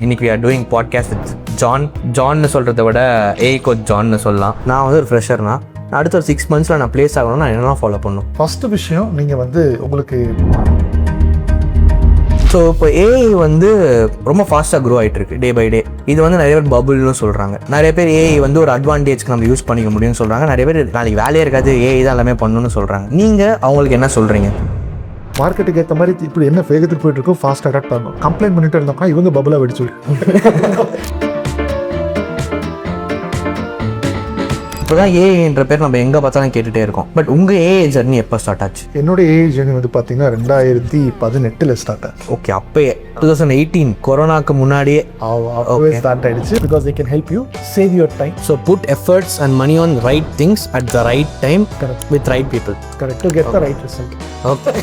இன்னைக்கு we are doing podcast with ஜான்னு சொல்கிறத விட ஏஐ கோச் ஜான்னு சொல்லலாம். நான் வந்து ஒரு ஃப்ரெஷர்னா அடுத்த ஒரு 6 months நான் பிளேஸ் ஆகணும்னா நான் என்னெல்லாம் ஃபாலோ பண்ணணும்? ஃபர்ஸ்ட் விஷயம், நீங்கள் வந்து உங்களுக்கு ஸோ இப்போ ஏஐ வந்து ரொம்ப ஃபாஸ்ட்டாக க்ரோ ஆகிட்டு இருக்கு டே பை டே. இது வந்து நிறைய பேர் பபுள்னு சொல்கிறாங்க. நிறைய பேர் ஏஐ வந்து ஒரு அட்வான்டேஜ்க்கு நம்ம யூஸ் பண்ணிக்க முடியும்னு சொல்கிறாங்க. நிறைய பேர் நாளைக்கு வேலையே இருக்காது, ஏஐ தான் எல்லாமே பண்ணணும்னு சொல்கிறாங்க. நீங்கள் அவங்களுக்கு என்ன சொல்கிறீங்க? மார்க்கெட்டுக்கு ஏற்ற மாதிரி இப்படி என்ன வேகத்துக்கு போயிட்டு இருக்கோ ஃபாஸ்ட் அடாப்ட் ஆகணும். கம்ப்ளைண்ட் பண்ணிட்டு இருந்தோம்னா இவங்க பபுளா வெடிச்சு. இப்போதான் ஏஐன்ற பேர் நம்ம எங்கே பார்த்தாலும் கேட்டுகிட்டே இருக்கோம். பட் உங்கள் ஏஐ ஜர்னி எப்போ ஸ்டார்ட் ஆச்சு? என்னோட ஏஐ ஜர்னி வந்து பார்த்தீங்கன்னா 2018 ஸ்டார்ட் ஆச்சு. ஓகே, அப்போ 2018 கொரோனாக்கு முன்னாடியே ஸ்டார்ட் ஆயிடுச்சு. Because they can help you save your time. So put efforts and money on right things at the right time. Correct. With right people. Correct, to get the right result. Okay.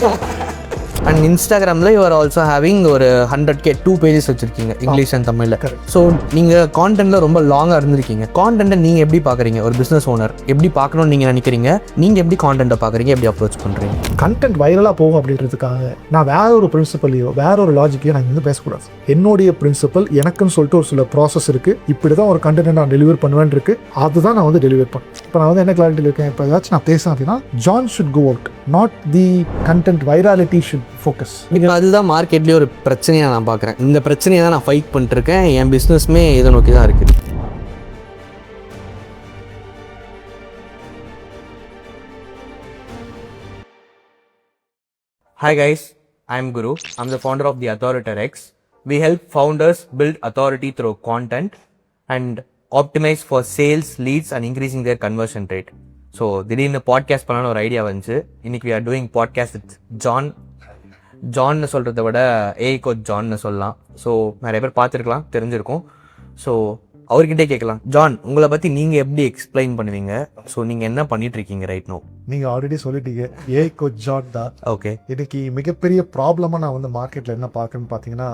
And இன்ஸ்டாகிராமில் you are also having ஒரு 100K 2 pages வச்சுருக்கீங்க English and தமிழில். So நீங்கள் கான்டென்ட்டில் ரொம்ப லாங்காக இருந்திருக்கீங்க. கான்டென்ட்டை நீங்கள் எப்படி பார்க்குறீங்க? ஒரு பிஸ்னஸ் ஓனர் எப்படி பார்க்கணும்னு நீங்கள் நினைக்கிறீங்க? நீங்கள் எப்படி கான்டென்ட்டை பார்க்குறீங்க? எப்படி அப்ரோச் பண்ணுறீங்க? கண்டென்ட் வைரலாக போகும் அப்படின்றதுக்காக நான் வேற ஒரு பிரின்சிபலையோ வேற ஒரு லாஜிக்கையோ நான் வந்து பேசக்கூடாது. என்னுடைய பிரின்சிபல் எனக்குன்னு சொல்லிட்டு ஒரு சில ப்ராசஸ் இருக்குது. இப்படி தான் ஒரு கண்டென்ட் நான் டெலிவர் பண்ணுவேன் இருக்கு. அதுதான் நான் வந்து டெலிவர் பண்ணேன். இப்போ நான் வந்து என்ன கிளாரிட்டியில் இருக்கேன், இப்போ ஏதாச்சும் நான் பேசுகிறேன் அப்படின்னா John should go out, not the content virality should focus. இப்போ அதுதான் மார்க்கெட்லேயே ஒரு பிரச்சனையாக நான் பார்க்குறேன். இந்த பிரச்சனையை தான் நான் ஃபைட் பண்ணிட்டுருக்கேன். என் பிஸ்னஸ்மே இதை நோக்கி தான் இருக்குது. Hi guys, I'm Guru. I'm the founder of The Authoritator X. We help founders build authority through content and optimize for sales, leads and increasing their conversion rate. So திடீர்னு பாட்காஸ்ட் பண்ணலான்னு ஒரு idea வந்துச்சு. இன்னைக்கு we are doing podcast with ஜான்னு சொல்கிறத விட AI coach ஜான்னு சொல்லலாம். So நிறைய பேர் பார்த்துருக்கலாம், தெரிஞ்சிருக்கும். ஸோ அவர்கிட்டே கேட்கலாம். ஜான், உங்களை பற்றி நீங்கள் எப்படி எக்ஸ்பிளைன் பண்ணுவீங்க? ஸோ நீங்கள் என்ன பண்ணிட்டு இருக்கீங்க ரைட் நோ? நீங்கள் ஆல்ரெடி சொல்லிட்டீங்க, ஏஐ கோச் ஜான் தான். ஓகே. இன்னைக்கு மிகப்பெரிய ப்ராப்ளமாக நான் வந்து மார்க்கெட்டில் என்ன பார்க்குறேன்னு பார்த்தீங்கன்னா,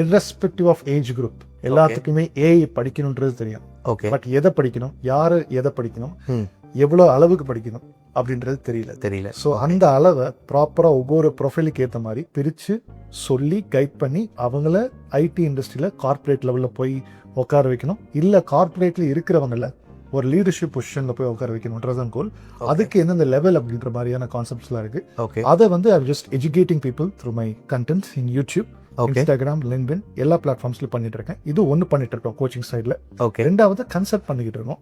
irrespective ஆஃப் ஏஜ் குரூப் எல்லாத்துக்குமே ஏஐ படிக்கணுன்றது தெரியும். ஓகே. பட் எதை படிக்கணும், யார் எதை படிக்கணும், எவ்வளோ அளவுக்கு படிக்கணும் அப்படின்றது தெரியல. ஸோ அந்த அளவை ப்ராப்பராக ஒவ்வொரு ப்ரொஃபைலுக்கு ஏற்ற மாதிரி பிரித்து சொல்லி கைட் பண்ணி அவங்கள ஐடி இண்டஸ்ட்ரியில் கார்பரேட் லெவலில் போய் உட்கார வைக்கணும். இல்லை கார்பரேட்டில் இருக்கிறவங்கள ஒரு லீடர்ஷிப் பொசிஷனில் போய் உட்கார வைக்கணுன்றதான் கோல். அதுக்கு எந்தெந்த லெவல் அப்படின்ற மாதிரியான கான்செப்ட்ஸ்லாம் இருக்குது. ஓகே. அதை வந்து I just educating people through my contents in YouTube, Instagram, LinkedIn எல்லா பிளாட்ஃபார்ம்ஸ்லையும் பண்ணிட்டு இருக்கேன். இது ஒன்று பண்ணிட்டு இருக்கோம் கோச்சிங் சைடில். ஓகே. ரெண்டாவது கன்சல்ட் பண்ணிக்கிட்டு இருக்கோம்.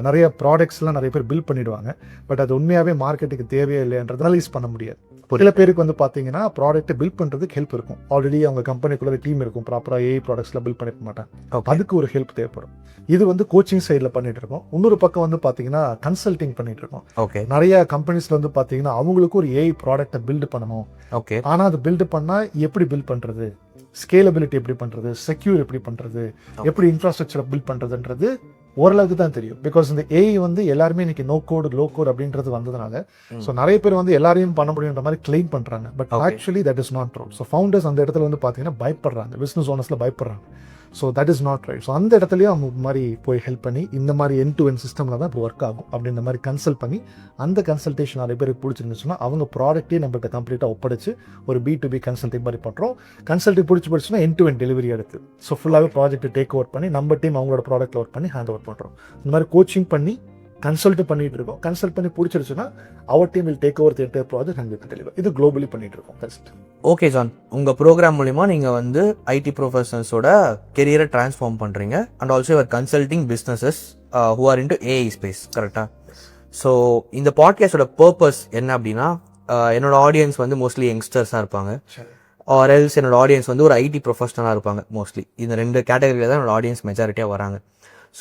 நிறைய ப்ராடக்ட்ஸ்லாம் நிறைய பேர் பில்ட் பண்ணிடுவாங்க. பட் அது உண்மையாகவே மார்க்கெட்டுக்கு தேவையே இல்லைன்றதுனால யூஸ் பண்ண முடியாது. சில பேருக்கு வந்து பார்த்தீங்கன்னா ப்ராடக்ட்டை பில்ட் பண்ணுறதுக்கு ஹெல்ப் இருக்கும். ஆல்ரெடி அவங்க கம்பெனிக்குள்ள டீம் இருக்கும், ப்ராப்பராக ஏஐ ப்ராடக்ட்ஸ்லாம் பில்ட் பண்ணிக்க மாட்டாங்க. அதுக்கு ஒரு ஹெல்ப் தேவைப்படும். இது வந்து கோச்சிங் சைடில் பண்ணிட்டு இருக்கோம். இன்னொரு பக்கம் வந்து பார்த்தீங்கன்னா கன்சல்டிங் பண்ணிட்டு இருக்கோம். ஓகே. நிறைய கம்பெனிஸ்ல வந்து பார்த்தீங்கன்னா அவங்களுக்கு ஒரு ஏஐ ப்ராடக்ட்டை பில்ட் பண்ணணும். ஓகே. ஆனால் அது பில்ட் பண்ணால் எப்படி பில்ட் பண்ணுறது, ஸ்கேலபிலிட்டி எப்படி பண்ணுறது, செக்யூர் எப்படி பண்ணுறது, எப்படி இன்ஃப்ராஸ்ட்ரக்சரை பில்ட் பண்ணுறதுன்றது ஓரளவுக்கு தான் தெரியும். பிகாஸ் இந்த ஏஐ வந்து எல்லாருமே இன்னைக்கு நோ கோட் லோ கோட் அப்படின்றது வந்ததுனால ஸோ நிறைய பேர் வந்து எல்லாரையும் பண்ண முடியுன்ற மாதிரி கிளைம் பண்ணுறாங்க. But actually that is not true. So founders அந்த இடத்துல வந்து பார்த்தீங்கன்னா பயப்படுறாங்க, பிஸ்னஸ் ஓனர்ஸில் பயப்படுறாங்க. So that is not right. So அந்த இடத்துலையும் அவங்க மாதிரி போய் ஹெல்ப் பண்ணி இந்த மாதிரி என் டு என் சிஸ்டமில் தான் இப்போ ஒர்க் ஆகும் அப்படின்ற மாதிரி கன்சல்ட் பண்ணி அந்த கன்சல்டேஷன் நிறைய பேருக்கு பிடிச்சிருந்துச்சுன்னா அவங்க ப்ராடக்ட்டே நம்மகிட்ட கம்ப்ளீட்டாக ஒப்படைச்சு ஒரு B2B கன்சல்டிங் மாதிரி பண்ணுறோம். கன்சல்டிங் பிடிச்சிச்சுன்னா என் டு என் டெலிவரி எடுத்து ஸோ ஃபுல்லாகவே ப்ராஜெக்ட் டேக் ஓவர் பண்ணி நம்ம டீம் அவங்களோட ப்ராடக்ட்டில் ஒர்க் பண்ணி ஹேண்ட் ஓவர் பண்ணுறோம். இந்த மாதிரி கோச்சிங் பண்ணி கன்சல்ட் பண்ணிட்டு இருக்கோம். கன்சல்ட் பண்ணி பிடிச்சிருச்சுன்னா அவர் team will take over the entire project and will deliver. இது குளோபலி பண்ணிட்டு இருக்கோம். கரெக்ட். ஓகே ஜான், உங்கள் ப்ரோக்ராம் மூலிமா நீங்கள் வந்து ஐடி ப்ரொஃபஷனல்ஸோட கெரியரை ட்ரான்ஸ்ஃபார்ம் பண்ணுறீங்க and also your consulting businesses who are into AI space, கரெக்டாக? ஸோ இந்த பாட்காஸ்டோட பர்பஸ் என்ன அப்படின்னா, என்னோட ஆடியன்ஸ் வந்து மோஸ்ட்லி யங்ஸ்டர்ஸாக இருப்பாங்க, ஆர் எல்ஸ் என்னோட ஆடியன்ஸ் வந்து ஒரு ஐடி ப்ரொஃபஷனலாக இருப்பாங்க. மோஸ்ட்லி இந்த 2 கேட்டகரியில் தான் என்னோட ஆடியன்ஸ் மெஜாரிட்டியாக வராங்க.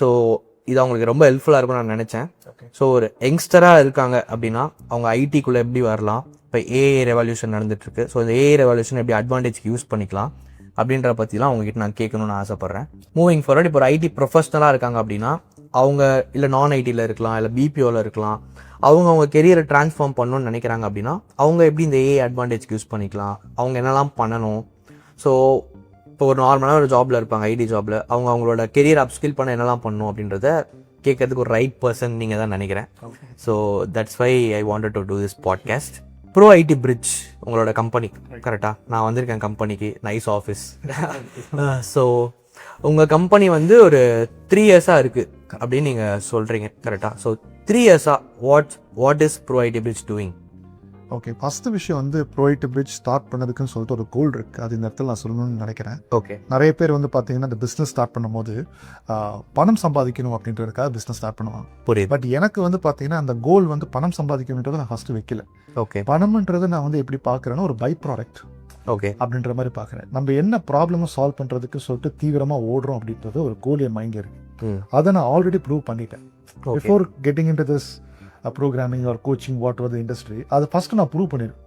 ஸோ இது அவங்களுக்கு ரொம்ப ஹெல்ப்ஃபுல்லாக இருக்கும்னு நான் நினச்சேன். ஸோ ஒரு யங்ஸ்டராக இருக்காங்க அப்படின்னா அவங்க ஐடிக்குள்ளே எப்படி வரலாம், இப்போ ஏஐ ரெவல்யூஷன் நடந்துட்டுருக்கு, ஸோ இந்த ஏஐ ரெவல்யூஷன் எப்படி அட்வான்டேஜ்க்கு யூஸ் பண்ணிக்கலாம் அப்படின்ற பற்றிலாம் அவங்ககிட்ட நான் கேட்கணும்னு ஆசைப்பட்றேன். மூவிங் ஃபார்வர்ட், இப்போ ஒரு ஐடி ப்ரொஃபஷனலாக இருக்காங்க அப்படின்னா அவங்க இல்லை நான் ஐடியில் இருக்கலாம், இல்லை பிபிஓவில் இருக்கலாம், அவங்க கெரியரை ட்ரான்ஸ்ஃபார்ம் பண்ணணும்னு நினைக்கிறாங்க அப்படின்னா அவங்க எப்படி இந்த ஏஐ அட்வான்டேஜ்க்கு யூஸ் பண்ணிக்கலாம், அவங்க என்னெல்லாம் பண்ணணும். ஸோ இப்போ ஒரு நார்மலான ஒரு ஜாபில் இருப்பாங்க, ஐடி ஜாபில், அவங்களோட கெரியர் அப்ஸ்கில் பண்ண என்னெல்லாம் பண்ணணும் அப்படின்றத கேட்கறதுக்கு ஒரு ரைட் பர்சன் நீங்கள் தான் நினைக்கிறேன். So that's why I wanted to do this podcast. Pro IT Bridge உங்களோட கம்பெனி, கரெக்டாக? நான் வந்திருக்கேன் கம்பெனிக்கு, நைஸ் ஆஃபீஸ். ஸோ உங்கள் கம்பெனி வந்து ஒரு 3 இயர்ஸாக இருக்குது அப்படின்னு நீங்கள் சொல்கிறீங்க கரெக்டாக? ஸோ 3 இயர்ஸாக what is ProIT Bridge doing? Okay, first விஷயம் வந்து ப்ரோஐடி பிரிட்ஜ் ஸ்டார்ட் பண்ணதுக்குன்னு சொல்லிட்டு ஒரு கோல் இருக்கு. அது இந்த இடத்துல நான் சொல்லணும்னு நினைக்கிறேன். ஓகே. நிறைய பேர் வந்து பார்த்தீங்கன்னா இந்த பிஸ்னஸ் ஸ்டார்ட் பண்ணும்போது பணம் சம்பாதிக்கணும் அப்படின்றதுக்காக பிஸ்னஸ் ஸ்டார்ட் பண்ணுவாங்க. புரியுது. பட் எனக்கு வந்து பார்த்தீங்கன்னா அந்த கோல் வந்து பணம் சம்பாதிக்கணுன்றதை நான் ஃபர்ஸ்ட் வைக்கல. ஓகே. பணம்ன்றது நான் வந்து எப்படி பார்க்குறேன்னா ஒரு பை ப்ராடக்ட் ஓகே அப்படின்ற மாதிரி பார்க்குறேன். நம்ம என்ன ப்ராப்ளமை சால்வ் பண்ணுறதுக்கு சொல்லிட்டு தீவிரமாக ஓடுறோம் அப்படின்றது ஒரு கோல் என் மைண்டில் இருக்கு. அதை நான் ஆல்ரெடி ப்ரூவ் பண்ணிட்டேன். Before getting into this programming or coaching what were the industry, அதை ஃபர்ஸ்ட் நான் ப்ரூவ் பண்ணிடுவேன்.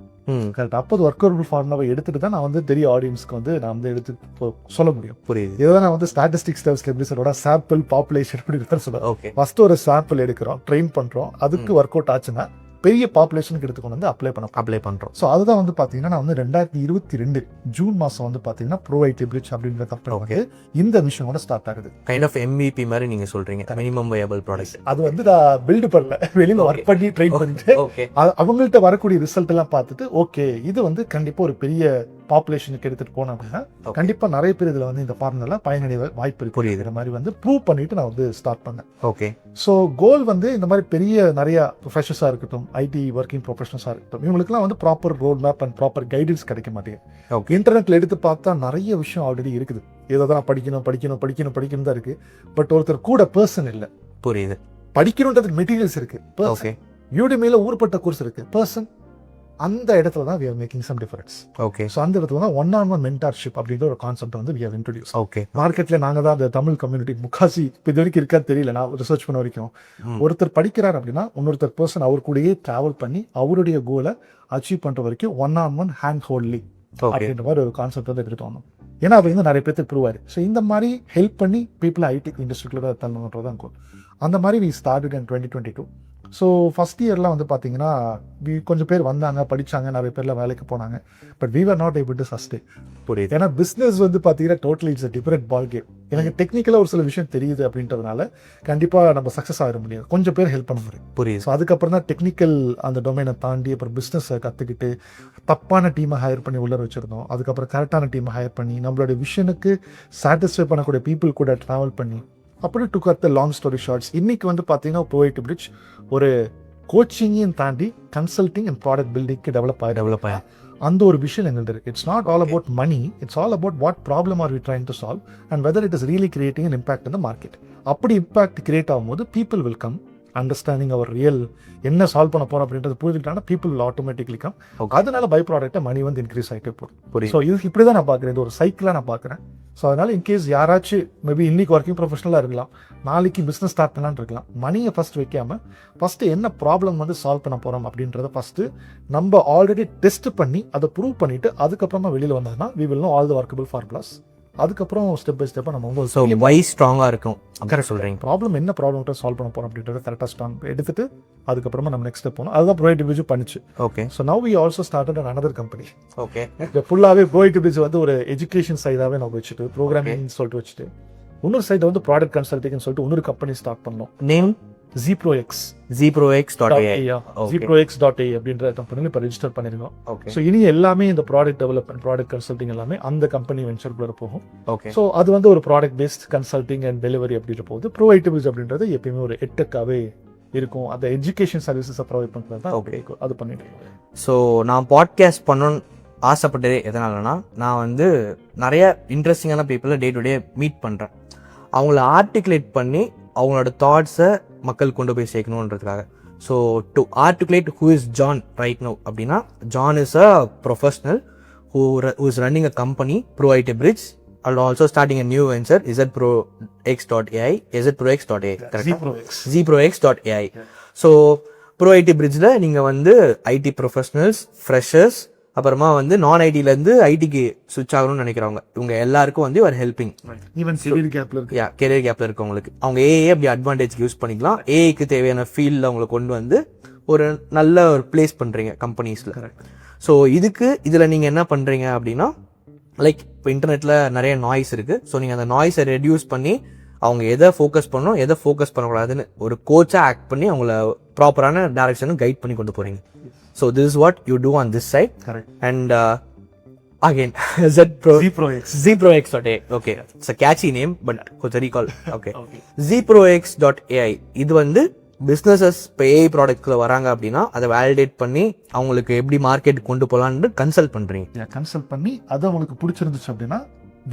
கரெக்ட். அப்போ ஒர்க்கபிள் ஃபார்முலாவை எடுத்துட்டு தான் நான் வந்து பெரிய ஆடியன்ஸ்க்கு வந்து நான் வந்து எடுத்து சொல்ல முடியும். புரியுது. இதுதான் நான் வந்து ஸ்டாட்டிஸ்டிக்ஸ் டெர்ம்ஸ்ல எப்படி சொல்றோட சாம்பிள் பாப்புலேஷன் அப்படி சொல்லுவேன். ஓகே. ஃபர்ஸ்ட் ஒரு சாம்பிள் எடுக்கிறோம், ட்ரெயின் பண்றோம், அதுக்கு ஒர்க் அவுட் ஆச்சுன்னா பெரிய பாப்புலேஷனுக்கு எடுத்துக்கொண்டு வந்து அப்ளை பண்றோம். ஸோ அதுதான் வந்து பாத்தீங்கன்னா நான் வந்து 2022 ஜூன் மாசம் வந்து பாத்தீங்கன்னா ப்ரோஐடி பிரிட்ஜ் அப்படின்ற கம்பெனி வந்து இந்த விஷயமோட ஸ்டார்ட் ஆகுது. கைண்ட் ஆஃப் MVP மாதிரி நீங்க சொல்றீங்க, மினிமம் வயபிள் ப்ராடக்ட். அது வந்து நான் பில்ட் பண்ணல, வெளியில ஒர்க் பண்ணி ட்ரெயின் பண்ணிட்டு அவங்கள்ட்ட வரக்கூடிய ரிசல்ட் எல்லாம் பார்த்துட்டு ஓகே இது வந்து கண்டிப்பா ஒரு பெரிய பாப்புலேஷனுக்கு எடுத்துட்டு போனோம் அப்படின்னா கண்டிப்பா நிறைய பேர் இதுல வந்து இந்த ஃபார்முலா பயனடைய வாய்ப்பு இருக்கு. புரியுது மாதிரி வந்து ப்ரூவ் பண்ணிட்டு நான் வந்து ஸ்டார்ட் பண்ணேன். ஓகே. ஸோ கோல் வந்து இந்த மாதிரி பெரிய நிறைய ப்ரொஃபஷன்ஸா இருக்கட்டும், ஐடி ஒர்க்கிங் ப்ரொஃபஷனல்ஸா இருக்கட்டும், இவங்களுக்குலாம் வந்து proper road map and proper guidance கிடைக்க மாட்டேங்குது. இன்டர்நெட்ல எடுத்து பார்த்தா நிறைய விஷயம் ஆல்ரெடி இருக்குது. ஏதோ தான் படிக்கணும் தான் இருக்கு. பட் ஒருத்தர் கூட பர்சன் இல்லை. புரியுது. படிக்கணும்ன்றது மெட்டீரியல்ஸ் இருக்கு. ஓகே. யூடியூப்ல ஊர்பட்ட கோர்ஸ் இருக்கு. பர்சன் அந்த இடத்துல தான் we are making some difference. Okay. So அந்த இடத்துல தான் ஒன் மென்டார்ஷிப் அப்படின்ற ஒரு கான்செப்ட் வந்து we have introduced. ஓகே. மார்க்கெட்ல நாங்க தான் அந்த தமிழ் கம்யூனிட்டி முக்காசி இது வரைக்கும் இருக்காது தெரியல, நான் ரிசர்ச் பண்ண வரைக்கும். ஒருத்தர் படிக்கிறார் அப்படின்னா இன்னொருத்தர் பர்சன் அவர் கூடயே டிராவல் பண்ணி அவருடைய கோலை அச்சீவ் பண்ற வரைக்கும் ஒன் ஹேண்ட் ஹோல்ட்லி அப்படின்ற மாதிரி ஒரு கான்செப்ட் வந்து எடுத்துட்டு வந்தோம். ஏன்னா அது வந்து நிறைய பேருக்கு ப்ரூவ் ஆயிரு. ஸோ இந்த மாதிரி ஹெல்ப் பண்ணி பீப்புள் ஐடி இண்டஸ்ட்ரிக்குள்ள தள்ளணுன்றது தான் கோல். அந்த மாதிரி we started in 2022. So first இயர்லாம் வந்து பார்த்தீங்கன்னா கொஞ்சம் பேர் வந்தாங்க, படித்தாங்க, நிறைய பேர்லாம் வேலைக்கு போனாங்க. But we were not able to sustain. புரியுது. ஏன்னா பிஸ்னஸ் வந்து பார்த்தீங்கன்னா totally it's a different ball game. எனக்கு டெக்னிக்கலாக ஒரு சில விஷயம் தெரியுது அப்படின்றதுனால கண்டிப்பாக நம்ம சக்ஸஸ் ஆகிட முடியாது, கொஞ்சம் பேர் ஹெல்ப் பண்ண முடியும். புரியுது. ஸோ அதுக்கப்புறம் தான் டெக்னிக்கல் அந்த டொமைனை தாண்டி அப்புறம் பிஸ்னஸை கற்றுக்கிட்டு தப்பான டீமை ஹையர் பண்ணி உள்ள வச்சுருந்தோம். அதுக்கப்புறம் கரெக்டான டீமை ஹையர் பண்ணி நம்மளோட விஷனுக்கு சாட்டிஸ்ஃபை பண்ணக்கூடிய பீப்புள் கூட ட்ராவல் பண்ணி அப்படி to cut the long story shorts இன்னைக்கு வந்து பார்த்தீங்கன்னா ப்ரோஐடி பிரிட்ஜ் ஒரு கோச்சிங்கையும் தாண்டி கன்சல்டிங் அண்ட் ப்ராடக்ட் பில்டிங்க்கு டெவலப் ஆகி அந்த ஒரு விஷயம் எங்கள்கிட்ட இருக்கு. It's not all about money, it's all about what problem are we trying to solve and whether it is really creating an impact in the market. அப்படி இம்பாக்ட் கிரியேட் ஆகும்போது people will come understanding our real என்ன solve பண்ண போறோம் அப்படின்றது புரிஞ்சுக்கிட்டாங்கன்னா people will automatically come. அதனால by ப்ராடக்ட்டை மணி வந்து increase ஆகிட்டே போகும். ஸோ இது இப்படி தான் நான் பார்க்குறேன், இது ஒரு சைக்கிளாக நான் பார்க்குறேன். ஸோ அதனால இன்கேஸ் யாராச்சும் மேபி இன்னைக்கு ஒர்க்கிங் ப்ரொஃபஷனலாக இருக்கலாம், நாளைக்கு பிஸ்னஸ் ஸ்டார்ட் பண்ணலான்னு இருக்கலாம், மணியை ஃபர்ஸ்ட் வைக்காம ஃபர்ஸ்ட் என்ன ப்ராப்ளம் வந்து சால்வ் பண்ண போறோம் அப்படின்றத ஃபர்ஸ்ட் நம்ம ஆல்ரெடி டெஸ்ட் பண்ணி அதை ப்ரூவ் பண்ணிட்டு அதுக்கப்புறமா வெளியில் வந்தோம்னா we will know all the workable formulas. அதுக்கப்புறம் ஸ்டெப் பை ஸ்டெப்பாக நம்ம வந்து ஸோ வை ஸ்ட்ராங்காக இருக்கும். கரெக்ட் சொல்கிறீங்க. ப்ராப்ளம் என்ன ப்ராப்ளம் சால்வ் பண்ண போகிறோம் அப்படின்றத கரெக்டாக ஸ்ட்ராங் எடுத்துட்டு அதுக்கப்புறமா நம்ம நெக்ஸ்ட் ஸ்டெப் போகணும். அதுதான் ப்ரோஐடி பிரிட்ஜ் பண்ணிச்சு. Okay. So now we also started another company. Okay. ஃபுல்லாகவே ப்ரோஐடி பிரிட்ஜ் வந்து ஒரு எஜுகேஷன் சைடாகவே நம்ம வச்சுட்டு ப்ரோக்ராமிங் சொல்லிட்டு வச்சுட்டு இன்னொரு சைடு வந்து ப்ராடக்ட் கன்சல்டிங் சொல்லிட்டு இன்னொரு கம்பெனி ஸ்டார்ட் பண்ணோம். நேம் ZProX.ai அப்படின்ற கம்பெனில இப்போ ரெஜிஸ்டர் பண்ணிருக்கோம். ஸோ இனி எல்லாமே இந்த ப்ராடக்ட் டெவலப்மெண்ட் ப்ராடக்ட் கன்சல்டிங் எல்லாமே அந்த கம்பெனி வெஞ்சர்க்குள்ள போகும். ஸோ அது வந்து ஒரு product based consulting and delivery அப்படின்ற போது ப்ரோஐடி பிரிட்ஜ் அப்படின்றது எப்பயுமே ஒரு எட்டக்காவே இருக்கும். அந்த எஜுகேஷன் சர்வீசஸை ப்ரொவைட் பண்ணுறது தான் அது பண்ணிட்டு. ஸோ நான் பாட்காஸ்ட் பண்ணணும்னு ஆசைப்பட்டதே எதனாலனா, நான் வந்து நிறைய இன்ட்ரெஸ்டிங்கான பீப்புளை டே டு டே மீட் பண்ணுறேன். அவங்கள ஆர்டிகுலேட் பண்ணி அவங்களோட தாட்ஸை மக்கள் கொண்டு போய் சேர்க்கணுன்றதுக்காக. So to articulate who is John right now அப்படின்னா, John is a professional who is running a company, ProIT Bridge, and also starting a new venture, ZProX.ai, ZProX.ai. So ProIT பிரிட்ஜில் நீங்கள் வந்து ஐடி ப்ரொஃபஷனல்ஸ், ஃப்ரெஷர்ஸ், அப்புறமா வந்து நான் ஐடியிலேருந்து ஐடிக்கு ஸ்விட்ச் ஆகணும்னு நினைக்கிறவங்க, இவங்க எல்லாருக்கும் வந்து ஒரு ஹெல்பிங். ஈவன் கெரியர் கேப்ல இருக்கவங்களுக்கு அவங்க ஏஐ அப்படி அட்வான்டேஜ் யூஸ் பண்ணிக்கலாம். ஏஐக்கு தேவையான ஃபீல்டில் அவங்களை கொண்டு வந்து ஒரு நல்ல ஒரு பிளேஸ் பண்ணுறீங்க கம்பெனிஸில். ஸோ இதில் நீங்கள் என்ன பண்ணுறீங்க அப்படின்னா, லைக் இப்போ இன்டர்நெட்டில் நிறைய நாய்ஸ் இருக்குது. ஸோ நீங்கள் அந்த நாய்ஸை ரெடியூஸ் பண்ணி அவங்க எதை ஃபோக்கஸ் பண்ணணும் எதை ஃபோக்கஸ் பண்ணக்கூடாதுன்னு ஒரு கோச்சாக ஆக்ட் பண்ணி அவங்கள ப்ராப்பரான டைரக்ஷனும் கைட் பண்ணி கொண்டு போகிறீங்க. So this is what you do on this side. Correct. And Again, ZProX. ZProX.ai. Okay, it's a catchy name, but கொஞ்சம் recall. Okay. ZProX.ai. இது வந்து பிஸ்னஸஸ் இப்போ ஏஐ ப்ராடக்ட்ல வராங்க அப்படின்னா அதை வேலிடேட் பண்ணி அவங்களுக்கு எப்படி மார்க்கெட் கொண்டு போகலான்னு கன்சல்ட் பண்றீங்க. கன்சல்ட் பண்ணி அது அவங்களுக்கு பிடிச்சிருந்துச்சு அப்படின்னா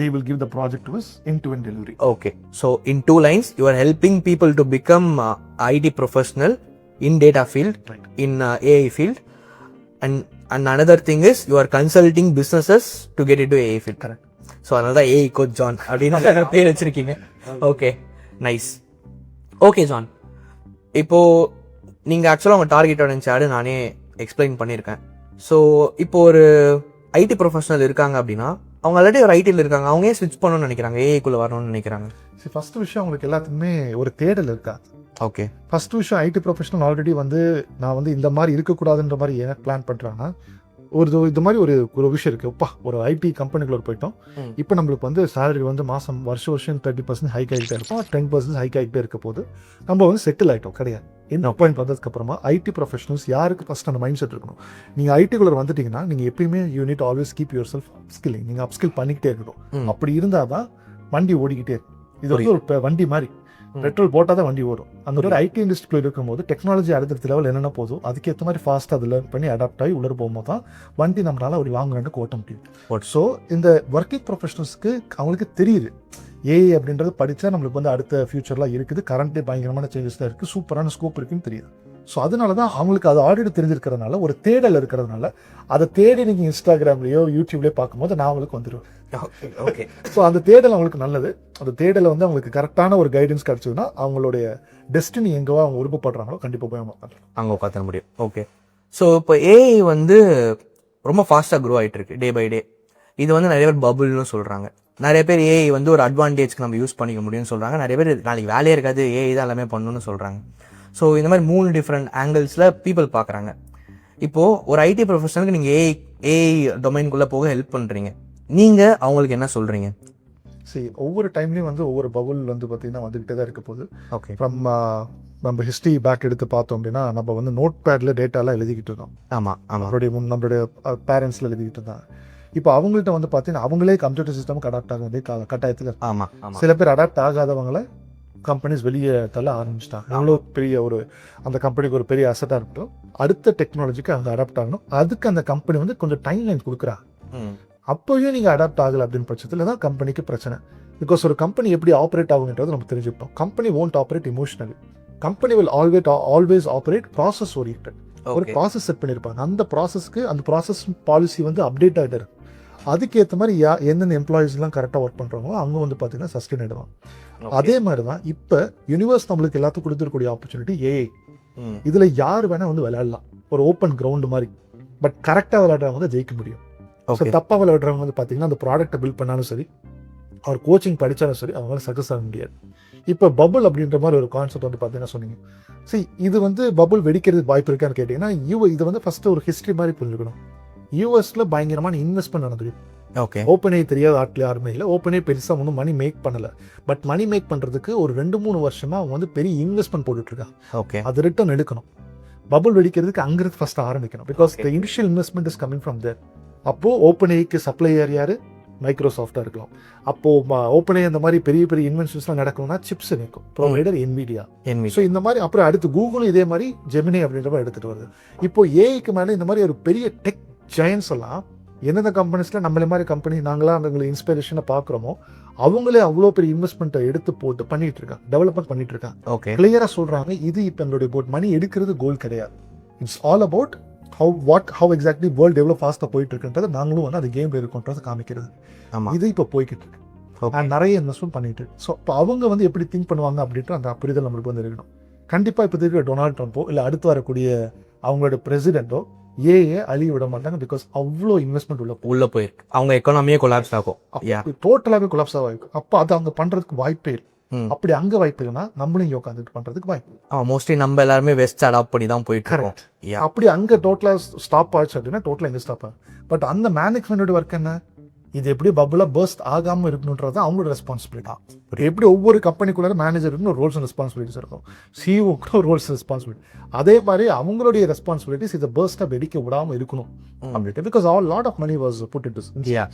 they will give the project to us end-to-end delivery. Okay, so in 2 lines, you are helping people to become IT professional in data field, Right. in AI field, and another thing is you are consulting businesses to get into AI field. Correct. So another AI coach John அப்படின்னு பேர் வச்சிருக்கீங்க. Okay, nice. Okay John, இப்போ நீங்க ஆக்சுவலாக உங்க target audience நானே explain பண்ணியிருக்கேன். So இப்போ ஒரு ஐடி ப்ரொஃபஷனல் இருக்காங்க அப்படின்னா அவங்க ஆல்ரெடி ஒரு ஐடியில் இருக்காங்க, அவங்க ஏன் ஸ்விட்ச் பண்ணணும்னு நினைக்கிறாங்க, ஏஐக்குள்ள வரணும்னு நினைக்கிறாங்க? ஃபர்ஸ்ட் விஷயம் அவங்களுக்கு எல்லாத்துக்குமே ஒரு தேடல் இருக்கா. ஓகே, ஃபர்ஸ்ட் விஷயம் ஐடி ப்ரொஃபஷனல் ஆல்ரெடி வந்து நான் வந்து இந்த மாதிரி இருக்கக்கூடாதுன்ற மாதிரி ஏன் பிளான் பண்ணுறாங்கன்னா இந்த மாதிரி ஒரு விஷயம் இருக்குது. அப்பா ஒரு ஐடி கம்பெனிக்குள்ள போயிட்டோம், இப்போ நம்மளுக்கு வந்து சேலரி வந்து மாதம் வருஷம் 30% ஹைக் ஆகிட்டே இருக்கும், 10% ஹைக் ஆகிட்டே இருக்க போது நம்ம வந்து செட்டில் ஆகிட்டோம். கிடையாது. இந்த அப்பாயிண்ட் வந்ததுக்கப்புறமா ஐடி ப்ரொஃபஷனல்ஸ் யாருக்கு ஃபஸ்ட் அந்த மைண்ட் செட் இருக்கணும், நீங்கள் ஐடிக்குள்ளே வந்துட்டீங்கன்னா நீங்கள் எப்பயுமே you need always keep your self skilling, நீங்கள் அப்ஸ்கில் பண்ணிக்கிட்டே இருக்கணும். அப்படி இருந்தால் தான் வண்டி ஓடிக்கிட்டே இருக்கும். இது வந்து ஒரு வண்டி மாதிரி, பெட்ரோல் போட்டால் தான் வண்டி ஓடும். அந்த ஒரு ஐடி இண்டஸ்ட்ரியில் இருக்கும்போது டெக்னாலஜி அடுத்த லெவல் என்னென்ன போதும் அதுக்கேற்ற மாதிரி ஃபாஸ்ட்டாக அதை லேர்ன் பண்ணி அடாப்ட் ஆகி உள்ளே போகும்போது தான் வண்டி நம்மளால ஒரு வாங்குறேன்னு ஓட்ட முடியும். ஸோ இந்த ஒர்க்கிங் ப்ரொஃபஷனல்ஸ்க்கு அவங்களுக்கு தெரியுது ஏஐ அப்படின்றது படித்தா நம்மளுக்கு வந்து அடுத்த ஃபியூச்சர்லாம் இருக்குது, கரண்ட்லேயே பயங்கரமான சேஞ்சஸ் தான் இருக்குது, சூப்பரான ஸ்கோப் இருக்குன்னு தெரியுது. ஸோ அதனால தான் அவங்களுக்கு அது ஆல்ரெடி தெரிஞ்சிருக்கிறதுனால ஒரு தேடல் இருக்கிறதுனால அதை தேடி நீங்கள் இன்ஸ்டாகிராம்லேயோ யூடியூப்லேயோ பார்க்கும்போது நான் அவங்களுக்கு வந்துடுவேன். ஓகே, ஸோ அந்த தேடல் அவங்களுக்கு நல்லது. அந்த தேடலை வந்து அவங்களுக்கு கரெக்டான ஒரு கைடன்ஸ் கிடச்சதுன்னா அவங்களுடைய டெஸ்டினி எங்கேவோ அவங்க விருப்பப்படுறாங்களோ கண்டிப்பாக போய் அவங்க அங்கே உட்காந்து முடியும். ஓகே, ஸோ இப்போ ஏஐ வந்து ரொம்ப ஃபாஸ்ட்டாக க்ரோ ஆகிட்டு இருக்கு டே பை டே. இது வந்து நிறைய பேர் பபுள்னு சொல்கிறாங்க, நிறைய பேர் ஏஐ வந்து ஒரு அட்வான்டேஜ்க்கு நம்ம யூஸ் பண்ணிக்க முடியும்னு சொல்கிறாங்க, நிறைய பேர் நாளைக்கு வேலையே இருக்காது ஏஐ தான் எல்லாமே பண்ணணும்னு சொல்கிறாங்க. ஸோ இந்த மாதிரி 3 டிஃப்ரெண்ட் ஆங்கிள்ஸில் பீப்புள் பார்க்குறாங்க. இப்போது ஒரு ஐடி ப்ரொஃபஷனலுக்கு நீங்கள் ஏஐ டொமைனுக்குள்ளே போக ஹெல்ப் பண்ணுறீங்க, நீங்கள் அவங்களுக்கு என்ன சொல்கிறீங்க? சரி, ஒவ்வொரு டைம்லேயும் வந்து ஒவ்வொரு பபுள் வந்து பார்த்திங்கன்னா வந்துக்கிட்டே தான் இருக்க போகுது. ஓகே, ஃப்ரம் நம்ம ஹிஸ்ட்ரி பேக் எடுத்து பார்த்தோம் அப்படின்னா நம்ம வந்து நோட் பேடில் டேட்டாலாம் எழுதிக்கிட்டு இருந்தோம். ஆமாம் ஆமாம், நம்மளுடைய பேரண்ட்ஸில் எழுதிக்கிட்டு இருந்தாங்க. இப்போ அவங்கள்ட்ட வந்து பார்த்தீங்கன்னா அவங்களே கம்ப்யூட்டர் சிஸ்டமுக்கு அடாப்ட் ஆக வேண்டிய கட்டாயத்தில். ஆமாம், சில பேர் அடாப்ட் ஆகாதவங்களை கம்பெனிஸ் வெளியே தள்ள ஆரம்பிச்சிட்டாங்க. எவ்வளோ பெரிய அந்த கம்பெனிக்கு ஒரு பெரிய அசட்டாக இருக்கட்டும், அடுத்த டெக்னாலஜிக்கு அவங்க அடாப்ட் ஆகணும், அதுக்கு அந்த கம்பெனி வந்து கொஞ்சம் டைம் லைன் கொடுக்குறாங்க. அப்போயும் நீங்கள் அடாப்ட் ஆகலை அப்படின்னு பட்சத்தில் தான் கம்பெனிக்கு பிரச்சனை. பிகாஸ் ஒரு கம்பெனி எப்படி ஆப்ரேட் ஆகுன்றது நம்ம தெரிஞ்சுக்கிட்டோம். Company won't operate emotionally, company will always operate process oriented. ஒரு ப்ராசஸ் செட் பண்ணியிருப்பாங்க, அந்த ப்ராசஸ்க்கு அந்த ப்ராசஸ் பாலிசி வந்து அப்டேட் ஆகிட்டு இருக்கு. அதுக்கேற்ற மாதிரி எந்தெந்த எம்ப்ளாயிஸ்லாம் கரெக்டாக ஒர்க் பண்ணுறாங்களோ அவங்க வந்து பார்த்தீங்கன்னா சஸ்டெயின் ஆகிடுவாங்க. அதே மாதிரி தான் இப்போ யூனிவர்ஸ் நம்மளுக்கு எல்லாத்துக்கும் கொடுத்துருக்கூடிய ஆப்பர்ச்சுனிட்டி ஏஐ. இதில் யார் வேணால் வந்து விளையாடலாம், ஒரு ஓப்பன் கிரவுண்டு மாதிரி. பட் கரெக்டாக விளையாடுறவங்க வந்து ஜெயிக்க முடியும். ஸோ தப்பாக விளையாடுறவங்க வந்து பார்த்தீங்கன்னா அந்த ப்ராடக்ட்டை பில்ட் பண்ணாலும் சரி, அவர் கோச்சிங் படித்தாலும் சரி, அவங்களால சக்ஸஸ் ஆக முடியாது. இப்போ பபுள் அப்படின்ற மாதிரி ஒரு கான்செப்ட் வந்து பார்த்தீங்கன்னா சொன்னீங்க. சரி, இது வந்து பபுள் வெடிக்கிறது வாய்ப்பு இருக்கான்னு கேட்டிங்கன்னா இது வந்து ஃபஸ்ட்டு ஒரு ஹிஸ்ட்ரி மாதிரி புரிஞ்சுக்கணும். யூஎஸ்ல பயங்கரமான இன்வெஸ்ட்மெண்ட் நடந்துருக்கு. ஓகே, ஓப்பனே தெரியாத ஆட்கள் யாருமே இல்லை, ஓப்பனே பெருசாக ஒன்றும் மணி மேக் பண்ணலை. பட் மணி மேக் பண்ணுறதுக்கு ஒரு 2-3 வருஷமாக அவங்க வந்து பெரிய இன்வெஸ்ட்மெண்ட் போட்டுட்ருக்காங்க. ஓகே, அது ரிட்டர்ன் எடுக்கணும். பபுள் வெடிக்கிறதுக்கு அங்கிருந்து ஃபஸ்ட்டு ஆரம்பிக்கணும். Because the initial investment is coming from there. அப்போது ஓப்பனேக்கு சப்ளையர் யார்? மைக்ரோசாஃப்டாக இருக்கலாம். அப்போது ஓப்பனே அந்த மாதிரி பெரிய பெரிய இன்வென்ஷன்ஸ்லாம் நடக்கணும்னா சிப்ஸ் நிற்கும், ப்ரொவைடர் என்விடியா. ஸோ இந்த மாதிரி அப்புறம் அடுத்து கூகுளும் இதே மாதிரி ஜெமினி அப்படின்ற மாதிரி எடுத்துகிட்டு வருது. இப்போ ஏஐக்கு மேலே இந்த மாதிரி ஒரு பெரிய டெக் ஜெயன்ஸ் எல்லாம் எந்தெந்த கம்பெனிஸில் நம்மள மாதிரி கம்பெனி நாங்களாம் அவங்களை இன்ஸ்பிரேஷனை பார்க்குறோமோ அவங்களே அவ்வளோ பெரிய இன்வெஸ்ட்மெண்ட்டை எடுத்து போட்டு பண்ணிட்டு இருக்காங்க, டெவலப்மெண்ட் பண்ணிட்டு இருக்காங்க. ஓகே, கிளியராக சொல்கிறாங்க, இது இப்போ எங்களுடைய போட் மணி எடுக்கிறது கோல் கிடையாது. It's all about how exactly world எவ்வளோ ஃபாஸ்ட்டாக போயிட்டு இருக்குன்றதை நாங்களும் வந்து அது கேம் இருக்குன்றதை காமிக்கிறது. இது இப்போ போய்கிட்டு இருக்கு அண்ட் நிறைய இன்வெஸ்ட்மெண்ட் பண்ணிட்டு. ஸோ இப்போ அவங்க வந்து எப்படி திங்க் பண்ணுவாங்க அப்படின்ற அந்த புரிதல் நம்மளுக்கு வந்து இருக்கணும். கண்டிப்பாக இப்போ இருக்கிற டொனால்ட் ட்ரம்ப்போ இல்லை அடுத்து வரக்கூடிய அவங்களோட பிரசிடென்ட்டோ ஏஐ அழிய விட மாட்டாங்க. பிகாஸ் அவ்வளோ இன்வெஸ்ட்மெண்ட் உள்ள போயிருக்கு, அவங்க எக்கானமியே கொலாப்ஸ் ஆகும், டோட்டலாகவே கொலாப்ஸ் ஆகும். அப்போ அது அவங்க பண்ணுறதுக்கு வாய்ப்பே இல்லை. அப்படி அங்கே வாய்ப்பு இல்லைன்னா நம்மளும் இங்கே உட்காந்துட்டு பண்ணுறதுக்கு வாய்ப்பு. மோஸ்ட்லி நம்ம எல்லாருமே வெஸ்ட் அடாப்ட் பண்ணி தான் போயிட்டு இருக்கோம். அப்படி அங்கே டோட்டலாக ஸ்டாப் ஆச்சு அப்படின்னா டோட்டலாக எங்கே ஸ்டாப் ஆகும். பட் அந்த மேனேஜ்மெண்டோட ஒர்க் என்ன? இது எப்படி பபுளா பர்ஸ்ட் ஆகாம இருக்கணுன்றது அவங்களோட ரெஸ்பான்சிபிலிட்டி. எப்படி ஒவ்வொரு கம்பெனிக்குள்ள மேனேஜருக்கு ரோல்ஸ் அண்ட் ரெஸ்பான்சிபிலிட்டிஸ் இருக்கும், சிஇஓக்கு ரோல்ஸ் ரெஸ்பான்சிபிலிட்டி, அதே மாதிரி அவங்களுடைய ரெஸ்பான்சிபிலிட்டிஸ் இதை பர்ஸ்டா வெடிக்க விடாம இருக்கணும் அப்படின்ட்டு. Because all lot of money was put into.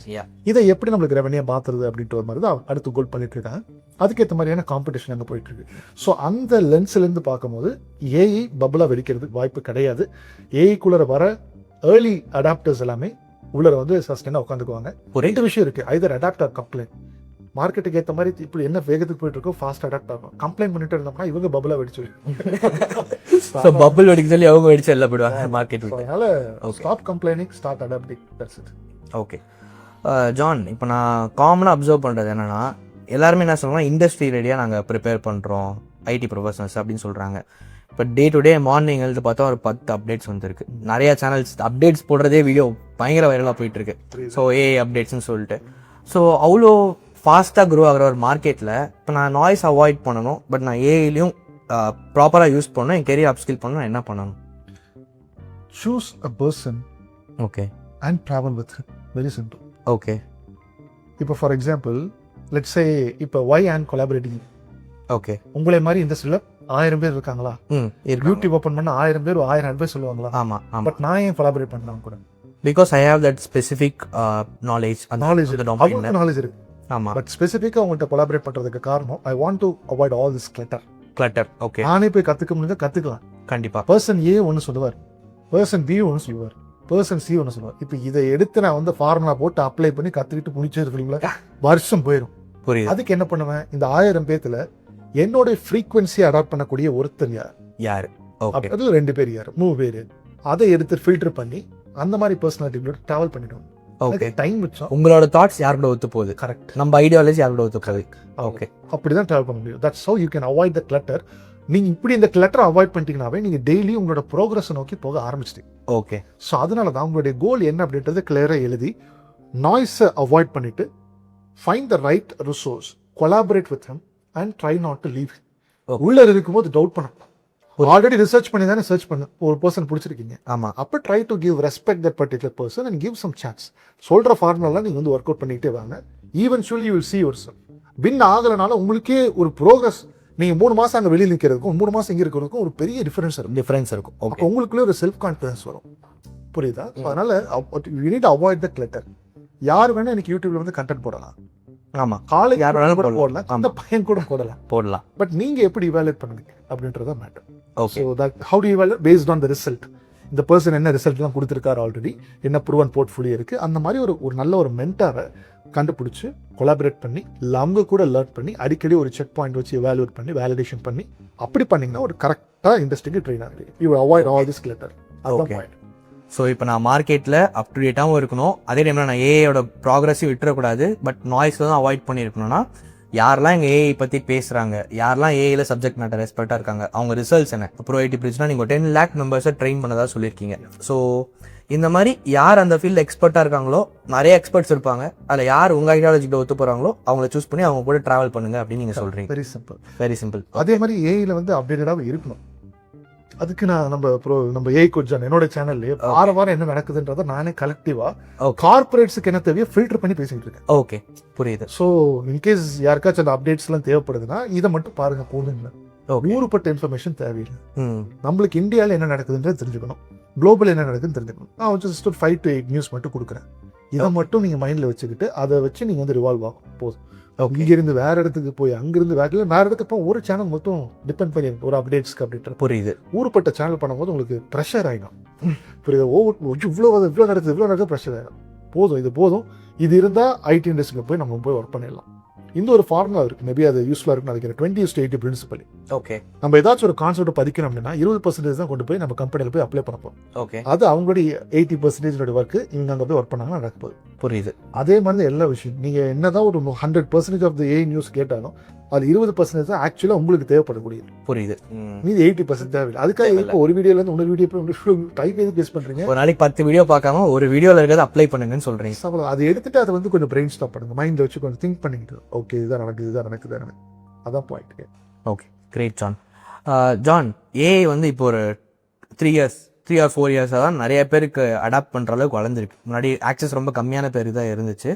இதை எப்படி நம்மளுக்கு ரெவன்யூ மாத்துறது அப்படின்ற ஒரு மாதிரி தான் அடுத்து கோல் பண்ணிட்டு இருக்காங்க. அதுக்கேற்ற மாதிரியான காம்படிஷன் அங்கே போயிட்டு இருக்கு. ஸோ அந்த லென்ஸ்ல இருந்து பார்க்கும்போது ஏஐ பபுளா வெடிக்கிறதுக்கு வாய்ப்பு கிடையாது. ஏஐக்குள்ள வர ஏர்லி அடாப்டர்ஸ் எல்லாமே உள்ள வந்து சஸ்டெயினா உட்காந்துக்குவாங்க. ரெண்டு விஷயம் இருக்கு, ஐதர் அடாப்ட் ஆர் கம்ப்ளைண்ட். மார்க்கெட்டுக்கு ஏற்ற மாதிரி இப்படி என்ன வேகத்துக்கு போயிட்டு இருக்கோ ஃபாஸ்ட் அடாப்ட் ஆகும். கம்ப்ளைண்ட் பண்ணிட்டு இருந்தோம்னா இவங்க பபுளா வெடிச்சு பபுள் வெடிக்க சொல்லி அவங்க வெடிச்சு எல்லாம் போயிடுவாங்க மார்க்கெட். அதனால stop complaining, start adapting. That's it. Okay John, இப்போ நான் காமனாக அப்சர்வ் பண்ணுறது என்னன்னா, எல்லாருமே என்ன சொல்லுவாங்க, இண்டஸ்ட்ரி ரெடியாக நாங்கள் ப்ரிப்பேர் பண்ணுறோம் ஐடி ப்ரொஃபஷனல்ஸ் அப்படின்னு சொல்கிறாங்க. இப்போ டே டு டே மார்னிங் எழுந்து பார்த்தா ஒரு 10 அப்டேட்ஸ் வந்துருக்கு. நிறையா சேனல்ஸ் அப்டேட்ஸ் போடுறதே வீடியோ பயங்கர வைரலாக போயிட்டுருக்கு. ஸோ ஏஐ அப்டேட்ஸ்னு சொல்லிட்டு. ஸோ அவ்வளோ ஃபாஸ்ட்டாக க்ரோ ஆகிற ஒரு மார்க்கெட்டில் இப்போ நான் நாய்ஸ் அவாய்ட் பண்ணணும், பட் நான் ஏஐலையும் ப்ராப்பராக யூஸ் பண்ணணும், என் கெரியர் அப்ஸ்கில் பண்ணணும், என்ன பண்ணணும்? Choose a person okay and travel with. Very simple. Okay. இப்போ ஃபார் எக்ஸாம்பிள் லெட்ஸ் சே இப்போ ஒய் அண்ட் கொலாபரேட்டிங். ஓகே. உங்களை மாதிரி இண்டஸ்ட்ரியில் 1000 பேர் இருக்காங்களா? யூடியூப் ஓப்பன் பண்ண 1000 பேர் 1000 பேர் சொல்லுவாங்களா? ஆமாம். பட் நான் ஏன் கொலாபரேட் பண்ணலாம் கூட? Because I have that specific knowledge. Knowledge இருக்கு. ஆமாம். பட் ஸ்பெசிஃபிக்காக உங்கள்கிட்ட கொலாபரேட் பண்ணுறதுக்கு காரணம் ஐ want to avoid all this clutter. Okay. நானே போய் கற்றுக்க முடிஞ்சா கற்றுக்கலாம். கண்டிப்பாக. பர்சன் ஏ ஒன்று சொல்லுவார், பர்சன் பி ஒன்று சொல்லுவார், பர்சன் சி ஒன்று சொல்லுவார். இப்போ இதை எடுத்து நான் வந்து ஃபார்முலா போட்டு அப்ளை பண்ணி கற்றுக்கிட்டு முடிச்சே இருக்கீங்களா, வருஷம் போயிடும். புரியுது. அதுக்கு என்ன பண்ணுவேன், இந்த 1000 பேத்துல என்னோட ஃப்ரீக்வன்சி அடாப்ட் பண்ணக்கூடிய ஒருத்தர் யார்? அது 2 பேர், யார் 3 பேர், அதை எடுத்து ஃபில்டர் பண்ணி அந்த மாதிரி பர்சனாலிட்டியோட டிராவல் பண்ணிடுவோம். ஓகே. டைம் வச்சோம். உங்களோட தாட்ஸ் யாரோட ஒத்து போகுது? கரெக்ட். நம்ம ஐடியாலஜி யாரோட ஒத்து போகுது? ஓகே. அப்படிதான் டிராவல் பண்ண முடியும். That's how you can avoid the clutter. நீங்க இப்படி இந்த கிளட்டரை அவாய்ட் பண்ணிட்டீங்கன்னாவே நீங்க டெய்லி உங்களோட ப்ரோக்ரஸ் நோக்கி போக ஆரம்பிச்சிட்டீங்க. ஓகே. ஸோ அதனால தான் உங்களுடைய கோல் என்ன அப்படின்றது கிளியராக எழுதி நாய்ஸை அவாய்ட் பண்ணிட்டு find the right resource, collaborate with him and try not to leave. உள்ள இருக்கும்போது டவுட் பண்ணலாம். ஆல்ரெடி ரிசர்ச் பண்ணி தானே சர்ச் பண்ண ஒரு பர்சன் பிடிச்சிருக்கீங்க. ஆமாம். அப்போ try to give respect that particular person and give some chance. சொல்கிற ஃபார்முலாம் நீங்கள் வந்து ஒர்க் அவுட் பண்ணிக்கிட்டே வாங்க. Eventually you will see yourself. Win ஆகலைனால உங்களுக்கே ஒரு ப்ரோக்ரஸ். நீங்கள் 3 மாதம் அங்கே வெளியில் நிற்கிறதுக்கும் 3 மாதம் இங்கே இருக்கிறதுக்கும் ஒரு பெரிய டிஃபரன்ஸ் இருக்கும். ஓகே. உங்களுக்குள்ளே ஒரு செல்ஃப் கான்ஃபிடன்ஸ் வரும். புரியுதா? அதனால you need avoid the clutter. யார் வேணா எனக்கு யூடியூப்ல வந்து கண்டென்ட் போடலாம். ஆமாம். காலேஜ் யார் வேணாலும் கூட போடலாம், அந்த பையன் கூட போடலாம். பட் நீங்க எப்படி இவாலுவேட் பண்ணுவீங்க அப்படின்றத matter. Okay. So that how to evaluate based on the result. இந்த பர்சன் என்ன ரிசல்ட்லாம் கொடுத்துருக்காரு, ஆல்ரெடி என்ன ப்ரூவன் போர்ட்ஃபோலியோ இருக்கு, அந்த மாதிரி ஒரு நல்ல ஒரு மென்டாரை கண்டுபிடிச்சி கொலாபரேட் பண்ணி அவங்க கூட லேர்ன் பண்ணி அடிக்கடி ஒரு செக் பாயிண்ட் வச்சு எவாலுவேட் பண்ணி வேலிடேஷன் பண்ணி அப்படி பண்ணீங்கன்னா ஒரு கரெக்டாக இண்டஸ்ட்ரிக்கு ட்ரெயின் ஆகுது. You avoid all this clutter. Okay. So இப்போ நான் மார்க்கெட்டில் அப் டு டேட்டாகவும் இருக்கணும், அதே டைமில் நான் ஏஐயோட ப்ராக்ரஸையும் விட்டுறக்கூடாது, பட் நாய்ஸ் தான் அவாய்ட் பண்ணியிருக்கணும்னா யாரெல்லாம் எங்கள் ஏஐ பற்றி பேசுகிறாங்க, யாரெல்லாம் ஏஐயில் சப்ஜெக்ட் மேட்டர் எக்ஸ்பர்ட்டாக இருக்காங்க, அவங்க ரிசல்ட்ஸ் என்ன. ப்ரோ ஐடி பிரிட்ஜ்னா நீங்கள் 10 lakh மெம்பர்ஸை ட்ரெயின் பண்ணதா சொல்லியிருக்கீங்க. ஸோ இந்த மாதிரி யார் அந்த ஃபீல்டு எக்ஸ்பர்ட்டாக இருக்காங்களோ, நிறைய எக்ஸ்பர்ட்ஸ் இருப்பாங்க, அதில் யார் உங்கள் ஐடியாலஜிக்கிட்ட ஒத்து போகிறாங்களோ அவங்கள சூஸ் பண்ணி அவங்க கூட ட்ராவல் பண்ணுங்க அப்படின்னு நீங்கள் சொல்கிறீங்க. Very simple. அதே அதே மாதிரி ஏஐயில் வந்து அப்டேட்டடாக இருக்கணும். அதுக்கு நான் நம்ம ஏஐ கோச் என்னோட சேனல்லே வாரம் என்ன நடக்குதுன்றத நானே கலெக்டிவா கார்பரேட்ஸுக்கு என்ன தேவையோ ஃபில்டர் பண்ணி பேசிட்டு இருக்கேன். ஓகே, புரியுது. ஸோ இன்கேஸ் யாருக்காச்சும் அந்த அப்டேட்ஸ்லாம் தேவைப்படுதுன்னா இதை மட்டும் பாருங்க போதுங்க. ஊறுப்பட்ட இன்ஃபர்மேஷன் தேவையில்லை. நம்மளுக்கு இந்தியாவில் என்ன நடக்குதுன்றது தெரிஞ்சுக்கணும், குளோபல் என்ன நடக்குதுன்னு தெரிஞ்சுக்கணும். நான் ஜஸ்ட் ஒரு 5 to 8 நியூஸ் மட்டும் கொடுக்குறேன். இதை மட்டும் நீங்கள் மைண்டில் வச்சுக்கிட்டு அதை வச்சு நீங்கள் வந்து ரிவால்வ் ஆகும் போதும். இங்கிருந்து வேற இடத்துக்கு போய் அங்கிருந்து வேற இடத்துக்கு போய் ஒரு சேனல் மட்டும் டிபெண்ட் பண்ணி ஒரு அப்டேட்ஸ்க்கு அப்படின்ற புரியுது. ஊறுப்பட்ட சேனல் பண்ணும்போது உங்களுக்கு ப்ரெஷர் ஆகிடும். புரியுது? இவ்வளோ நடக்குது ப்ரெஷர் ஆகிடும். போதும், இது போதும், இது இருந்தால் ஐடி இண்டஸ்ட்ரியில் போய் நம்ம போய் ஒர்க் பண்ணிடலாம். இந்த ஒரு ஃபார்முலா இருக்கு, மேபி அது யூஸ்ஃபுல்லாக இருக்குன்னு நினைக்கிறேன். 20:80 பிரின்சிபல். ஓகே. நம்ம ஏதாச்சும் ஒரு கான்செப்ட் பதிக்கணும் அப்படின்னா 20% தான் கொண்டு போய் நம்ம கம்பெனியில் போய் அப்ளை பண்ண போகிறோம். ஓகே. அது அவங்களுடைய 80% ஒர்க்கு இவங்க அங்கே போய் ஒர்க் பண்ணாங்கன்னா நடக்க போகுது. புரியுது. அதே மாதிரி எல்லா விஷயம் நீங்கள் என்னதான் ஒரு 100% ஆஃப் த ஏஐ நியூஸ் கேட்டாலும் அது 20% தான் ஆக்சுவலாக உங்களுக்கு தேவைப்படக்கூடியது. புரியுது. மீது 80% தேவையில்லை. அதுக்காக இப்போ ஒரு வீடியோலேருந்து இன்னொரு வீடியோ டைப் எது பேஸ் பண்ணுறீங்க? ஒரு நாளைக்கு 10 வீடியோ பார்க்காம ஒரு வீடியோவில் இருக்கிறத அப்ளை பண்ணுங்கன்னு சொல்கிறீங்க. அதை எடுத்துட்டு அதை வந்து கொஞ்சம் பிரெயின் ஸ்டாப் பண்ணுங்க, மைண்டில் வச்சு கொஞ்சம் திங்க் பண்ணிக்கிட்டு ஓகே இதுதான் நடக்குது. அதான் point. Okay, great John. John, AI வந்து இப்போ ஒரு 3 or 4 இயர்ஸாக தான் நிறைய பேருக்கு அடாப்ட் பண்ணுற அளவுக்கு வளர்ந்துருக்கு. முன்னாடி ஆக்சஸ் ரொம்ப கம்மியான பேருக்கு தான் இருந்துச்சு.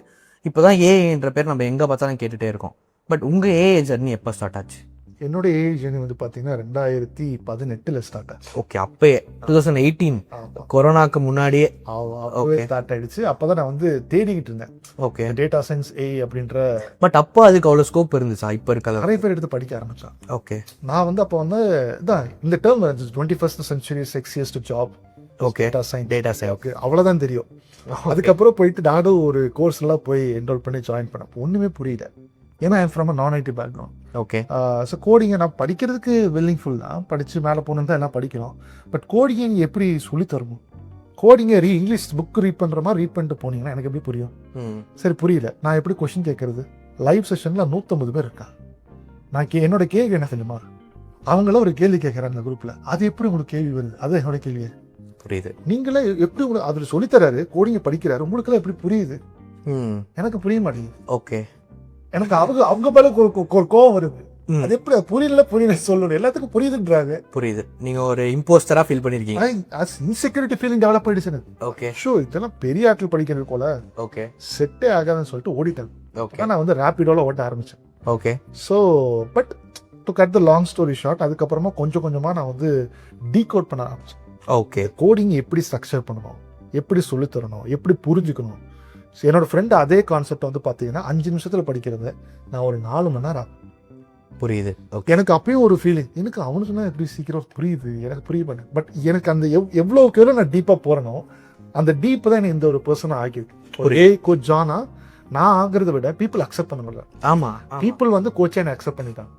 இப்போதான் ஏஐன்ற பேர் நம்ம எங்க பார்த்தாலும் கேட்டுட்டே இருக்கோம். பட் உங்க ஏஐ ஜர்னி எப்போ ஸ்டார்ட் ஆச்சு? என்னோட ஏஜ் வந்து பார்த்தீங்கன்னா 2018 ஸ்டார்ட் ஆச்சு. ஓகே, அப்பயே 2018 கொரோனாக்கு முன்னாடியே அப்பவே ஸ்டார்ட் ஆயிடுச்சு. அப்பதான் நான் வந்து தேடிக்கிட்டு இருந்தேன். ஓகே, டேட்டா சயின்ஸ் அப்படின்ற. பட் அப்போ அதுக்கு அவ்வளோ ஸ்கோப் இருந்துச்சா? இப்போ இருக்காது, நிறைய பேர் எடுத்து படிக்க ஆரம்பிச்சான். ஓகே, நான் வந்து அப்போ வந்து இதான் இந்த term 21st century sexiest job. Okay, data science. Data science. Okay, அவ்வளோதான் தெரியும். அதுக்கப்புறம் போயிட்டு நானும் ஒரு கோர்ஸ் எல்லாம் போய் என்ரோல் பண்ணி ஜாயின் பண்ணேன். ஒண்ணுமே புரியல. ஏன்னா ஐம் ஃப்ரம் நான் ஐடி பேக்ரவுண்ட். ஓகே, ஸோ கோடிங்கை நான் படிக்கிறதுக்கு வில்லிங்ஃபுல் தான். படித்து மேலே போகணுன்னு தான் எல்லாம் படிக்கிறோம். பட் கோடிங்கை நீங்கள் எப்படி சொல்லி தரணும்? கோடிங்கை இங்கிலீஷ் புக் ரீட் பண்ணுற மாதிரி ரீட் பண்ணிட்டு போனீங்கன்னா எனக்கு எப்படி புரியும்? சரி, புரியல. நான் எப்படி கொஸ்டின் கேட்கறது? லைவ் செஷனில் 150 பேர் இருக்கான். நான் என்னோட கேள்வி என்ன தெரியுமா? அவங்களாம் ஒரு கேள்வி கேட்குறாங்க அந்த குரூப்பில். அது எப்படி உங்களுக்கு கேள்வி வருது? அது என்னோட கேள்வி. புரியுது. நீங்களே எப்படி உங்களுக்கு அதில் சொல்லித்தராரு, கோடிங்கை படிக்கிறாரு, உங்களுக்கெல்லாம் எப்படி புரியுது? எனக்கு புரிய மாட்டேங்குது. ஓகே, எனக்கு அவங்க மேல கோவம் வருது. அது எப்படி புரியல சொல்லணும்? எல்லாத்துக்கும் புரியுதுன்றாங்க. புரியுது. நீங்க ஒரு இம்போஸ்டரா ஃபீல் பண்ணிருக்கீங்க. இன்செக்யூரிட்டி ஃபீலிங் டெவலப் ஆயிடுச்சு எனக்கு. ஓகே, ஷோ இதெல்லாம் பெரிய ஆட்கள் படிக்கிறது போல. ஓகே, செட்டே ஆகாதுன்னு சொல்லிட்டு ஓடிட்டேன். ஓகே, நான் வந்து ரேபிடோல ஓட்ட ஆரம்பிச்சேன். Okay. So but to cut the long story short, அதுக்கப்புறமா கொஞ்சம் கொஞ்சமா நான் வந்து டீகோட் பண்ண ஆரம்பிச்சேன். ஓகே, கோடிங் எப்படி ஸ்ட்ரக்சர் பண்ணணும், எப்படி சொல்லித் தரணும், எப்படி புரிஞ்சுக்கணும். என்னோட ஃப்ரெண்ட் அதே கான்செப்ட் வந்து பார்த்தீங்கன்னா 5 நிமிஷத்தில் படிக்கிறது நான் ஒரு 4 மணி நேரம். புரியுது. எனக்கு அப்பயும் ஒரு ஃபீலிங், எனக்கு அவனுக்குன்னா எப்படி சீக்கிரம் புரியுது, எனக்கு புரிய பண்ணேன். பட் எனக்கு அந்த எவ்வளோக்கு நான் டீப்பாக போகிறனோ அந்த டீப் தான் எனக்கு இந்த ஒரு பர்சனாக ஆகிருக்கு. ஒரு கோச் ஜானா நான் ஆகிறத விட பீப்புள் அக்செப்ட் பண்ண முடியல. ஆமா, பீப்புள் வந்து கோச்சை என்ன அக்செப்ட் பண்ணிட்டாங்க.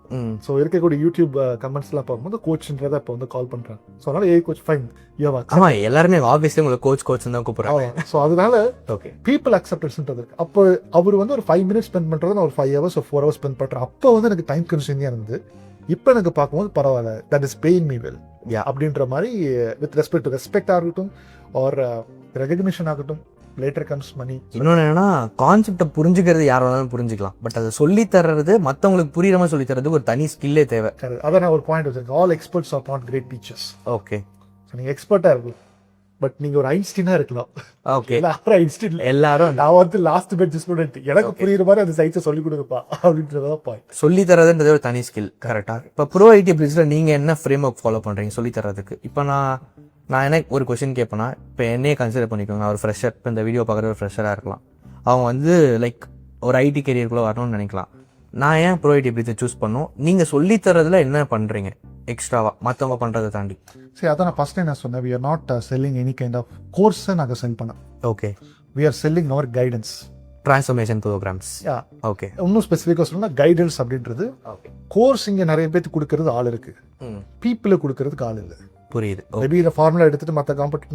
ஸோ இருக்கக்கூடிய யூடியூப் கமெண்ட்ஸ்லாம் பார்க்கும்போது கோச்ன்றதை இப்போ வந்து கால் பண்ணுறாங்க. ஸோ அதனால கோச் ஃபைன் யோவா. ஆமா, எல்லாருமே ஆப்வியஸ்லி உங்களை கோச் தான் கூப்பிடுறாங்க. ஸோ அதனால ஓகே, பீப்புள் அக்செப்டன்ஸ்ன்றது இருக்கு. அப்போ அவர் வந்து ஒரு 5 மினிட்ஸ் ஸ்பெண்ட் பண்ணுறது நான் ஒரு 5 hours or 4 hours ஸ்பெண்ட் பண்ணுறேன். அப்போ வந்து எனக்கு டைம் கன்சூமிங்காக இருந்தது. இப்போ எனக்கு பார்க்கும்போது பரவாயில்ல, that is paying me well அப்படின்ற மாதிரி. வித் ரெஸ்பெக்டாக இருக்கட்டும் ஆர் ரெகக்னிஷன் ஆகட்டும், லேட்டர் கம்ஸ் மணி. இன்னொன்று என்னன்னா, கான்செப்டை புரிஞ்சுக்கிறது யார் வேணாலும் புரிஞ்சுக்கலாம். பட் அதை சொல்லி தர்றது, மற்றவங்களுக்கு புரியுற மாதிரி சொல்லி தர்றதுக்கு ஒரு தனி ஸ்கில்லே தேவை. அதான் நான் ஒரு பாயிண்ட் வச்சிருக்கேன். All experts are not great teachers. Okay, so நீங்கள் எக்ஸ்பர்ட்டாக இருக்கும், பட் நீங்கள் ஒரு ஐன்ஸ்டீனாக இருக்கலாம். ஓகே, எல்லாரும் ஐன்ஸ்டீன். எல்லாரும் நான் வந்து லாஸ்ட் பெஞ்ச் ஸ்டூடெண்ட், எனக்கு புரியுற மாதிரி அந்த சைட்ஸை சொல்லிக் கொடுப்பா அப்படின்றதா பாயிண்ட். சொல்லி தரதுன்றது ஒரு தனி ஸ்கில். கரெக்டா? இப்போ ப்ரோ ஐடி பிரிட்ஜில் நீங்கள் என்ன ஃப்ரேம் ஒர்க் ஃபாலோ பண்ணுறீங்க சொல்லி தரதுக்கு? இப்போ நான் என்ன ஒரு கொஸ்டின் கேட்பேன்னா, இப்போ என்னையே கன்சிடர் பண்ணிக்கோங்க. நான் ஒரு ஃப்ரெஷர், இப்போ இந்த வீடியோ பார்க்குற ஒரு ஃப்ரெஷராக இருக்கலாம். அவங்க வந்து லைக் ஒரு ஐடி கெரியருக்குள்ளே வரணும்னு நினைக்கலாம். நான் ஏன் ப்ரோ ஐடி பிரிட்ஜை சூஸ் பண்ணணும்? நீங்கள் சொல்லி தரதுல என்ன பண்ணுறீங்க எக்ஸ்ட்ராவா மற்றவங்க பண்ணுறதை தாண்டி? சரி, அதான் நான் ஃபர்ஸ்ட் என்ன சொன்னேன். We are not selling any kind of கோர்ஸை நாங்கள் செல் பண்ணோம். Okay, we are selling our guidance, transformation programs. Okay, இன்னும் ஸ்பெசிஃபிக்காக சொல்லணும்னா கைடன்ஸ் அப்படின்றது. ஓகே, கோர்ஸ் இங்கே நிறைய பேருக்கு கொடுக்கறது ஆள் இருக்கு, பீப்புளுக்கு கொடுக்கறதுக்கு ஆள் இல்லை. புரியுது. மேபி இந்த ஃபார்முலா எடுத்துட்டு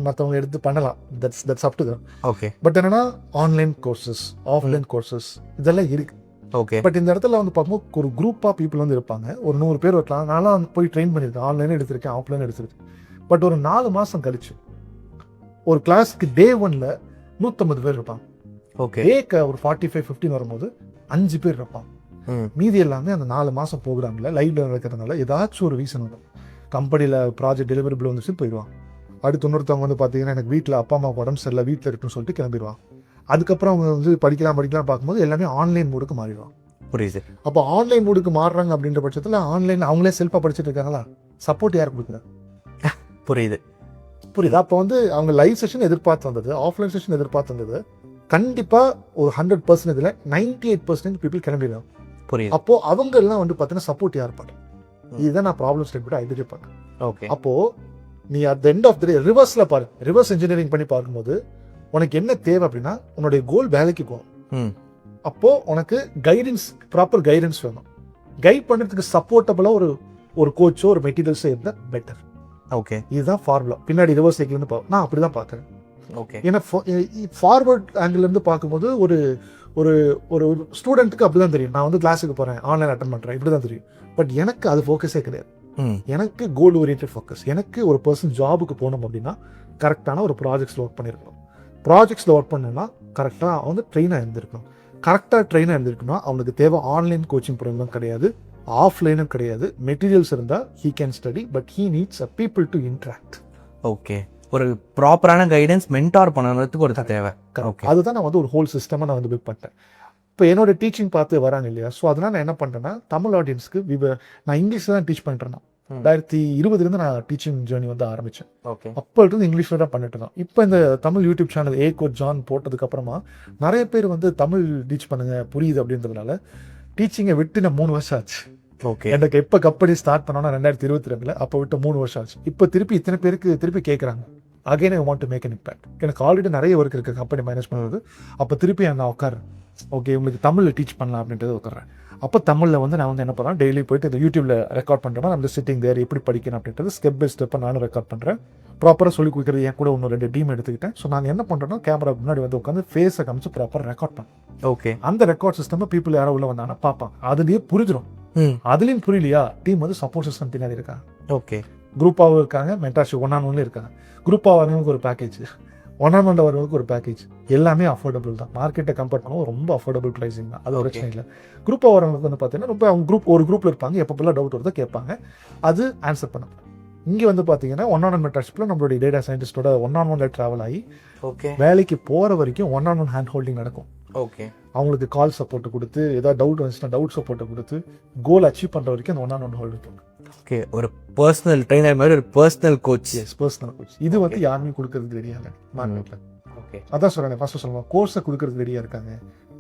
மற்றவங்க எடுத்து பண்ணலாம். That's up to them. Okay, but என்னன்னா ஆன்லைன் கோர்சஸ், ஆஃப்லைன் கோர்சஸ் இதெல்லாம் இருக்கு. ஓகே, பட் இந்த இடத்துல வந்து பார்க்கும்போது ஒரு குரூப் ஆஃப் பீப்புள் வந்து இருப்பாங்க. ஒரு 100 பேர் இருக்கலாம். நான்லாம் வந்து போய் ட்ரெயின் பண்ணியிருக்கேன். ஆன்லைனும் எடுத்திருக்கேன், ஆஃப்லைன் எடுத்திருக்கேன். பட் ஒரு 4 மாதம் கழிச்சு ஒரு கிளாஸ்க்கு டே 1ல 150 பேர் இருப்பாங்க. ஓகே, டேக்கு ஒரு 45-50 வரும்போது 5 பேர் இருப்பாங்க. மீதி எல்லாமே அந்த 4 மாதம் ப்ரோக்ராமில் லைவ்ல நடக்கிறதுனால ஏதாச்சும் ஒரு ரீசன் வரும். கம்பெனியில் ப்ராஜெக்ட் டெலிவரபிள் வந்துச்சு போயிடுவாங்க. அடுத்து இன்னொருத்தவங்க வந்து பார்த்தீங்கன்னா எனக்கு வீட்டில் அப்பா அம்மா உடம்பு சரியில்லை, வீட்டில் இருக்குன்னு சொல்லிட்டு கிளம்பிடுவாங்க. அதுக்கப்புறம் அவங்க வந்து படிக்கலாம் பார்க்கும்போது எல்லாமே ஆன்லைன் மூடுக்கு மாறிடுவாங்க. புரியுது. அப்போ ஆன்லைன் மூடுக்கு மாறுறாங்க அப்படின்ற பட்சத்தில் ஆன்லைன் அவங்களே செல்ஃபாக படிச்சுட்டு இருக்காங்களா? சப்போர்ட் யார் கொடுக்குறாங்க? புரியுது. அப்போ வந்து அவங்க லைவ் செஷன் எதிர்பார்த்து வந்தது, ஆஃப்லைன் செஷன் எதிர்பார்த்து வந்தது. கண்டிப்பாக ஒரு 100% 98% பீப்புள் கிளம்பிடுறாங்க. புரியுது. அப்போ அவங்க எல்லாம் வந்து பார்த்தீங்கன்னா சப்போர்ட் யார் பண்ணுறாங்க? இதுதான் நான் ப்ராப்ளம் ஸ்டேட்மெண்ட் ஐடென்டிஃபை பண்ணேன். ஓகே, அப்போ நீ at the end of the day ரிவர்ஸ்ல பாரு, ரிவர்ஸ் இன்ஜினியரிங் பண்ணி பார்க்கும்போது உனக்கு என்ன தேவை அப்படின்னா உன்னுடைய கோல் வேலைக்கு போகும். அப்போ உனக்கு கைடன்ஸ், ப்ராப்பர் கைடன்ஸ் வேணும். கைட் பண்ணுறதுக்கு சப்போர்ட்டபுளா ஒரு கோச்சோ ஒரு மெட்டீரியல்ஸோ இருந்தால் பெட்டர். ஓகே, இதுதான் ஃபார்முலா. பின்னாடி ரிவர்ஸ் சைக்கிள் இருந்து நான் அப்படிதான் பார்க்குறேன். ஓகே, ஏன்னா ஃபார்வர்ட் ஆங்கிள் இருந்து பார்க்கும்போது ஒரு ஒரு ஒரு ஸ்டூடெண்ட்டுக்கு அப்படிதான் தெரியும். நான் வந்து கிளாஸுக்கு போறேன், ஆன்லைன் அட்டன் பண்றேன், இப்படிதான் தெரியும். பட் எனக்கு அது ஃபோக்கஸே கிடையாது. எனக்கு கோல் ஓரியன்டட் ஃபோக்கஸ். எனக்கு ஒரு பர்சன் ஜாபுக்கு போகணும் அப்படின்னா கரெக்டான ஒரு ப்ராஜெக்ட்ஸில் ஒர்க் பண்ணியிருக்கணும். ப்ராஜெக்ட்ஸில் ஒர்க் பண்ணணும்னா கரெக்டாக வந்து ட்ரெயினாக இருந்திருக்கணும். கரெக்டாக ட்ரெயினாக இருந்திருக்குன்னா அவனுக்கு தேவை ஆன்லைன் கோச்சிங் ப்ரோக்ராம் கிடையாது, ஆஃப்லைனும் கிடையாது. மெட்டீரியல்ஸ் இருந்தால் he can study, but he needs a people to interact. Okay, ஒரு ப்ராப்பரான கைடன்ஸ் மென்டார் பண்ணறதுக்கு ஒரு தேவை. அதுதான் நான் வந்து ஒரு ஹோல் சிஸ்டமாக நான் வந்து பில்ட் பண்ணிட்டேன். இப்போ என்னோட டீச்சிங் பார்த்து வராங்க இல்லையா, ஸோ அதனால நான் என்ன பண்ணுறேன்னா தமிழ் ஆடியன்ஸ்க்கு நான் இங்கிலீஷில் தான் டீச் பண்ணிட்டு இருந்தேன். 2020 நான் டீச்சிங் ஜேர்னி வந்து ஆரம்பித்தேன். ஓகே. அப்போ இருந்து இங்கிலீஷில் தான் பண்ணிட்டு இருந்தோம். இப்போ இந்த தமிழ் யூடியூப் சேனல் ஏ கோட் ஜான் போட்டதுக்கப்புறமா நிறைய பேர் வந்து தமிழ் டீச் பண்ணுங்க புரியுது அப்படின்றதுனால டீச்சிங்கை விட்டு நான் 3 வருஷம் ஆச்சு. ஓகே. எனக்கு எப்போ கம்பெனி ஸ்டார்ட் பண்ணோன்னா 2022 அப்போ விட்டு 3 வருஷம் ஆச்சு. இப்போ திருப்பி இத்தனை பேருக்கு திருப்பி கேட்குறாங்க again I want to make an impact. எனக்கு ஆல்ரெடி நிறைய ஒர்க் இருக்குது கம்பெனி மேனேஜ் பண்ணுறது. அப்போ திருப்பி நான் உட்காரேன், ஓகே உங்களுக்கு தமிழில் டீச் பண்ணலாம் அப்படின்றது உட்காறேன். அப்போ தமிழில் வந்து நான் வந்து என்ன பண்ணுறேன், டெய்லி போயிட்டு இந்த யூடியூப்ல ரெக்கார்ட் பண்ணுறேன். நம்ம சிட்டிங் தேர் எப்படி படிக்கணும் அப்படின்றது ஸ்டெப் பை ஸ்டெப்பாக நானும் ரெக்கார்ட் பண்ணுறேன். ப்ராப்பராக சொல்லி கொடுக்குறது என் கூட இன்னும் 2 டீம் எடுத்துக்கிட்டேன். ஸோ நான் என்ன பண்ணுறேன்னா கேமரா முன்னாடி வந்து உட்காந்து ஃபேஸை காமிச்சு ப்ராப்பராக ரெக்கார்ட் பண்ணேன். ஓகே. அந்த ரெக்கார்ட் சிஸ்டம் பீப்புள் யாரோ உள்ள வந்தாங்கன்னா பார்ப்பாங்க, அதுலேயே புரிஞ்சிடும். அதுலேயும் புரியலையா டீம் வந்து சப்போர்ட் சிஸ்டம் பின்னாடி இருக்காங்க. ஓகே. குரூப்பாகவும் இருக்காங்க, மென்டார்ஷிப் 1-on-1 இருக்காங்க. குரூப்பாக வரவங்களுக்கு ஒரு பேக்கேஜ், 1-on-1 வரவங்களுக்கு ஒரு பேக்கேஜ், எல்லாமே அஃபோர்டபுள் தான். மார்க்கெட்டை கம்பேர் பண்ணுவோம் ரொம்ப அஃபோர்டபுள் ப்ரைஸிங் தான், அது பிரச்சனை இல்லை. குரூப்பாக வரவங்களுக்கு வந்து பார்த்தீங்கன்னா ரொம்ப அவங்க ஒரு குரூப்பில் இருப்பாங்க, எப்பப்பெல்லாம் டவுட் வருதோ கேட்பாங்க, அது ஆன்சர் பண்ண. இங்கே வந்து பார்த்தீங்கன்னா 1-on-1 மென்டார்ஷிப்பில் நம்மளுடைய டேட்டா சயின்டிஸ்டோட 1-on-1 ட்ராவல் ஆகி ஓகே வேலைக்கு போகிற வரைக்கும் 1-on-1 ஹேண்ட் ஹோல்டிங் நடக்கும். ஓகே. அவங்களுக்கு கால் சப்போர்ட் கொடுத்து ஏதாவது டவுட் வந்துச்சுன்னா டவுட் சப்போர்ட்டை கொடுத்து கோல் அச்சீவ் பண்ணுற வரைக்கும் அந்த 1-on-1 ஹோல்டிங். ஓகே. ஒரு பர்சனல் ட்ரெயினர் மாதிரி ஒரு personal coach. Yes, personal coach. இது வந்து யாருமே கொடுக்கறது ரெடியாக மார்க்கெட்டில். ஓகே. அதான் சொல்கிறேன், ஃபர்ஸ்ட் சொல்லுவாங்க கோர்ஸை கொடுக்கறது ரெடியாக இருக்காங்க,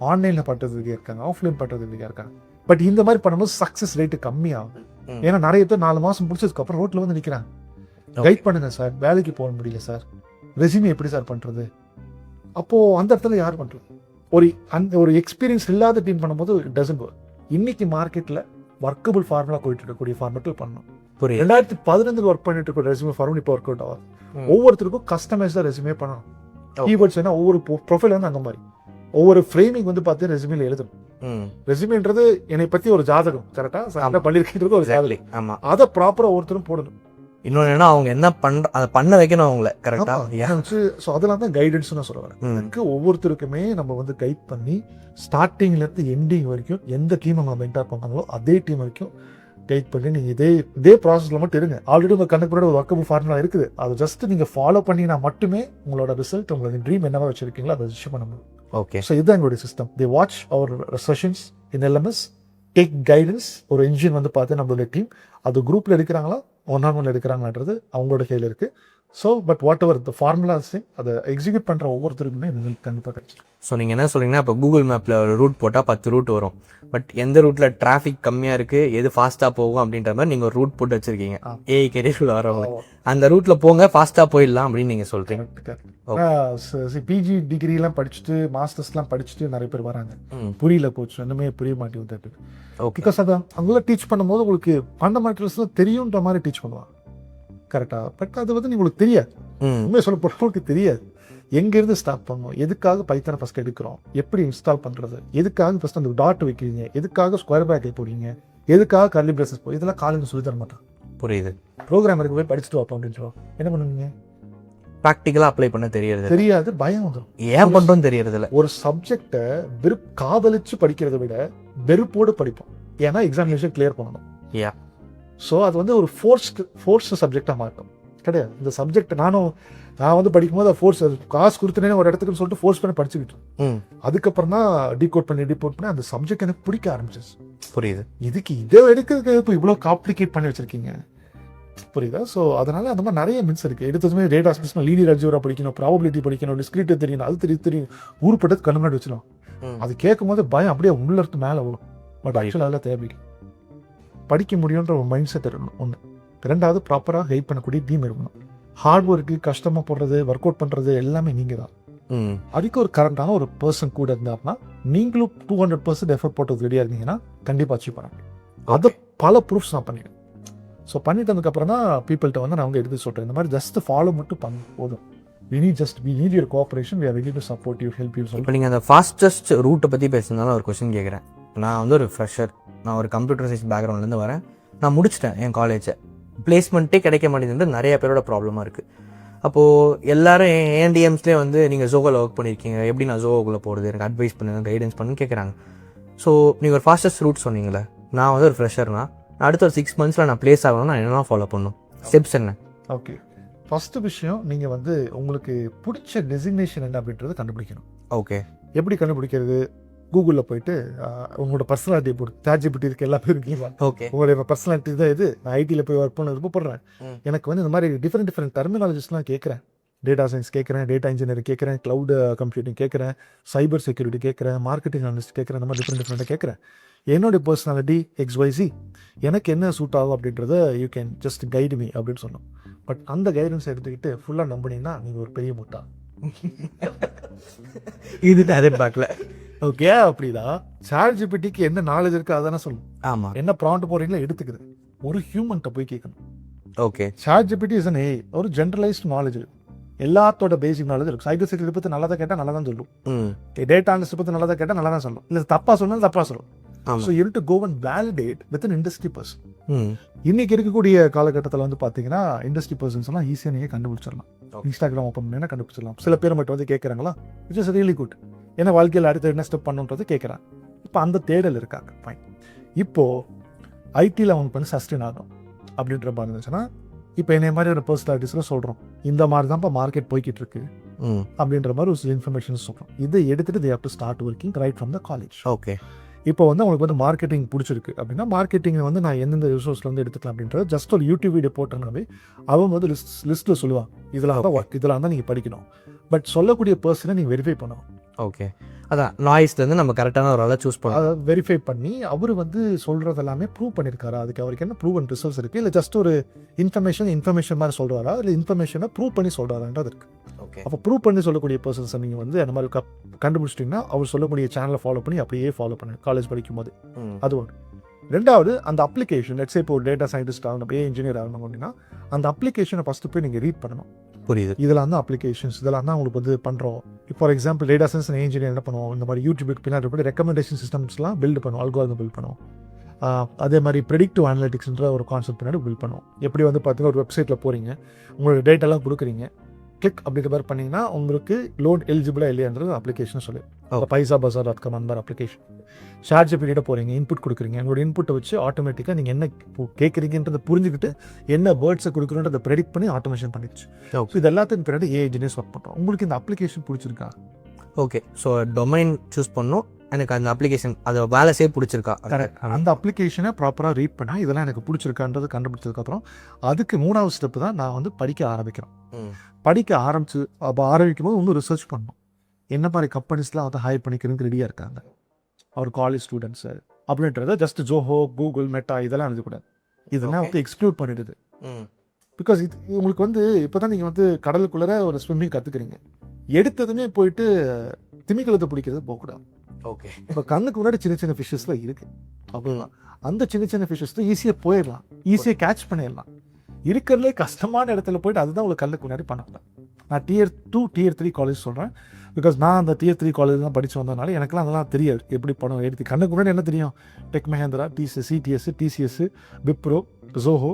ஆன்லைனில் பண்ணுறது ரெடியாக இருக்காங்க, ஆஃப்லைன் பண்ணுறது ரெடியாக இருக்காங்க. பட் இந்த மாதிரி பண்ணும்போது சக்ஸஸ் ரேட்டு கம்மியாகும். ஏன்னா நிறைய பேர் 4 மாதம் முடிச்சதுக்கப்புறம் ரோட்டில் வந்து நிற்கிறாங்க, கைட் பண்ணுங்க சார், வேலைக்கு போக முடியல சார், ரெஸ்யூமே எப்படி சார் பண்ணுறது. அப்போது அந்த இடத்துல யார் பண்ணுறது? ஒரு எக்ஸ்பீரியன்ஸ் இல்லாத டீம் பண்ணும்போது இட் டசன்ட் வொர்க். இன்னைக்கு மார்க்கெட்டில் ஒர்க்கபிள் ஃபார்முலா போயிட்டு இருக்கக்கூடிய ஃபார்மேட்டில் பண்ணணும். 2015 ஒர்க் பண்ணிட்டு இருக்க ரெஸ்யூமே ஃபார்முலா இப்போ ஒர்க் அவுட் ஆகும். ஒவ்வொருத்தருக்கும் கஸ்டமைஸ்டாக ரெஸ்யூமே பண்ணணும். கீவேர்ட்ஸ் வேணா ஒவ்வொரு ப்ரொஃபைல் வந்து அந்த மாதிரி ஒவ்வொரு ஃப்ரேமிங் வந்து பார்த்து ரெஸ்யூமேல எழுதணும். ரெஸ்யூமேன்றது என்னை பற்றி ஒரு ஜாதகம், கரெக்டாக பண்ணியிருக்கிறது ஒரு ஜாதகம். ஆமாம், அதை ப்ராப்பராக ஒவ்வொருத்தரும் போடணும். இன்னொன்று என்ன, அவங்க என்ன அதை பண்ண வைக்கணும் அவங்கள கரெக்டாக. ஸோ அதெல்லாம் தான் கைடன்ஸ் நான் சொல்ல வரேன். எனக்கு ஒவ்வொருத்தருக்குமே நம்ம வந்து கைட் பண்ணி ஸ்டார்டிங்லேருந்து எண்டிங் வரைக்கும் எந்த டீம் அவங்க மென்டார் பண்ணாங்களோ அதே டீம் வரைக்கும் கைட் பண்ணி நீங்கள் இதே ப்ராசஸில் மட்டும் இருங்க. ஆல்ரெடி உங்கள் கண்ணுக்கு முன்னாடி ஒரு ஒர்க்கபிள் ஃபார்முலா இருக்குது, அதை ஜஸ்ட் நீங்கள் ஃபாலோ பண்ணினா மட்டுமே உங்களோட ரிசல்ட், உங்களோட ட்ரீம் என்னவா வச்சிருக்கீங்களோ அதை அச்சீவ் பண்ண முடியும். ஓகே. ஸோ இதுதான் எங்களுடைய system. They watch our sessions in LMS, take guidance. ஒரு என்ஜின் வந்து பார்த்து நம்மளுடைய டீம் அது குரூப்பில் எடுக்கிறாங்களா 1-on-1 எடுக்கிறாங்கன்றது அவங்களோட கையில் இருக்குது. So but what ever the formulas அதை எக்ஸிக்யூட் பண்ணுற ஒவ்வொருத்தருக்குமே ரிசல்ட் கண்டிப்பாக கிடைச்சிடும். ஸோ நீங்கள் என்ன சொல்கிறீங்கன்னா, இப்போ கூகுள் மேப்பில் ஒரு ரூட் போட்டால் 10 ரூட் வரும். பட் எந்த ரூட்டில் டிராஃபிக் கம்மியாக இருக்குது, எது ஃபாஸ்ட்டாக போகும் அப்படின்ற மாதிரி நீங்கள் ஒரு ரூட் போட்டு வச்சுருக்கீங்க. ஏஐ கெரியரில் வரவங்க அந்த ரூட்டில் போங்க, ஃபாஸ்ட்டாக போயிடலாம் அப்படின்னு நீங்கள் சொல்கிறீங்க. பிஜி டிகிரிலாம் படிச்சுட்டு மாஸ்டர்ஸ்லாம் படிச்சுட்டு நிறைய பேர் வராங்க, புரியல கோச் இன்னுமே புரிய மாட்டேங்குது. பிகாஸ் அதை அங்கெல்லாம் டீச் பண்ணும்போது உங்களுக்கு ஃபண்டமெண்டல்ஸ்லாம் தெரியுன்ற மாதிரி டீச் பண்ணுவாங்க, கரெக்டாக. பட் அது வந்து உங்களுக்கு தெரியாது, உண்மையை சொல்ல போகிறவங்களுக்கு தெரியாது. எங்கேருந்து ஸ்டார்ட் பண்ணணும், எதுக்காக பைத்தானை ஃபஸ்ட் எடுக்கிறோம், எப்படி இன்ஸ்டால் பண்ணுறது, எதுக்காக ஃபஸ்ட் அந்த டாட் வைக்கிறீங்க, எதுக்காக ஸ்கொயர் பேக்கை போடுறீங்க, எதுக்காக கர்லி பிரேசஸ் போய் இதெல்லாம் காலேஜ் சொல்லி தர மாட்டான். புரியுது. ப்ரோக்ராமருக்கு போய் படிச்சுட்டு வைப்போம் அப்படின்னு சொல்லுவோம். என்ன பண்ணுவீங்க? ப்ராக்டிக்கலாக அப்ளை பண்ண தெரியாது, பயம் வந்துடும். ஏன் பண்ணுறோம் தெரியறதில்ல. ஒரு சப்ஜெக்டை காதலிச்சு படிக்கிறத விட வெறுப்போடு படிப்போம், ஏன்னா எக்ஸாமினேஷன் கிளியர் பண்ணணும். ஸோ அது வந்து ஒரு ஃபோர்ஸ் சப்ஜெக்டாக மாட்டோம் கிடையாது. இந்த சப்ஜெக்ட் நான் வந்து படிக்கும்போது ஃபோர்ஸ் காசு கொடுத்துனே ஒரு இடத்துக்குன்னு சொல்லிட்டு ஃபோர்ஸ் பண்ணி படிச்சுக்கிட்டோம். அதுக்கப்புறம் தான் டிகோட் பண்ணி அந்த சப்ஜெக்ட் எனக்கு பிடிக்க ஆரம்பிச்சிச்சு. புரியுது. இதுக்கு இதை எடுக்கிறதுக்கு இப்போ இவ்வளோ காம்ப்ளிகேட் பண்ணி வச்சிருக்கீங்க, புரியுதா? ஸோ அதனால அந்த மாதிரி நிறைய மின்ஸ் இருக்கு. எடுத்ததுமே டேட்டா சயின்ஸ் லீனியர் அல்ஜிப்ரா படிக்கணும், ப்ராபபிலிட்டி படிக்கணும், டிஸ்கிரீட் தெரியணும், அது தெரியும் ஊருப்பட்டது கண்ணு முன்னாடி வச்சிடும். அது கேட்கும் போது பயம் அப்படியே உள்ள இருந்து மேலே வரும். பட் ஆக்சுவலாக அதெல்லாம் தேவை படிக்க முடியுன்ற ஒரு மைண்ட் செட் இருக்கணும் ஒன்று. ரெண்டாவது ப்ராப்பராக ஹெல்ப் பண்ணக்கூடிய டீம் இருக்கணும். ஹார்ட் ஒர்க்கு, கஷ்டமாக போடுறது, ஒர்க் அவுட் பண்ணுறது எல்லாமே நீங்கள் தான். அதுக்கு ஒரு கரெக்டான ஒரு பர்சன் கூட இருந்தாருன்னா நீங்களும் 200% எஃபர்ட் போட்டது ரெடியாக இருந்தீங்கன்னா கண்டிப்பாக அச்சீவ் பண்ண முடியும். அதை பல ப்ரூஃப்ஸ் நான் பண்ணிடுவேன். ஸோ பண்ணிட்டதுக்கப்புறம் தான் பீப்புள்கிட்ட வந்து நான் வந்து எடுத்து சொல்கிறேன், இந்த மாதிரி ஜஸ்ட் ஃபாலோ மட்டும் பண்ண போதும். we need your cooperation, we are ready to support you, help you. இப்போ நீங்கள் அந்த ஃபாஸ்டஸ்ட் ரூட்டை பற்றி பேசுனாலும் ஒரு கொஸ்டின் கேட்குறேன். நான் வந்து ஒரு ஃப்ரெஷர், நான் ஒரு கம்ப்யூட்டர் சயின்ஸ் பேக்ரவுண்ட்லேருந்து வரேன், நான் முடிச்சிட்டேன் என் காலேஜை, பிளேஸ்மெண்ட்டே கிடைக்க மாட்டேங்குது, நிறைய பேரோட ப்ராப்ளமாக இருக்குது. அப்போது எல்லாரும் ஏஎன்டிஎம்ஸ்லேயே வந்து நீங்கள் ஜோகோவில் ஒர்க் பண்ணியிருக்கீங்க, எப்படி நான் ஜோகோக்குள்ளே போகிறது, எனக்கு அட்வைஸ் பண்ணுங்கள், கைடன்ஸ் பண்ணுன்னு கேட்குறாங்க. ஸோ நீங்கள் ஒரு ஃபாஸ்டஸ்ட் ரூட் சொன்னீங்களே, நான் வந்து ஒரு ஃப்ரெஷர்னா அடுத்த ஒரு 6 months நான் பிளேஸ் ஆகணும்னா நான் என்னெல்லாம் ஃபாலோ பண்ணணும், ஸ்டெப்ஸ் என்ன? ஓகே, ஃபஸ்ட்டு விஷயம் நீங்கள் வந்து உங்களுக்கு பிடிச்ச டெசிக்னேஷன் என்ன அப்படின்றத கண்டுபிடிக்கணும். ஓகே, எப்படி கண்டுபிடிக்கிறது? கூகுளில் போயிட்டு உங்களோட பர்சனாலிட்டி போட்டு ChatGPT இருக்கு எல்லா பேரும் இருக்கீங்களா, ஓகே. உங்களுடைய பர்சனாலிட்டி தான் இது, நான் ஐடியில் போய் ஒர்க் பண்ண விருப்பப்படுறேன், எனக்கு வந்து இந்த மாதிரி டிஃப்ரெண்ட் டெர்மினாலஜிஸ்லாம் கேட்குறேன், டேட்டா சயின்ஸ் கேட்குறேன், டேட்டா இன்ஜினியரிங் கேட்குறேன், க்ளவுட் கம்ப்யூட்டிங் கேட்குறேன், சைபர் செக்யூரிட்டி கேட்குறேன், மார்க்கெட்டிங் அனலிஸ்ட் கேட்குறேன், இந்த மாதிரி டிஃப்ரெண்ட்டாக கேட்குறேன். என்னுடைய பர்சனாலிட்டி XYZ, எனக்கு என்ன சூட் ஆகும் அப்படின்றத you can just guide me அப்படின்னு சொன்னோம். பட் அந்த கைடன்ஸ் எடுத்துக்கிட்டு ஃபுல்லாக நம்பினீங்கன்னா நீங்கள் ஒரு பெரிய முட்டா. இது அதே பேக்ல. ஓகே, அப்படிதான் ChatGPTக்கு என்ன நாலேஜ் இருக்கு அதானே சொல்லும். ஆமா. என்ன ப்ராம்ப்ட் போறீங்களோ எடுத்துக்கிறது. ஒரு ஹியூமன்கிட்ட போய் கேட்கணும். Okay. ChatGPT is an AI, ஒரு ஜென்ரலைஸ்டு நாலேஜ், எல்லாத்தோட பேசிக் நாலேஜ் இருக்கும். சைபர் செக்யூரிட்டி பற்றி நல்லா தான் கேட்டால் நல்லா தான் சொல்லும், டேட்டா அனலிஸ்ட் பற்றி நல்லா தான் கேட்டால் நல்லா தான் சொல்லும், இல்லை தப்பா சொன்னாலும் தப்பா சொல்லும். So you to go and validate with an industry person. இன்னைக்கு இருக்கக்கூடிய காலகட்டத்தில் வந்து பார்த்தீங்கன்னா இண்டஸ்ட்ரி பர்சன்ஸ் எல்லாம் ஈஸியாக நீங்கள் கண்டுபிடிச்சிடலாம். இன்ஸ்டாகிராம் ஓப்பன் பண்ணி கண்டுபிடிச்சிடலாம். சில பேர் மட்டும் வந்து கேட்குறாங்களா, விச் இஸ் ரியலி குட், ஏன்னா வாழ்க்கையில் அடுத்த என்ன ஸ்டெப் பண்ணுன்றது கேட்குறாங்க. இப்போ அந்த தேடல் இருக்காங்க. ஃபைன். இப்போது ஐடியில் அவங்க வந்து சஸ்டெயின் ஆகும் அப்படின்ற மாதிரி இருந்துச்சுன்னா, இப்போ என்னை மாதிரி ஒரு பர்சனாலிட்டிஸில் சொல்கிறோம், இந்த மாதிரி தான் இப்போ மார்க்கெட் போய்கிட்டு இருக்கு அப்படின்ற மாதிரி ஒரு இன்ஃபர்மேஷன் சொல்கிறோம். இதை எடுத்துகிட்டு தே have to start working right from the college. Okay. இப்போ வந்து அவங்களுக்கு வந்து மார்க்கெட்டிங் பிடிச்சிருக்கு அப்படின்னா, மார்க்கெட்டிங் வந்து நான் எந்தெந்த ரிசோர்ஸ்ல வந்து எடுத்துக்கலாம் அப்படின்றது ஜஸ்ட் ஒரு யூடியூப் வீடியோ போட்டோம்னாவே அவங்க வந்து லிஸ்ட்டில் சொல்லுவாங்க, இதெல்லாம் தான் ஒர்க், இதெல்லாம் தான் நீங்கள் படிக்கணும். பட் சொல்லக்கூடிய பர்சனை நீங்கள் வெரிஃபை பண்ணணும். ஓகே. அதான் நாய்ஸ்லேருந்து நம்ம கரெக்டான ஒரு ஆளை சூஸ் பண்ணணும். அதை வெரிஃபை பண்ணி அவர் வந்து சொல்கிறது எல்லாமே ப்ரூவ் பண்ணியிருக்காரா, அதுக்கு அவருக்கு என்ன ப்ரூவ் அண்ட் ரிசல்ட்ஸ் இருக்குது, இல்லை ஜஸ்ட் ஒரு இன்ஃபர்மேஷன் மாதிரி சொல்கிறாரா, இல்லை இன்ஃபர்மேஷனை ப்ரூவ் பண்ணி சொல்கிறாரான்றது இருக்குது. ஓகே. அப்போ ப்ரூவ் பண்ணி சொல்லக்கூடிய பர்சன்ஸை நீங்கள் வந்து அந்த மாதிரி கண்டுபிடிச்சிட்டிங்கன்னா அவர் சொல்லக்கூடிய சேனலை ஃபாலோ பண்ணி அப்படியே ஃபாலோ பண்ணுங்க காலேஜ் படிக்கும் போது. அது ஒன்று. ரெண்டாவது, அந்த அப்ளிகேஷன், லெட்ஸ் இப்போ ஒரு டேட்டா சயின்டிஸ்ட் ஆகணும், இன்ஜினியர் ஆகணும் அப்படின்னா அந்த அப்ளிகேஷனை ஃபஸ்ட்டு போய் நீங்கள் ரீட் பண்ணணும். புரியுது. இதெல்லாம் தான் அப்ளிகேஷன்ஸ், இதெல்லாம் தான் உங்களுக்கு வந்து பண்ணுறோம். For example data science engineer என்ன பண்ணுவோம், இந்த மாதிரி யூடியூபுக்கு பின்னாடி போய் ரெக்கமெண்டேஷன் சிஸ்டம்ஸ்லாம் பில்ட் பண்ணுவோம், அல்காரிதம் பில்ட் பண்ணுவோம். அதே மாதிரி ப்ரெடிக்டிவ் அனலிட்டிக்ஸ்ன்ற ஒரு கான்செப்ட் பின்னாடி பில்ட் பண்ணுவோம். எப்படி வந்து பார்த்தீங்கன்னா ஒரு வெப்சைட்டில் போகிறீங்க, உங்களோட டேட்டாலாம் கொடுக்குறீங்க, கிளிக் அப்படின்ற மாதிரி பண்ணிங்கன்னா உங்களுக்கு லோன் எலிஜிபிளாக இல்லையான்றது அப்ளிகேஷன் சொல்லு. paisabazar.com அந்த மாதிரி அப்ளிகேஷன். ChatGPT போகிறீங்க, இன்புட் கொடுக்குறீங்க, உங்களோட இன்புட்டை வச்சு ஆட்டோமேட்டிக்காக நீங்கள் என்ன கேட்குறீங்கன்றதை புரிஞ்சுக்கிட்டு என்ன வேர்ட்ஸை கொடுக்குறோன்றதை ப்ரெடிக்ட் பண்ணி ஆட்டோமேஷன் பண்ணிடுச்சு. ஸோ இது எல்லாத்தையும் பின்னாடி AI இன்ஜினியர்ஸ் ஒர்க் பண்ணுறோம். உங்களுக்கு இந்த அப்ளிகேஷன் பிடிச்சிருக்கா? ஓகே. ஸோ டொமைன் சூஸ் பண்ணணும், எனக்கு அந்த அப்ளிகேஷன் அதை வேலை செய்ய பிடிச்சிருக்கா. கரெக்ட். அந்த அப்ளிகேஷனை ப்ராப்பராக ரீட் பண்ணால் இதெல்லாம் எனக்கு பிடிச்சிருக்கான்றது கண்டுபிடிச்சதுக்கப்புறம் அதுக்கு 3வது ஸ்டெப்பு தான் நான் வந்து படிக்க ஆரம்பிக்கிறோம். படிக்க ஆரம்பிக்கும் போது இன்னும் ரிசர்ச் பண்ணணும், என்ன மாதிரி கம்பெனிஸ்லாம் வந்து ஹையர் பண்ணிக்கிறதுக்கு ரெடியாக இருக்காங்க அவர் காலேஜ் ஸ்டூடெண்ட்ஸு அப்படின்றத. ஜஸ்ட் ஜோஹோ, கூகுள், மெட்டா இதெல்லாம் எழுதக்கூடாது, இதெல்லாம் வந்து எக்ஸ்க்ளூட் பண்ணிடுது. பிகாஸ் இது உங்களுக்கு வந்து இப்போ தான் நீங்கள் வந்து கடலுக்குள்ளே ஒரு ஸ்விம்மிங் கற்றுக்குறீங்க, எடுத்ததுமே போயிட்டு திமிக்கலத்தை பிடிக்கிறது போகக்கூடாது. ஓகே. இப்போ கண்ணுக்கு முன்னாடி சின்ன சின்ன ஃபிஷ்ஷஸ்லாம் இருக்குது அப்படிலாம், அந்த சின்ன சின்ன ஃபிஷ்ஷஸ் தான் ஈஸியாக போயிடலாம், ஈஸியாக கேட்ச் பண்ணிடலாம். இருக்கிறதுலே கஷ்டமான இடத்துல போயிட்டு அதுதான் உங்களுக்கு கண்ணுக்கு முன்னாடி பண்ணலாம். நான் Tier 2 Tier 3 காலேஜ் சொல்கிறேன், பிகாஸ் நான் அந்த Tier 3 காலேஜ் தான் படித்து வந்ததுனால எனக்குலாம் அதெல்லாம் தெரியாது. எப்படி பணம் எடுத்து கண்ணுக்கு முன்னாடி என்ன தெரியும், tech Mahindra, CTS, TCS, Wipro, Zoho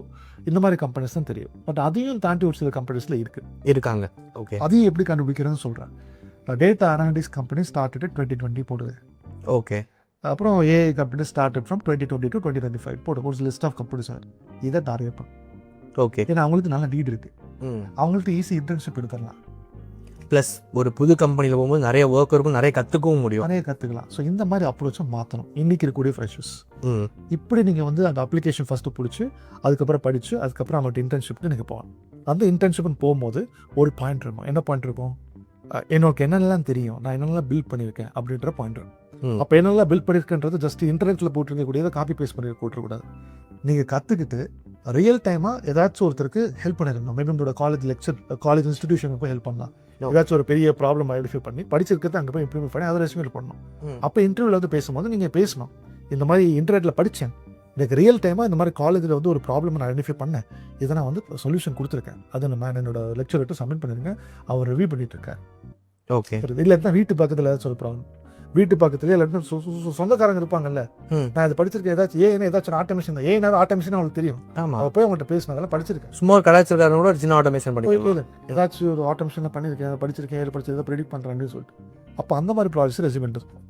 இந்த மாதிரி கம்பெனிஸ் தான் தெரியும். பட் அதையும் தாண்டி ஒரு சில கம்பெனிஸில் இருக்காங்க. ஓகே. அதையும் எப்படி கண்டுபிடிக்கிறேன்னு சொல்கிறேன். டேட்டா அனாலிட்டிக்ஸ் கம்பெனி ஸ்டார்டட் 2020 போடுது. ஓகே. அப்புறம் AI company started from 2020 to 2025 போடுது. ஒரு லிஸ்ட் ஆஃப் கம்பெனிஸ் இதை டார்கெட் பண்ணும். ஓகே. ஏன்னா அவங்களுக்கு நல்ல நீட் இருக்கு, அவங்களுக்கு ஈஸி இன்டர்ன்ஷிப் எடுத்துடலாம். ப்ளஸ் ஒரு புது கம்பெனியில் போகும்போது நிறைய ஒர்க் இருக்கும், நிறைய கற்றுக்கவும் முடியும், நிறைய கற்றுக்கலாம். ஸோ இந்த மாதிரி அப்ரோச்சும் மாற்றணும் இன்னைக்கு இருக்கக்கூடிய ஃப்ரெஷர்ஸ். இப்படி நீங்கள் வந்து அந்த அப்ளிகேஷன் ஃபஸ்ட்டு பிடிச்சி அதுக்கப்புறம் படித்து அதுக்கப்புறம் அவங்கள்ட்ட இன்டர்ன்ஷிப்க்கு நீங்கள் போகணும். அந்த இன்டர்ன்ஷிப்னு போகும்போது ஒரு பாயிண்ட் இருக்கும். என்ன பாயிண்ட் இருக்கும், எனக்கு என்னென்னலாம் தெரியும், நான் என்னென்னலாம் பில்ட் பண்ணியிருக்கேன் அப்படின்ற பாயிண்ட் இருக்கும். அப்போ என்னெல்லாம் பில்ட் பண்ணியிருக்கேன்றது ஜஸ்ட் இன்டர்நெட்டில் போட்டிருக்கக்கூடியதை காப்பி பேஸ்ட் பண்ணி போட்டுருக்கூடாது. நீங்கள் கற்றுக்கிட்டு ரியல் டைமாக ஏதாச்சும் ஒருத்தருக்கு ஹெல்ப் பண்ணிடணும். மேபி உங்களோட காலேஜ் இன்ஸ்டிடியூஷனுக்கு போய் ஹெல்ப் பண்ணலாம். ஏதாச்சும் ஒரு பெரிய ப்ராப்ளம் ஐடென்டிஃபை பண்ணி படிச்சிருக்கிறது அங்கே போய் இம்ப்ளிமெண்ட் பண்ணி அதை ரெஸ்யூம் பண்ணணும். அப்போ இன்டர்வியூவில் வந்து பேசும்போது நீங்கள் பேசணும், இந்த மாதிரி இன்டர்நெட்டில் படித்தேன், எனக்கு ரியல் டைமாக இந்த மாதிரி காலேஜில் வந்து ஒரு ப்ராப்ளம் நான் ஐடென்டிஃபை பண்ணேன், இதை நான் வந்து சொல்யூஷன் கொடுத்துருக்கேன், அதை நான் என்னோட லெக்சர்கிட்ட சப்மிட் பண்ணியிருக்கேன், அவர் ரிவ்யூ பண்ணிட்டு இருக்கேன். ஓகே. இல்லாட்டினா வீட்டு பக்கத்தில் ஏதாச்சும் ஒரு ப்ராப்ளம், வீட்டு பக்கத்துலேயே இல்லாட்டினா சொந்தக்காரங்க இருப்பாங்கல்ல, நான் இதை படிச்சிருக்கேன், ஏதாச்சும் ஆட்டோமேஷன் தான், ஆட்டோமேஷன் அவங்களுக்கு தெரியும், அவள் போய் அவங்கள்ட்ட பேசினதெல்லாம் படிச்சிருக்கேன். சும்மா கலாச்சாரம் கூட சின்ன ஆட்டோமேஷன் பண்ணி ஏதாச்சும் ஒரு ஆட்டோமேஷன் பண்ணியிருக்கேன், அதை படிச்சிருக்கேன், படிச்சதை ப்ரெடிக்ட் பண்ணுறேன்னு சொல்லிட்டு. அப்போ அந்த மாதிரி ப்ராஜெக்ட்ஸ் ரெசிமெண்ட் இருக்கும்.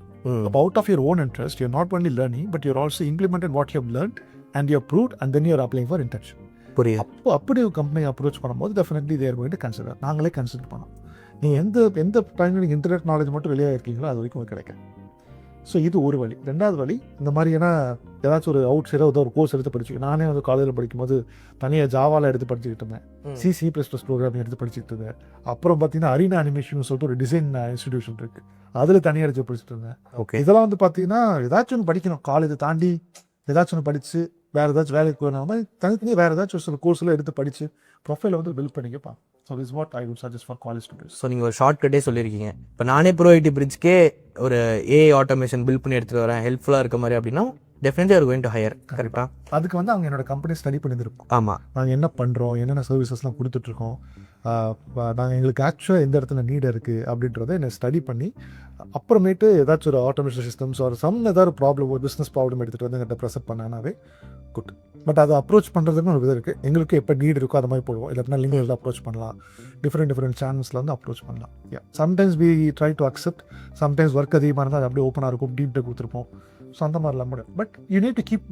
அப்போ out of your own interest you not only learning but you're also implemented what you have learned and you proved and then you're applying for internship. புரியுது. அப்போ அப்படி ஒரு கம்பெனி அப்ரோச் பண்ணும்போது definitely they're going to consider. நாங்களே consider பண்ணோம். நீங்கள் எந்த டைமில் நீங்கள் இன்டர்நெட் நாலேஜ் மட்டும் வெளியாக இருக்கீங்களோ அது வரைக்கும் கிடைக்கும். ஸோ இது ஒரு வழி. ரெண்டாவது வழி, இந்த மாதிரியான ஏதாச்சும் ஒரு அவுட் சைடாக ஏதோ ஒரு கோர்ஸ் எடுத்து படிச்சு, நானே வந்து காலேஜில் படிக்கும்போது தனியாக ஜாவாவில் எடுத்து படிச்சுக்கிட்டு இருந்தேன், C++ ப்ரோக்ராமிங் எடுத்து படிச்சுட்டு இருந்தேன். அப்புறம் பார்த்தீங்கன்னா அரீனா அனிமேஷன் சொல்லிட்டு ஒரு டிசைன் இன்ஸ்டிடியூஷன் இருக்குது, அதில் தனியாக எடுத்து படிச்சுட்டு இருந்தேன். ஓகே. இதெல்லாம் வந்து பார்த்தீங்கன்னா ஏதாச்சும் ஒன்று படிக்கணும், காலேஜை தாண்டி ஏதாச்சும் ஒன்று படித்து வேறு ஏதாச்சும் வேலைக்கு போகிற மாதிரி தனித்தனியாக வேறு ஏதாச்சும் சில கோர்ஸில் எடுத்து படித்து ப்ரொஃபைலை வந்து பில்ட் பண்ணிக்கப்பா. So this what I would suggest for college students. So நீங்கள் ஒரு ஷார்ட்கட்டே சொல்லியிருக்கீங்க. இப்போ நானே ப்ரோ ஐடி பிரிட்ஜ்க்கே ஒரு ஏஐ ஆட்டோமேஷன் பில்ட் பண்ணி எடுத்துகிட்டு வரேன், ஹெல்ப்ஃபுல்லாக இருக்க மாதிரி அப்படின்னா definitely are going to higher. கரெக்டாக அதுக்கு வந்து அவங்க என்னோட கம்பெனி ஸ்டடி பண்ணியிருப்போம். ஆமாம். நாங்கள் என்ன பண்ணுறோம், என்னென்ன சர்வீசஸ்லாம் கொடுத்துட்ருக்கோம், நாங்கள் எங்களுக்கு ஆக்சுவலாக எந்த இடத்துல நீட் இருக்குது அப்படின்றத என்னை ஸ்டடி பண்ணி அப்புறமேட்டு ஏதாச்சும் ஒரு ஆட்டோமேஷன் சிஸ்டம்ஸ் ஒரு ஏதாவது ப்ராப்ளம், ஒரு பிஸ்னஸ் ப்ராப்ளம் எடுத்துகிட்டு வந்து எங்கிட்ட ப்ரெசென்ட் பண்ணாவே குட். பட் அதை அப்ரோச் பண்ணுறதுக்கு ஒரு விதம் இருக்குது. எங்களுக்கு எப்போ நீட் இருக்கோ அது மாதிரி போடுவோம். இல்லைனா லிங்கில் அப்ரோச் பண்ணலாம், டிஃப்ரெண்ட் சேனல்ஸில் வந்து அப்ரோச் பண்ணலாம். Sometimes we try to accept, sometimes work அதிகமாக இருந்தால் அது அப்படியே ஓப்பனாக இருக்கும், டீப் டெக் கொடுத்துருப்போம். ஸோ அந்த மாதிரிலாம் முடியும். But you need to keep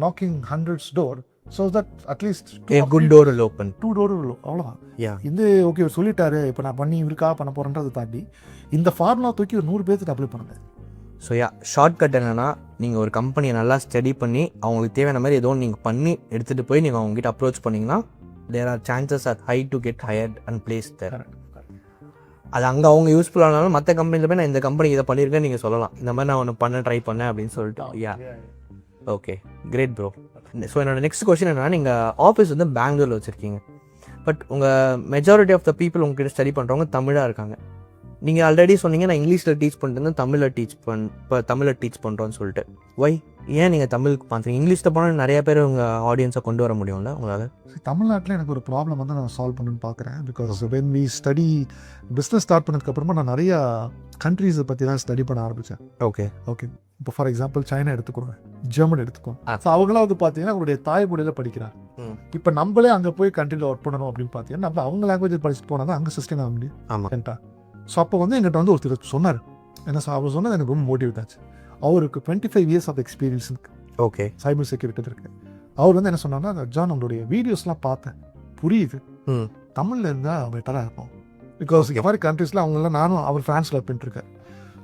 knocking hundreds door so that at least good door will open, 2 door அவ்வளோதான். யா இது ஓகே சொல்லிட்டாரு, இப்போ நான் பண்ணி இருக்கா பண்ண போகிறேன்றதை தாண்டி இந்த ஃபார்முலா தூக்கி ஒரு 100 பேருக்கு அப்ளை பண்ணுங்கள். ஸோ ஷார்ட்கட் என்னென்னா, நீங்கள் ஒரு கம்பெனியை நல்லா ஸ்டடி பண்ணி அவங்களுக்கு தேவையான மாதிரி ஏதோ நீங்கள் பண்ணி எடுத்துகிட்டு போய் நீங்கள் அவங்ககிட்ட அப்ரோச் பண்ணிங்கன்னா there are chances are high to get hired and placed there. அது அங்கே அவங்க யூஸ்ஃபுல்லானாலும் மற்ற கம்பெனியில் போய் நான் இந்த கம்பெனி இதை பண்ணியிருக்கேன் நீங்கள் சொல்லலாம், இந்த மாதிரி நான் ஒன்று பண்ண ட்ரை பண்ணேன் அப்படின்னு சொல்லிட்டு. Yeah okay, great bro. So என்னோட நெக்ஸ்ட் கொஸ்டின் என்னன்னா, நீங்கள் ஆஃபீஸ் வந்து பெங்களூரில் வச்சுருக்கீங்க, பட் உங்கள் மெஜாரிட்டி ஆஃப் த பீப்புள் உங்ககிட்ட ஸ்டடி பண்ணுறவங்க தமிழாக இருக்காங்க. நீங்கள் ஆல்ரெடி சொன்னீங்க நான் இங்கிலீஷில் டீச் பண்ணிட்டு தமிழில் டீச் பண்ணுறோன்னு சொல்லிட்டு. ஒய் ஏன் நீங்கள் தமிழுக்கு பார்த்துங்க? இங்கிலீஷில் போனால் நிறைய பேர் உங்கள் ஆடியன்ஸை கொண்டு வர முடியும்ல உங்களால்? தமிழ்நாட்டில் எனக்கு ஒரு ப்ராப்ளம் வந்து நான் சால்வ் பண்ணணும்னு பார்க்குறேன். Because when we study business start பண்ணதுக்கப்புறமா நான் நிறையா கண்ட்ரீஸை பற்றி தான் ஸ்டடி பண்ண ஆரம்பித்தேன். ஓகே. இப்போ ஃபார் எக்ஸாம்பிள் சைனா எடுத்துக்கோங்க, ஜெர்மன் எடுத்துக்கோங்க. ஸோ அவங்களாம் வந்து பார்த்தீங்கன்னா அவங்களுடைய தாய்மொழியில் படிக்கிறாங்க. இப்போ நம்மளே அங்கே போய் கண்ட்ரியில் ஒர்க் பண்ணணும் அப்படின்னு பார்த்தீங்கன்னா நம்ம அவங்க லாங்குவேஜ் படிச்சுட்டு போனால் தான் அங்கே சிஸ்டம் ஆக முடியும். ஆமாம். ஸோ அப்போ வந்து எங்கிட்ட வந்து ஒருத்தர் சொன்னார், என்ன அவர் சொன்னது எனக்கு ரொம்ப மோட்டிவேட் ஆச்சு. அவருக்கு 25 years ஆஃப் எக்ஸ்பீரியன்ஸ் இருக்குது. ஓகே. சைபர் செக்யூரிட்டி இருக்குது. அவர் வந்து என்ன சொன்னார்னா, ஜான் நம்மளுடைய வீடியோஸ்லாம் பார்த்தேன், புரியுது, தமிழில் இருந்தால் பெட்டராக இருக்கும். பிகாஸ் இந்த மாதிரி கண்ட்ரீஸில் அவங்களாம் நானும் அவர் ஃப்ரான்ஸில் பண்ணிட்டுருக்கேன்.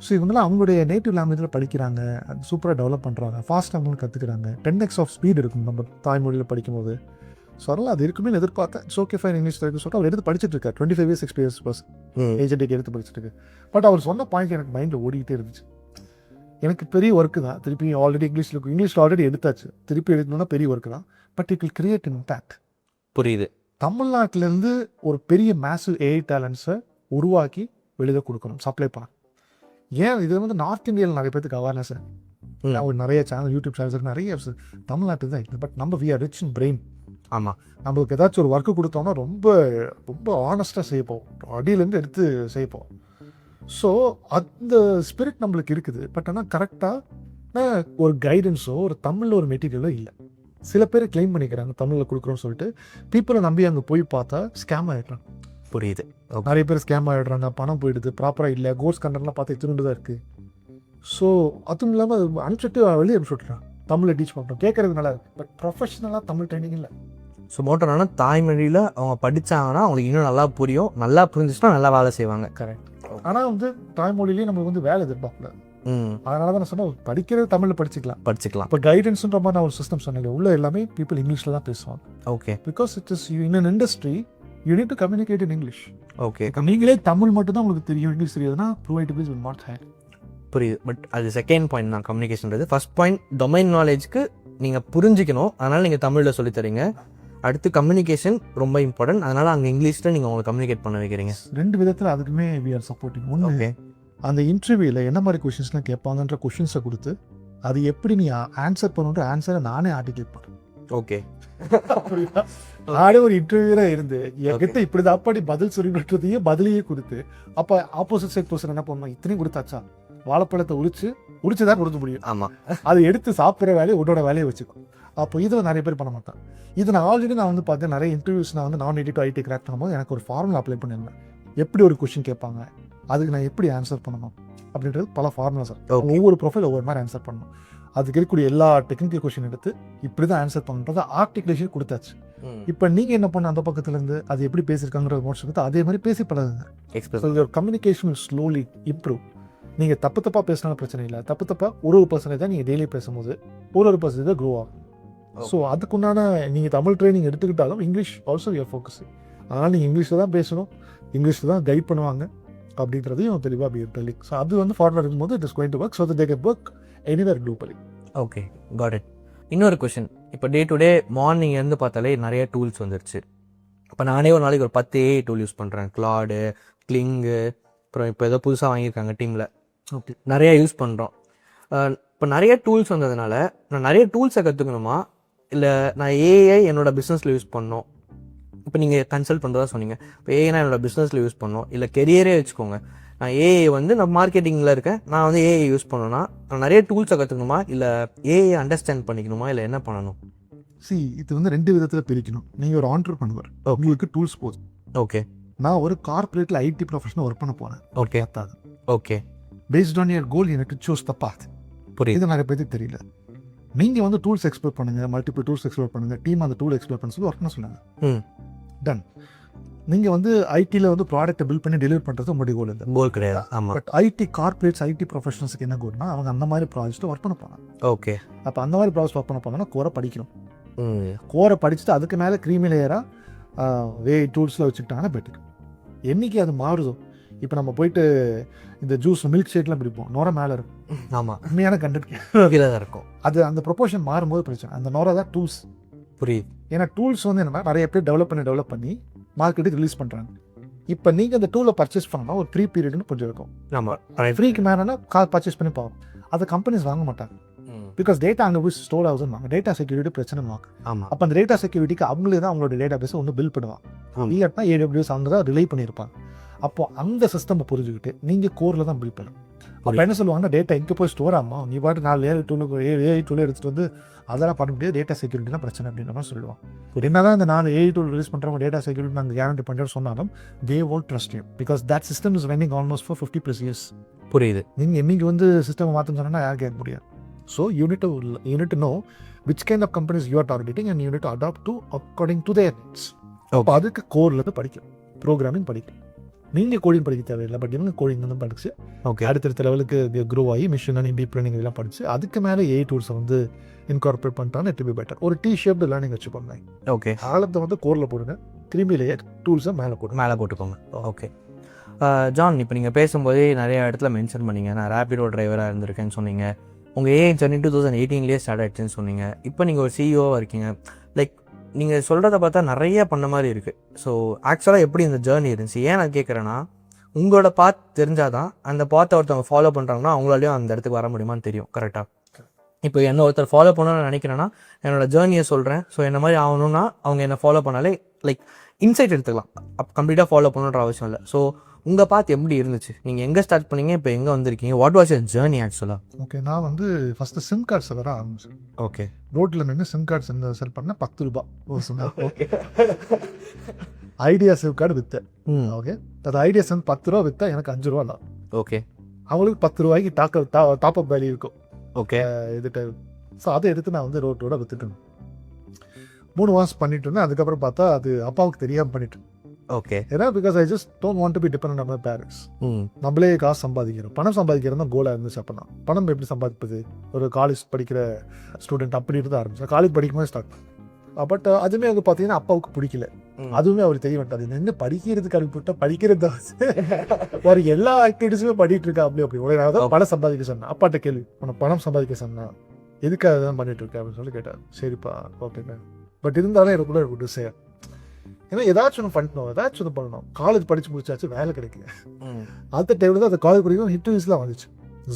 ஸோ இவங்கெல்லாம் அவங்களுடைய நேட்டிவ் லாங்குவேஜில் படிக்கிறாங்க, சூப்பராக டெவலப் பண்ணுறாங்க, ஃபாஸ்ட்டாக அவங்களும் கற்றுக்குறாங்க, 10x ஆஃப் ஸ்பீட் இருக்கும் நம்ம தாய்மொழியில் படிக்கும்போது. ஸோ அதனால் அது இருக்குமே எதிர்பார்த்தேன். இட்ஸ் ஓகே ஃபைன் இங்கிலீஷ் தெரியும் சொல்லிட்டு அவர் எடுத்து படிச்சுட்டு இருக்கார். 25 years எக்ஸ்பீரியன்ஸ் பர்சன், ஏஜென்ட்டுக்கு எடுத்து படிச்சுட்டு இருக்கு. பட் அவர் சொன்ன பாயிண்ட் எனக்கு மைண்டில் ஓடிக்கிட்டே இருந்துச்சு. எனக்கு பெரிய ஒர்க்கு தான், திருப்பி ஆல்ரெடி இங்கிலீஷில் ஆல்ரெடி எடுத்தாச்சு, திருப்பி எடுக்கணும்னா பெரிய ஒர்க்கு தான். But it will create in impact. புரியுது. தமிழ்நாட்டிலேருந்து ஒரு பெரிய மேசிவ் ஏஐ டேலண்ட்ஸை உருவாக்கி வெளியில் கொடுக்கணும், சப்ளை பண்ண. ஏன் இது வந்து நார்த் இந்தியாவில் நிறைய பேருக்கு அவேர்னஸ், நிறைய சேனல், யூடியூப் சேனல்ஸ் நிறைய தமிழ்நாட்டுக்கு தான் இருக்குது. பட் நம்ம we are rich in brain. ஆமாம். நம்மளுக்கு ஏதாச்சும் ஒரு ஒர்க்கு கொடுத்தோம்னா ரொம்ப ரொம்ப ஆனஸ்ட்டாக செய்யப்போம், அடியிலேருந்து எடுத்து செய்யப்போம். ஸோ அந்த ஸ்பிரிட் நம்மளுக்கு இருக்குது. பட் ஆனால் கரெக்டாக ஒரு கைடன்ஸோ ஒரு தமிழில் ஒரு மெட்டீரியலோ இல்லை. சில பேர் கிளைம் பண்ணிக்கிறாங்க தமிழில் கொடுக்குறோன்னு சொல்லிட்டு, பீப்புளை நம்பி அங்கே போய் பார்த்தா ஸ்கேம் ஆகிடுறாங்க. புரியுது. நிறைய பேர் ஸ்கேம் ஆகிடுறாங்க, பணம் போயிடுது, ப்ராப்பராக இல்லை, கோர்ஸ் கண்டென்ட்லாம் பார்த்து திருண்டு தான் இருக்குது. ஸோ அதுவும் இல்லாமல் அது அனுப்பிச்சுட்டு வெளியே அனுப்பிச்சுட்றான். தமிழில் டீச் பண்ணுறோம், கேட்குறது நல்லா இருக்குது, பட் ப்ரொஃபஷனலாக தமிழ் ட்ரைனிங் இல்லை. ஸோ மோட்டோனா தாய்மொழியில் அவங்க படித்தாங்கன்னா அவங்களுக்கு இன்னும் நல்லா புரியும், நல்லா புரிஞ்சிச்சுன்னா நல்லா வேலை செய்வாங்க. கரெக்ட். ஆனால் வந்து தாய்மொழியிலேயே நம்மளுக்கு வந்து வேலை எதிர்பார்க்கல. அதனால தான் நான் சொன்னேன், படிக்கிறது தமிழில் படிச்சுக்கலாம். இப்போ கைடன்ஸ்ன்ற மாதிரி நான் ஒரு சிஸ்டம் சொன்னேன், உள்ள எல்லாமே பீப்புள் இங்கிலீஷில் தான் பேசுவாங்க. Okay. Because it is in an industry you need to communicate in English. Okay. நீங்களே தமிழ் மட்டும் தான் உங்களுக்கு தெரியும், இங்கிலீஷ் தெரியாதுன்னா ப்ரொவைடபிள்ஸ் வில் நாட் ஹேட். புரியுது. பட் அது செகண்ட் பாயிண்ட் தான் கம்யூனிகேஷன்றது. ஃபர்ஸ்ட் பாயிண்ட் டொமைன் நாலேஜ்க்கு நீங்கள் புரிஞ்சிக்கணும், அதனால் நீங்கள் தமிழில் சொல்லித்தரீங்க. அடுத்து கம்யூனிகேஷன் ரொம்ப இம்பார்ட்டன்ட், அதனால் அங்கே இங்கிலீஷில் நீங்கள் உங்களுக்கு கம்யூனிகேட் பண்ண வைக்கிறீங்க. 2 விதத்தில் அதுக்குமே வி ஆர் சப்போர்ட்டிங். ஒன்று, அந்த இன்டர்வியூவில் என்ன மாதிரி கொஷின்ஸ்லாம் கேட்பாங்கன்ற கொஷின்ஸை கொடுத்து அது எப்படி நீ ஆன்சர் பண்ணுன்ற ஆன்சரை நானே ஆர்டிகுலேட் பண்ணுறேன். ஓகே. நானே ஒரு இன்டர்வியூராக இருந்து என்கிட்ட இப்படி தான் அப்படி பதில் சொல்லிட்டுறதையே பதிலையே கொடுத்து, அப்போ ஆப்போசிட் சைட் பர்சன் என்ன பண்ணணும், இத்தனையும் கொடுத்தாச்சா, வாழைப்பழத்தை உரிச்சுதான் கொடுக்க முடியும். ஆமாம். அதை எடுத்து சாப்பிட்ற வேலையை உன்னோட வேலையை வச்சுக்கோ. அப்போ இதை நிறைய பேர் பண்ண மாட்டேன். இது நான் ஆல்ரெடி நான் வந்து பார்த்தேன், நிறைய இன்டர்வியூஸ் நான் வந்து நான் எடிட் ஐடி கிராக் பண்ணும்போது எனக்கு ஒரு ஃபார்முலா அப்ளை பண்ணியிருந்தேன். எப்படி ஒரு கொஷின் கேட்பாங்க, அதுக்கு நான் எப்படி ஆன்சர் பண்ணணும் அப்படின்றது பல ஃபார்முலாஸ். ஒவ்வொரு ப்ரொஃபைல் ஒவ்வொரு மாதிரி ஆன்சர் பண்ணணும். அதுக்கு இருக்கக்கூடிய எல்லா டெக்னிக்கல் கொஷின் எடுத்து இப்படி தான் ஆன்சர் பண்ணுறது ஆர்டிகுலேஷன் கொடுத்தாச்சு. இப்போ நீங்கள் என்ன பண்ண, அந்த பக்கத்துலேருந்து அது எப்படி பேசியிருக்காங்கிற நோட்ஸ் கொடுத்து அதே மாதிரி பேசி பழகுங்க. Communication slowly improve. நீங்கள் தப்பாக பேசினாலும் பிரச்சனை இல்லை. தப்பாக ஒரு பர்சன்டேஜ் தான் நீங்கள் டெய்லி பேசும்போது ஒரு பர்சன்டேஜ் தான் க்ரோ ஆகும். ஸோ அதுக்குண்டான நீங்கள் தமிழ் ட்ரைனிங் எடுத்துக்கிட்டாலும் இங்கிலீஷ் ஆல்சோ யூஆர் ஃபோக்கஸ். அதனால் நீங்கள் இங்கிலீஷில் தான் பேசணும், இங்கிலீஷில் தான் கைட் பண்ணுவாங்க அப்படின்றதையும் தெளிவாக பி டெல்லிங். ஸோ அது வந்து ஃபார்வர்ட் இருக்கும்போது it is going to work. So they can work anywhere globally. Okay, got it. இன்னொரு கொஷின், இப்போ டே டு டே மார்னிங் இருந்து பார்த்தாலே நிறைய டூல்ஸ் வந்துருச்சு. இப்போ நானே ஒரு நாளைக்கு ஒரு 10 AI டூல் யூஸ் பண்ணுறேன். கிளாடு, கிளிங்கு, அப்புறம் இப்போ ஏதோ புதுசாக வாங்கியிருக்காங்க டீமில், நிறைய யூஸ் பண்ணுறோம். இப்போ நிறைய டூல்ஸ் வந்ததுனால நான் நிறைய டூல்ஸை கற்றுக்கணுமா, இல்லை நான் ஏஐ என்னோட பிஸ்னஸில் யூஸ் பண்ணணும்? இப்போ நீங்கள் கன்சல்ட் பண்ணுறதா சொன்னீங்க. இப்போ ஏஐ நான் என்னோட பிஸ்னஸில் யூஸ் பண்ணணும், இல்லை கெரியரே வச்சுக்கோங்க. நான் ஏஐ வந்து நான் மார்க்கெட்டிங்கில் இருக்கேன், நான் வந்து ஏஐ யூஸ் பண்ணணும்னா நான் நிறைய டூல்ஸை கற்றுக்கணுமா, இல்லை ஏஐ அண்டர்ஸ்டாண்ட் பண்ணிக்கணுமா, இல்லை என்ன பண்ணணும்? இது வந்து 2 விதத்தில் பிரிக்கணும். நீங்கள் ஒரு ஆண்டர்பிரனர், உங்களுக்கு டூல்ஸ் போதும். ஓகே. நான் ஒரு கார்பரேட்டில் ஐடி ப்ரொஃபஷனல் ஒர்க் பண்ண போனேன். Okay. Okay, based on your goal எனக்கு சூஸ் த பாத். புரியுது. இது நிறைய பேருக்கு தெரியல. நீங்கள் வந்து டூல்ஸ் எக்ஸ்ப்ளோர் பண்ணுங்கள், மல்டிபிள் டூல்ஸ் எக்ஸ்ப்ளோர் பண்ணுங்கள், டீம் அந்த டூல் எக்ஸ்ப்ளோர் பண்ண சொல்லி ஒர்க் பண்ண சொன்னாங்க. டன். நீங்கள் வந்து ஐடியில் வந்து ப்ராடக்ட்டை பில்ட் பண்ணி டெலிவர் பண்ணுறது உங்களுடைய கோல் இல்லை. கோல் கிடையாது. ஆமாம். பட் ஐடி கார்பரேட்ஸ், ஐடி ப்ரொஃபஷனல்ஸுக்கு என்ன கோல்னா அவங்க அந்த மாதிரி ப்ராஜெக்ட்டில் ஒர்க் பண்ண போனாங்க. ஓகே. அப்போ அந்த மாதிரி ப்ராஜெக்ட் ஒர்க் பண்ண போனாங்கன்னா கோரை படிக்கணும். கோரை படிச்சுட்டு அதுக்கு மேலே க்ரீமி லேயராக டூல்ஸில் வச்சுக்கிட்டாங்கன்னா பெட்டர். என்றைக்கு அது மாறுதோ, இப்போ நம்ம போயிட்டு இந்த ஜூஸ் மில்க் ஷேக்லாம் பிடிப்போம், நோரை மேலே இருக்கும். ஆமாம், உண்மையான கண்டென்ட் கீழே தான் இருக்கும். அது அந்த ப்ரொபோர்ஷன் மாறும்போது பிரச்சனை. அந்த நோரை தான் டூல்ஸ். புரியுது. ஏன்னா டூல்ஸ் வந்து என்னன்னா நிறைய பேர் டெவலப் பண்ணி மார்க்கெட்டுக்கு ரிலீஸ் பண்ணுறாங்க. இப்போ நீங்கள் அந்த டூலை பர்ச்சேஸ் பண்ணால் ஒரு ஃப்ரீ பீரியட்னு கொஞ்சம் இருக்கும். ஆமாம், ஃப்ரீக்கு மேலேனா பர்ச்சேஸ் பண்ணி போகும். அதை கம்பெனிஸ் வாங்க மாட்டாங்க. பிகாஸ் டேட்டா அங்கே போய் ஸ்டோர் ஆகுதுன்னு டேட்டா செக்யூரிட்டி பிரச்சனை வாங்க. ஆமாம். அப்போ அந்த டேட்டா செக்யூரிட்டிக்கு அவங்களே தான் அவங்களோட டேட்டா பேஸை ஒன்று பில்ட் பண்ணுவாங்க. இல்லைன்னா AWS அவங்க தான் ரிலே பண்ணியிருப்பாங்க. அப்போ அந்த சிஸ்டம் புரிஞ்சுக்கிட்டு நீங்கள் கோரில் தான் பில்ட் பண்ணணும். அப்போ என்ன சொல்லுவாங்கன்னா டேட்டா எங்கே போய் ஸ்டோர் ஆகுமா, நீ பாட்டு 4 AI டூல் எடுத்துகிட்டு வந்து அதெல்லாம் பண்ண முடியாது, டேட்டா செக்யூரிட்டி தான் பிரச்சனை அப்படின்ற மாதிரி சொல்லுவாங்க. என்னதான் இந்த 4 AI டூல் ரிலீஸ் பண்ணுறவங்க டேட்டா செக்யூரிட்டி நாங்கள் கேரண்டி பண்ணுறோம் சொன்னாலும் they won't trust you because that system is running almost for 50+ years. புரியுது. நீங்கள் என்னைக்கு வந்து சிஸ்டம் மாற்றணும் சொன்னால் யாரும் கேட்க முடியாது. So you need to know which kind of companies you are targeting and you need to adapt to according to their needs. அப்போ அதுக்கு கோர்லேருந்து படிக்கும், ப்ரோக்ராமிங் படிக்கும். நீங்கள் கோடிங் படிக்க தேவையில்லை, பட் இவங்க கோடிங் வந்து படிச்சு ஓகே அடுத்தடுத்த லெவலுக்கு க்ரோ ஆகி மிஷின் லேர்னிங், டீப் லேர்னிங் இதெல்லாம் படிச்சு அதுக்கு மேலே AI டூல்ஸை வந்து இன்கார்பரேட் பண்ணிட்டாங்கன்னா இட் பி பெட்டர். ஒரு T-ஷேப்ட் லேர்னிங் வச்சுக்கோங்க. ஓகே. ஆழத்தை வந்து கோரில் போடுங்க, கிருமி லேயர் டூல்ஸை மேலே போட்டுக்கோங்க. ஓகே. ஜான், இப்போ நீங்கள் பேசும்போதே நிறைய இடத்துல மென்ஷன் பண்ணீங்க, நான் ரேபிடோ டிரைவராக இருந்திருக்கேன்னு சொன்னீங்க. உங்கள் ஏஐ ஜர்னி 2018 ஸ்டார்ட் ஆகிடுச்சுன்னு சொன்னீங்க. இப்போ நீங்கள் ஒரு சிஇஓவாக இருக்கீங்க. லைக் நீங்கள் சொல்கிறத பார்த்தா நிறைய பண்ண மாதிரி இருக்குது. ஸோ ஆக்சுவலாக எப்படி இந்த ஜேர்னி இருந்துச்சு? ஏன் நான் கேட்குறேன்னா, உங்களோட பாத் தெரிஞ்சால் தான் அந்த பாத்தை ஒருத்தவங்க ஃபாலோ பண்ணுறாங்கன்னா அவங்களாலையும் அந்த இடத்துக்கு வர முடியுமான்னு தெரியும். கரெக்டாக? இப்போ என்ன ஒருத்தர் ஃபாலோ பண்ணணும்னு நினைக்கிறேன்னா என்னோடய ஜேர்னியை சொல்கிறேன். ஸோ என்ன மாதிரி ஆகணும்னா அவங்க என்ன ஃபாலோ பண்ணாலே லைக் இன்சைட் எடுத்துக்கலாம். கம்ப்ளீட்டாக ஃபாலோ பண்ணணுன்ற அவசியம் இல்லை. ஸோ உங்கள் பாத் எப்படி இருந்துச்சு? நீங்கள் எங்கே ஸ்டார்ட் பண்ணீங்க, இப்போ எங்கே வந்திருக்கீங்க? வாட் வாஸ் யர் ஜேர்னி ஆக்சுவலாக? ஓகே, நான் வந்து ஃபஸ்ட்டு சிம் கார்ட்ஸ் வர ஆரம்பிச்சேன். ஓகே. ரோட்டில் நின்று சிம் கார்ட்ஸ் செல் பண்ணேன். 10 ரூபா ஒரு SIM. Okay. Idea SIM card விற்றேன். ஓகே. அது ஐடியா சிம் 10 ரூபா விற்றா எனக்கு 5 ரூபா தான். ஓகே. அவங்களுக்கு 10 ரூபாய்க்கு டாப் அப் வேல்யூ இருக்கும். ஓகே. இதுட்டு ஸோ அதை எடுத்து நான் வந்து ரோட்டோட விற்றுட்டேன். 3 மாதம் பண்ணிட்டு இருந்தேன். அதுக்கப்புறம் பார்த்தா அது அப்பாவுக்கு தெரியாமல் பண்ணிட்டேன். ஓகே. ஏன்னா because I just don't want to be dependent on my parents. நம்மளே காசு சம்பாதிக்கிறோம், பணம் சம்பாதிக்கிறது தான் கோலாக இருந்துச்சு. அப்போ நான் பணம் எப்படி சம்பாதிப்பது, ஒரு காலேஜ் படிக்கிற ஸ்டூடெண்ட் அப்படி இருந்து ஆரம்பிச்சேன். காலேஜ் படிக்கும்போது ஸ்டார்ட் பண்ணேன். பட் அதுவுமே வந்து பார்த்தீங்கன்னா அப்பாவுக்கு பிடிக்கல. அதுவுமே அவர் தெரிய மாட்டாது. நின்று படிக்கிறதுக்கு அனுப்பிவிட்டா படிக்கிறது ஒரு எல்லா ஆக்டிவிட்டிஸுமே பண்ணிட்டு இருக்கா அப்படி ஒரு பணம் சம்பாதிக்க சொன்னேன். அப்பாட்ட கேள்வி, உனக்கு பணம் சம்பாதிக்க சொன்னா எதுக்காக தான் பண்ணிட்டு இருக்கேன் அப்படின்னு சொல்லி கேட்டார். சரிப்பா ஓகேங்க. பட் இருந்தாலும் எனக்குள்ள ஒரு விஷயம், ஏன்னா ஏதாச்சும் ஒன்று பண்ணணும், ஏதாச்சும் ஒன்று பண்ணணும். காலேஜ் படிச்சு முடிச்சாச்சு, வேலை கிடைக்கல. அந்த டைம்ல தான் அந்த காலேஜ் படிக்கும் இன்டர்வியூஸ்லாம் வந்துச்சு.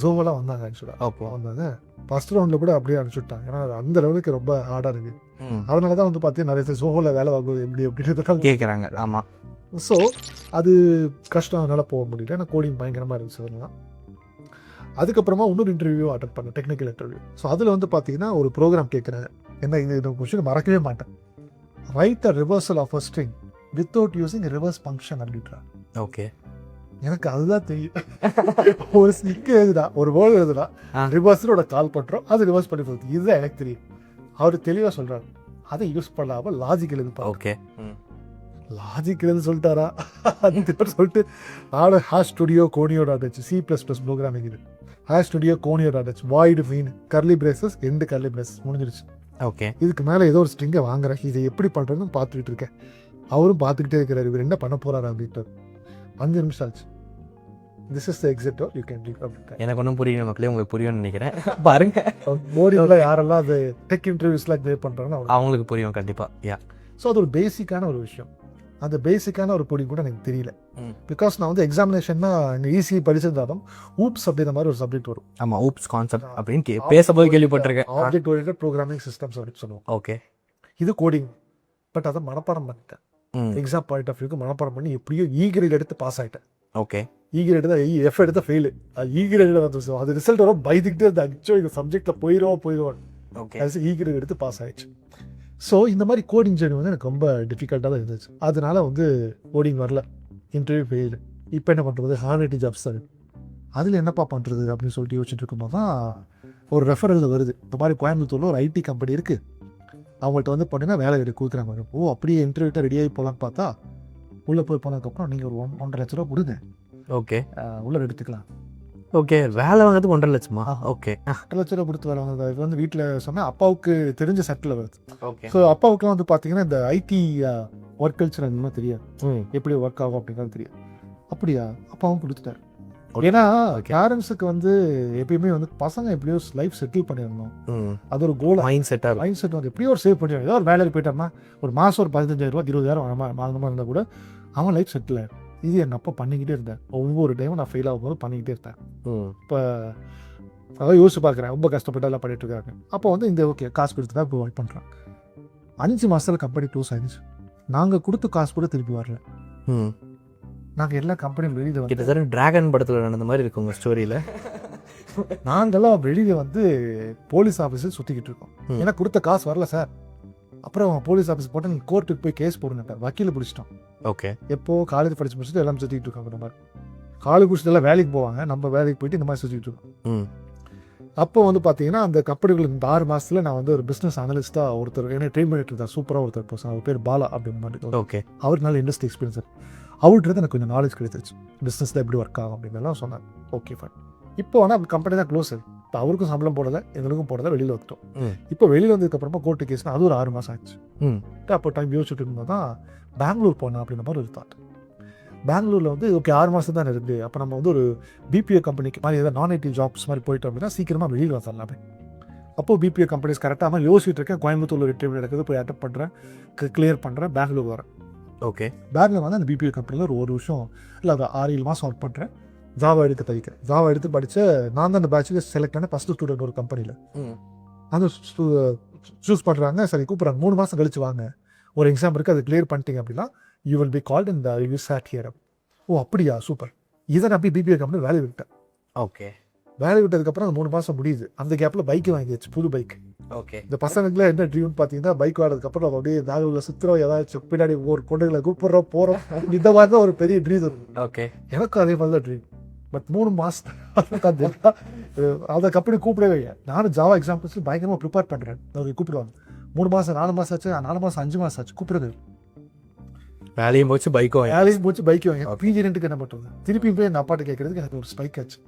ஜோவெல்லாம் வந்தாங்க ஆக்சுவலாக. அப்போ வந்தாங்க ஃபர்ஸ்ட் ரவுண்டில் கூட அப்படியே அனுப்பிச்சுட்டாங்க. ஏன்னா அந்த லெவலுக்கு ரொம்ப ஹார்டாக இருக்குது. அதனால தான் வந்து பார்த்தீங்கன்னா நிறைய பேர் ஜோவில் வேலை வாங்குவது எப்படி அப்படின்றதுக்காக கேட்குறாங்க. ஆமாம். ஸோ அது கஷ்டம், அதனால் போக முடியல. ஏன்னா கோடிங் பயங்கரமாக இருந்துச்சு அதெல்லாம். அதுக்கப்புறமா இன்னொரு இன்டர்வியூ அட்டென்ட் பண்ணேன், டெக்னிக்கல் இன்டர்வியூ. ஸோ அதில் வந்து பார்த்தீங்கன்னா ஒரு ப்ரோக்ராம் கேட்குறாங்க. என்ன இந்த கொஸ்டின் மறக்கவே மாட்டேன். Write a reversal of a string without using reverse function அப்படின்றா. ஓகே. எனக்கு அதுதான் தெரியும். ஒரு ஸ்டிக் எழுதுடா, ஒரு வேர்டு எழுதுடா, ரிவர்ஸரோட கால் பண்ணுறோம், அது ரிவர்ஸ் பண்ணி போகுது. இதுதான் எனக்கு தெரியும். அவர் தெளிவாக சொல்கிறாரு. அதை யூஸ் பண்ணாமல் லாஜிக்கல் எதிர்பார்க்க. ஓகே. லாஜிக்னு சொல்லிட்டாரா அது சொல்லிட்டு நானும் hash studio conio C++ programming இது hash studio conio void main curly braces end curly braces முடிஞ்சிருச்சு. ஓகே. இதுக்கு மேலே ஏதோ ஒரு ஸ்ட்ரிங்கை வாங்குறேன், இதை எப்படி பண்ணுறதுன்னு பார்த்துக்கிட்டு இருக்கேன். அவரும் பார்த்துக்கிட்டே இருக்கிறார், இவர் என்ன பண்ண போறாரு அப்படின்ட்டு. 5 நிமிஷம் ஆச்சு. This is the exit you can leave அப்படின்ட்டு. எனக்கு ஒன்றும் புரியல மக்களே, உங்களுக்கு புரியும்னு நினைக்கிறேன். பாருங்க மோடியில் யாரெல்லாம் அது டெக் இன்டர்வியூஸ்லாம் கிளியர் பண்ணுறாங்கன்னா அவங்களுக்கு புரியும் கண்டிப்பாக. யா. ஸோ அது ஒரு பேசிக்கான ஒரு விஷயம். அந்த பேசிக்கான ஒரு பொடி கூட எனக்கு தெரியல. பிகாஸ் நான் வந்து எக்ஸாமினேஷன்னா ஈஸி படிச்சிருந்தாலும் ஊப்ஸ் அப்படின்ற மாதிரி ஒரு சப்ஜெக்ட் வரும். ஆமாம், ஊப்ஸ் கான்செப்ட் அப்படின்னு பேசும்போது கேள்விப்பட்டிருக்கேன். ஆப்ஜெக்ட் ஓரியன்டட் ப்ரோக்ராமிங் சிஸ்டம்ஸ் அப்படின்னு சொல்லுவோம். ஓகே. இது கோடிங். பட் அதை மனப்பாடம் பண்ணிட்டேன். எக்ஸாம் பாயிண்ட் ஆஃப் வியூக்கு மனப்பாடம் பண்ணி எப்படியோ கிரேட் எடுத்து பாஸ் ஆகிட்டேன். ஓகே. கிரேட் தான் எஃப் எடுத்த ஃபெயிலு. அது கிரேட் வந்து அது ரிசல்ட் வரும் பயந்துக்கிட்டே இருந்த அச்சோ இந்த சப்ஜெக்டில் போயிடுவோம். ஓகே. கிரேட் எடுத்து பாஸ் ஆயிடுச்சு. ஸோ இந்த மாதிரி கோடிங் ஜேர்னி வந்து எனக்கு ரொம்ப டிஃபிகல்ட்டாக தான் இருந்துச்சு. அதனால வந்து கோடிங் வரல, இன்டர்வியூ ஃபெயிலு. இப்போ என்ன பண்ணுறது, ஹார்ட் ஜாப்ஸ் தான். அதில் என்னப்பா பண்ணுறது அப்படின்னு சொல்லிட்டு யோசிச்சுட்டு இருக்கும்போது தான் ஒரு ரெஃபரல் வருது. இந்த மாதிரி கோயம்புத்தூரில் ஒரு ஐடி கம்பெனி இருக்குது, அவங்கள்ட்ட வந்து பார்த்தீங்கன்னா வேலை கொடுக்குறாங்க. ஓ அப்படியே இன்டர்வியூட்ட ரெடியாகி போகலான்னு பார்த்தா உள்ளே போய் போனதுக்கப்புறம் நீங்கள் ஒரு 1.5 லட்ச ரூபா கொடுங்க, ஓகே உள்ளே எடுத்துக்கலாம். ஓகே. வேலை வாங்குறது 1.5 லட்சமா? ஓகே. 2 லட்ச ரூபா கொடுத்து வேலை வாங்குறது. இது வந்து வீட்டில் சொன்னால் அப்பாவுக்கு தெரிஞ்ச செட்டில் வருது. ஓகே. ஸோ அப்பாவுக்குலாம் வந்து பார்த்தீங்கன்னா இந்த ஐடி ஒர்க் கல்ச்சர் அந்த தெரியாது, எப்படி ஒர்க் ஆகும் அப்படிங்கிறது தெரியாது. அப்படியா அப்பாவும் கொடுத்துட்டாரு. ஏன்னா பேரண்ட்ஸுக்கு வந்து எப்பயுமே வந்து பசங்க எப்படியோ லைஃப் செட்டில் பண்ணிடணும், அது ஒரு கோல். மைண்ட் செட் வந்து எப்படியோ ஒரு சேவ் பண்ணிடணும். ஏதோ ஒரு வேலைக்கு போயிட்டாருன்னா ஒரு மாதம் ஒரு 15,000 ரூபா 20,000 வாங்கின மாதிரி இருந்தால் கூட அவன் லைஃப் செட்டில் ஆகிடும். இது எங்கள் அப்பா பண்ணிக்கிட்டே இருந்தேன். ஒவ்வொரு டைமும் நான் ஃபெயில் ஆகும்போது பண்ணிக்கிட்டே இருந்தேன். இப்போ அதாவது யோசிச்சு பார்க்குறேன், ரொம்ப கஷ்டப்பட்டு எல்லாம் பண்ணிட்டு இருக்காங்க. அப்போ வந்து இந்த ஓகே காசு கொடுத்து தான் இப்போ ஒர்க் பண்ணுறேன். 5 மாதத்தில் கம்பெனி க்ளோஸ் ஆயிடுச்சு. நாங்கள் கொடுத்த காசு கூட திருப்பி வரல. நாங்கள் எல்லா கம்பெனியும் வெளியில் வந்து கிட்டத்தட்ட டிராகன் படத்தில் நடந்த மாதிரி இருக்கு உங்கள் ஸ்டோரியில். நாங்கள்லாம் வெளியில் வந்து போலீஸ் ஆஃபீஸில் சுற்றிக்கிட்டு இருக்கோம். ஏன்னா கொடுத்த காசு வரல சார். அப்புறம் போலீஸ் ஆஃபீஸ் போட்டு நீங்கள் கோர்ட்டுக்கு போய் கேஸ் போடுங்க, வக்கீல் பிடிச்சிட்டோம். ஓகே. எப்போ காலேஜ் படிச்சு முடிச்சுட்டு எல்லாம் சுற்றிக்கிட்டு இருக்கோம். இந்த மாதிரி காலேஜ் முடிச்சுட்டு எல்லாம் வேலைக்கு போவாங்க, நம்ம வேலைக்கு போயிட்டு இந்த மாதிரி சுற்றிக்கிட்டு இருக்கோம். அப்போ வந்து பார்த்தீங்கன்னா அந்த கம்பெனிகள் இந்த 6 மாதத்தில் நான் வந்து ஒரு பிஸ்னஸ் அனலிஸ்ட்டாக ஒருத்தர் என்ன ட்ரெயின் பண்ணிட்டு இருந்தார். சூப்பராக ஒருத்தர் பர்சன், அவர் பேர் பாலா அப்படின்னு மாதிரி. ஓகே. அவர் நல்ல இண்டஸ்ட்ரி எக்ஸ்பீரியன்ஸ். அவர்கிட்ட எனக்கு கொஞ்சம் நாலேஜ் கிடைச்சிருச்சு, பிஸ்னஸில் எப்படி ஒர்க் ஆகும் அப்படின்லாம் சொன்னார். Okay fine. இப்போ ஆனால் கம்பெனி தான் க்ளோஸ். இப்போ அவருக்கும் சம்பளம் போடலை, எங்களுக்கும் போடலை, வெளியில் வந்துட்டோம். இப்போ வெளியில் வந்ததுக்கப்புறமா கோர்ட்டு கேஸ்னா அது ஒரு 6 மாதம் ஆச்சு. அப்போ டைம் யோசிச்சுட்டு இருந்தால் தான் பெங்களூர் போனோம் அப்படின்ற மாதிரி ஒரு தாட். பெங்களூரில் வந்து ஓகே 6 மாதம் தான் இருக்குது. அப்போ நம்ம வந்து ஒரு பிபிஓ கம்பெனிக்கு மாதிரி ஏதாவது நான் ஐடி ஜாப்ஸ் மாதிரி போயிட்டோம் அப்படின்னா சீக்கிரமாக வெளியில் வந்துடலாமே. அப்போது பிபிஓ கம்பெனிஸ் கரெக்டாக மாதிரி யோசிச்சுட்டு இருக்கேன். கோயம்புத்தூரில் இன்டர்வியூ நடக்குது, போய் அட்டெண்ட் பண்ணுறேன், கிளியர் பண்ணுறேன், பெங்களூர் வரேன். ஓகே. பெங்களூர் வந்து அந்த பிபிஓ கம்பெனியில் ஒரு வருஷம் இல்லை அது 6-7 மாதம் ஒர்க் பண்ணுறேன். ஜாவா எடுத்து படிக்கிறேன். ஜாவா எடுத்து படித்த நான் தான் அந்த பேட்சுக்கு செலக்ட் ஆன ஃபஸ்ட்டு ஸ்டூடெண்ட் ஒரு கம்பெனியில். அந்த சூஸ் பண்ணுறாங்க, சரி கூப்பிட்றாங்க 3 மாதம் கழிச்சு வாங்க, ஒரு எக்ஸாம் இருக்குது, அது கிளியர் பண்ணிட்டீங்க அப்படின்னா you will be called in the review chat here. ஓ அப்படியா சூப்பர். இதை நான் போய் பிபிஓ கம்பெனி வேலையை விட்டேன். ஓகே. வேலை விட்டதுக்கப்புறம் அந்த 3 மாதம் முடியுது. அந்த கேப்பில் பைக்கு வாங்கிடுச்சு, புது பைக். ஓகே. இந்த பசங்களுக்குலாம் என்ன ட்ரீம்னு பார்த்தீங்கன்னா பைக் வாங்கினதுக்கப்புறம் அப்படியே நாகூரில் சுற்றுறோம், ஏதாச்சும் பின்னாடி ஒரு கொண்டுகளை கூப்பிட்றோம் போகிறோம், இந்த மாதிரி தான் ஒரு பெரிய ட்ரீம் இருக்கும். ஓகே. எனக்கும் அதே மாதிரி தான் ட்ரீம். பட் 3 மாதம் அந்த கம்பெனி கூப்பிடவே இல்லை. நானும் ஜாவா எக்ஸாம்பிள்ஸ் பயங்கரமாக ப்ரிப்பேர் பண்ணுறேன். அவங்க கூப்பிடுவாங்க 3 மாதம் 4 மாதம் ஆச்சு, 4 மாதம் 5 மாதம் ஆச்சு, கூப்பிடுறது. வேலையும் போச்சு, பைக்கும் வேலையும் போச்சு, பைக் வாங்க. பிஜி ரெண்டுக்கு என்ன பண்ணுறது, திருப்பி போய் எங்கள் அப்பாட்ட கேட்குறதுக்கு எனக்கு ஒரு ஸ்பைக் ஆச்சு.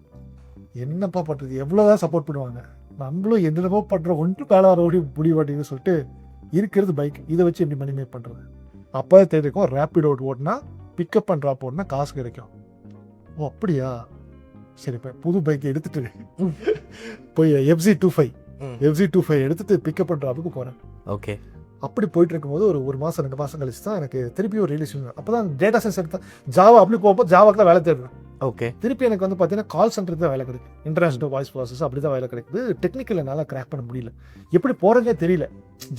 என்னப்பா பண்ணுறது, எவ்வளோதான் சப்போர்ட் பண்ணுவாங்க, நம்மளும் என்னென்னமோ பண்ணுறோம், ஒன்றும் வேலை வர ஓடி முடிய மாட்டேங்குன்னு சொல்லிட்டு இருக்கிறது பைக், இதை வச்சு எப்படி மணி மேக் பண்ணுறது. அப்போ தான் தெரிஞ்சிருக்கும் ரேப்பிடோ ஓட்டினா பிக்கப் அண்ட் ட்ராப் ஓட்டினா காசு கிடைக்கும். ஓ அப்படியா சரி. இப்போ புது பைக்கை எடுத்துகிட்டு போய் FZ25 எடுத்துகிட்டு பிக்கப் அண்ட் ட்ராப்புக்கு போகிறேன். ஓகே. அப்படி போயிட்டு இருக்கும்போது ஒரு மாதம் 2 மாதம் கழிச்சு தான் எனக்கு திருப்பி ஒரு ரிலேஷன். அப்போ தான் டேட்டா சயின்ஸ் எடுத்தேன். ஜாவா அப்படி போகும்போது ஜாவாக்கு தான் வேலை தேடுறேன். ஓகே. திருப்பி எனக்கு வந்து பார்த்தீங்கன்னா கால் சென்டருக்கு தான் வேலை கிடைக்கும், இன்டர்நேஷனல் வாய்ஸ் ப்ராசஸ் அப்படி தான் வேலை கிடைக்குது. டெக்னிக்கல் என்னால் கிராக் பண்ண முடியல, எப்படி போகிறதே தெரியல,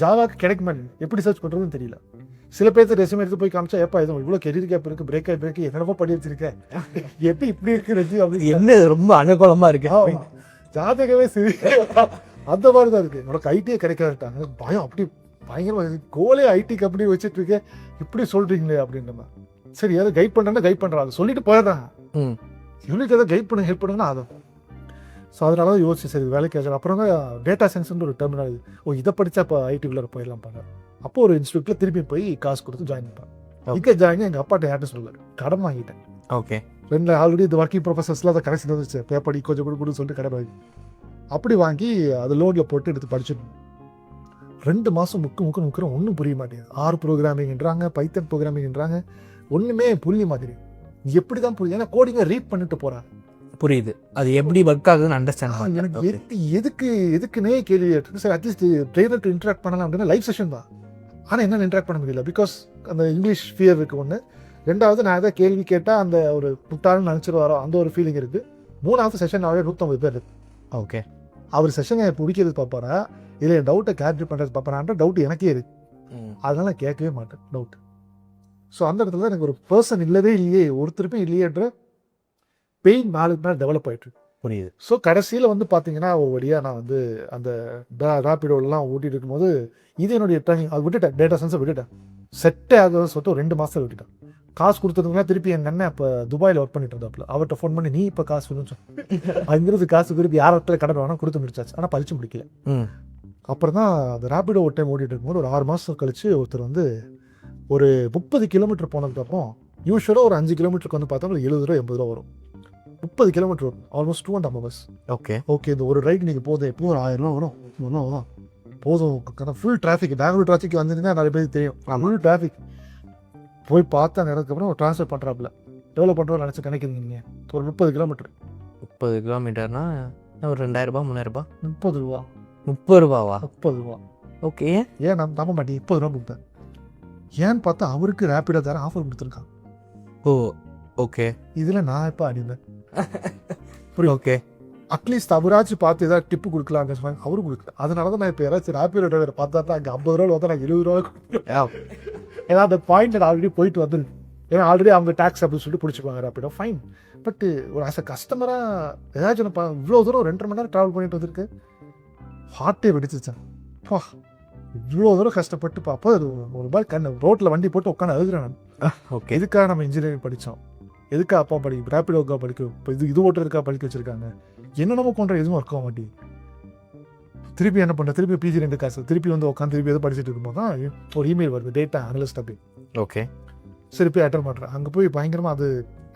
ஜாவாக்கு கிடைக்க மாட்டேங்குது, எப்படி சர்ச் பண்ணுறதுன்னு தெரியல. சில பேர்த்து ரெஸ்யூம் எடுத்து போய் காமிச்சா எப்போ எதுவும் இவ்வளோ கெரியர் கேப் இருக்குது, பிரேக் என்னென்னமோ பண்ணி வச்சிருக்கேன், எப்படி இப்படி இருக்கிறது அப்படி என்ன ரொம்ப அனுகூலமாக இருக்கு, ஜாதகமே சரி அந்த மாதிரி தான் இருக்குது. உனக்கு ஐடியே கிடைக்காட்டாங்க, பயம் அப்படி பயங்கரமாக, கோலே ஐடி கம்பெனி வச்சுட்டு இருக்கேன், இப்படி சொல்கிறீங்களே அப்படின்ற மாதிரி. சரி யாரும் கைட் பண்ணுறேன்னா கைட் பண்ணுறாங்க, சொல்லிட்டு போயிடுறாங்க, யூனிட் எதாவது கைட் பண்ண ஹெல்ப் பண்ணுங்கன்னா அதை. ஸோ அதனால தான் யோசிச்சு சரி வேலைக்கு ஆச்சு. அப்புறம் தான் டேட்டா சயின்ஸ்ன்ற ஒரு டெர்மினாலஜி, ஓ இதை படித்தா இப்போ ஐடிக்குள்ளே போயிடலாம் பாருங்க. அப்போ ஒரு இன்ஸ்டியூட்டில் திருப்பி போய் காசு கொடுத்து ஜாயின் பண்ணேன். இங்கே ஜாயின் எங்கள் அப்பாட்ட யார்ட்ட சொல்லல, கடன் வாங்கிட்டேன். ஓகே. ரெண்டு ஆல்ரெடி இந்த ஒர்க்கிங் ப்ரொஃபஸர்ஸ்லாம் அதை கரெக்ஷன் வந்துச்சு, பேப்படி கொஞ்சம் கொடுன்னு சொல்லிட்டு கடன் வாங்கி அப்படி வாங்கி அது லோனில் போட்டு எடுத்து படிச்சுட்டு 2 மாதம் முக்குறோம், ஒன்றும் புரிய மாட்டேங்குது. ஆர் ப்ரோக்ராமிங்ன்றாங்க, பைத்தன் ப்ரோக்ராமிங்ன்றாங்க, ஒன்றுமே புரிய மாட்டேங்குது. எப்படி தான் புரியுது, ஏன்னா கோடிங்கை ரீட் பண்ணிட்டு போகிறாங்க. புரியுது, அது எப்படி ஒர்க் ஆகுதுன்னு அண்டர்ஸ்டாண்ட். எனக்கு எதுக்குன்னே கேள்வி கேட்டு சரி அட்லீஸ்ட் ட்ரெயினர்ட்டு இன்ட்ராக்ட் பண்ணலாம் அப்படின்னா லைவ் செஷன் தான். ஆனால் என்ன இன்ட்ராக்ட் பண்ண முடியல, பிகாஸ் அந்த இங்கிலீஷ் ஃபியர் இருக்குது ஒன்று. 2வது நான் எதாவது கேள்வி கேட்டால் அந்த ஒரு முட்டாள்னு நினச்சிட்டு வரோம், அந்த ஒரு ஃபீலிங் இருக்குது. 3வது செஷன் ஆகவே 150 பேர் இருக்குது. ஓகே. அவர் செஷனை பிடிக்கிறது பார்ப்பாரா இல்லை என் டவுட்டை கேட்ரி பண்ணுறது பார்ப்பாரான்ற டவுட் எனக்கே இருக்குது. அதனால நான் கேட்கவே மாட்டேன் டவுட். ஸோ அந்த இடத்துல தான் எனக்கு ஒரு பர்சன் இல்லவே இல்லையே, ஒருத்தருமே இல்லையேன்ற பெயின் நாளுக்கு நாள் டெவலப் ஆகிட்டு. புரியுது. ஸோ கடைசியில் வந்து பார்த்தீங்கன்னா ஒரு வழியாக நான் வந்து அந்த ராப்பிடோலாம் ஓட்டிகிட்டு இருக்கும்போது இது என்னுடைய ட்ரைனிங் அது விட்டுட்டேன், டேட்டா சயின்ஸை விட்டுட்டேன். செட்டே ஆகுதுன்னு சொல்லிட்டு ஒரு 2 மாதத்தில் விட்டுட்டேன். காசு கொடுத்ததுக்குலாம் திருப்பி எங்கள் அண்ணன் இப்போ துபாயில் ஒர்க் பண்ணிட்டு இருந்தாப்புல, அவர்கிட்ட ஃபோன் பண்ணி நீ இப்போ காசு வேணும்னு சொன்னேன். அங்கிருந்து காசு திருப்பி யார்கிட்ட கடன் வேணா கொடுத்து முடிச்சாச்சு, ஆனால் பழிச்சு முடிக்கல. அப்புறம் தான் அந்த ரேபிடோ ஒரு டைம் ஓட்டிகிட்டு இருக்கும்போது ஒரு 6 மாதம் கழிச்சு ஒருத்தர் வந்து ஒரு 30 கிலோமீட்டர் போனதுக்கப்புறம் யூஸ்வலாக ஒரு 5 கிலோமீட்டருக்கு வந்து பார்த்தா ஒரு 70 ரூபா 80 ரூபா வரும். 30 கிலோமீட்டர் வரும், ஆல்மோஸ்ட் 2.5 hours. ஓகே. இந்த ஒரு ரைடு நீங்கள் போதும் எப்போ ஒரு 1000 ரூபா வரும், வரும் போதும். ஃபுல் டிராஃபிக், பெங்களூர் டிராஃபிக் வந்ததுன்னா நிறைய பேருக்கு தெரியும், ஃபுல் டிராஃபிக். போய் பார்த்து அந்த இடத்துக்கு அப்புறம் ட்ரான்ஸ்ஃபர் பண்ணுறாப்புல எவ்வளோ பண்ணுறோம் நினச்சி கணக்குறீங்க. ஒரு 30 கிலோமீட்டர் 30 கிலோமீட்டர்னா ஒரு 2000 ரூபா 3000 ரூபா 30 ரூபா 30 ரூபாவா? 30 ரூபா. ஓகே. ஏன் நான் நம்ப மாட்டேன், 30 ரூபா கொடுத்தேன். ஏன்னு பார்த்தா அவருக்கு ரேப்பிடோ தர ஆஃபர் கொடுத்துருக்கான். ஓ ஓகே. இதில் நான் எப்போ அடிந்தேன் புரியும். ஓகே. அட்லீஸ்ட் அவராச்சும் பார்த்து ஏதாவது டிப்பு கொடுக்கலாங்க சொன்னாங்க, அவரு கொடுக்கல. அதனால தான் நான் இப்போ யாராச்சும் ரேப்பிடோ டிரைவர் பார்த்தா தான் அங்கே 50 ரூபா வந்து நான் 20 ரூபா கொடுப்பேன். ஏன்னா அந்த பாயிண்ட் நான் ஆல்ரெடி போயிட்டு வந்துடும், ஏன்னா ஆல்ரெடி அவங்க டேக்ஸ் அப்படின்னு சொல்லிட்டு பிடிச்சிப்பாங்க ரேப்பிடோ, ஃபைன். பட் ஒரு ஆஸ் அ கஸ்டமராக ஏதாச்சும் இவ்வளோ தூரம் 2.5 மணி நேரம் ட்ராவல் பண்ணிட்டு வந்திருக்கு, ஹார்ட்டே வெடிச்சிச்சேன். பா இவ்வளோ தூரம் கஷ்டப்பட்டு அப்போ அது ஒரு மாதிரி ரோட்டில் வண்டி போட்டு உட்காந்து அழுகிறேன் நான். ஓகே. எதுக்காக நம்ம இன்ஜினியரிங் படித்தோம், எதுக்காக அப்பா ரேப்பிடோக்கா படிக்க, இப்போ இது ஓட்டுறதுக்காக படிக்க வச்சிருக்காங்க, என்னென்னமோ கொண்ட எதுவும் ஒர்க் ஆக மாட்டேங்குது. திருப்பி என்ன பண்ணுறேன், திருப்பி PG 2 காசு திருப்பி வந்து உட்காந்து திருப்பி எதுவும் படிச்சுட்டு இருக்கும்போது தான் ஒரு இமெயில் வருது, டேட்டா அனலிஸ்ட் அப்படி. ஓகே. சரி போய் அட்டன் பண்ணுறேன். அங்கே போய் பயங்கரமாக அது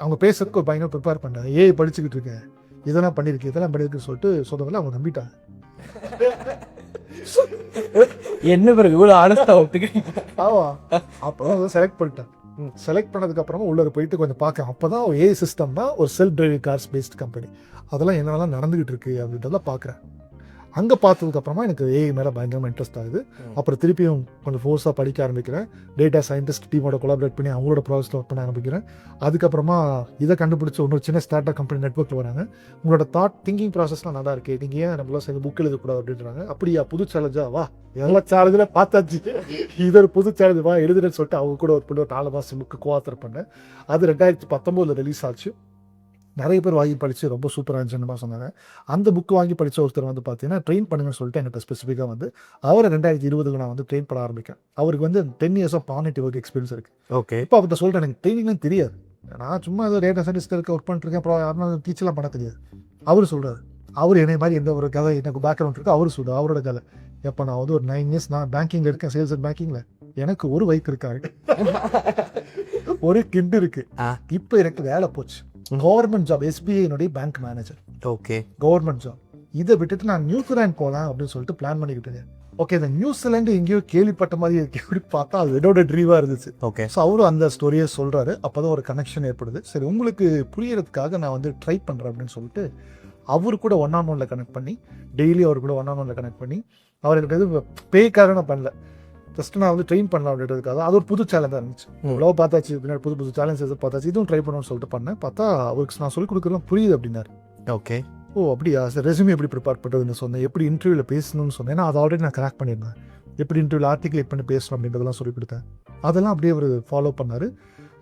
அவங்க பேசுறதுக்கு ஒரு பயங்கரம் ப்ரிப்பேர் பண்ணேன். படிச்சுக்கிட்டு இருக்கேன், இதெல்லாம் பண்ணியிருக்கேன், இதெல்லாம் பண்ணியிருக்குன்னு சொல்லிட்டு சொன்னதில் அவங்க நம்பிட்டாங்க. என்ன பிறகு இவ்வளோ ஆனஸ்டா ஒத்துக்கிறீங்க? அப்புறம் செலக்ட் பண்ணிட்டேன். செலக்ட் பண்ணதுக்கு அப்புறமா உள்ளே போயிட்டு கொஞ்சம் பார்க்க, அப்போ தான் சிஸ்டம் தான் ஒரு self driving cars based company, அதெல்லாம் என்னெல்லாம் நடந்துகிட்டு இருக்கு அப்படின்றதெல்லாம் பார்க்குறேன். அங்கே பார்த்ததுக்கு அப்புறமா எனக்கு ஏஐ மேலே பயங்கரமாக இன்ட்ரெஸ்ட் ஆகுது. அப்புறம் திருப்பியும் கொஞ்சம் ஃபோர்ஸாக படிக்க ஆரம்பிக்கிறேன். டேட்டா சயின்டிஸ்ட் டீமோட கொலாபரேட் பண்ணி அவங்களோட ப்ராஜெக்ட் ஒர்க் பண்ண ஆரம்பிக்கிறேன். அதுக்கப்புறமா இதை கண்டுபிடிச்ச இன்னொரு சின்ன ஸ்டார்ட் அப் கம்பெனி நெட்வொர்க்கில் வராங்க. உங்களோட திங்கிங் ப்ராசஸ்லாம் நல்லா இருக்குது, நீங்கள் ஏன் நம்மளாம் சேர்ந்து புக் எழுதக்கூடாது அப்படின்றாங்க. அப்படியா, புது சேலஞ்சா, வா எல்லா சேலஞ்சில் பார்த்தாச்சு, இது ஒரு புது சேலஞ்சு வா எழுதுறேன்னு சொல்லிட்டு அவங்க கூட ஒரு 4 மாதம் புக்கு கோஆத்தர் பண்ணேன். அது 2019 ரிலீஸ் ஆச்சு. நிறைய பேர் வாங்கி படித்து ரொம்ப சூப்பராக இருந்துச்சுன்னு சொன்னாங்க. அந்த புக்கு வாங்கி படித்த ஒருத்தர் வந்து பார்த்தீங்கன்னா ட்ரெயின் பண்ணுங்கன்னு சொல்லிட்டு என்கிட்ட ஸ்பெசிஃபிக்காக வந்து அவரை 2020 நான் வந்து ட்ரெயின் பண்ண ஆரம்பிக்கேன். அவருக்கு வந்து 10 years ஆஃப் பானிட்டி ஒர்க் எக்ஸ்பீரியன்ஸ் இருக்குது. ஓகே. இப்போ அவர்கிட்ட சொல்லிட்டு எனக்கு ட்ரைனிங்லாம் தெரியாது, நான் சும்மா ஏதோ டேட்டா சயின்டிஸ்ட் இருக்க ஒர்க் பண்ணிட்டுருக்கேன், அப்புறம் யாரும் டீச்சர்லாம் பண்ண தெரியாது. அவர் சொல்கிறார், அவர் என்னை மாதிரி எந்த ஒரு கதை எனக்கு பேக்ரவுண்ட் இருக்குது, அவர் சொல்கிறார் அவரோட கதை. எப்போ நான் வந்து ஒரு 9 years நான் பேங்கிங்கில் இருக்கேன், சேல்ஸ் அண்ட் பேங்கிங்கில் எனக்கு ஒரு வைஃப் இருக்காரு, ஒரு கிண்டு இருக்குது. இப்போ எனக்கு வேலை போச்சு, government job, SBI bank manager. Okay. Government job. இதை விட்டுட்டு நான் நியூசிலாந்து போகலாம் அப்படின்னு சொல்லிட்டு பிளான் பண்ணிக்கிட்டு. ஓகே, இந்த நியூசிலாந்து எங்கேயோ கேள்விப்பட்ட மாதிரி இருக்கு, எப்படி பார்த்தா அது என்னோட ட்ரீவாக இருந்துச்சு. ஓகே. ஸோ அவரும் அந்த ஸ்டோரியை சொல்கிறாரு. அப்போ தான் ஒரு கனெக்ஷன் ஏற்படுது. சரி உங்களுக்கு புரியறதுக்காக நான் வந்து ட்ரை பண்ணுறேன் அப்படின்னு சொல்லிட்டு அவர் கூட 1-on-1 கனெக்ட் பண்ணி, டெய்லி அவர் கூட 1-on-1 கனெக்ட் பண்ணி, அவர் எனக்கு எதுவும் பேய்க்காக நான் பண்ணல, ஜஸ்ட் நான் வந்து ட்ரெயின் பண்ணலாம் அப்படின்றதுக்காக. அது ஒரு புது சேலஞ்சாக இருந்துச்சு. இவ்வளோ பார்த்தாச்சு, பின்னாடி புது சேலஞ்சஸ் பார்த்தாச்சு, இதுவும் ட்ரை பண்ணணும்னு சொல்லிட்டு பண்ணேன். பார்த்தா அவருக்கு நான் சொல்லிக் கொடுக்குறதுலாம் புரியுது அப்படின்னாரு. ஓகே. ஓ அப்படியா சார், ரெஸ்யூமே எப்படி ப்ரிப்பேர் பண்ணுறதுன்னு சொன்னேன், எப்படி இன்டர்வியூவில் பேசணும்னு சொன்னேன். ஏன்னா அது ஆல்ரெடி நான் கிராக் பண்ணியிருந்தேன், எப்படி இன்டர்வியூவில் ஆர்டிகுலேட் பண்ணி பேசணும் அப்படின்றதெல்லாம் சொல்லிக் கொடுத்தேன். அதெல்லாம் அப்படியே அவர் ஃபாலோ பண்ணார்.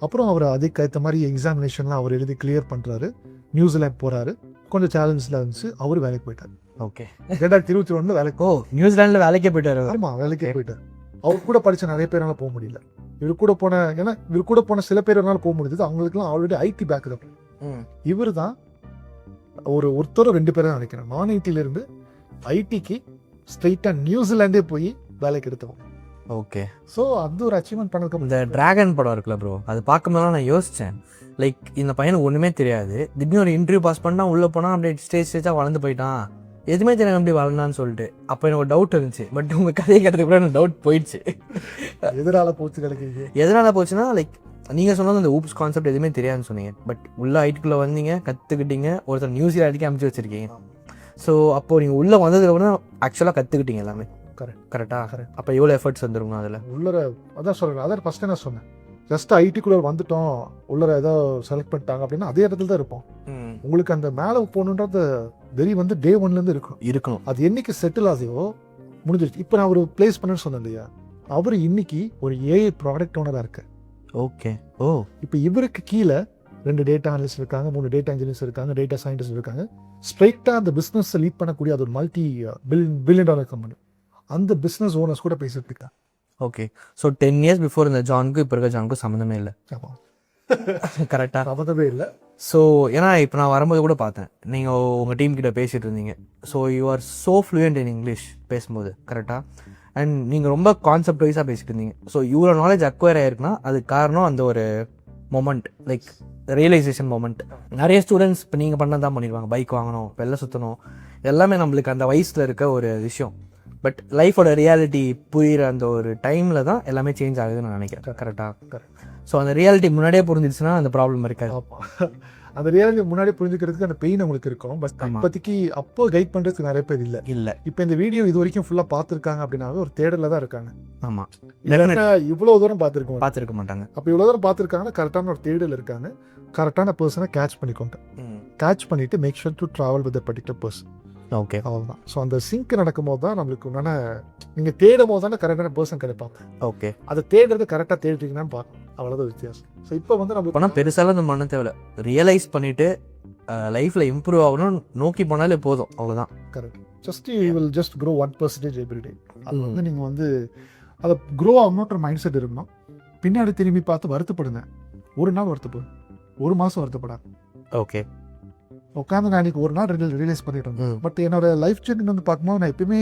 அப்புறம் அவர் அதுக்கேற்ற மாதிரி எக்ஸாமினேஷன்லாம் அவர் எழுதி கிளியர் பண்ணுறாரு. நியூசிலாந்து போகிறாரு. கொஞ்சம் சேலஞ்சில் இருந்துச்சு, அவர் வேலைக்கு போயிட்டார். ஓகே. 2021 வேலைக்கு. ஓ, நியூசிலாண்டில் வேலைக்கே போயிட்டார். ஆமாம், வேலைக்கே போயிட்டார். அவர் கூட படித்த நிறைய பேரால போக முடியல. இவர் கூட போன சில பேரால போக முடியுது. அவங்களுக்குலாம் ஆல்ரெடி ஐடி பேக்கப். இவர் தான் ஒருத்தர் 2 பேரும் தான் நினைக்கிறேன், நான் ஐடியிலிருந்து ஐடிக்கு ஸ்ட்ரைட்டாக நியூசிலாண்டே போய் வேலைக்கு எடுத்தவங்க. ஓகே. ஸோ அந்த ஒரு அச்சீவ்மெண்ட் பண்ணதுக்கு இந்த டிராகன் படம் இருக்குல்ல ப்ரோ, அது பார்க்கும்போது நான் யோசித்தேன், லைக் இந்த பையனுக்கு ஒன்றுமே தெரியாது, திடீர்னு ஒரு இன்டர்வியூ பாஸ் பண்ணால் உள்ளே போனால் அப்படியே ஸ்டேஜாக வளர்ந்து போயிட்டான், எதுவுமே தெரியாது எப்படி வளர்ந்தான்னு சொல்லிட்டு. அப்போ எனக்கு ஒரு டவுட் இருந்துச்சு. பட் உங்கள் கதையை கேட்டதுக்கு கூட எனக்கு டவுட் போயிடுச்சு. எதனால போச்சு கிடைக்குது? எதனால் போச்சுன்னா, லைக் நீங்கள் சொன்னது அந்த ஊப்ஸ் கான்செப்ட் எதுவுமே தெரியாதுன்னு சொன்னீங்க. பட் உள்ள ஐடிக்குள்ளே வந்தீங்க, கற்றுக்கிட்டீங்க, ஒருத்தர் நியூஸில் அடிக்க அமைச்சு வச்சுருக்கீங்க. ஸோ அப்போது நீங்கள் உள்ளே வந்ததுக்கப்புறம் ஆக்சுவலாக கற்றுக்கிட்டீங்க எல்லாமே. கரெக்டாக. அப்போ எவ்வளோ எஃபர்ட்ஸ் வந்துருக்கணும் அதில்? உள்ளர அதான் சொல்கிறேன், அதான் ஃபஸ்ட்டு என்ன சொன்னேன், ஜஸ்ட் ஐடிக்குள்ளே வந்துட்டோம், உள்ளர ஏதோ செலக்ட் பண்ணிட்டாங்க அப்படின்னா அதே இடத்துல தான் இருப்போம். உங்களுக்கு அந்த மேலே போகணுன்றது வெறி வந்து டே ஒன்லேருந்து இருக்கணும். அது என்னைக்கு செட்டில் ஆகுதோ முடிஞ்சிருச்சு. இப்போ நான் ஒரு பிளேஸ் பண்ணேன்னு சொன்னேன் இல்லையா, அவர் இன்னைக்கு ஒரு ஏஐ ப்ராடக்ட் ஓனராக இருக்கு. ஓகே. ஓ. இப்போ இவருக்கு கீழே 2 டேட்டா அனலிஸ்ட் இருக்காங்க, 3 டேட்டா இன்ஜினியர்ஸ் இருக்காங்க, டேட்டா சயின்டிஸ்ட் இருக்காங்க. ஸ்ட்ரைட்டாக அந்த பிஸ்னஸை லீட் பண்ணக்கூடிய அது ஒரு மல்டி பில்லியன் டாலர் கம்பெனி. அந்த பிஸ்னஸ் ஓனர்ஸ் கூட பேசிட்டு இருக்காங்க. ஓகே. ஸோ 10 years பிஃபோர் இந்த ஜானுக்கும் இப்போ இருக்க ஜானுக்கும் சம்மந்தமே இல்லை. கரெக்டாக சம்மந்தமே இல்லை. ஸோ ஏன்னா இப்போ நான் வரும்போது கூட பார்த்தேன், நீங்கள் உங்கள் டீம் கிட்ட பேசிகிட்டு இருந்தீங்க. So you are so fluent in English பேசும்போது, கரெக்டாக. அண்ட் நீங்கள் ரொம்ப கான்செப்ட் வைஸாக பேசிட்டு இருந்தீங்க. ஸோ இவ்வளோ நாலேஜ் அக்வயர் ஆயிருக்குன்னா அதுக்கு காரணம் அந்த ஒரு மொமெண்ட், லைக் ரியலைசேஷன் மொமெண்ட். நிறைய ஸ்டூடெண்ட்ஸ் இப்போ நீங்கள் பண்ணதான் தான் பண்ணிடுவாங்க, பைக் வாங்கணும், வெள்ளை சுற்றணும், எல்லாமே நம்மளுக்கு அந்த வயசில் இருக்க ஒரு விஷயம். பட் லைஃபோட ரியாலிட்டி புரிகிற அந்த ஒரு டைமில் தான் எல்லாமே சேஞ்ச் ஆகுதுன்னு நான் நினைக்கிறேன். கரெக்டாக. ஸோ அந்த ரியாலிட்டி முன்னாடியே புரிஞ்சிடுச்சுன்னா அந்த ப்ராப்ளம் இருக்காது. அந்த ரியாலிட்டி முன்னாடி புரிஞ்சுக்கிறதுக்கு அந்த பெயின் உங்களுக்கு இருக்கும். பட் இப்போதைக்கு அப்போ கைட் பண்ணுறதுக்கு நிறைய பேர் இல்லை. இப்போ இந்த வீடியோ இது வரைக்கும் ஃபுல்லாக பார்த்துருக்காங்க அப்படின்னாவே ஒரு தேடலில் தான் இருக்காங்க. ஆமாம். இவ்வளோ தூரம் பார்த்துருக்க மாட்டாங்க. அப்போ இவ்வளோ தூரம் பார்த்துருக்காங்கன்னா கரெக்டான ஒரு தேடல் இருக்காங்க. கரெக்டான பர்சனை கேட்ச் பண்ணிக்கோங்க. கேட்ச் பண்ணிவிட்டு make sure to travel with particular person. Okay. அவ்வளோதான். ஸோ அந்த சிங்க் நடக்கும் போது தான் நம்மளுக்கு உண்டான, நீங்கள் தேடும் போது தானே கரெக்டான பர்சன் கிடைப்பாங்க. ஓகே. அதை தேடுறது கரெக்டாக தேடிட்டீங்கன்னா பார்க்கணும், அவ்வளோதான் வித்தியாசம். ஸோ இப்போ வந்து நம்ம போனால் பெருசாலாம் நம்ம பண்ண தேவையில்ல, ரியலைஸ் பண்ணிவிட்டு லைஃப்பில் இம்ப்ரூவ் ஆகணும் நோக்கி போனாலே போதும், அவ்வளோதான். Correct. Just you will just grow 1% everyday. அது வந்து நீங்கள் வந்து அதை க்ரோ ஆகணுன்ற மைண்ட் செட் இருக்கணும். பின்னாடி திரும்பி பார்த்து வருத்தப்படுங்க. ஒரு நாள் வருத்தப்படும், ஒரு மாதம் வருத்தப்படாது. ஓகே. உட்காந்து நான் இன்னைக்கு ஒரு நாள் ரியலைஸ் பண்ணிட்டு இருந்தேன். பட் என்னோட லைஃப் ஜெர்னி வந்து பார்க்கும்போது நான் எப்பயுமே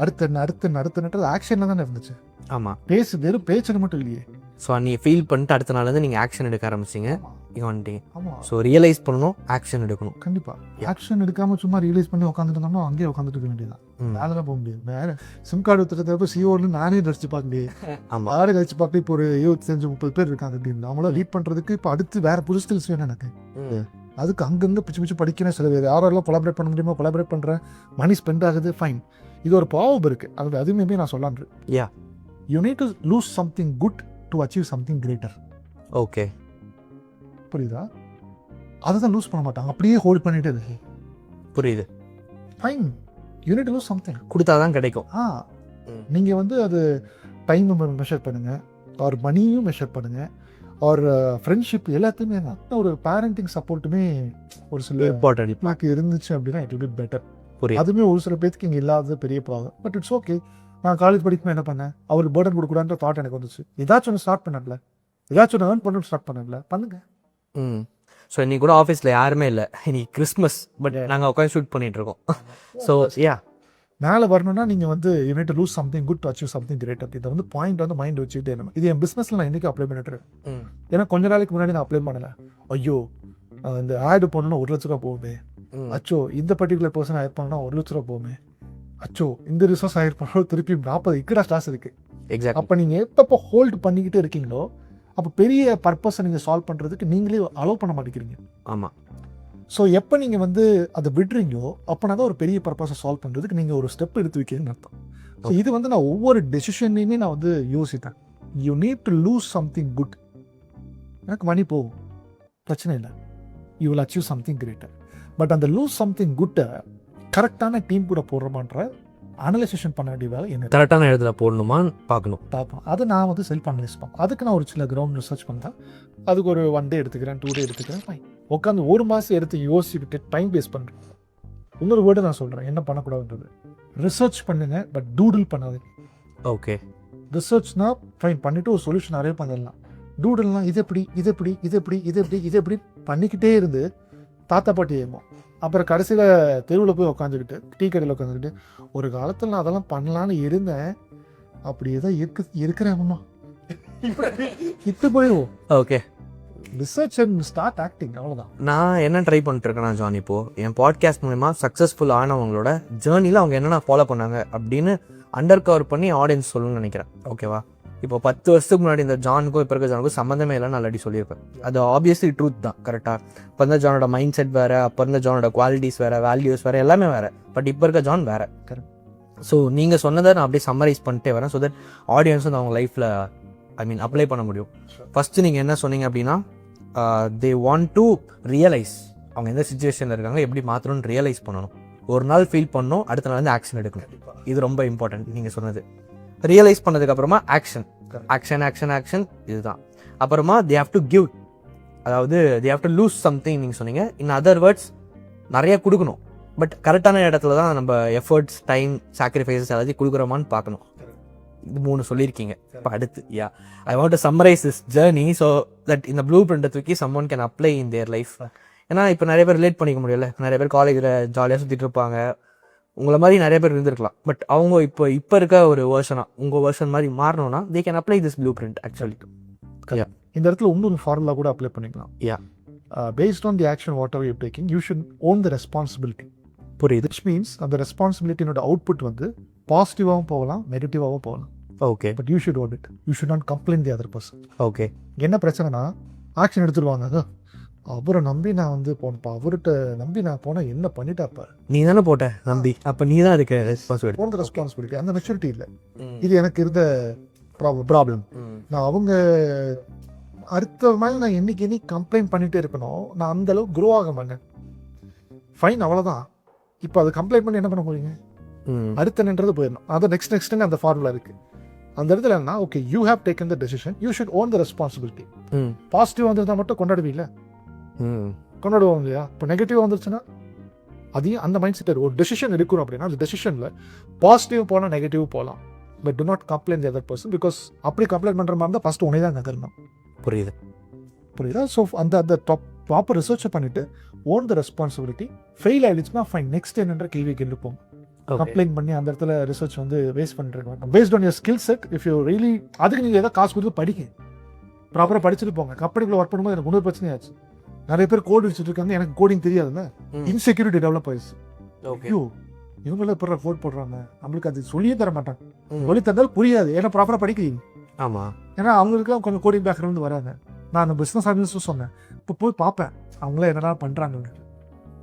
அடுத்த ஆக்ஷன்ல தானே இருந்துச்சு. ஆமாம். வெறும் பேச்சுன்னு மட்டும் இல்லையே. ஸோ நீங்கள் ஃபீல் பண்ணிட்டு அடுத்த நாள் வந்து நீங்கள் ஆக்ஷன் எடுக்க ஆரம்பிச்சிங்க. வந்துட்டீங்க. ஆமாம். ஸோ ரியலைஸ் பண்ணணும், ஆக்ஷன் எடுக்கணும். கண்டிப்பாக. ஆக்ஷன் எடுக்காமல் சும்மா ரியலைஸ் பண்ணி உட்காந்துட்டு இருந்தோம்னா அங்கேயே உட்காந்துட்டு இருக்க வேண்டியதான். வேலைலாம் போக முடியாது. வேறு சிம் கார்டு எடுத்துகிட்டு சிஓன்னு நானே கழிச்சு பார்க்க முடியாது. ஆமாம். யாரும் கழிச்சு பார்க்க இப்போ ஒரு 25-30 பேர் இருக்காங்க அப்படின்னு. அவங்களாம் லீட் பண்ணுறதுக்கு இப்போ அடுத்து வேறு புது ஸ்கில்ஸ் வேணும் எனக்கு. அதுக்கு அங்கங்கே பிச்சு படிக்கிறேன். சில பேர் யாரெல்லாம் கொலாபரேட் பண்ண முடியுமோ கொலாபரேட் பண்ணுறேன். மணி ஸ்பெண்ட் ஆகுது, ஃபைன். இது ஒரு பாவம் இருக்குது. அதுவுமே நான் சொல்லான்று. You need to lose something good to achieve something greater. Okay. புரியுதா? அதை தான் லூஸ் பண்ண மாட்டாங்க, அப்படியே ஹோல்ட் பண்ணிட்டு இருக்கு. புரியுது. Fine. You need to lose something. கொடுத்தா தான் கிடைக்கும். நீங்கள் வந்து அது டைம் மெஷர் பண்ணுங்கள், ஒரு மணியும் மெஷர் பண்ணுங்கள், ஒரு ஃப்ரெண்ட்ஷிப் எல்லாத்தையுமே தான். ஒரு பேரண்டிங் சப்போர்ட்டுமே ஒரு சில இம்பார்ட்டன்ட் இருந்துச்சு அப்படின்னா இட் வில் பி பெட்டர். அதுவுமே ஒரு சில பேருக்கு இங்கே இல்லாத பெரிய ப்ராப்ளம். But it's okay. நான் காலேஜ் படிக்கும்போது என்ன பண்ணேன், அவருக்கு பேர்டன் கொடுக்கூடான்ற தாட் எனக்கு வந்துச்சு. ஏதாச்சும் ஒன்று ஸ்டார்ட் பண்ணல, ஏதாச்சும் ஒன்று ஏர்ன் பண்ணணும் ஸ்டார்ட் பண்ணல, பண்ணுங்க. ஸோ இன்னைக்கு கூட ஆஃபீஸில் யாருமே இல்லை, இன்னைக்கு கிறிஸ்மஸ். பட் நாங்கள் உட்காந்து ஷூட் பண்ணிட்டு இருக்கோம். ஸோ மேலே வரணும்னா நீங்கள் வந்து you need to lose something good to achieve something greater. இதை வந்து பாயிண்ட் வந்து மைண்ட் வச்சுக்கிட்டே நம்ம இது என் பிஸ்னஸில் நான் இன்றைக்கி அப்ளை பண்ணிட்டு இருக்கேன். ஏன்னா கொஞ்ச நாளைக்கு முன்னாடி நான் அப்ளை பண்ணலை. ஐயோ இந்த ஆடு பண்ணணும்னா 1 லட்ச ரூபா போகுமே, அச்சோ இந்த பர்டிகுலர் பர்சன் ஹயர் பண்ணணும்னா 1 லட்ச ரூபா போகுமே, அச்சோ இந்த ரிசோர்ஸ் ஹயர் பண்ணணும் திருப்பி 40 இக்கடா ஸ்டார்ஸ் இருக்குது. எக்ஸாக்ட். அப்போ நீங்கள் எப்போ ஹோல்டு பண்ணிக்கிட்டே இருக்கீங்களோ அப்போ பெரிய பர்பஸை நீங்கள் சால்வ் பண்ணுறதுக்கு நீங்களே அலோவ் பண்ண மாட்டேங்கிறீங்க. ஆமாம். ஸோ எப்போ நீங்கள் வந்து அதை விடுறீங்களோ அப்போனா தான் ஒரு பெரிய பர்பஸை சால்வ் பண்ணுறதுக்கு நீங்கள் ஒரு ஸ்டெப் எடுத்து வைக்கிறீங்கன்னு அர்த்தம். ஸோ இது வந்து நான் ஒவ்வொரு டெசிஷன்லையுமே நான் வந்து யோசித்தேன். You need to lose something good. எனக்கு மணி போகும், பிரச்சனை இல்லை. You will achieve something greater. But அந்த லூஸ் சம்திங் குட்டை கரெக்டான டீம் கூட போடுறோமான்ற அனலைசேஷன் பண்ண வேண்டிய வேலை என்ன, கரெக்டான இடத்துல போடணுமான்னு பார்க்கணும். அது நான் வந்து செல்ஃப் அனலைஸ் பண்ணேன். அதுக்கு நான் ஒரு சில கிரவுண்ட் ரிசர்ச் பண்ணேன். அதுக்கு ஒரு 1 டே எடுத்துக்கிறேன், 2 டே எடுத்துக்கிறேன், ஃபைன். உட்காந்து 1 மாதம் எடுத்து யோசிச்சுக்கிட்டு டைம் வேஸ்ட் பண்ணுறேன். இன்னொரு வேர்டு நான் சொல்கிறேன் என்ன பண்ணக்கூடாதுன்றது. ரிசர்ச் பண்ணுங்க, பட் டூடில் பண்ணாது. ஓகே. ரிசர்ச்னா ஃபைன் பண்ணிவிட்டு ஒரு சொல்யூஷன் நிறைய பண்ணிடலாம். டூடில்னால் இது எப்படி பண்ணிக்கிட்டே இருந்து தாத்தா பாட்டி ஏமோ. அப்புறம் கடைசியில் தெருவில் போய் உட்காந்துக்கிட்டு டீ கடையில் உட்காந்துக்கிட்டு ஒரு காலத்தில் நான் அதெல்லாம் பண்ணலான்னு இருந்தேன், அப்படியே தான் இருக்கிறேன் இத்து போயிடுவோம். Okay, research and start acting, அவ்வளோதான். நான் என்ன ட்ரை பண்ணிட்டு இருக்கேன்னா ஜான், இப்போ என் பாட்காஸ்ட் மூலமா சக்ஸஸ்ஃபுல் ஆனவங்களோட ஜேர்னியில் அவங்க என்னென்ன ஃபாலோ பண்ணாங்க அப்படின்னு அண்டர் கவர் பண்ணி ஆடியன்ஸ் சொல்லணும்னு நினைக்கிறேன். ஓகேவா? இப்போ 10 வருஷத்துக்கு முன்னாடி இந்த ஜானுக்கும் இப்போ இருக்க ஜானுக்கும் சம்மந்தமே இல்லைன்னு ஆல்ரெடி சொல்லியிருப்பேன். அது ஆப்வியஸ்லி ட்ரூத் தான், கரெக்டாக. இப்போ இருந்த ஜானோட மைண்ட் செட் வேறு, அப்போ இருந்த ஜானோட குவாலிட்டிஸ் வேறு, வேல்யூஸ் வேறு, எல்லாமே வேறு. பட் இப்போ இருக்க ஜான் வேறு. கரெக்ட். ஸோ நீங்கள் சொன்னதை நான் அப்படியே சம்மரைஸ் பண்ணிட்டே வரேன், ஸோ தட் ஆடியன்ஸ் வந்து அவங்க லைஃப்பில் அப்ளை பண்ண முடியும். ஃபஸ்ட்டு நீங்கள் என்ன சொன்னீங்க அப்படின்னா, தே வாண்ட் டு ரியலைஸ் அவங்க எந்த சுச்சுவேஷனில் இருக்காங்க, எப்படி மாற்றணும்னு ரியலைஸ் பண்ணணும். ஒரு நாள் ஃபீல் பண்ணணும், அடுத்த நாள் வந்து ஆக்ஷன் எடுக்கணும். இது ரொம்ப இம்பார்ட்டன்ட் நீங்கள் சொன்னது. ரியலைஸ் பண்ணதுக்கப்புறமா ஆக்ஷன் ஆக்ஷன் ஆக்ஷன் ஆக்ஷன், இதுதான். அப்புறமா தே ஹேவ் டு கிவ், அதாவது தே ஹேவ் டு லூஸ் சம்திங். நீங்கள் சொன்னீங்க, இன் அதர் வேர்ட்ஸ் நிறைய கொடுக்கணும், பட் கரெக்டான இடத்துல தான் நம்ம எஃபர்ட்ஸ், டைம், சாக்ரிஃபைசஸ் எல்லாத்தையும் கொடுக்குறோமான்னு பார்க்கணும். இது 3 சொல்லியிருக்கீங்க. இப்போ அடுத்து I want to summarize this journey so that இந்த ப்ளூ பிரிண்டை தூக்கி someone can apply in their life. ஏன்னா இப்போ நிறைய பேர் ரிலேட் பண்ணிக்க முடியல. நிறைய பேர் காலேஜில் ஜாலியாக சுற்றிட்டு இருப்பாங்க, உங்களை மாதிரி நிறைய பேர் இருந்திருக்கலாம். பட் அவங்க இப்போ இருக்க ஒரு வேர்ஷனாக உங்கள் வேர்ஷன் மாதிரி மாறணும்னா they can apply this blueprint actually. இந்த இடத்துல இன்னொரு ஃபார்முலா கூட அப்ளை பண்ணிக்கலாம். Based on the action whatever you taking, you should own the responsibility. புரியுது. விச் மீன்ஸ் அந்த ரெஸ்பான்சிபிலிட்டியோட அவுட்புட் வந்து பாசிட்டிவாகவும் போகலாம், நெகட்டிவாகவும் போகலாம். Okay, but you should own it. You should not complaint the other person. Okay. என்ன பிரச்சனைனா, ஆக்ஷன் எடுத்துருவாங்க, அவரை நம்பி நான் வந்து போனப்பா, அவர்கிட்ட நம்பி நான் போனால் என்ன பண்ணிட்டாப்பா, நீ தானே போட்ட நம்பி, அப்போ நீ தான் அதுக்கு ரெஸ்பான்சிபிலிட்டி. Own the responsibility. அந்த மெச்சூரிட்டி இல்லை. இது எனக்கு இருந்த ப்ராப்ளம். நான் அவங்க அடுத்த மாதிரி நான் என்னைக்கு கம்ப்ளைண்ட் பண்ணிட்டே இருக்கணும், நான் அந்த அளவுக்கு க்ரோ ஆக மாட்டேன். ஃபைன், அவ்வளோதான். இப்போ அது கம்ப்ளைண்ட் பண்ணி என்ன பண்ண போறீங்க? அடுத்த நின்றது போயிடணும். அது நெக்ஸ்ட் அந்த ஃபார்முலா இருக்கு. அந்த இடத்துல என்ன, okay you have taken the decision, you should own the responsibility. Positive வந்திருந்தா மட்டும் கொண்டாடுவீங்களா? கொண்டாடுவோம் இல்லையா? இப்போ நெகட்டிவ் வந்துருச்சுன்னா அதையும் அந்த மைண்ட் செட். ஒரு டெசிஷன் எடுக்கணும் அப்படின்னா அந்த டெசிஷனில் பாசிட்டிவ் போனால் நெகட்டிவ் போகலாம், but to not complaint the other person. Because அப்படி கம்ப்ளைண்ட் பண்ணுற மாதிரி இருந்தால் ஃபஸ்ட்டு உனே தான் நகரணும். புரியுதா? ஸோ அந்த ப்ராப்பர் ரிசர்ச்சை பண்ணிட்டு ஓன் த ரெஸ்பான்சிபிலிட்டி. ஃபெயில் ஆயிடுச்சுன்னா ஃபைன், நெக்ஸ்ட் என்னன்ற கேள்வி கேள்விப்போம். கம்ப்ளைண்ட் பண்ணி அந்த இடத்துல ரிசர்ச் வந்து வேஸ்ட் பண்ணிருக்காங்க. Based on your skill set, if you really அதுக்கு நீங்கள் ஏதாவது காசு கொடுத்து படிக்க, ப்ராப்பராக படிச்சுட்டு போங்க. கம்பெனிக்குள்ள ஒர்க் பண்ணும்போது எனக்கு இன்னொரு பிரச்சனையாச்சு. நிறைய பேர் கோட் வச்சுட்டு இருக்காங்க, எனக்கு கோடிங் தெரியாதுல்ல, இன்செக்யூரிட்டி டெவலப் ஆயிடுச்சு. ஐயோ இவங்கள இப்போ கோட் போடுறாங்க, நம்மளுக்கு அது சொல்லியே தர மாட்டாங்க. சொல்லி தந்தாலும் புரியாது, ஏன்னா ப்ராப்பராக படிக்கிறீங்க. ஆமாம், ஏன்னா அவங்களுக்கு கொஞ்சம் கோடிங் பேக்ரவுண்ட் வராங்க. நான் அந்த பிஸ்னஸ் அனலிஸ்ட்டும் சொன்னேன், இப்போ போய் பார்ப்பேன் அவங்கள என்னெல்லாம் பண்ணுறாங்க.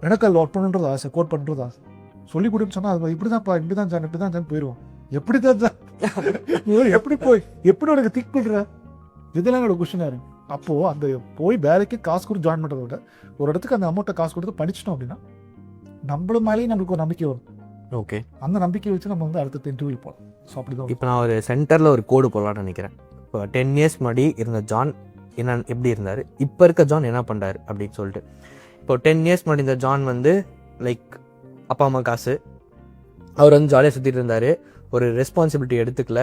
எனக்கு அதில் ஒர்க் பண்ணுறது ஆசை, கோட் பண்ணுறது ஆசை. சொல்லி கொடுன்னு சொன்னால் அது இப்படி தான் போயிடுவோம். எப்படி உனக்கு திக் பண்ணுற இதெல்லாம் என்னோட கொஸ்டினாக இருக்கு. அப்போது அந்த போய் வேலைக்கு காசு கொடுத்து ஜாயின் பண்ணுறத விட ஒரு இடத்துக்கு அந்த அமௌண்ட்டை காசு கொடுத்து படிச்சிட்டோம் அப்படின்னா நம்மளும் மேலேயும் நம்மளுக்கு ஒரு நம்பிக்கை வரும். ஓகே, அந்த நம்பிக்கையை வச்சு நம்ம வந்து அடுத்த இன்டர்வியூ போகலாம். ஸோ அப்படி தான். இப்போ நான் ஒரு சென்டரில் ஒரு கோடு போடலான்னு நினைக்கிறேன். இப்போ 10 years முன்னாடி இருந்த ஜான் எப்படி இருந்தார், இப்போ இருக்க ஜான் என்ன பண்ணுறாரு அப்படின்னு சொல்லிட்டு. இப்போ 10 years முன்னாடி இந்த ஜான் வந்து லைக் அப்பா அம்மா காசு, அவர் வந்து ஜாலியாக சுற்றிட்டு இருந்தார், ஒரு ரெஸ்பான்சிபிலிட்டி எடுத்துக்கல,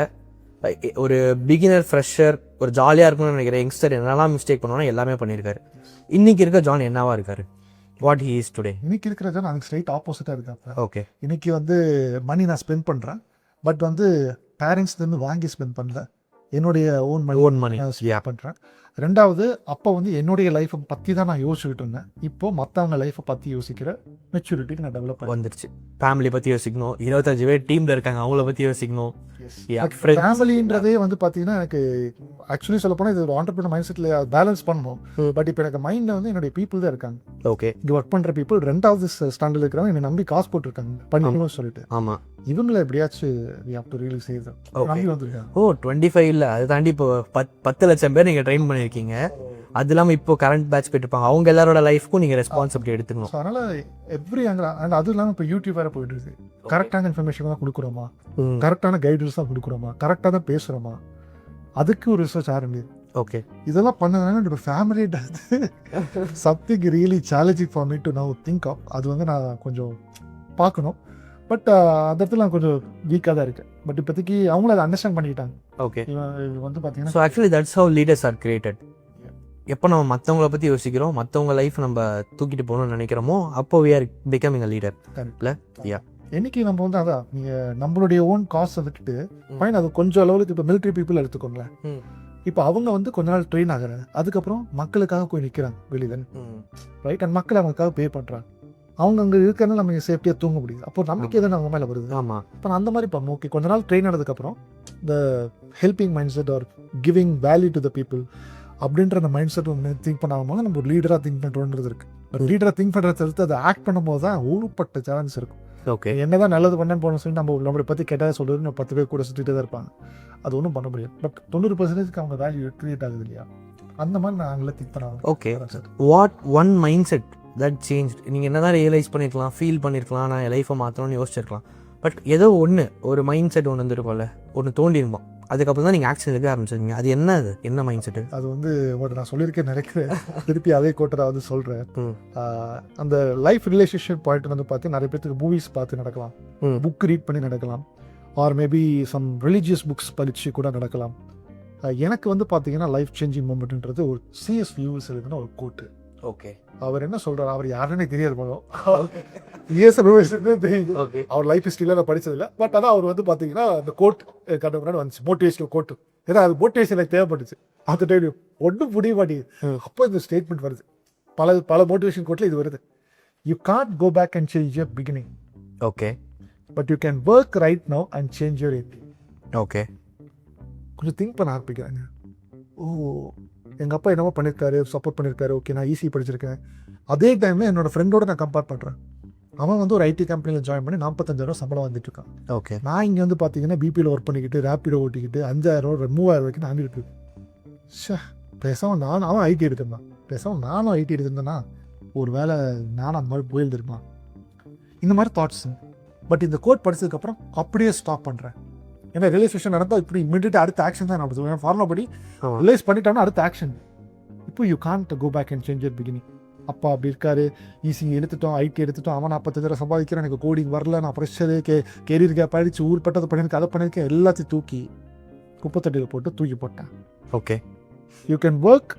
ஒரு பிகினர் ஃப்ரெஷர், ஒரு ஜாலியாக இருக்கணும்னு நினைக்கிற யங்ஸ்டர் என்னெல்லாம் மிஸ்டேக் பண்ணுவோன்னா எல்லாமே பண்ணியிருக்காரு. இன்னைக்கு இருக்க ஜான் என்னவா இருக்காரு? What he is today? இன்னைக்கு இருக்கிற ஜான் அதுக்கு ஸ்ட்ரைட் ஆப்போசிட்டாக இருக்காங்க. ஓகே, இன்னைக்கு வந்து மணி நான் ஸ்பெண்ட் பண்ணுறேன், பட் வந்து பேரண்ட்ஸ்லேருந்து வாங்கி ஸ்பெண்ட் பண்ணல, என்னுடைய ஓன் மணி பண்ணுறேன். ரெண்டாவது, அப்போ வந்து என்னுடைய லைஃப்பை பற்றி தான் நான் யோசிச்சுக்கிட்டு இருந்தேன். இப்போ மற்றவங்க லைஃப்பை பற்றி யோசிக்கிற மெச்சூரிட்டிக்கு நான் டெவலப் வந்துருச்சு. ஃபேமிலி பற்றி யோசிக்கணும், 25 பேர் டீமில் இருக்காங்க அவங்கள பற்றி யோசிக்கணும். ஃபேமிலின்றதே வந்து பார்த்தீங்கன்னா எனக்கு ஆக்சுவலி சொல்ல போனால் இது ஒரு ஆண்டர்பிரினர் மைண்ட் செட்டில் பேலன்ஸ் பண்ணணும். பட் இப்போ எனக்கு மைண்டில் வந்து என்னுடைய பீப்புள் தான் இருக்காங்க. ஓகே, இங்கே ஒர்க் பண்ணுற பீப்புள் 2வது ஸ்டாண்டர்டில் இருக்கிறவங்க என்னை நம்பி காசு போட்டுருக்காங்க பண்ணிக்கணும்னு சொல்லிட்டு. ஆமாம், இவங்களை எப்படியாச்சும் நம்பி வந்துருக்காங்க. 25 இல்லை, அதை தாண்டி இப்போ 10 லட்சம் பேர் நீங்கள் ட்ரெயின் பண்ணியிருக்கீங்க. அது இல்லாமல் இப்போ கரண்ட் பேட்ச் போயிட்டு இருப்பாங்க, அவங்க எல்லாரோட லைஃப்க்கும் நீங்கள் ரெஸ்பான்சிபிலிட்டி எடுத்துக்கணும். ஸோ அதனால் எவ்ரி ஆங்கிள், அண்ட் அதுவும் இல்லாமல் இப்போ யூடியூப் வேறு போயிட்டு இருக்கு. கரெக்டான இன்ஃபர்மேஷன் தான் கொடுக்குறோமா, கரெக்டான கைடன்ஸ் தான் கொடுக்குறோமா, கரெக்டாக தான் பேசுகிறோமா, அதுக்கு ஒரு ரிசர்ச் ஆரம்பிது. ஓகே, இதெல்லாம் பண்ணதுனால என்னோட family something really challenging for me to now think of. அது வந்து நான் கொஞ்சம் பார்க்கணும். பட் அந்த இடத்துல நான் கொஞ்சம் வீக்காக தான் இருக்கேன். பட் இப்போதைக்கு அவங்களும் அதை அண்டர்ஸ்டாண்ட் பண்ணிக்கிட்டாங்க. ஓகே, இது வந்து பார்த்தீங்கன்னா so actually that's how leaders are created. எப்போ நம்ம மற்றவங்கள பற்றி யோசிக்கிறோம், மற்றவங்க லைஃப் நம்ம தூக்கிட்டு போகணும்னு நினைக்கிறோமோ, அப்போ we are becoming a leader. இல்லை? யா, என்னைக்கு நம்ம வந்து அதான் நீங்கள் நம்மளுடைய ஓன் காசை விட்டுட்டு ஃபைன், அது கொஞ்சம் அளவுக்கு இப்போ மிலிட்ரி பீப்புள் எடுத்துக்கோங்களேன். இப்போ அவங்க வந்து கொஞ்ச நாள் ட்ரெயின் ஆகுறாங்க, அதுக்கப்புறம் மக்களுக்காக போய் நிற்கிறாங்க வெளியில், ரைட்? அண்ட் மக்கள் அவங்களுக்காக பே பண்ணுறாங்க. அவங்க அங்கே இருக்கிறனால நம்ம சேஃப்டியாக தூங்க முடியுது. அப்போ நம்பிக்கை தான் அவங்க மேலே வருது. ஆமாம். இப்போ நான் அந்த மாதிரி இப்போ ஓகே கொஞ்ச நாள் ட்ரெயின் ஆனதுக்கப்புறம் இந்த helping mind set are giving value to the people அப்படின்ற அந்த மைண்ட் செட் ஒன்று திங்க் பண்ணாமல் நம்ம ஒரு லீடராக திங்க் பண்ணுறோன்றது இருக்குது. லீடராக திங்க் பண்ணுறத தவிர்த்து அதை ஆக்ட் பண்ணும்போது தான் ஊருப்பட்ட சேலஞ்ச் இருக்கும். ஓகே, என்னதான் நல்லது பண்ணேன்னு போன சொல்லி நம்மளை பற்றி கேட்டால் சொல்கிறது 10 பேர் கூட சுற்றிட்டு தான் இருப்பாங்க. அது ஒன்றும் பண்ண முடியாது. பட் 90% அவங்க வேல்யூ கிரியேட் ஆகுது இல்லையா? அந்த மாதிரி நாங்களே திங்க் பண்ணாங்க. Okay, what one mind set that change? நீங்கள் என்ன தான் ரியலைஸ் பண்ணியிருக்கலாம், ஃபீல் பண்ணியிருக்கலாம், நான் என் லைஃப்பை மாற்றணும்னு யோசிச்சிருக்கலாம். பட் ஏதோ ஒன்று, ஒரு மைண்ட் செட் ஒன்று வந்துருக்கோம்ல, ஒன்று தோண்டிருமா, அதுக்கப்புறம் தான் நீங்கள் ஆக்ஷன் எடுக்க ஆரம்பிச்சிருக்கீங்க. அது என்ன? அது என்ன மைண்ட் செட்டு? அது வந்து நான் சொல்லியிருக்கேன் நினைக்கிறேன், திருப்பி அதே கோட்டரை வந்து சொல்கிறேன். அந்த லைஃப் ரிலேஷன்ஷிப் பாயிண்ட் வந்து பார்த்தீங்கன்னா நிறைய பேருக்கு மூவிஸ் பார்த்து நடக்கலாம், புக் ரீட் பண்ணி நடக்கலாம், or maybe some religious books படித்து கூட நடக்கலாம். எனக்கு வந்து பார்த்தீங்கன்னா லைஃப் சேஞ்சிங் மூமெண்ட்ன்றது ஒரு C.S. Lewis எழுதின ஒரு கோட்டு. ஓகே, அவர் என்ன சொல்கிறார், அவர் யாருன்னே தெரியாது போதும். C.S. Lewis தெரியும், அவர் லைஃப் ஹிஸ்ட்ரியில் நான் படித்ததில்லை. பட் ஆனால் அவர் வந்து பார்த்தீங்கன்னா அந்த கோட் கண்ட முன்னாடி வந்துச்சு, மோட்டிவேஷனல் கோட்டு. ஏன்னா அது மோட்டிவேஷன் எனக்கு தேவைப்பட்டுச்சு அந்த டைம். ஒன்றும் புரிய மாட்டேங்குது. அப்போ இந்த ஸ்டேட்மெண்ட் வருது, பல மோட்டிவேஷன் கோட்டில் இது வருது. You can't go back and change your beginning. Okay, but you can work right now and change your ending. Okay, கொஞ்சம் திங்க் பண்ண ஆரம்பிக்கிறாங்க. ஓ, எங்கள் அப்பா என்னவோ பண்ணியிருக்காரு, சப்போர்ட் பண்ணியிருக்காரு. ஓகே, நான் ஈஸி படிச்சிருக்கேன். அதே டைமில் என்னோட ஃப்ரெண்டோட நான் கம்பேர் பண்ணுறேன். அவன் வந்து ஒரு ஐடி கம்பெனியில் ஜாயின் பண்ணி 45,000 சம்பளம் வந்துட்டு இருக்கான். ஓகே, நான் இங்கே வந்து பார்த்தீங்கன்னா பிபியில் ஒர்க் பண்ணிக்கிட்டு ரேப்பிடோ ஓட்டிக்கிட்டு 5,000 3,000 வரைக்கும் நான் ஆண்டிட்டு இருக்கேன். பேசாமல் அவன் ஐடி எடுத்திருந்தான், பேசாமல் நானும் ஐடி எடுத்திருந்தேன்னா ஒரு வேளை நானும் அந்த மாதிரி போயிருந்துருப்பான். இந்த மாதிரி தாட்ஸ். பட் இந்த கோட் படிச்சதுக்கப்புறம் அப்படியே ஸ்டாப் பண்ணுறேன். ஏன்னா ரிலேஷன் நடந்தால் இப்படி இமீடியட்டாக அடுத்த ஆக்ஷன் தான் நான் ஃபார்முலா படி ரிலைஸ் பண்ணிட்டோம்னா அடுத்த ஆக்ஷன். இப்போ you can't go back and change your beginning. அப்பா அப்படி இருக்காரு, ஈஸி எடுத்துட்டோம், ஐடி எடுத்துட்டோம், அவன் 40,000 சம்பாதிக்கிறேன், எனக்கு கோடிங் வரல, நான் ப்ரெஷரு கெரியர் கேப் ஆகிடுச்சு, ஊர் பட்டதை பண்ணியிருக்கேன், அதை பண்ணியிருக்கேன், எல்லாத்தையும் தூக்கி குப்பத்தட்டியில் போட்டு தூக்கி போட்டேன். Okay, you can work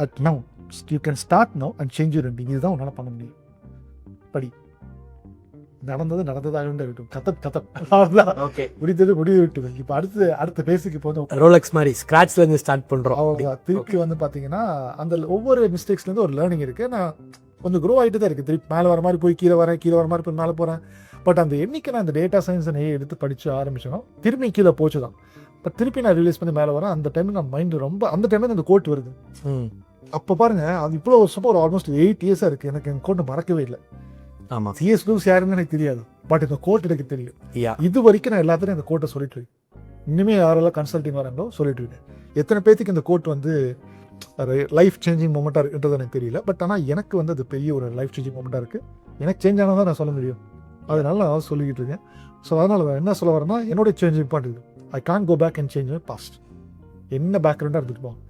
at now, you can start now and change your ending. இதுதான் உன்னால் பண்ண முடியும். படி, நடந்ததாக இருக்கட்டும், ஓகே, முடிந்தது முடிவு விட்டு. இப்போ அடுத்த பேசிக்கு போதும், ரோலெக்ஸ் மாதிரி ஸ்க்ராட்ச்லேருந்து ஸ்டார்ட் பண்ணுறோம். அவங்க திருப்பி வந்து பார்த்தீங்கன்னா அந்த ஒவ்வொரு மிஸ்டேக்ஸ்லேருந்து ஒரு லேர்னிங் இருக்குது. நான் கொஞ்சம் க்ரோ ஆகிட்டு தான் இருக்குது. திருப்பி மேலே வர மாதிரி போய் கீழே வரேன், கீழே வர மாதிரி போய் மேலே போகிறேன். பட் அந்த என்னைக்கு நான் அந்த டேட்டா சயின்ஸ் எடுத்து படித்து ஆரம்பிச்சோம், திரும்பி கீழே போச்சு தான். பட் திருப்பி நான் ரிலீஸ் பண்ணி மேலே வரேன். அந்த டைமில் நான் மைண்டு ரொம்ப, அந்த டைமில் அந்த கோட் வருது. அப்போ பாருங்க, அது இவ்வளோ வருஷமாக ஒரு ஆல்மோஸ்ட் 8 இயர்ஸாக இருக்குது, எனக்கு என் கோட்டை மறக்கவே இல்லை. ஆமாம், C.S. Lewis யாருன்னு எனக்கு தெரியாது, பட் இந்த கோட் எனக்கு தெரியும். இது வரைக்கும் நான் எல்லாத்துலையும் இந்த கோட்டை சொல்லிட்டு இருக்கேன். இனிமேல் யாரெல்லாம் கன்சல்டிங் வராங்களோ சொல்லிட்டு இருக்கேன். எத்தனை பேருக்கு இந்த கோட் வந்து லைஃப் சேஞ்சிங் மூமெண்ட்டாக இருக்குன்றது எனக்கு தெரியல. பட் ஆனால் எனக்கு வந்து அது பெரிய ஒரு லைஃப் சேஞ்சிங் மூமெண்ட்டாக இருக்குது. எனக்கு சேஞ்ச் ஆனால் தான் நான் சொல்ல முடியும். அதனால நான் சொல்லிக்கிட்டு இருக்கேன். ஸோ அதனால் என்ன சொல்ல வரேன்னா, என்னோட change important. I can go back and change my past. என்ன பேக்ரவுண்டாக இருந்துட்டு போவோம்,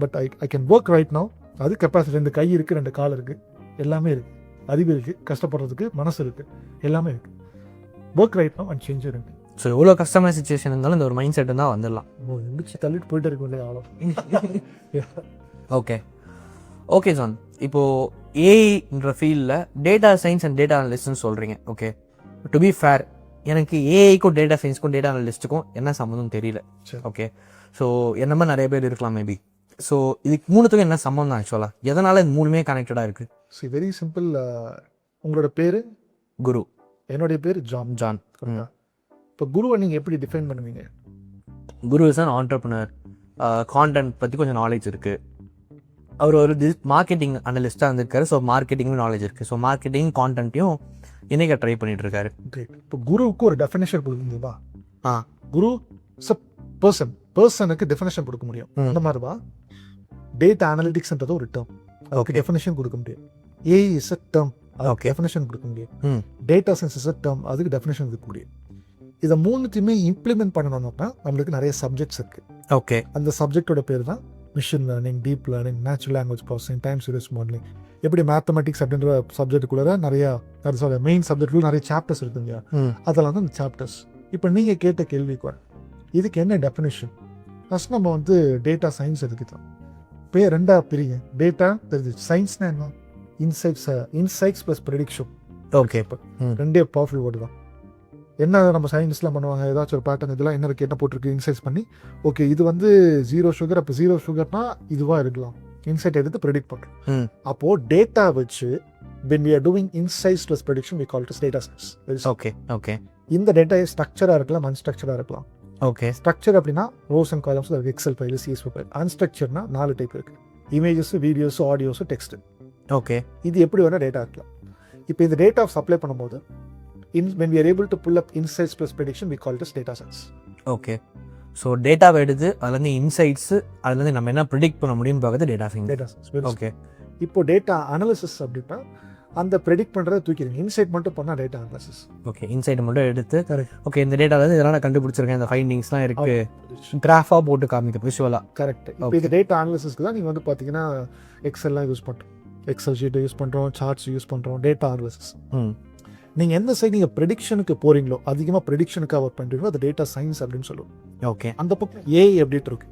but I can work right now. அது கெப்பாசிட்டி, 2 கை இருக்குது, 2 கால் இருக்குது, எல்லாமே இருக்குது, அறிவு இருக்குது, கஷ்டப்படுறதுக்கு மனசு இருக்குது, எல்லாமே இருக்குது. Work right now and change your ending. So எவ்வளோ கஷ்டமான சுச்சுவேஷன் இருந்தாலும் இந்த ஒரு மைண்ட் செட்டு தான் வந்துடலாம். எந்திரிச்சு தள்ளிட்டு போயிட்டு இருக்கும் இல்லையா அவ்வளோ. ஓகே, ஓகே ஜான், இப்போது ஏஐன்ற ஃபீல்டில் டேட்டா சயின்ஸ் அண்ட் டேட்டா அனலிஸ்ட்னு சொல்கிறீங்க. ஓகே, டு பி ஃபேர், எனக்கு ஏஐக்கும் டேட்டா சயின்ஸ்க்கும் டேட்டா அனலிஸ்ட்டுக்கும் என்ன சம்மந்தம் தெரியல. ஓகே, ஸோ என்ன மாதிரி நிறைய பேர் இருக்கலாம் மேபி. ஸோ இதுக்கு மூணுத்துக்கும் என்ன சம்மந்தம் ஆக்சுவலாக? எதனால் இது மூணுமே கனெக்டடாக இருக்குது? So very simple. உங்களோட பேர் குரு, என்னுடைய பேர் ஜான். இப்போ குருவை நீங்கள் எப்படி டிஃபைன் பண்ணுவீங்க? குரு இஸ் அன் ஆண்டர்ப்ரனர், கான்டென்ட் பற்றி கொஞ்சம் நாலேஜ் இருக்குது. அவர் ஒரு மார்க்கெட்டிங் அனலிஸ்ட்டாக இருந்திருக்காரு. ஸோ மார்க்கெட்டிங்கும் நாலேஜ் இருக்குது. ஸோ மார்க்கெட்டிங் கான்டென்ட்டையும் இன்றைக்கி ட்ரை பண்ணிட்டு இருக்காரு. இப்போ குருவுக்கு ஒரு டெஃபினேஷன் கொடுக்க முடியுமா? குரு இஸ் அ பர்சனுக்கு டெஃபினேஷன் கொடுக்க முடியும். அந்த மாதிரிவா டேட்டா அனலிட்டிக்ஸ்ன்றது ஒரு டேர்ம், அதுக்கு டெஃபினேஷன் கொடுக்க முடியும். ஏஐ இஸ் அ டேர்ம், அதுக்கு டெஃபினேஷன் கொடுக்க முடியும். Data science is a term, அதுக்கு டெஃபினேஷன் கொடுக்க முடியும். இதை மூணுத்தையுமே இம்ப்ளிமெண்ட் பண்ணணும்னா நம்மளுக்கு நிறைய சப்ஜெக்ட்ஸ் இருக்குது. ஓகே, அந்த சப்ஜெக்டோட பேர் தான் machine learning, deep learning, natural language processing, time series modeling. எப்படி மேத்தமெட்டிக்ஸ் அப்படின்ற சப்ஜெக்டுக்குள்ளே நிறையா மெயின் சப்ஜெக்டுக்குள்ள நிறைய சாப்டர்ஸ் இருக்கு இல்லையா, அதெல்லாம் தான் இந்த சாப்டர்ஸ். இப்போ நீங்கள் கேட்ட கேள்விக்கு வர இதுக்கு என்ன டெஃபினேஷன்? ஃபர்ஸ்ட் நம்ம வந்து டேட்டா சயின்ஸ் எடுத்துக்கலாம். பேர் 2ஆக பிரிங்க. டேட்டா தெரிஞ்சு, சயின்ஸ்னா என்ன? Insights plus prediction. ஓகே, இப்போ 2 பவர்ஃபுல் வேர்டு தான். என்ன நம்ம சயின்ஸ்லாம் பண்ணுவாங்க, ஏதாச்சும் ஒரு பேட்டர்ன் இதெல்லாம் என்ன இருக்கு, என்ன போட்டிருக்கு இன்சைட்ஸ் பண்ணி, ஓகே இது வந்து 0 சுகர், அப்போ 0 சுகர்னா இதுவாக இருக்கலாம், இன்சைட் எடுத்து ப்ரெடிக்ட் பண்ணுறோம். அப்போது டேட்டா வச்சு when we are doing insights plus prediction we call it as data science. Okay இந்த டேட்டா ஸ்ட்ரக்சராக இருக்கலாம், அன்ஸ்ட்ரக்சராக இருக்கலாம். ஓகே. ஸ்ட்ரக்சர் அப்படின்னா ரோஸ் அண்ட் காலம்ஸ் இருக்குது, எக்ஸல் ஃபைல், சிஎஸ்வி ஃபைல். அன்ஸ்ட்ரக்சர்னா 4 டைப் இருக்குது, images, videos, audios, text. Okay. இது எப்படி வேணால் டேட்டா இருக்கலாம். இப்போ இந்த டேட்டா சப்ளை பண்ணும்போது when we are able to pull up insights plus prediction we call it as data science. Okay. So டேட்டாவை எடுத்து அதுலேருந்து இன்சைட்ஸு அதுலேருந்து நம்ம என்ன ப்ரிடிக்ட் பண்ண முடியும்னு பார்க்குறது டேட்டா சயின்ஸ். ஓகே. இப்போ டேட்டா அனாலிசிஸ் அப்படின்னா அந்த ப்ரெடிக்ட் பண்ணுறதை தூக்கிடுங்க, இன்சைட் மட்டும் பண்ணால் டேட்டா அனாலிசிஸ். ஓகே. இன்சைட் மட்டும் எடுத்து ஓகே இந்த டேட்டாவில் இதெல்லாம் நான் கண்டுபிடிச்சிருக்கேன், இந்த ஃபைண்டிங்ஸ்லாம் இருக்குது, கிராஃபாக போட்டு காமிக்க விஷுவலாக. கரெக்ட். இப்போ இந்த டேட்டா அனாலிசிஸ்க்கு தான் நீங்கள் வந்து பார்த்தீங்கன்னா எக்ஸல்லாம் யூஸ் பண்ணுறோம், எக்ஸல் ஷீட்டை யூஸ் பண்ணுறோம், சார்ட்ஸ் யூஸ் பண்ணுறோம், டேட்டா அனாலிசிஸ். நீங்கள் எந்த சைடு நீங்கள் ப்ரெடிக்ஷனுக்கு போகிறீங்களோ, அதிகமாக ப்ரெடிக்ஷனுக்காக ஒர்க் பண்ணுறீங்களோ அது டேட்டா சயின்ஸ் அப்படின்னு சொல்லுவோம். ஓகே. அந்த பக்கம் ஏஐ அப்படின்ட்டு இருக்கு,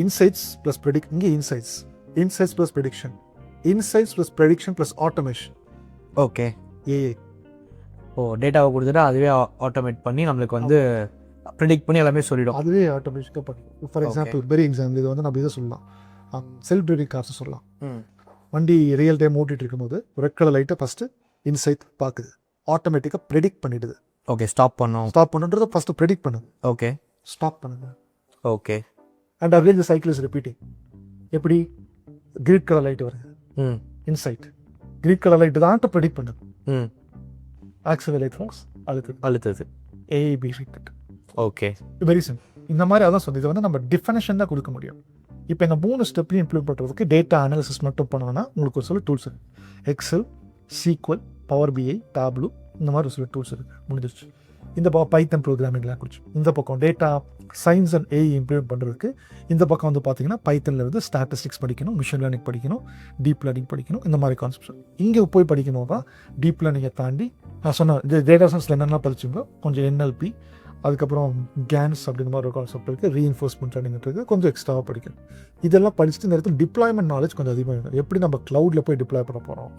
இன்சைட்ஸ் ப்ளஸ் ப்ரெடிக்ட். இங்கே insights plus prediction, insights plus prediction plus automation. Okay. AI டேட்டாவை கொடுத்துட்டு அதுவே ஆட்டோமேட் பண்ணி நம்மளுக்கு வந்து ப்ரெடிக்ட் பண்ணி எல்லாமே சொல்லிடும். அதுவே ஆட்டோமேட்டிக்காக பண்ணி. ஃபார் எக்ஸாம்பிள் பெரிய எக்ஸாம்பிள் இது வந்து நம்ம இதை சொல்லலாம், செல்ஃப் டிரைவிங் கார்ஸ் சொல்லலாம். வண்டி ரியல் டைம் ஓட்டிகிட்டு இருக்கும்போது ரெட் கலர் லைட்டை ஃபஸ்ட்டு இன்சைட் பார்க்குது, ஆட்டோமேட்டிக்காக ப்ரெடிக்ட் பண்ணிடுது. ஓகே. ஸ்டாப் பண்ணுன்றதை ஃபஸ்ட்டு ப்ரெடிக்ட் பண்ணுது. ஓகே. ஸ்டாப் பண்ணுங்க. Okay. And again the cycle is repeating. எப்படி கிரீன் கலர் லைட் வருது, இன்சைட் கிரீன் கலர் லைட் தான் ப்ரெடிக்ட் பண்ணுது, ஆக்சிலரேட் ஃபோர்ஸ் அழுத்தது, AIP repeat. Okay. Very simple. இந்த மாதிரி அதான் சொல்லி இதை வந்து நம்ம டிஃபனேஷன் தான் கொடுக்க முடியும். இப்போ இந்த 3 ஸ்டெப்லையும் இம்ப்ளிமெண்ட் பண்ணுறதுக்கு டேட்டா அனாலிசிஸ் மட்டும் பண்ணணும்னா உங்களுக்கு ஒரு சில டூல்ஸ் இருக்குது, எக்ஸல், சீக்வல், பவர் பிஐ, டாப்லூ, இந்த மாதிரி ஒரு சில டூல்ஸ் இருக்குது, முடிஞ்சிருச்சு. இந்த பக்கம் பைத்தன் ப்ரோக்ராமிங்லாம் குறிச்சு. இந்த பக்கம் data science and AI implement பண்ணுறதுக்கு இந்த பக்கம் வந்து பார்த்தீங்கன்னா பைத்தனில் இருந்து ஸ்டாட்டிஸ்டிக்ஸ் படிக்கணும், மிஷின் லேர்னிங் படிக்கணும், டீப் லேர்னிங் படிக்கணும், இந்த மாதிரி கான்செப்ட்ஸ். இங்கே போய் படிக்கணும் தான் டீப் லேர்னிங்கை தாண்டி நான் சொன்ன டேட்டா சயின்ஸில் என்னென்ன படிச்சுங்களோ கொஞ்சம் என்எல்பி, அதுக்கப்புறம் கேன்ஸ் அப்படின்ற மாதிரி ஒரு கான்செப்ட் இருக்குது, ரீஎன்ஃபோர்ஸ்மெண்ட் லேர்னிங் இருக்குது, கொஞ்சம் எக்ஸ்ட்ராவாக படிக்கணும். இதெல்லாம் படிச்சுட்டு இந்த இடத்துல டிப்ளாய்மெண்ட் நாலேஜ் கொஞ்சம் அதிகமாக இருக்கும். எப்படி நம்ம க்ளவுடில் போய் டிப்ளாய் பண்ண போகிறோம்,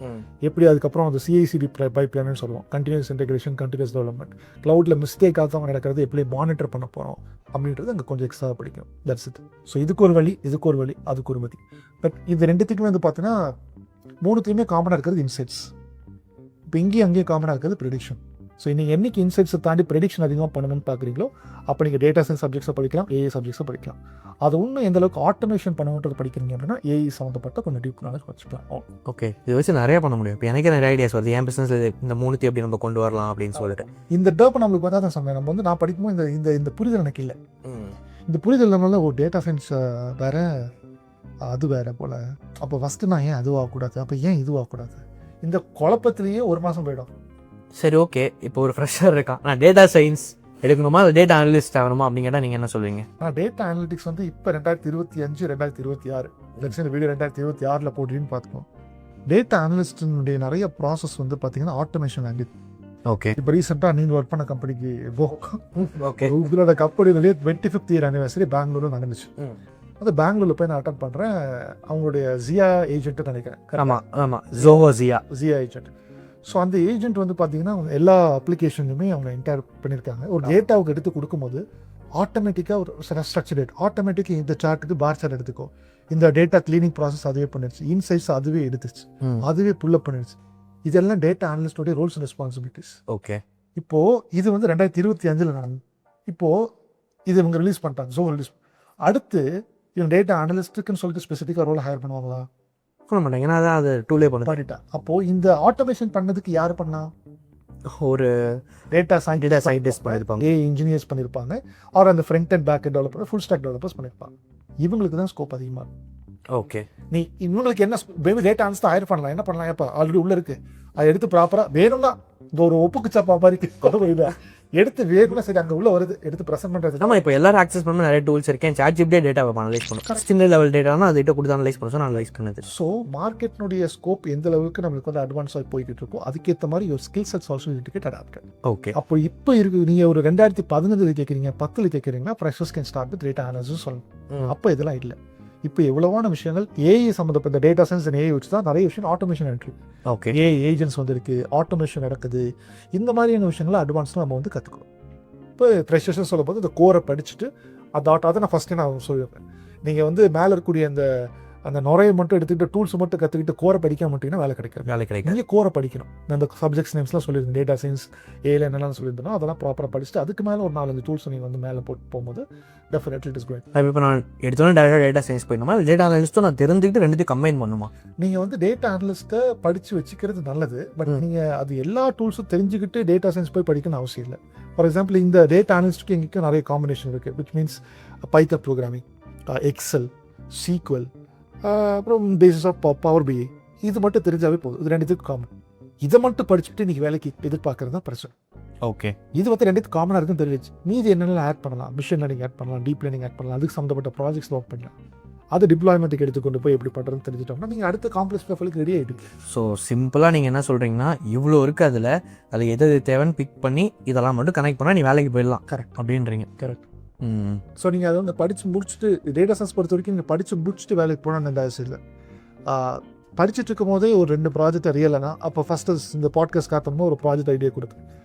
எப்படி அதுக்கப்புறம் அந்த சிஐசிடி பைப்லைன்னு சொல்லுவோம், கண்டினியூஸ் இன்டெகிரேஷன், கண்டினியூஸ் டெவலப்மெண்ட், க்ளவுடில் மிஸ்டேக் ஆகாமல் நடக்கிறது எப்படி மானிட்டர் பண்ண போகிறோம் அப்படின்றது அங்கே கொஞ்சம் எக்ஸ்ட்ராவாக படிக்கணும். That's it. ஸோ இதுக்கு ஒரு வழி, அதுக்கு ஒரு வழி. பட் இது ரெண்டுத்துக்குமே வந்து பார்த்தீங்கன்னா 3த்துலையுமே காமனாக இருக்கிறது இன்சைட்ஸ். இப்போ இங்கேயும் அங்கேயும் காமனாக இருக்கிறது ப்ரெடிக்ஷன். ஸோ நீங்கள் என்னைக்கு இன்சைட்ஸை தாண்டி ப்ரெடிக்ஷன் அதிகமாக பண்ணணும்னு பார்க்குறீங்களோ அப்போ நீங்கள் டேட்டா சயின்ஸ் சப்ஜெக்ட்ஸை படிக்கலாம், ஏஐ சப்ஜெக்ட்ஸை படிக்கலாம். அது இன்னும் எந்த அளவுக்கு ஆட்டோமேஷன் பண்ணணுன்றது படிக்கிறீங்க அப்படின்னா ஏஐ சம்மந்தப்பட்ட கொஞ்சம் டீப் நாலேஜ் வச்சுக்கலாம். ஓகே. இது வச்சு நிறைய பண்ண முடியும். இப்போ எனக்கு நிறைய ஐடியாஸ் வருது, என் பிஸ்னஸ் இந்த 3த்தையும் எப்படி நம்ம கொண்டு வரலாம் அப்படின்னு சொல்லிட்டு. இந்த டேப் நம்மளுக்கு பார்த்தா தான் சொன்னேன், நம்ம வந்து நான் படிக்கும்போது இந்த புரிதல் எனக்கு இல்லை. இந்த புரிதல் நம்மளால ஒரு டேட்டா சயின்ஸ் வேற அது வேற போல். அப்போ ஃபஸ்ட்டு நான் ஏன் அதுவாகக்கூடாது, அப்போ ஏன் இதுவாகக்கூடாது, இந்த குழப்பத்திலேயே 1 மாதம் போயிடும். சரி, ஓகே. இப்போ ஒரு ஃப்ரெஷர் இருக்கான், நான் டேட்டா சயின்ஸ் எடுக்கணுமா இல்லை டேட்டா அனலிஸ்ட் ஆகணுமா அப்படின்னு கேட்டால் நீங்கள் என்ன சொல்லுவீங்க? நான் டேட்டா அனலிட்டிக்ஸ் வந்து இப்போ 2025 2026 இந்த வீடியோ 2026 போடுறீன்னு பார்த்துக்கோம். டேட்டா அனலிஸ்டினுடைய நிறைய ப்ராசஸ் வந்து பார்த்தீங்கன்னா ஆட்டோமேஷன் ஆகிடுது. ஓகே. இப்போ ரீசெண்டாக நீங்கள் ஒர்க் பண்ண கம்பெனிக்கு ஓகே உங்களோட கம்பெனிலேயே 25th இயர் ஆனிவர்சரி பெங்களூரில் நடந்துச்சு. அது பெங்களூரில் போய் நான் அட்டன் பண்ணுறேன். அவங்களுடைய ஜியா ஏஜென்ட்டு நினைக்கிறேன். ஆமாம் ஜோஹோ ஜியா ஏஜென்ட். ஸோ அந்த ஏஜென்ட் வந்து பார்த்தீங்கன்னா எல்லா அப்ளிகேஷனுமே அவங்க என்டையர் பண்ணியிருக்காங்க. ஒரு டேட்டாவுக்கு எடுத்து கொடுக்கும்போது ஆட்டோமேட்டிக்காக ஒரு ஸ்ட்ரக்சர் டேட் ஆட்டோமேட்டிக்காக இந்த சார்ட்டுக்கு பார் சார்ட் எடுத்துக்கோ, இந்த டேட்டா கிளீனிங் ப்ராசஸ் அதுவே பண்ணிடுச்சு, இன்சைட்ஸ் அதுவே எடுத்துச்சு, அதுவே புல்லப் பண்ணிடுச்சு. இதெல்லாம் டேட்டா அனலிஸ்டோடைய ரோல்ஸ் அண்ட் ரெஸ்பான்சிபிலிட்டிஸ். ஓகே. இப்போது இது வந்து 2025 நடந்தது. இப்போது இது இவங்க ரிலீஸ் பண்ணிட்டாங்க. ஸோ ரிலீஸ் அடுத்து இவங்க டேட்டா அனலிஸ்ட்டுக்குன்னு சொல்லிட்டு ஸ்பெசிஃபிக்காக ரோல் ஹையர் பண்ணுவாங்களா? பண்ண மாட்டாங்க, ஏன்னா அதான் அது டூலே பண்ணிட்டேன். அப்போது இந்த ஆட்டோமேஷன் பண்ணதுக்கு யார் பண்ணா? ஒரு டேட்டா சயின்டிஸ்ட் பண்ணியிருப்பாங்க, ஏஐ இன்ஜினியர்ஸ் பண்ணியிருப்பாங்க, ஆர் அந்த front and back and developer, full stack developers பண்ணியிருப்பாங்க. இவங்களுக்கு தான் ஸ்கோப் அதிகமாக இருக்கும். ஓகே. நீ இவங்களுக்கு என்ன டேட்டா அனலிஸ்ட் தான் ஹையர் பண்ணலாம், என்ன பண்ணலாம், எப்போ ஆல்ரெடி உள்ளே இருக்குது அதை எடுத்து ப்ராப்பராக வேணும்னா இந்த ஒரு ஒப்புக்கு சாப்பா மாதிரி எடுத்து வேணும்னா சரி அங்கே உள்ள வருது எடுத்து ப்ரெசென்ட் பண்ணுறது. ஆமாம், இப்போ எல்லாரும் ஆக்சஸ் பண்ண நிறைய டூல்ஸ் இருக்கேன். சாட்ஜிபிட்டே டேட்டாவை அனலைஸ் பண்ணும், சின்ன லெவல் டேட்டானா அது கொடுத்து அனலைஸ் பண்ணும், அனலைஸ் பண்ணுது. ஸோ மார்க்கெட்னுடைய ஸ்கோப் எந்த அளவுக்கு நம்மளுக்கு வந்து அட்வான்ஸாக போய்கிட்டு இருக்கோ அதுக்கேற்ற மாதிரி ஒரு skill sets also you get adapted. Okay. அப்போ இப்போ இருக்கு நீங்கள் ஒரு 2015 கேட்குறீங்க, 10 கேட்குறீங்கன்னா freshers can start with data analysis சொல்லணும். அப்போ இதெல்லாம் இல்லை. இப்போ எவ்வளவான விஷயங்கள் ஏஐ சம்மந்தப்பட்ட டேட்டா சயின்ஸ் அண்ட் ஏஐ வச்சு தான் நிறைய விஷயம் ஆட்டோமேஷன் இருக்கு. ஓகே, ஏஐ ஏஜென்ட்ஸ் வந்துருக்கு, ஆட்டோமேஷன் நடக்குது. இந்த மாதிரியான விஷயங்களை அட்வான்ஸாக நம்ம வந்து கற்றுக்கணும். இப்போ ஃப்ரெஷர்ஸ் சொல்லும் போது இந்த கோரை படிச்சுட்டு அதை நான் ஃபஸ்ட்டு நான் சொல்லிடுறேன். நீங்கள் வந்து மேலே இருக்கக்கூடிய அந்த நுரையை மட்டும் எடுத்துக்கிட்டு டூல்ஸ் மட்டும் கற்றுக்கிட்டு கோரை படிக்க மாட்டீங்கன்னா வேலை கிடைக்கும். நீங்கள் கோரை படிக்கணும். நான் இந்த சப்ஜெக்ட்ஸ் நேம்ஸ்லாம் சொல்லியிருந்தேன், டேட்டா சயின்ஸ் ஏல என்னெல்லாம் சொல்லியிருந்தோம் அதெல்லாம் ப்ராப்பராக படிச்சுட்டு அதுக்கு மேலே ஒரு 4-5 டூல்ஸ் நீங்கள் வந்து மேலே போட்டு போகும்போது டெஃபினெட்லி இட் இஸ் குட். இப்போ நான் எடுத்தோன்னே டேட்டா சயின்ஸ் போயிடணுமா, டேட்டா அனலிஸ்ட்டும் நான் தெரிஞ்சுக்கிட்டு ரெண்டுத்தையும் கம்பைன் பண்ணுமா? நீங்கள் வந்து டேட்டா அனலிஸ்ட்டை படித்து வச்சுக்கிறது நல்லது. பட் நீங்கள் அது எல்லா டூல்ஸும் தெரிஞ்சுக்கிட்டு டேட்டா சயின்ஸ் போய் படிக்கணும்னு அவசியம் இல்லை. ஃபார் எக்ஸாம்பிள் இந்த டேட்டா அனலிஸ்ட்டுக்கு எங்களுக்கு நிறைய காம்பினேஷன் இருக்குது. Which means Python programming, Excel, SQL, அப்புறம் பேசிஸ் ஆஃப் பவர் பிஐ. இது மட்டும் தெரிஞ்சாவே போதும். இது ரெண்டுத்துக்கு காமன். இதை மட்டும் படிச்சுட்டு நீங்கள் வேலைக்கு எதிர்பார்க்கறது தான் பிரச்சனை. ஓகே, இது வந்து ரெண்டுத்துக்கு காமனாக இருக்குன்னு தெரிஞ்சு மீதி என்னென்ன ஆட் பண்ணலாம், மிஷின் லேர்னிங் ஆட் பண்ணலாம், டீப் லேர்னிங் ஆட் பண்ணலாம், அதுக்கு சம்மந்தப்பட்ட ப்ராஜெக்ட்ஸ் ஒர்க் பண்ணலாம். அது டிப்ளாய்மெண்ட்டுக்கு எடுத்துக்கொண்டு போய் எப்படி பண்ணுறதுன்னு தெரிஞ்சுட்டோம்னா நீங்கள் அடுத்த காம்ப்ளெக்ஸ் ப்ரொஃபைலுக்கு ரெடி ஆகிடுங்க. ஸோ சிம்பிளாக நீங்கள் என்ன சொல்கிறீங்கன்னா, இவ்வளோ இருக்குது அதில் எது தேவைன்னு பிக் பண்ணி இதெல்லாம் மட்டும் கனெக்ட் பண்ணால் நீ வேலைக்கு போயிடலாம். கரெக்ட் அப்படின்றீங்க. கரெக்ட். ஸோ நீங்கள் அதை வந்து படித்து முடிச்சுட்டு டேட்டா சயின்ஸ் பொறுத்த வரைக்கும் நீங்கள் படித்து முடிச்சுட்டு வேலைக்கு போகணுன்னு எந்த அவசியம் இல்லை. படிச்சுட்டு இருக்கும் போதே ஒரு 2 ப்ராஜெக்ட் ரியலைனா அப்போ ஃபஸ்ட்டு இந்த பாட்காஸ்ட் காட்டணுமோ ஒரு ப்ராஜெக்ட் ஐடியா கொடுத்து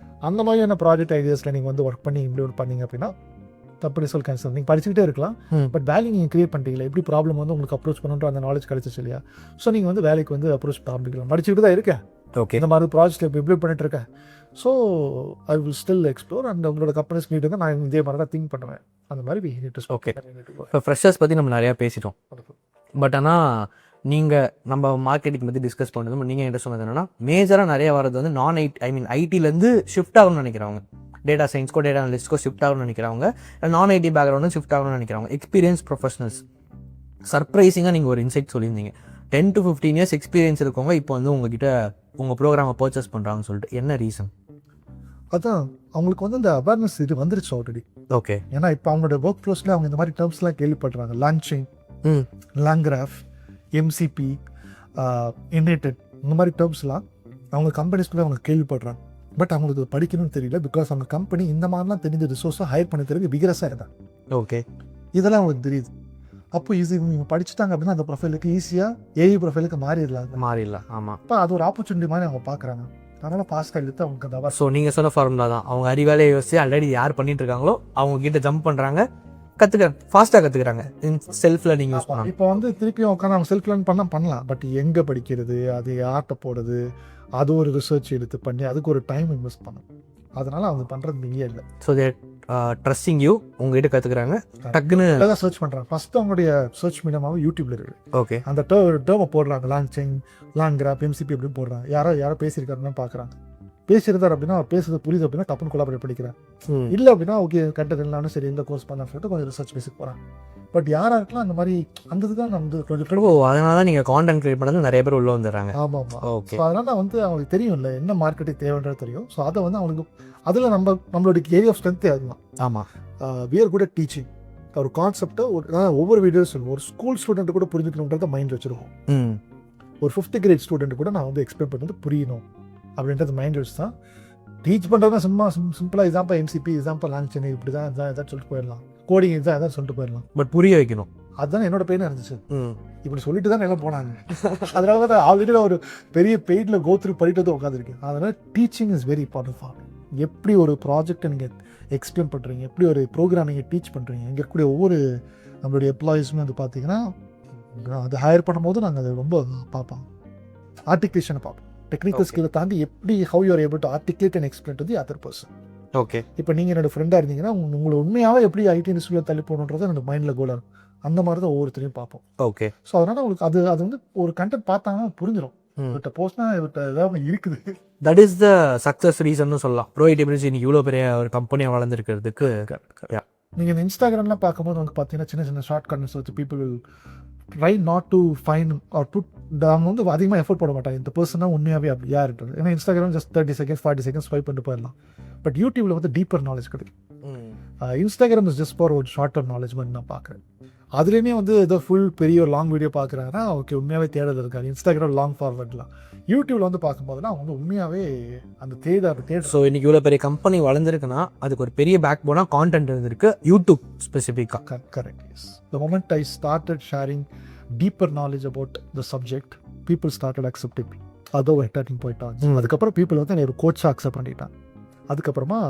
அந்த மாதிரியான ப்ராஜெக்ட் ஐடியாஸில் நீங்கள் வந்து ஒர்க் பண்ணி இம்ப்ளிமெண்ட் பண்ணீங்க அப்படின்னா தப்பு ரிசல்ட் கேன்சல். நீங்கள் படிச்சுக்கிட்டே இருக்கலாம், பட் வேல்யூ நீங்கள் கிரியேட் பண்ணிட்டீங்களா, எப்படி ப்ராப்ளம் வந்து உங்களுக்கு அப்ரோச் பண்ணுன்ற அந்த நாலேஜ் கிடைச்சிச்சு இல்லையா? ஸோ நீங்கள் வந்து வேலைக்கு வந்து அப்ரோச் ஆரம்பிக்கலாம். படிச்சுக்கிட்டு தான் இருக்கேன். ஓகே, இந்த மாதிரி ப்ராஜெக்ட் இப்போ இம்ப்ளிமெண்ட் பண்ணிட்டு இருக்கேன். So I will still explore and உங்களோட கம்பெனிஸ் மீட்டுங்க நான் இதே மாதிரி தான் திங்க் பண்ணுவேன். அந்த மாதிரி ஓகே. இப்போ ஃப்ரெஷர்ஸ் பற்றி நம்ம நிறையா பேசிட்டோம். பட் ஆனால் நீங்கள் நம்ம மார்க்கெட்டிங் பற்றி டிஸ்கஸ் பண்ணது நீங்கள் என்ன சொன்னது என்னன்னா, மேஜராக நிறைய வரது வந்து ஐடிலேருந்து ஷிஃப்ட் ஆகணும்னு நினைக்கிறவங்க, டேட்டா சயின்ஸ்க்கோ டேட்டா அனலிஸ்ட்க்கோ ஷிஃப்ட் ஆகணும்னு நினைக்கிறவங்க, நான் ஐடி பேக்ரவுண்டும் ஷிஃப்ட் ஆகணும்னு நினைக்கிறவங்க, எக்ஸ்பீரியன்ஸ் ப்ரொஃபஷனல்ஸ். சர்ப்ரைசிங்காக நீங்கள் ஒரு இன்சைட் சொல்லியிருந்தீங்க, 10 to 15 years எக்ஸ்பீரியன்ஸ் இருக்கவங்க இப்போ வந்து உங்ககிட்ட உங்கள் ப்ரோக்ராமை பர்ச்சேஸ் பண்ணுறாங்கன்னு சொல்லிட்டு என்ன ரீசன்? அதான் அவங்களுக்கு வந்து அந்த அவேர்னஸ் இது வந்துருச்சு ஆல்ரெடி. ஓகே, ஏன்னா இப்போ அவங்களோட ஒர்க் ப்ளோஸில் அவங்க இந்த மாதிரி டேர்ம்ஸ்லாம் கேள்விப்படுறாங்க. லான்ச்சிங், லாங்கிராஃப், எம்சிபி, இன்னேட்டட், இந்த மாதிரி டேர்ம்ஸ்லாம் அவங்க கம்பெனிஸ்குள்ளே அவங்க கேள்விப்படுறாங்க. பட் அவங்களுக்கு படிக்கணும்னு தெரியல. பிகாஸ் அவங்க கம்பெனி இந்த மாதிரிலாம் தெரிஞ்ச ரிசோர்ஸை ஹையர் பண்ணி தெரிஞ்சு விகரஸாக இருந்தாங்க. ஓகே, இதெல்லாம் அவங்களுக்கு தெரியுது. அப்போ இது இவங்க படிச்சுட்டாங்க அப்படின்னா அந்த ப்ரொஃபைலுக்கு ஈஸியாக ஏஐ ப்ரொஃபைலுக்கு மாறிடலாம். ஆமாம், இப்போ அது ஒரு ஆப்பர்ச்சுனிட்டி மாதிரி அவங்க பார்க்குறாங்க. அதனால் பாஸ்ட்டாக எடுத்து அவங்க அந்த ஸோ நீங்கள் சொன்ன ஃபார்முலா தான். அவங்க அறிவாலே யோசிச்சு ஆல்ரெடி யார் பண்ணிட்டு இருக்காங்களோ அவங்க கிட்ட ஜம்ப் பண்ணுறாங்க, ஃபாஸ்ட்டாக கற்றுக்குறாங்க. செல்ஃப் லேர்னிங் யூஸ் பண்ணலாம். இப்போ வந்து திருப்பியும் உட்காந்து அவங்க செல்ஃப் லேர்ன் பண்ணலாம். பட் எங்கே படிக்கிறது, அது யார்கிட்ட போடுறது, அது ஒரு ரிசர்ச் எடுத்து பண்ணி அதுக்கு ஒரு டைம் இன்வெஸ்ட் பண்ணணும். அதனால அவங்க பண்ணுறது இங்கே இல்லை. ஸோ தேர் ட்ரஸ்டிங் யூ, உங்ககிட்ட கற்றுக்குறாங்க, டக்குன்னு தான் சர்ச் பண்ணுறாங்க. ஃபஸ்ட்டு அவங்களுடைய சர்ச் மீடியமாகவும் யூடியூப்ல இருக்குது. ஓகே, அந்த டேர்மை போடுறாங்க, லான்ச்சிங், லாங்கிராஃப், எம்சிபி அப்படின்னு போடுறாங்க. யாரோ பேசியிருக்காருன்னு பார்க்குறாங்க. பேசியிருந்தார் அப்படின்னா பேசுறது புரியுது அப்படின்னா டப்புன்னு கொலாபரேட் பண்ணிக்கிறேன். இல்லை அப்படின்னா ஓகே கண்டது இல்லைனாலும் சரி இந்த கோர்ஸ் பண்ண சொல்லிட்டு கொஞ்சம் ரிசர்ச் பேசிட்டு போகிறாங்க. பட் யாராக இருக்கலாம் அந்த மாதிரி அந்த இதுதான் நம்ம வந்து கொஞ்சம் அதனால தான் நீங்கள் கான்டென்ட் கிரியேட் பண்ணது நிறைய பேர் உள்ளே வந்துடுறாங்க. ஆமாம். ஓகே, ஸோ அதனால் வந்து அவங்களுக்கு தெரியும் இல்லை என்ன மார்க்கெட்டிங் தேவைன்றது தெரியும். ஸோ அதை வந்து அவங்களுக்கு அதில் நம்மளுடைய ஏரியா ஆஃப் ஸ்ட்ரென்த்தே அதுதான். ஆமாம், we are good at teaching. ஒரு கான்செப்டை ஒவ்வொரு வீடியோ சொல்லுவோம். ஒரு ஸ்கூல் ஸ்டூடெண்ட் கூட புரிஞ்சுக்கணுன்றத மைண்ட் வச்சுருக்கோம். ஒரு 5th grade ஸ்டூடெண்ட் கூட நான் வந்து எக்ஸ்பிளைன் பண்ணுறது புரியணும் அப்படின்றது மைண்ட் வச்சு தான் டீச் பண்ணுறதுனா சிம்பிளாக இதான்ப்பா எம்சிபி, இதான்ப்பா லான்ச்சிங், இப்படி தான் இதான் சொல்லிட்டு போயிடலாம், கோடிங் இதான் எதாவது சொல்லிட்டு போயிடலாம். பட் புரிய வைக்கணும். அதுதான் என்னோட பெயினாக இருந்துச்சு. இப்படி சொல்லிட்டு தான் எல்லாம் போனாங்க. அதனால தான் ஆல்ரெடி நான் ஒரு பெரிய பெயிடில் கோத்ரூ பண்ணிட்டு வந்து உட்காந்துருக்கேன். அதனால் teaching is very important for எப்படி ஒரு ப்ராஜெக்டை நீங்கள் எக்ஸ்பிளைன் பண்ணுறீங்க, எப்படி ஒரு ப்ரோக்ராம் நீங்கள் டீச் பண்ணுறீங்க. இங்கே இருக்கக்கூடிய ஒவ்வொரு நம்மளுடைய எம்ப்ளாயீஸுமே வந்து பார்த்தீங்கன்னா அது ஹையர் பண்ணும்போது நாங்கள் அதை ரொம்ப பார்ப்போம். ஆர்டிகுலேஷனை பார்ப்போம். டெக்னிக்கல் ஸ்கில்லை தாண்டி எப்படி how you are able to articulate and explain to the other person. Okay, இப்போ நீங்கள் என்னோட ஃப்ரெண்டாக இருந்தீங்கன்னா உங்களை உண்மையாகவே எப்படி ஐடி இண்டஸ்ட்ரியில் தள்ளி போகணுன்றது என்னோட மைண்டில் கோலாக இருக்கும். அந்த மாதிரி தான் ஒவ்வொருத்தரையும் பார்ப்போம். ஓகே, ஸோ அதனால் உங்களுக்கு அது வந்து ஒரு கண்டென்ட் பார்த்தாங்கன்னா புரிஞ்சிடும். இவர்கிட்ட போஸ்ட்னா இவர்கிட்ட ஏதாவது இருக்குது. தட் இஸ் த சக்ஸஸ் ரீசன்னு சொல்லலாம். ப்ரோ ஐடி பிரிட்ஜ் இன்னைக்கு இவ்வளோ பெரிய ஒரு கம்பெனியாக வளர்ந்துருக்கிறதுக்கு. நீங்கள் இந்த இன்ஸ்டாகிராம்லாம் பார்க்கும்போது வந்து பார்த்தீங்கன்னா சின்ன சின்ன ஷார்ட் கண்டென்ட்ஸ் வச்சு people will try not to find or put. அவங்க வந்து அதிகமாக எஃபோர்ட் போட மாட்டாங்க இந்த பர்சனாக உண்மையாகவே அப்படி யாருன்றது. ஏன்னா Instagram just 30 seconds 40 seconds swipe பண்ணிட்டு போயிடலாம். பட் யூடியூப்ல வந்து டீப்பர் நாலேஜ் கிடைக்கும். இன்ஸ்டாகிராம் இஸ் ஜஸ்ட் ஃபார் ஒரு ஷார்ட் டர்ம் நாலேஜ் மாதிரி நான் பார்க்குறேன். அதுலேயுமே வந்து ஏதோ ஃபுல் பெரிய ஒரு லாங் வீடியோ பார்க்குறாங்கன்னா ஓகே உண்மையாகவே தேடல் இருக்காது. இன்ஸ்டாகிராம் லாங் ஃபார்வர்ட்லாம், யூடியூப்ல வந்து பார்க்கும்போதுனா அவங்க வந்து உண்மையாகவே அந்த தேட. ஸோ இன்னைக்கு இவ்வளோ பெரிய கம்பெனி வளர்ந்துருக்குன்னா அதுக்கு ஒரு பெரிய பேக் போனால் கான்டென்ட் இருந்திருக்கு யூடியூப் ஸ்பெசிஃபிக்காக. Correct. Yes. The moment I started sharing deeper knowledge about the subject, people started accepting me. அதோ டர்னிங் பாயிண்ட் ஆகும். அதுக்கப்புறம் பீப்புள் வந்து என்னை ஒரு கோச்சாக அக்செப்ட் பண்ணிட்டான். அதுக்கப்புறமா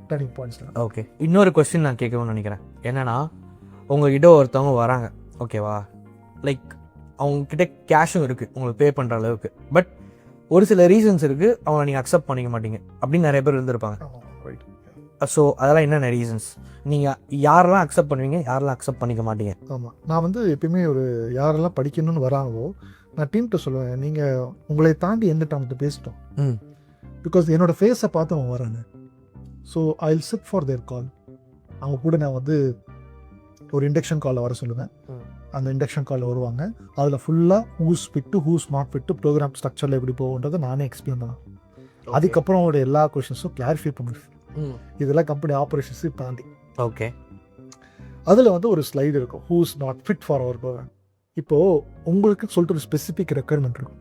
டர்னிங் பாயிண்ட்ஸ். ஓகே, இன்னொரு கொஸ்டின் நான் கேட்கணும்னு நினைக்கிறேன். என்னன்னா உங்ககிட்ட ஒருத்தவங்க வராங்க, ஓகேவா, லைக் அவங்கக்கிட்ட கேஷும் இருக்குது உங்களுக்கு பே பண்ணுற அளவுக்கு, பட் ஒரு சில ரீசன்ஸ் இருக்குது அவங்கள நீங்கள் அக்செப்ட் பண்ணிக்க மாட்டீங்க அப்படின்னு நிறைய பேர் இருந்திருப்பாங்க. ஸோ அதெல்லாம் என்னென்ன ரீசன்ஸ், நீங்கள் யாரெல்லாம் அக்செப்ட் பண்ணுவீங்க, யாரெல்லாம் அக்செப்ட் பண்ணிக்க மாட்டீங்க? ஆமாம், நான் வந்து எப்பயுமே ஒரு யாரெல்லாம் படிக்கணும்னு வராங்களோ நான் டீம்கிட்ட சொல்லுவேன், நீங்கள் உங்களை தாண்டி எந்த டைம்கிட்ட பேசிட்டோம். பிகாஸ் என்னோடய ஃபேஸை பார்த்து அவங்க வராங்க. So I will sit for their call. அவங்க கூட நான் வந்து ஒரு இண்டக்ஷன் காலில் வர சொல்லுவேன். அந்த இண்டக்ஷன் காலில் வருவாங்க. அதில் ஃபுல்லாக who's fit who's not fit program ஸ்ட்ரக்சரில் எப்படி போகுன்றதை நானே எக்ஸ்பிளைன் பண்ணேன். அதுக்கப்புறம் அவங்களோட எல்லா கொஷின்ஸும் கிளாரிஃபை பண்ணுவேன். இதெல்லாம் கம்பெனி ஆப்ரேஷன்ஸையும் தாண்டி. ஓகே, அதில் வந்து ஒரு ஸ்லைடு இருக்கும், who's not fit for our program. இப்போது உங்களுக்கு சொல்லிட்டு ஒரு ஸ்பெசிஃபிக் ரெக்குயர்மெண்ட் இருக்கும்,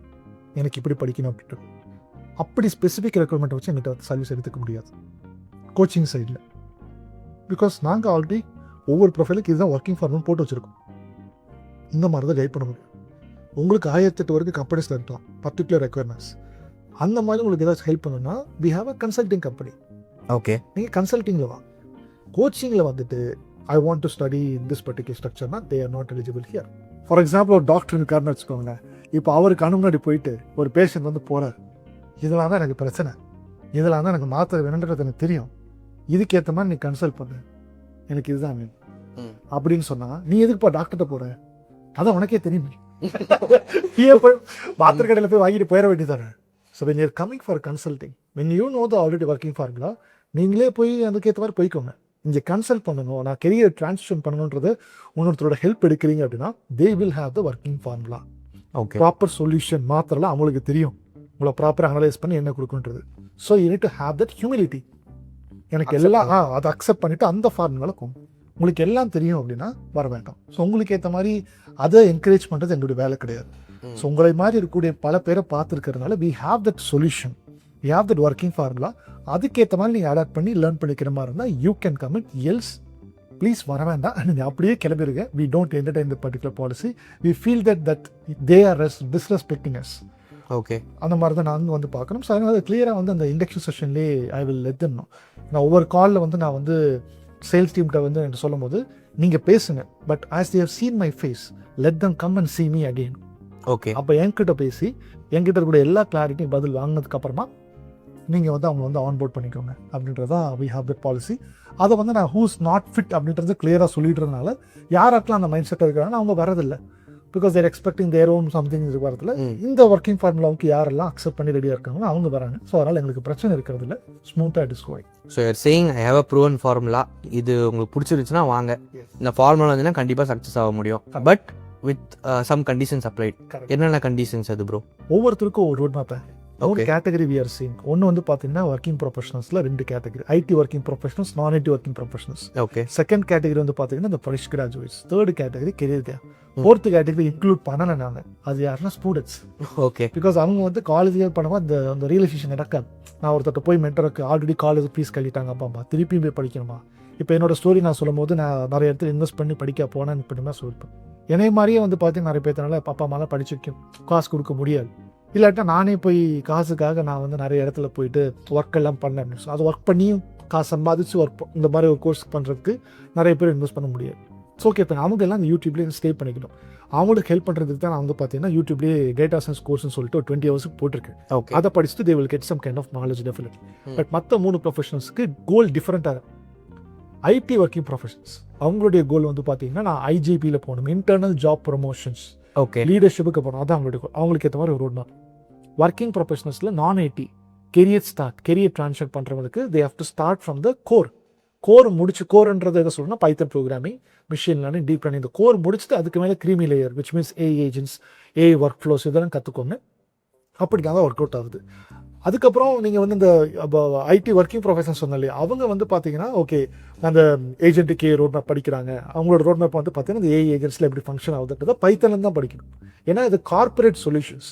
எனக்கு இப்படி படிக்கணும் அப்படின்ட்டு. அப்படி ஸ்பெசிஃபிக் ரெக்குயர்மெண்ட் வச்சு எங்கிட்ட வந்து சர்வீஸ் எடுத்துக்க முடியாது கோச்சிங் சைடில். பிகாஸ் நாங்கள் ஆல்ரெடி ஒவ்வொரு ப்ரொஃபைலுக்கு இதுதான் ஒர்க்கிங் ஃபார்ம்னு போட்டு வச்சுருக்கோம். இந்த மாதிரி தான் கைட் பண்ண முடியும். உங்களுக்கு 1008 வரைக்கும் கம்பெனிஸில் இருக்கலாம் பர்டிகுலர் ரெக்குயர்மெண்ட்ஸ். அந்த மாதிரி உங்களுக்கு ஏதாச்சும் ஹெல்ப் பண்ணணும்னா we have a consulting company. Okay, நீங்கள் கன்சல்டிங்கில் வாங்க. கோச்சிங்கில் வந்துட்டு I want to study this particular ஸ்ட்ரக்சர்னா they are not eligible here. For example ஒரு டாக்டர் இருக்காருன்னு வச்சுக்கோங்களேன். இப்போ அவருக்கு முன்னாடி போயிட்டு ஒரு பேஷண்ட் வந்து போகிறார், இதெல்லாம் தான் எனக்கு பிரச்சனை, இதெல்லாம் தான் எனக்கு மாத்திரை வேணுன்றது எனக்கு தெரியும், இதுக்கேற்ற மாதிரி நீ கன்சல்ட் பண்ணு, எனக்கு இதுதான் வேணும் அப்படின்னு சொன்னால் நீ எதுக்குப்பா டாக்டர்கிட்ட போகிற, அதான் உனக்கே தெரியுமே, மாத்திரை கடையில் போய் வாங்கிட்டு போயிட வேண்டியதானே. So when you're coming for consulting, when you know the already working formula, நீங்களே போய் அதுக்கேற்ற மாதிரி போய்க்கோங்க. இங்கே கன்சல்ட் பண்ணணும், நான் கெரியர் டிரான்சிஷன் பண்ணணுன்றது இன்னொருத்தரோட ஹெல்ப் எடுக்கிறீங்க அப்படின்னா they will have the working formula. Okay, proper solution மாத்திரலாம் அவங்களுக்கு தெரியும், உங்களை ப்ராப்பராக அனலைஸ் பண்ணி என்ன கொடுக்குன்றது. So you need to have that humility. எனக்கு எல்லாம் அதை அக்செப்ட் பண்ணிவிட்டு அந்த ஃபார்முலாவில் கொண்டு உங்களுக்கு எல்லாம் தெரியும் அப்படின்னா வர வேண்டாம். ஸோ உங்களுக்கு ஏற்ற மாதிரி அதை என்கரேஜ் பண்ணுறது என்னுடைய வேலை கிடையாது. ஸோ உங்களை மாதிரி இருக்கக்கூடிய பல பேரை பார்த்துருக்கிறதுனால we have that solution, we have that working formula. அதுக்கேற்ற மாதிரி நீங்கள் அடாப்ட் பண்ணி லேர்ன் பண்ணிக்கிற மாதிரி இருந்தால் you can come it. Else please வர வேண்டாம், நீங்கள் அப்படியே கிளம்பிடுங்க. We don't entertain the particular policy. We feel that they are disrespecting us. Okay, அந்த மாதிரி தான் நாங்கள் வந்து பார்க்கணும். ஸோ அதனால கிளியராக வந்து அந்த இண்டக்ஷன் செஷன்லேயே I will let them know. நான் ஒவ்வொரு காலில் வந்து நான் வந்து சேல்ஸ் டீம்கிட்ட வந்து எனக்கு சொல்லும் போது நீங்கள் பேசுங்க, but as they have seen my face let them come and see me again. Okay, அப்போ என்கிட்ட பேசி என்கிட்ட இருக்கக்கூடிய எல்லா கிளாரிட்டியும் பதில் வாங்கினதுக்கப்புறமா நீங்கள் வந்து அவங்க வந்து ஆன்போர்ட் பண்ணிக்கோங்க அப்படின்றதான் வி ஹாவ் தட் பாலிசி. அதை வந்து நான் ஹூஸ் நாட் ஃபிட் அப்படின்றது கிளியராக சொல்லிடுறதுனால யாராக்கெல்லாம் அந்த மைண்ட் செட் இருக்கிறாங்கன்னா அவங்க வரதில்லை. Because there expecting their own something இது வரதுல இந்த ஒர்க்கிங் ஃபார்முலாவுக்கு யாரெல்லாம் அக்செப்ட் பண்ணி ரெடியாக இருக்காங்களோ அவங்க வராங்க. ஸோ அதனால் எங்களுக்கு பிரச்சனை இருக்கிறது இல்லை, ஸ்மூத்தாக it is going. So your saying I have a proven formula, இது உங்களுக்கு பிடிச்சிருந்துச்சுன்னா வாங்க, இந்த ஃபார்முலா வந்துன்னா கண்டிப்பாக சக்ஸஸ் ஆக முடியும். But with some conditions applied. என்னென்ன கண்டிஷன்ஸ் அது ப்ரோ? ஒவ்வொருத்தருக்கும் ஒரு ரோட் மேப்பை ஒரு கேட்டகரி வி ஆர் சீயிங். ஒன்று வந்து பார்த்தீங்கன்னா ஒர்க்கிங் ப்ரொஃபஷனல்ஸில் 2 category, IT working professionals, non IT working professionals. Okay, second category வந்து பார்த்தீங்கன்னா இந்த fresh graduates. Third category career gap. Fourth category include பண்ணல நாங்கள், அது யாருன்னா ஸ்டூடெண்ட்ஸ். ஓகே, பிகாஸ் அவங்க வந்து காலேஜ் பண்ணும்போது அந்த ரியலைசேஷன் நடக்காது. நான் ஒருத்தட்ட போய் மென்டருக்கு ஆல்ரெடி காலேஜ் ஃபீஸ் கழிட்டாங்க, அப்பாம்மா திருப்பியும் போய் படிக்கணுமா. இப்போ என்னோட ஸ்டோரி நான் சொல்லும் போது நான் நிறைய இடத்துல இன்வெஸ்ட் பண்ணி படிக்க போனேன்னு இப்படிமா சொல்லிப்பேன். என்னை மாதிரியே வந்து பார்த்தீங்கன்னா நிறைய பேர்த்தனால அப்பா அம்மாலாம் படிச்சு வைக்கும் காசு கொடுக்க முடியாது. இல்லாட்டா நானே போய் காசுக்காக நான் வந்து நிறைய இடத்துல போயிட்டு ஒர்க் எல்லாம் பண்ணேன். ஸோ அது ஒர்க் பண்ணியும் காசு சம்பாதிச்சு இந்த மாதிரி ஒரு கோர்ஸ் பண்ணுறதுக்கு நிறைய பேர் இன்வெஸ்ட் பண்ண முடியாது. ஸோ ஓகே, இப்போ அவங்க எல்லாம் இந்த யூடியூப்லேயே ஸ்டே பண்ணிக்கணும். அவங்களுக்கு ஹெல்ப் பண்ணுறதுக்கு தான் நான் வந்து பார்த்தீங்கன்னா யூடியூப்லேயே டேட்டா சயின்ஸ் கோர்ஸ்னு சொல்லிட்டு ஒரு 20 ஹவர்ஸுக்கு போட்டிருக்கேன். ஓகே, அதை படிச்சுட்டு they will get some kind of knowledge definitely. But மற்ற 3 ப்ரொஃபஷனல்ஸ்க்கு கோல் டிஃப்ரெண்ட்டாக. ஐடி ஒர்க்கிங் ப்ரொஃபஷனல்ஸ் அவங்களுடைய கோல் வந்து பார்த்தீங்கன்னா நான் ஐஜிபியில் போகணும், இன்டர்னல் ஜாப் ப்ரொமோஷன்ஸ், ஓகே, லீடர்ஷிப்புக்கு போகணும், அதான் அவங்களுடைய கோல். அவங்களுக்கு ஏற்ற மாதிரி ஒரு ரோட் மேப். ஒர்க்கிங் ப்ரொஃபஷனல்ஸில் நான் ஐடி கெரியர் ட்ரான்ஸ்ஃபர் பண்ணுறவங்களுக்கு they have to start from the core முடிச்சு, கோர்ன்றது எதை சொல்லணும்னா Python programming, machine learning, deep learning. இந்த கோர் முடிச்சுட்டு அதுக்கு மேலே creamy layer which means AI agents, AI workflows இதெல்லாம் கற்றுக்கோங்க. அப்படி தான் ஒர்க் அவுட் ஆகுது. அதுக்கப்புறம் நீங்கள் வந்து இந்த ஐடி ஒர்க்கிங் ப்ரொஃபஷன் சொன்ன இல்லையா, அவங்க வந்து பார்த்தீங்கன்னா ஓகே அந்த ஏஜென்ட்டுக்கு ரோட் மேப் படிக்கிறாங்க. அவங்களோட ரோட் மேப் வந்து பார்த்தீங்கன்னா இந்த ஏஐ ஏஜென்ட்ஸில் எப்படி ஃபங்க்ஷன் ஆகுதுன்றதை பைத்தன்ல தான் படிக்கணும். ஏன்னா இது கார்பரேட் சொல்யூஷன்ஸ்.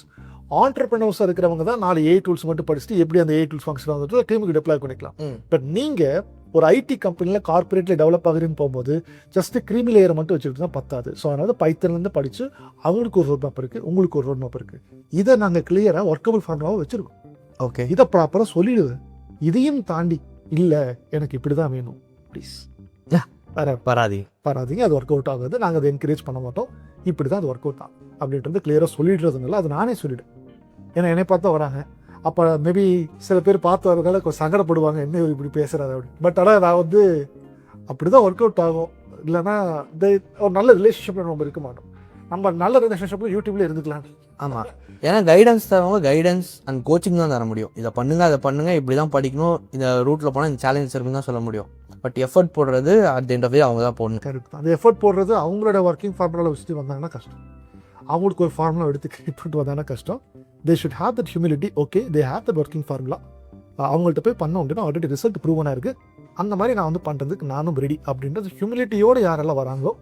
ஆண்டர்பிரினர்ஸாக இருக்கிறவங்க தான் 4 ஏஐ டூல்ஸ் மட்டும் படிச்சுட்டு எப்படி அந்த ஏஐ டூல்ஸ் ஃபங்க்ஷன் ஆகுதுன்றதை டீமுக்கு டிப்ளாய் பண்ணிக்கலாம். பட் நீங்கள் ஒரு ஐடி கம்பெனியில் கார்பரேட்ல டெவலப் ஆகுதுன்னு போகும்போது ஜஸ்ட் கிரீமி லேயரை மட்டும் வச்சுக்கிட்டு தான் பத்தாது. ஸோ அதனால பைத்தன்லேருந்து படித்து அவங்களுக்கு ஒரு ரோட் மேப் இருக்குது, உங்களுக்கு ஒரு ரோட் மேப் இருக்குது. இதை நாங்கள் கிளியராக ஒர்க்கபிள் ஃபார்முலாவை வச்சுருக்கோம். ஓகே, இதை ப்ராப்பராக சொல்லிடுவேன். இதையும் தாண்டி இல்லை எனக்கு இப்படி தான் வேணும் ப்ளீஸ் வராதிங்க, அது ஒர்க் அவுட் ஆகுது, நாங்கள் அதை என்கரேஜ் பண்ண மாட்டோம், இப்படி தான் அது ஒர்க் அவுட் ஆகும் அப்படின்றது கிளியராக சொல்லிடுறதுனால அது நானே சொல்லிவிடுவேன். ஏன்னா என்னை பார்த்தா வராங்க, அப்போ மேபி சில பேர் பார்த்து வரதால கொஞ்சம் சங்கடப்படுவாங்க, என்ன இப்படி பேசுகிறாரு அப்படின்னு. பட் ஆனால் நான் வந்து அப்படி தான் ஒர்க் அவுட் ஆகும். இல்லைன்னா ஒரு நல்ல ரிலேஷன்ஷிப்பில் நம்ம இருக்க மாட்டோம். நம்ம நல்ல ரிலேஷன்ஷிப்பில் யூடியூப்ல இருந்துக்கலாம். ஆமாம், ஏன்னா கைடன்ஸ் தரவங்க கைடன்ஸ் அண்ட் கோச்சிங் தான் தர முடியும். இதை பண்ணுங்க அதை பண்ணுங்க, இப்படி தான் படிக்கணும், இந்த ரூட்டில் போனால் இந்த சேலஞ்சஸ் இருக்குன்னு தான் சொல்ல முடியும். பட் எஃபர்ட் போடுறது அட் எண்ட் ஆஃப் டே அவங்க தான் போடணும். கரெக்ட். அந்த எஃபர்ட் போடுறது அவங்களோட ஒர்க்கிங் ஃபார்முலாவில் வச்சுட்டு வந்தாங்கன்னா கஷ்டம். அவங்களுக்கு ஒரு ஃபார்முலா எடுத்து கிரியேட் பண்ணிட்டு வந்தாங்கன்னா கஷ்டம். They should have that humility. Okay, they have that working formula. அவங்கள்ட்ட போய் பண்ண அப்படின்னா ஆல்ரெடி ரிசல்ட் ப்ரூவனாக இருக்குது, அந்த மாதிரி நான் வந்து பண்ணுறதுக்கு நானும் ரெடி அப்படின்றது ஹியூமிலிட்டியோடு யாரெல்லாம் வராங்களோ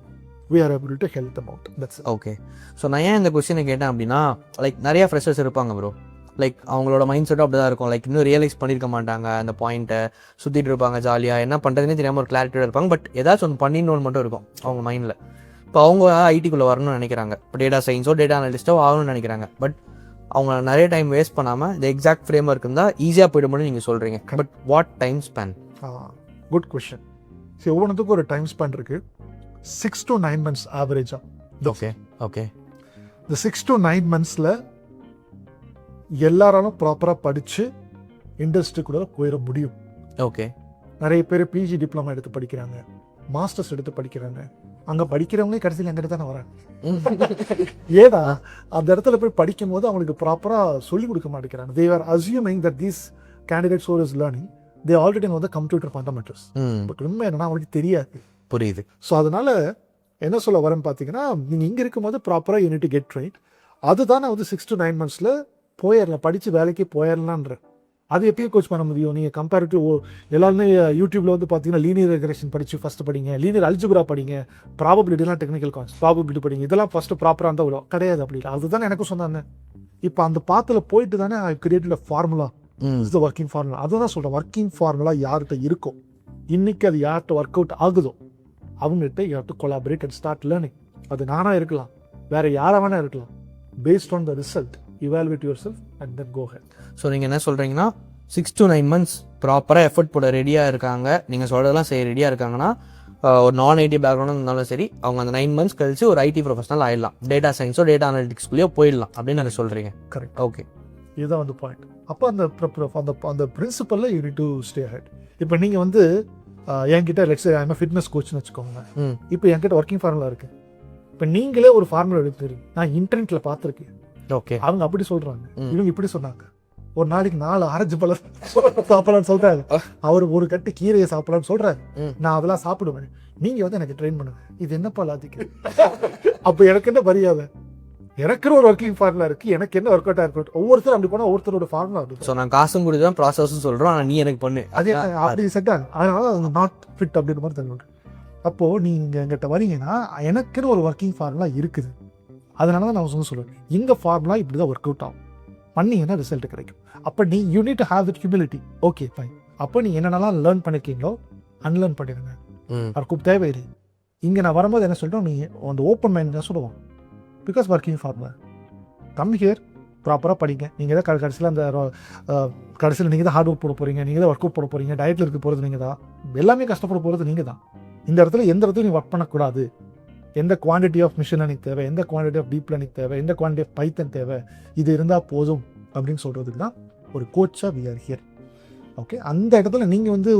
we are able to help them out. That's it. Okay, so நான் ஏன் இந்த கொஸ்டினை கேட்டேன் அப்படின்னா, லைக் நிறைய ஃப்ரெஷர்ஸ் இருப்பாங்க ப்ரோ. லைக் அவங்களோட மைண்ட் செட்டும் அப்படி தான் இருக்கும். லைக் இன்னும் ரியலைஸ் பண்ணியிருக்க மாட்டாங்க, அந்த பாயிண்ட்டை சுற்றிட்டு இருப்பாங்க, ஜாலியாக என்ன பண்ணுறதுனே தெரியாமல் ஒரு கிளாரிட்டியோட இருப்பாங்க. பட் ஏதாச்சும் ஒன்று பண்ணின்னு மட்டும் இருக்கும் அவங்க மைண்டில். இப்போ அவங்க ஐடிக்குள்ளே வரணும்னு நினைக்கிறாங்க, இப்போ டேட்டா சயின்ஸோ டேட்டா அனலிஸ்ட்டோ ஆகணும்னு நினைக்கிறாங்க. பட் அவங்க நிறைய டைம் வேஸ்ட் பண்ணாமல் இந்த எக்ஸாக்ட் ஃப்ரேம் ஒர்க் இருந்தால் ஈஸியாக போய்டும்னு நீங்கள் சொல்கிறீங்க. But what time span? Good question. சரி, ஒவ்வொன்றுத்துக்கும் ஒரு டைம் ஸ்பேன் இருக்குது. 6 to 9 months ஆவரேஜா. ஓகே ஓகே, இந்த 6 to 9 monthsல எல்லாராலும் ப்ராப்பராக படித்து இண்டஸ்ட்ரிக்குள்ள போயிட முடியும். ஓகே, நிறைய பேர் பிஜி டிப்ளமா எடுத்து படிக்கிறாங்க, மாஸ்டர்ஸ் எடுத்து படிக்கிறாங்க. அங்கே படிக்கிறவங்களே கடைசியில் எங்கிட்ட தானே வராங்க. ஏன்னா அந்த இடத்துல போய் படிக்கும் போது அவங்களுக்கு ப்ராப்பராக சொல்லிக் கொடுக்க மாட்டேங்கிறாங்க. They are assuming that these candidates who is learning they already know the computer fundamentals. But உண்மை என்னன்னா அவங்களுக்கு தெரியாது. புரியுது. ஸோ அதனால என்ன சொல்ல வரேன்னு பார்த்தீங்கன்னா, நீங்கள் இங்கே இருக்கும்போது ப்ராப்பராக யூனிட் டு கெட் ட்ரைன். அதுதான் நான் வந்து 6 to 9 monthsல போயிடலாம், படித்து வேலைக்கு போயிடலான்ற. அது எப்பயும் கோச் பண்ண முடியும்? நீங்கள் கம்பேரிட்டிவ் எல்லாருமே யூடியூப்ல வந்து பார்த்தீங்கன்னா லீனியர் ரெக்ரெஷன் படித்து ஃபஸ்ட்டு படிங்க, லீனியர் அல்ஜிப்ரா படிங்க, ப்ராபபிலிட்டிலாம் டெக்னிக்கல் கான்ஸ் ப்ராபபிலிட்டி படிங்க, இதெல்லாம் ஃபஸ்ட்டு ப்ராப்பராக இருந்தால் விடும். கிடையாது அப்படி இல்லை. அதுதான் எனக்கும் சொன்னாங்க. இப்போ அந்த பாத்தில் போயிட்டு தானே I created formula, is the working formula. அதுதான் சொல்கிறேன், ஒர்க்கிங் ஃபார்முலா யார்கிட்ட இருக்கும், இன்னைக்கு அது யார்கிட்ட ஒர்க் அவுட் ஆகுதோ அவங்ககிட்ட you have to collaborate and start learning. அது நானாக இருக்கலாம், வேறு யாராக வேணா இருக்கலாம். Based on the result evaluate yourself and then go ahead. So நீங்கள் என்ன சொல்கிறீங்கன்னா 6 to 9 months ப்ராப்பராக எஃபர்ட் போட ரெடியாக இருக்காங்க, நீங்கள் சொல்கிறதெல்லாம் செய்ய ரெடியாக இருக்காங்கன்னா ஒரு நான் ஐடி பேக்ரவுண்டாக இருந்தாலும் சரி, அவங்க அந்த 9 months கழிச்சு ஒரு ஐடி ப்ரொஃபஷனல் ஆயிடலாம், டேட்டா சயின்ஸோ டேட்டா அனலிட்டிக்ஸ்குள்ளேயோ போயிடலாம் அப்படின்னு நீங்கள் சொல்கிறீங்க. கரெக்ட். ஓகே, இதுதான் வந்து பாயிண்ட். அப்போ அந்த அந்த பிரின்சிபலில் you need to stay head. இப்போ நீங்கள் வந்து என்கிட்ட லெட்ஸ் ஐ எம் ஃபிட்னஸ் கோச்னு வச்சுக்கோங்க. இப்போ என்கிட்ட ஒர்க்கிங் ஃபார்முலா இருக்குது. இப்போ நீங்களே ஒரு ஃபார்முலா எடுத்துறீங்க, நான் இன்டர்நெட்டில் பார்த்துருக்கேன். ஓகே, அவங்க அப்படி சொல்கிறாங்க, இவங்க இப்படி சொன்னாங்க. ஒரு நாளைக்கு 4 ஆரஞ்சு பழம் சாப்பிடலான்னு சொல்கிறாங்க, அவர் ஒரு கட்டு கீரையை சாப்பிடலான்னு சொல்கிறாரு. நான் அதெல்லாம் சாப்பிடுவேன், நீங்கள் வந்து எனக்கு ட்ரெயின் பண்ணுங்க. இது என்னப்பா லாஜிக்? அப்போ எனக்கு என்ன மரியாதை? எனக்குன்னு ஒரு ஒர்க்கிங் ஃபார்முலா இருக்குது, எனக்கு என்ன ஒர்க் அவுட்டாக இருக்கும். ஒவ்வொருத்தரும் அப்படி போனால் ஒவ்வொருத்தரோட ஃபார்முலா இருக்குது. ஸோ நான் காசும் கொடுத்து தான் ப்ராசஸும் சொல்கிறோம், ஆனால் நீ எனக்கு பண்ணு அதே அப்படி செட் ஆகும். அதனால அது நாட் ஃபிட் அப்படின்ற மாதிரி தெரியும். அப்போது நீங்கள் எங்கிட்ட வரீங்கன்னா எனக்குன்னு ஒரு ஒர்க்கிங் ஃபார்முலா இருக்குது. அதனால தான் நான் சொல்லுவேன், எங்கள் ஃபார்முலா இப்படி தான் ஒர்க் அவுட் ஆகும், பண்ணிங்கன்னா ரிசல்ட் கிடைக்கும். அப்போ நீ you need to have that humility. Okay fine, அப்போ நீ என்னென்னலாம் லேர்ன் பண்ணியிருக்கீங்களோ அன்லேர்ன் பண்ணிடுங்க, அதுக்கு தேவையில்லை. இங்கே நான் வரும்போது என்ன சொல்லிட்டோம், நீ அந்த ஓப்பன் மைண்ட் தான் சொல்லுவோம். Because working formula come here, ப்ராப்பராக படிங்க. நீங்கள் தான் கடைசியில் அந்த கடைசியில் நீங்கள் தான் ஹார்ட் ஒர்க் போட போகிறீங்க, நீங்கள் தான் ஒர்க் அவுட் போட போகிறீங்க, டயட்டில் இருக்க போகிறது நீங்கள் தான், எல்லாமே கஷ்டப்பட போகிறது நீங்கள் தான். இந்த இடத்துல எந்த இடத்துல நீ ஒர்க் பண்ணக்கூடாது, எந்த குவான்டிட்டி ஆஃப் மிஷின் லேர்னிங் தேவை, எந்த குவான்டிட்டி ஆஃப் டீப் லேர்னிங் தேவை, எந்த குவான்டிட்டி ஆஃப் பைத்தன் தேவை, இது இருந்தால் போதும் அப்படின்னு சொல்கிறதுக்கு தான் ஒரு கோச்சாக வி ஆர் ஹியர். ஓகே, அந்த இடத்துல நீங்கள் வந்து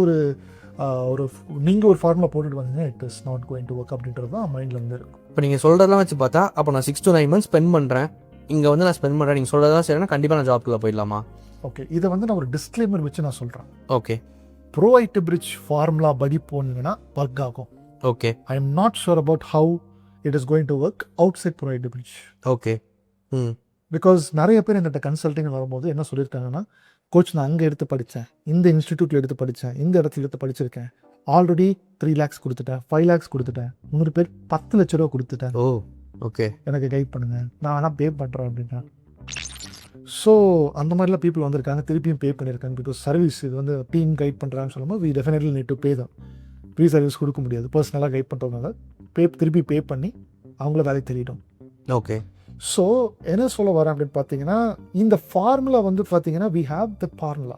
நீங்கள் ஒரு ஃபார்முலா போட்டுட்டு வந்தீங்கன்னா it is not going to work அப்படின்றது தான் மைண்டில் வந்து இருக்கும். இப்போ நீங்கள் சொல்கிறதெல்லாம் வச்சு பார்த்தா, அப்போ நான் 6 to 9 months ஸ்பெண்ட் பண்ணுறேன், இங்கே வந்து நான் ஸ்பெண்ட் பண்ணுறேன், நீங்கள் சொல்கிறதெல்லாம் சரினா கண்டிப்பாக நான் ஜாப்குள்ளே போயிடலாமா? ஓகே, இதை வந்து நான் ஒரு டிஸ்க்ளைமர் வச்சு நான் சொல்கிறேன். Okay, bro IT bridge formula படி போனீங்கன்னா ஒர்க் ஆகும். Okay, I am not sure about how it is going to work outside bro IT bridge. Okay, because நிறைய பேர் என்கிட்ட கன்சல்டிங் வரும்போது என்ன சொல்லியிருக்காங்கன்னா, கோச் நான் அங்கே எடுத்து படித்தேன், இந்த இன்ஸ்டிடியூட்டில் எடுத்து படித்தேன், இந்த இடத்துல எடுத்து படிச்சிருக்கேன், ஆல்ரெடி 3 lakhs கொடுத்துட்டேன், 5 lakhs கொடுத்துட்டேன், 100 பேர் 10 லட்ச ரூபா கொடுத்துட்டேன், ஓ ஓகே. எனக்கு கைட் பண்ணுங்க, நான் வேணால் பே பண்ணுறேன் அப்படின்னா. ஸோ அந்த மாதிரிலாம் பீப்புள் வந்திருக்காங்க, திருப்பியும் பே பண்ணியிருக்காங்க. பிகாஸ் சர்வீஸ் இது வந்து டீம் கைட் பண்ணுறான்னு சொல்லும்போது we definitely need to pay தான். ஃப்ரீ சர்வீஸ் கொடுக்க முடியாது. பர்சனலாக கைட் பண்ணுறவங்க திருப்பி பே பண்ணி அவங்கள வேலைக்கு தெரியிடும். ஓகே. ஸோ என்ன சொல்ல வரேன் அப்படின்னு பார்த்தீங்கன்னா, இந்த ஃபார்முலா வந்து பார்த்தீங்கன்னா வி ஹாவ் த ஃபார்முலா.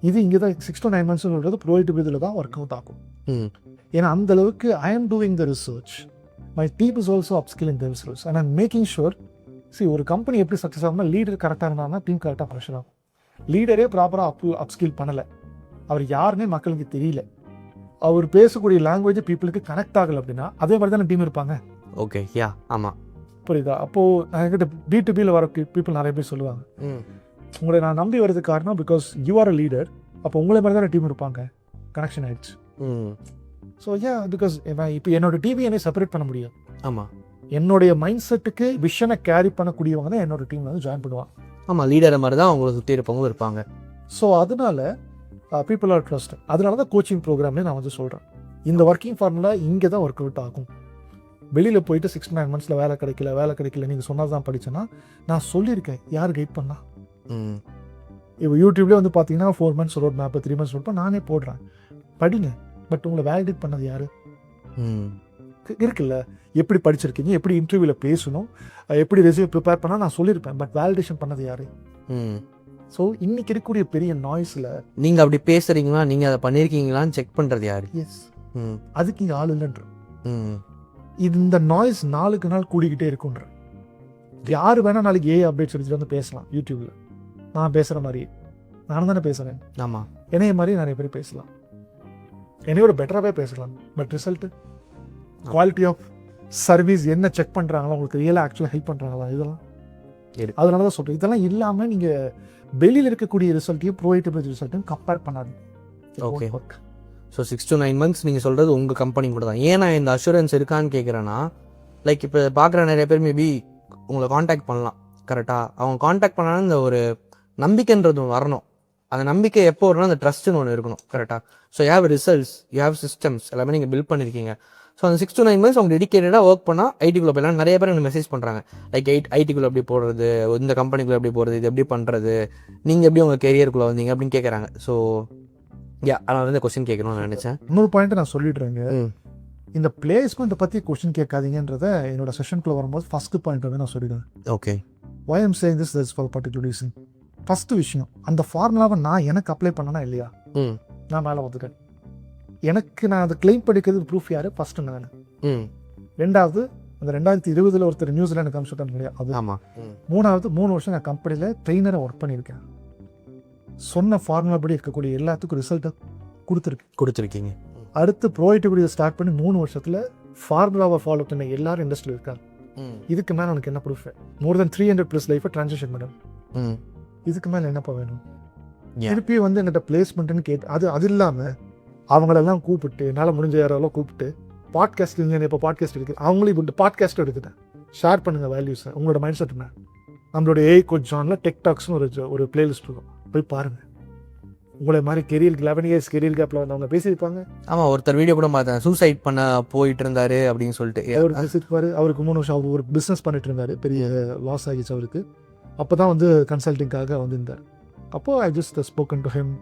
இது இங்கே தான் 6 to 9 months சொல்கிறது ப்ரோவைட் இதில் தான் ஒர்க் அவுட் ஆகும். ஏன்னா அந்த அளவுக்கு I am doing the research, my team is also upskilling the research and I'm making sure. ஒரு கம்பெனி எப்படி சக்ஸஸ் ஆகும்னா, லீடர் கரெக்டாக இருந்தாங்கன்னா டீம் கரெக்டாக ப்ரெஷர் ஆகும். லீடரே ப்ராப்பராக அப்ஸ்கில் பண்ணலை, அவர் யாருன்னே மக்களுக்கு தெரியல, அவர் பேசக்கூடிய லாங்குவேஜ் பீப்புளுக்கு கனெக்ட் ஆகலை அப்படின்னா அதே மாதிரி தானே டீம் இருப்பாங்க. ஓகே, யா, ஆமாம், புரியுதா? அப்போது என்கிட்ட B2Bயில் வர பீப்புள் நிறைய பேர் சொல்லுவாங்க, உங்களை நான் நம்பி வரதுக்கு காரணம் because you are a leader, அப்போ உங்களை மாதிரி தானே டீம் இருப்பாங்க, கனெக்ஷன் ஆயிடுச்சு. ஸோ பிகாஸ் இப்போ என்னோட டிவி என்னை செப்பரேட் பண்ண முடியும். ஆமாம், என்னுடைய மைண்ட் செட்டுக்கு விஷனை கேரி பண்ணக்கூடியவங்க தான் என்னோட டீமில் வந்து ஜாயின் பண்ணுவாங்க. ஆமாம், லீடரை மாதிரி தான் அவங்களை சுற்றி இருப்பவங்க இருப்பாங்க. ஸோ அதனால பீப்புள் ஆர் ட்ரஸ்ட். அதனால தான் கோச்சிங் ப்ரோக்ராம்லேயே நான் வந்து சொல்கிறேன், இந்த ஒர்க்கிங் ஃபார்முலா இங்கே தான் ஒர்க் அவுட் ஆகும். வெளியில் போயிட்டு 6 to 9 months வேலை கிடைக்கல நீங்கள் சொன்னது தான் படித்தேன்னா, நான் சொல்லியிருக்கேன் யார் கைட் பண்ணா. இப்போ யூடியூப்லேயே வந்து பார்த்தீங்கன்னா 4 months road map, 3 months road நானே போடுறேன், படிங்க. பட் உங்களை வேலிடேட் பண்ணது யார் இருக்குல்ல? எப்படி படிச்சிருக்கீங்க, எப்படி இன்டர்வியூவில் பேசணும், எப்படி ரெஸ்யூம் ப்ரிப்பேர் பண்ணால் நான் சொல்லியிருப்பேன், பட் வேலிடேஷன் பண்ணது யார்? ஸோ இன்னைக்கு இருக்கக்கூடிய பெரிய நாய்ஸில் நீங்கள் அப்படி பேசுகிறீங்களா, நீங்கள் அதை பண்ணியிருக்கீங்களான்னு செக் பண்ணுறது யார்? எஸ், அதுக்கு இங்கே ஆள் இல்லைன்ற. இந்த நாய்ஸ் நாளுக்கு நாள் கூடிக்கிட்டே இருக்குன்ற. யார் வேணால் நாளைக்கு அப்டேட்ஸ் எடுத்துகிட்டு வந்து பேசலாம் யூடியூப்பில். நான் பேசுகிற மாதிரி நான் தானே பேசுகிறேன். ஆமாம், என்னைய மாதிரி நிறைய பேர் பேசலாம், என்னையோட பெட்டராகவே பேசலாம். But result, quality of service என்ன செக் பண்ணுறாங்களா, உங்களுக்கு ரியலாக ஆக்சுவலாக ஹெல்ப் பண்ணுறாங்களா, இதெல்லாம் அதனால தான் சொல்கிறேன். இதெல்லாம் இல்லாமல் நீங்கள் வெளியில் இருக்கக்கூடிய ரிசல்ட்டையும் ப்ரோவைட்டபிள் ரிசல்ட்டையும் கம்பேர் பண்ணாது. ஓகே. ஸோ 6 to 9 months நீங்கள் சொல்கிறது உங்கள் கம்பெனி கூட தான். ஏன் நான் இந்த அஷூரன்ஸ் இருக்கான்னு கேட்குறேன்னா, லைக் இப்போ பார்க்குற நிறைய பேர் மேபி உங்களை காண்டாக்ட் பண்ணலாம், கரெக்டாக? அவங்க காண்டாக்ட் பண்ணாலும் இந்த ஒரு நம்பிக்கைன்றது வரணும். அந்த நம்பிக்கை எப்போ வரணும், அந்த ட்ரஸ்ட்டுன்னு ஒன்று இருக்கணும், கரெக்டாக? So you have results, you have systems, எல்லாமே நீங்கள் பில்ட் பண்ணியிருக்கீங்க. ஸோ அந்த 6 to 9 months அவங்க டெடிக்கேட்டடாக ஒர்க் பண்ணால் ஐடிக்குள்ளே போயிடலாம். நிறைய பேர் எனக்கு மெசேஜ் பண்ணுறாங்க, லைக் ஐடிக்குள்ளே எப்படி போடுறது, இந்த கம்பெனிக்குள்ளே எப்படி போகிறது, இது எப்படி பண்ணுறது, நீங்கள் எப்படி உங்கள் கெரியருக்குள்ளே வந்தீங்க அப்படின்னு கேட்குறாங்க. ஸோ அதனால வந்து கொஸ்டின் கேட்கணும்னு நினச்சேன். இன்னொரு பாயிண்ட் நான் சொல்லிடுறேங்க, இந்த பிளேஸ்மெண்ட்டை பற்றி கொஸ்டின் கேட்காதீங்கன்றத என்னோட செஷனுக்குள்ள வரும்போது ஃபர்ஸ்ட் பாயிண்ட் வந்து நான் சொல்லிடுவேன். Okay. why I'm saying this is for particular reason. First விஷயம், அந்த ஃபார்முலாவை நான் எனக்கு அப்ளை பண்ணனா இல்லையா, நான் மேலே வந்துட்டேன். எனக்கு நான் அதை கிளைம் பண்ணிக்கிறது ப்ரூஃப் யாரு? ஃபர்ஸ்ட் நான். ரெண்டாவது, அந்த 2020 ஒருத்தர் நியூஸில் எனக்கு அனுப்பிச்சுட்டாங்க இல்லையா, அது. மூணாவது, 3 வருஷம் நான் கம்பெனியில் ட்ரெயினரை ஒர்க் பண்ணியிருக்கேன். சொன்ன ஃபார்முலா படி இருக்கக்கூடிய எல்லாத்துக்கும் ரிசல்ட்டை கொடுத்துருக்கீங்க. அடுத்து ப்ரோவைட்டபிலிட்டியை ஸ்டார்ட் பண்ணி 3 வருஷத்தில் ஃபார்முலாவை ஃபாலோ பண்ண எல்லாரும் இண்டஸ்ட்ரியில் இருக்காங்க. இதுக்கு மேலே உனக்கு என்ன ப்ரூஃப்? மோர் தென் 300+ லைஃபை ட்ரான்சாக்ஷன் பண்ண, இதுக்கு மேலே என்னப்பா வேணும்? திருப்பி வந்து என்கிட்ட பிளேஸ்மெண்ட்டுன்னு கேட்டு அது இல்லாமல் அவங்களெல்லாம் கூப்பிட்டு, என்னால் முடிஞ்ச யாரெல்லாம் கூப்பிட்டு, பாட்காஸ்ட் இல்லை, இப்போ பாட்காஸ்ட் இருக்குது, அவங்களையும் இப்போ பாட்காஸ்ட் எடுத்துட்டேன், ஷேர் பண்ணுங்கள் வேல்யூஸை, உங்களோட மைண்ட் செட் என்ன. நம்மளோட AI கோச் ஜானில் டெக் டாக்ஸ்னு ஒரு பிளேலிஸ்ட் இருக்கும், போய் பாருங்கள். உங்களை மாதிரி கெரியர் 11 years கெரியர் கேப்பில் வந்து அவங்க பேசியிருப்பாங்க. ஆமாம், ஒருத்தர் வீடியோ கூட பார்த்தேன், சூசைட் பண்ண போயிட்டு இருந்தாரு அப்படின்னு சொல்லிட்டு. அவர் பேசியிருப்பாரு. அவருக்கு 3 வருஷம் அவர் ஒரு பிஸ்னஸ் பண்ணிட்டு இருந்தார், பெரிய லாஸ் ஆகிடுச்சு அவருக்கு. அப்போ தான் வந்து கன்சல்டிங்காக வந்திருந்தார். அப்போது I just spoken to him,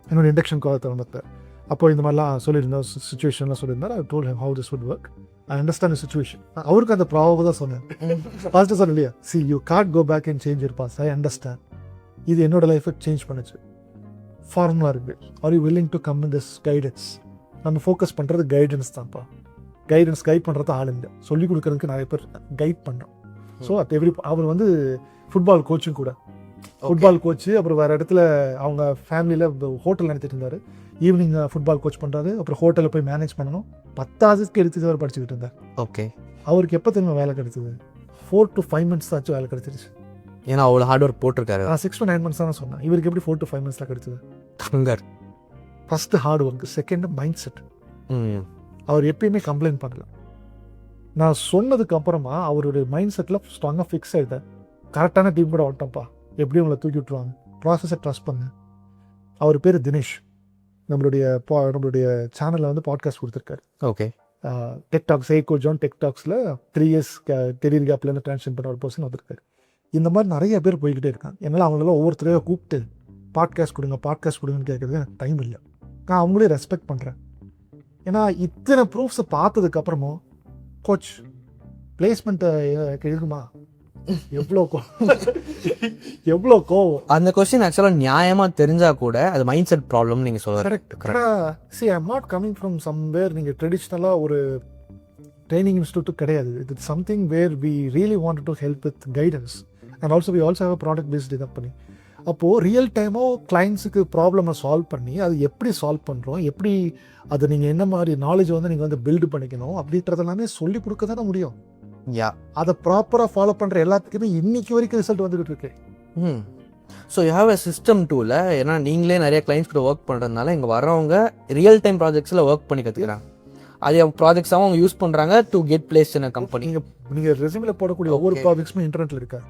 என்னோட இண்டக்ஷன் கால் தருணத்தை. அப்போது இந்த மாதிரிலாம் சொல்லியிருந்தோம், சுச்சுவேஷன்லாம் சொல்லியிருந்தார். I told him how this would work, I understand the situation. அவருக்கு அந்த ப்ராப்ளம் தான் சொன்னேன். ஃபர்ஸ்ட்டு சொன்னேன் இல்லையா, see you can't go back and change your past, I understand. இது என்னோட லைஃபை சேஞ்ச் பண்ணுச்சு. ஃபார்முலா இருக்குது. Are you willing to come in this guidance? நம்ம ஃபோக்கஸ் பண்ணுறது கைடன்ஸ் தான்ப்பா. கைட் பண்ணுறது ஆள் இல்லை, சொல்லிக் கொடுக்குறதுக்கு நிறைய பேர் கைட் பண்ணுறோம். ஸோ அட் அவர் வந்து ஃபுட்பால் கோச்சும் கூட, ஃபுட்பால் கோச்சு. அப்புறம் வேறு இடத்துல அவங்க ஃபேமிலியில் ஹோட்டல் நடத்திட்டு இருந்தார். ஈவினிங் ஃபுட்பால் கோச் பண்ணுறாரு, அப்புறம் ஹோட்டலில் போய் மேனேஜ் பண்ணணும். 10th எடுத்து அவர் படிச்சுக்கிட்டு இருந்தார். ஓகே. அவருக்கு எப்போ தெரியுமா வேலை கிடைச்சது? 4 to 5 months ஆச்சு வேலை கிடைச்சிருச்சு. ஏன்னா அவ்வளோ ஹார்ட் ஒர்க் போட்டிருக்காரு. 6 to 9 months தான் சொன்னேன். இவருக்கு எப்படி 4 to 5 months கிடைச்சது? தங்கர். First hard work, second mind set. அவர் எப்பயுமே கம்ப்ளைண்ட் பண்ணல. நான் சொன்னதுக்கு அப்புறமா அவருடைய மைண்ட் செட்டில் ஸ்ட்ராங்காக ஃபிக்ஸ் ஆகிட்டேன். கரெக்டான டீம் கூட வந்துட்டோம்ப்பா, எப்படி உங்களை தூக்கி விட்டுருவாங்க, ப்ராசஸை ட்ரஸ்ட் பண்ணு. அவர் பேர் தினேஷ், நம்மளுடைய சேனலில் வந்து பாட்காஸ்ட் கொடுத்துருக்காரு. ஓகே. டெக்டாக்ஸ் ஜான் டெக்டாக்ஸில் 3 இயர்ஸ் கெரியர் கேப்லேருந்து ட்ரான்ஸ்ஃபர் பண்ண ஒரு பர்சன் வந்திருக்காரு. இந்த மாதிரி நிறைய பேர் போய்கிட்டே இருக்காங்க. என்னால் அவங்களெல்லாம் ஒவ்வொருத்தரையும் கூப்பிட்டு பாட்காஸ்ட் கொடுங்கன்னு கேட்குறது எனக்கு டைம் இல்லை. நான் அவங்களே ரெஸ்பெக்ட் பண்ணுறேன். ஏன்னா இத்தனை ப்ரூஃப்ஸை பார்த்ததுக்கப்புறமும் கோச் பிளேஸ்மெண்ட்டை எழுதுமா, எவ்வளோ கோவம். அந்த கொஸ்டின் ஆக்சுவலாக நியாயமாக தெரிஞ்சா கூட அது மைண்ட் செட் ப்ராப்ளம் நீங்கள் சொல்ல. Correct. I am not coming from somewhere. நீங்கள் ட்ரெடிஷ்னலாக ஒரு ட்ரைனிங் இன்ஸ்டியூட் கிடையாது. It's something where we really want to help with guidance and also we also have product based இதை பண்ணி. அப்போது ரியல் டைமாக கிளைண்ட்ஸுக்கு ப்ராப்ளமை சால்வ் பண்ணி அது எப்படி சால்வ் பண்ணுறோம், எப்படி அதை நீங்கள் என்ன மாதிரி நாலேஜ் வந்து நீங்கள் வந்து பில்டு பண்ணிக்கணும் அப்படின்றதெல்லாமே சொல்லி கொடுக்க தானே முடியும். அதை ப்ராப்பராக ஃபாலோ பண்ணுற எல்லாத்துக்குமே இன்னைக்கு வரைக்கும் ரிசல்ட் வந்துகிட்டு இருக்கு. So you have a system டூவில், ஏன்னா நீங்களே நிறைய கிளைண்ட்ஸ் கூட ஒர்க் பண்ணுறதுனால இங்கே வரவங்க ரியல் டைம் ப்ராஜெக்ட்ஸில் ஒர்க் பண்ணி கற்றுக்கிறாங்க. அது ப்ராஜெக்ட்ஸாகவும் அவங்க யூஸ் பண்ணுறாங்க to get place in a company. நீங்கள் ரெஸ்யூமில் போடக்கூடிய ஒவ்வொரு ப்ராஜெக்ட்ஸுமே இன்டர்நெட்டில் இருக்கா.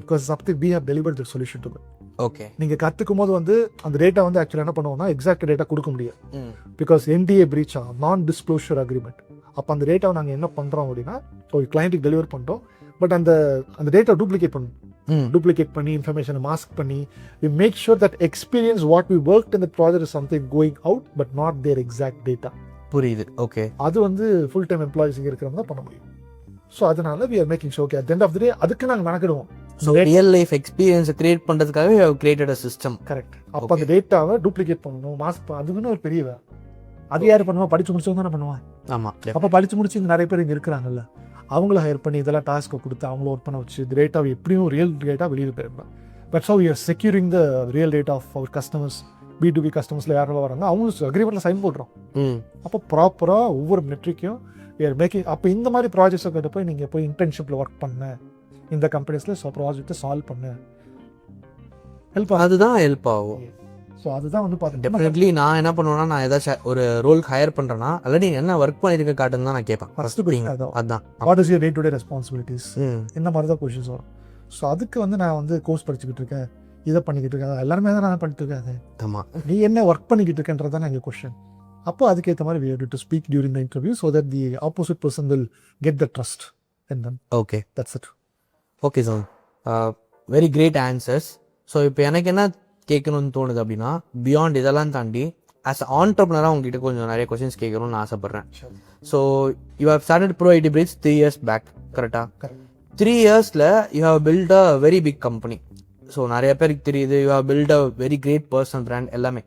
Because something we have delivered the solution to them. Okay. நீங்கள் கற்றுக்கும் போது வந்து அந்த டேட்டா வந்து ஆக்சுவலாக என்ன பண்ணுவோம்னா எக்ஸாக்ட் டேட்டா கொடுக்க முடியாது. பிகாஸ் NDA பிரீச் ஆகும், நான் டிஸ்க்ளோஷர் அக்ரிமெண்ட். அப்போ அந்த டேட்டாவை நாங்கள் என்ன பண்ணுறோம் அப்படின்னா ஒரு கிளைண்ட்டுக்கு டெலிவர் பண்ணுறோம். பட் அந்த டேட்டா டூப்ளிகேட் பண்ணி இன்ஃபர்மேஷனை மாஸ்க் பண்ணி we make sure that experience what we worked in the project is something going out but not their exact data. புரியுது. ஓகே. அது வந்து ஃபுல் டைம் எம்ப்ளாயிஸ் இங்கே இருக்கிறவங்க தான் பண்ண முடியும். ஸோ அதனால we are making sure at the end of the day அதுக்கு நாங்கள் மெனக்கிடுவோம். ஸோ ரியல் லைஃப் எக்ஸ்பீரியன்ஸை கிரியேட் பண்ணுறதுக்காக we have created a system. Correct. அப்போ அந்த டேட்டாவை டூப்ளிகேட் பண்ணணும், மாஸ்க், அதுக்குன்னு ஒரு பெரிய வேலை. அது யார் பண்ணுவா? படிச்சு முடிச்சவங்க தானே பண்ணுவான். ஆமாம். அப்போ படிச்சு முடிச்சு இங்கே நிறைய பேர் இங்கே இருக்கிறாங்கல்ல, அவங்கள ஹையர் பண்ணி இதெல்லாம் டாஸ்க்கை கொடுத்து அவங்கள ஒர்க் பண்ண வச்சு இந்த டேட்டாவை எப்படியும் ரியல் டேட்டா வெளியில் போயிருந்தேன். But so we are securing the real data of our customers. B2B கஸ்டமர்ஸில் யாரெல்லாம் வராங்க அவங்க அக்ரிமெண்ட்டில் சைன் போடுறோம். அப்போ ப்ராப்பராக ஒவ்வொரு மெட்ரிக்கையும் we are making. அப்போ இந்த மாதிரி ப்ராஜெக்ட்ஸை கிட்ட போய் நீங்கள் போய் இன்டர்ன்ஷிப்பில் ஒர்க் பண்ண, இந்த கம்பெனிஸில் ப்ராஜெக்ட்டை சால்வ் பண்ண ஹெல்ப் அதுதான் ஹெல்ப் ஆகும். ஸோ அதுதான் வந்து பார்த்தீங்கன்னா டெஃபினெட்லி நான் என்ன பண்ணுவேன்னா, நான் ஏதாச்சும் ஒரு ரோல் ஹையர் பண்ணுறேன்னா அதில் நீ என்ன ஒர்க் பண்ணியிருக்க காட்டுன்னு தான் நான் கேட்பேன். ஃபஸ்ட்டு அதுதான் what is your day to day responsibilities, இந்த மாதிரி தான் கொஷின்ஸ் வரும். ஸோ அதுக்கு வந்து நான் வந்து கோர்ஸ் படிச்சுக்கிட்டு இருக்கேன், இதை பண்ணிக்கிட்டு இருக்கேன், எல்லாருமே தான் நான் பண்ணிட்டு இருக்கேன். ஆமாம். நீ என்ன ஒர்க் பண்ணிக்கிட்டு இருக்கேன்றது தான் எங்கள் கொஷின். அப்போ அதுக்கேற்ற மாதிரி we have to speak during the interview so that the opposite person will get the trust and then okay, that's it. Okay sir, very great answers. So இப்போ எனக்கு என்ன கேட்கணும்னு தோணுது அப்படின்னா, பியாண்ட் இதெல்லாம் தாண்டி ஆஸ் அ ஆண்டர்ப்ரனராக உங்ககிட்ட கொஞ்சம் நிறைய கொஸ்டின்ஸ் கேட்கணும்னு நான் ஆசைப்பட்றேன். So you have started Pro IT Bridge 3 years back, கரெக்டாக? 3 yearsல you have build a very big company. So நிறைய பேருக்கு தெரியுது, you have build a very great personal brand எல்லாமே.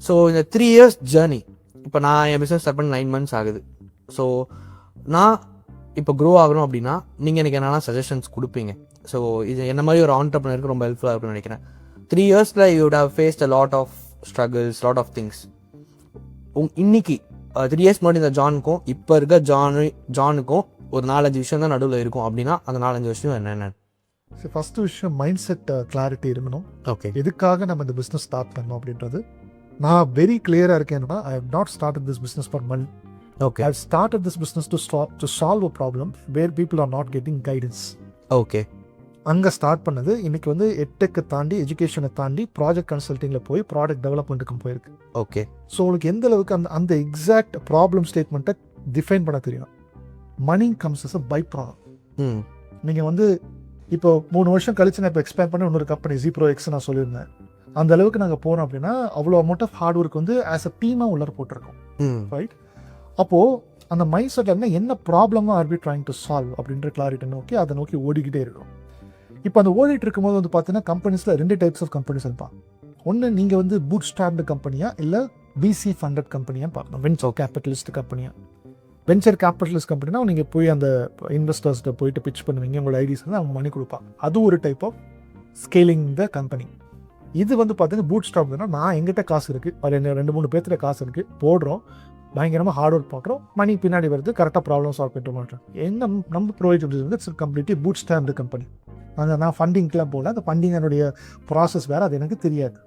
ஸோ இந்த 3 years ஜேர்னி, இப்போ நான் என் பிஸ்னஸ் ஸ்டார்ட் பண்ணி 9 months ஆகுது. ஸோ நான் இப்போ க்ரோ ஆகணும் அப்படின்னா நீங்கள் எனக்கு என்னென்னா சஜஷன்ஸ் கொடுப்பீங்க? ஸோ இது என்ன மாதிரி ஒரு ஆண்டர்ப்ரனருக்கு ரொம்ப ஹெல்ப்ஃபுல்லாக இருக்கும்னு நினைக்கிறேன். 3 yearsல you would have faced a lot of struggles, lot of things. இன்னைக்கு 3 years முன்னாடி இந்த ஜானுக்கும் இப்போ இருக்க ஜானுக்கும் ஒரு 4-5 விஷயம் தான் நடுவில் இருக்கும் அப்படின்னா அந்த 4-5 விஷயம் என்னென்ன? ஃபஸ்ட்டு விஷயம் மைண்ட் செட் கிளாரிட்டி இருக்கணும். ஓகே, எதுக்காக நம்ம இந்த பிஸ்னஸ் ஸ்டார்ட் பண்ணோம் அப்படின்றது நான் வெரி கிளியராக இருக்கேன்னா, I have not started this business for money. Okay, I have started this business to solve a problem where people are not getting guidance. Okay, அங்கே ஸ்டார்ட் பண்ணது. இன்னைக்கு வந்து எட்டெக்கை தாண்டி, எஜுகேஷனை தாண்டி ப்ராஜெக்ட் கன்சல்ட்டிங்கில் போய் ப்ராடக்ட் டெவலப்மெண்ட்டுக்கும் போயிருக்கு. ஓகே. ஸோ உங்களுக்கு எந்த அளவுக்கு அந்த எக்ஸாக்ட் ப்ராப்ளம் ஸ்டேட்மெண்ட்டை டிஃபைன் பண்ண தெரியும். Money comes as a byproduct. நீங்கள் வந்து இப்போ 3 வருஷம் கழிச்சு நான் இப்போ எக்ஸ்பேண்ட் பண்ண இன்னொரு கம்பெனி ஜீப்ரோ எக்ஸ் நான் சொல்லியிருந்தேன். அந்த அளவுக்கு நாங்கள் போகிறோம் அப்படின்னா அவ்வளோ அமௌண்ட் ஆஃப் ஹார்ட் ஒர்க் வந்து ஆஸ் அ டீமாக உள்ளார போட்டிருக்கோம், ரைட்? அப்போது அந்த மைண்ட் செட்டில் என்ன ப்ராப்ளமாக are be trying to solve அப்படின்ற கிளாரிட்டி நோக்கி அதை நோக்கி ஓடிக்கிட்டே இருக்கும். இப்போ அந்த ஓடிட்டு இருக்கும்போது வந்து பார்த்தீங்கன்னா கம்பெனிஸில் 2 types ஆஃப் கம்பெனிஸ் இருப்பான். ஒன்று நீங்கள் வந்து பூட் ஸ்டார்டு கம்பெனியா இல்லை VC ஃபண்டட் கம்பெனியான்னு பார்க்கணும். வென்ச்சர் கேபிட்டலிஸ்ட் கம்பெனியா? வென்ச்சர் கேபிட்டலிஸ்ட் கம்பெனினா நீங்கள் போய் அந்த இன்வெஸ்டர்ஸ்கிட்ட போயிட்டு பிச் பண்ணுவீங்க, உங்களோட ஐடியாஸ் வந்து அவங்க மணி கொடுப்பாங்க. அது ஒரு type of scaling the company. இது வந்து பார்த்தீங்கன்னா பூட் ஸ்டாப்னா நான் எங்கிட்ட காசு இருக்குது, அதில் 2-3 பேர்த்துல காசு இருக்குது, போடுறோம், பயங்கரமாக ஹார்ட் ஒர்க் பண்ணுறோம், மணி பின்னாடி வருது, கரெக்டாக ப்ராப்ளம் சால்வ் பண்ணிட்டு மாட்டோம். என்ன நம்ம ப்ரொவைட் வந்து it's completely boot stopped company. நான் ஃபண்டிங்க்கெலாம் போகல, அந்த ஃபண்டிங் என்னுடைய ப்ராசஸ் வேறு, அது எனக்கு தெரியாது.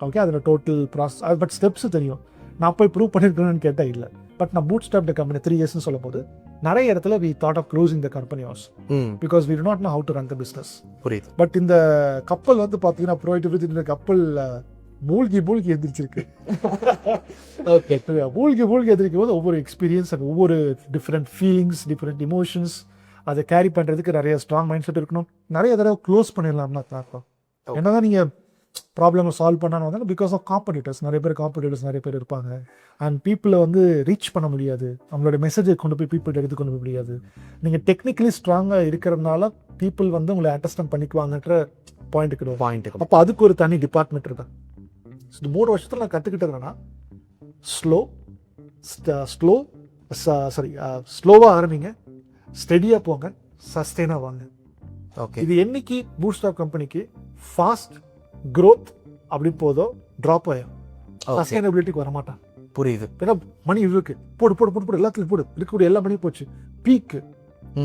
ஓகே, அதில் டோட்டல் ப்ராசஸ் அது பட் ஸ்டெப்ஸு தெரியும். நான் போய் ப்ரூவ் பண்ணியிருக்கேன்னு கேட்டால் இல்லை. பட் நான் பூட் ஸ்டாப்டு கம்பெனி 3 yearsன்னு சொல்லும் போது நிறைய இடத்துல we thought of closing the company also because we do not know how to run the business. புரியுது. பட் இந்த கப்பல் வந்து பார்த்தீங்கன்னா ப்ரோவைட் இந்த கப்பல் மூழ்கி எந்திரிச்சிருக்கு. ஓகே. மூழ்கி எந்திரிக்கும் போது ஒவ்வொரு எக்ஸ்பீரியன்ஸ் அண்ட் ஒவ்வொரு டிஃப்ரெண்ட் ஃபீலிங்ஸ், டிஃப்ரெண்ட் இமோஷன்ஸ் அதை கேரி பண்ணுறதுக்கு நிறைய ஸ்ட்ராங் மைண்ட் செட் இருக்கணும். நிறைய தடவை க்ளோஸ் பண்ணிடலாம்னா தாக்கம். என்னதான் நீங்கள் ப்ராப்ளமை சால்வ் பண்ணாலும் வந்து பிகாஸ் ஆஃப் காம்படிட்டர்ஸ், நிறைய பேர் இருப்பாங்க. அண்ட் பீப்புளை வந்து ரீச் பண்ண முடியாது, நம்மளோட மெசேஜை கொண்டு போய் பீப்புள்கிட்ட எடுத்து கொண்டு போய் முடியாது. நீங்கள் டெக்னிக்கலி ஸ்ட்ராங்காக இருக்கிறதுனால பீப்புள் வந்து உங்களை அண்டர்ஸ்டாண்ட் பண்ணிக்குவாங்கன்ற பாயிண்ட். அப்போ அதுக்கு ஒரு தனி டிபார்ட்மெண்ட் இருக்கு. இந்த 3 வருஷத்தில் நான் கற்றுக்கிட்டது என்னன்னா ஸ்லோவாக ஆரம்பிங்க, ஸ்டெடியாக போங்க, சஸ்டெயினாக வாங்க. ஓகே. இது என்னைக்கு பூட்ஸ்ட்ராப் கம்பெனிக்கு ஃபாஸ்ட் growth அப்படி போதோ ட்ராப் ஆகும், சஸ்டைனபிலிட்டிக்கு வர மாட்டான். புரியுது. ஏன்னா மணி இருக்கு, போடு எல்லாத்துலையும் போடு, இருக்கக்கூடிய எல்லா மணியும் போச்சு, பீக்கு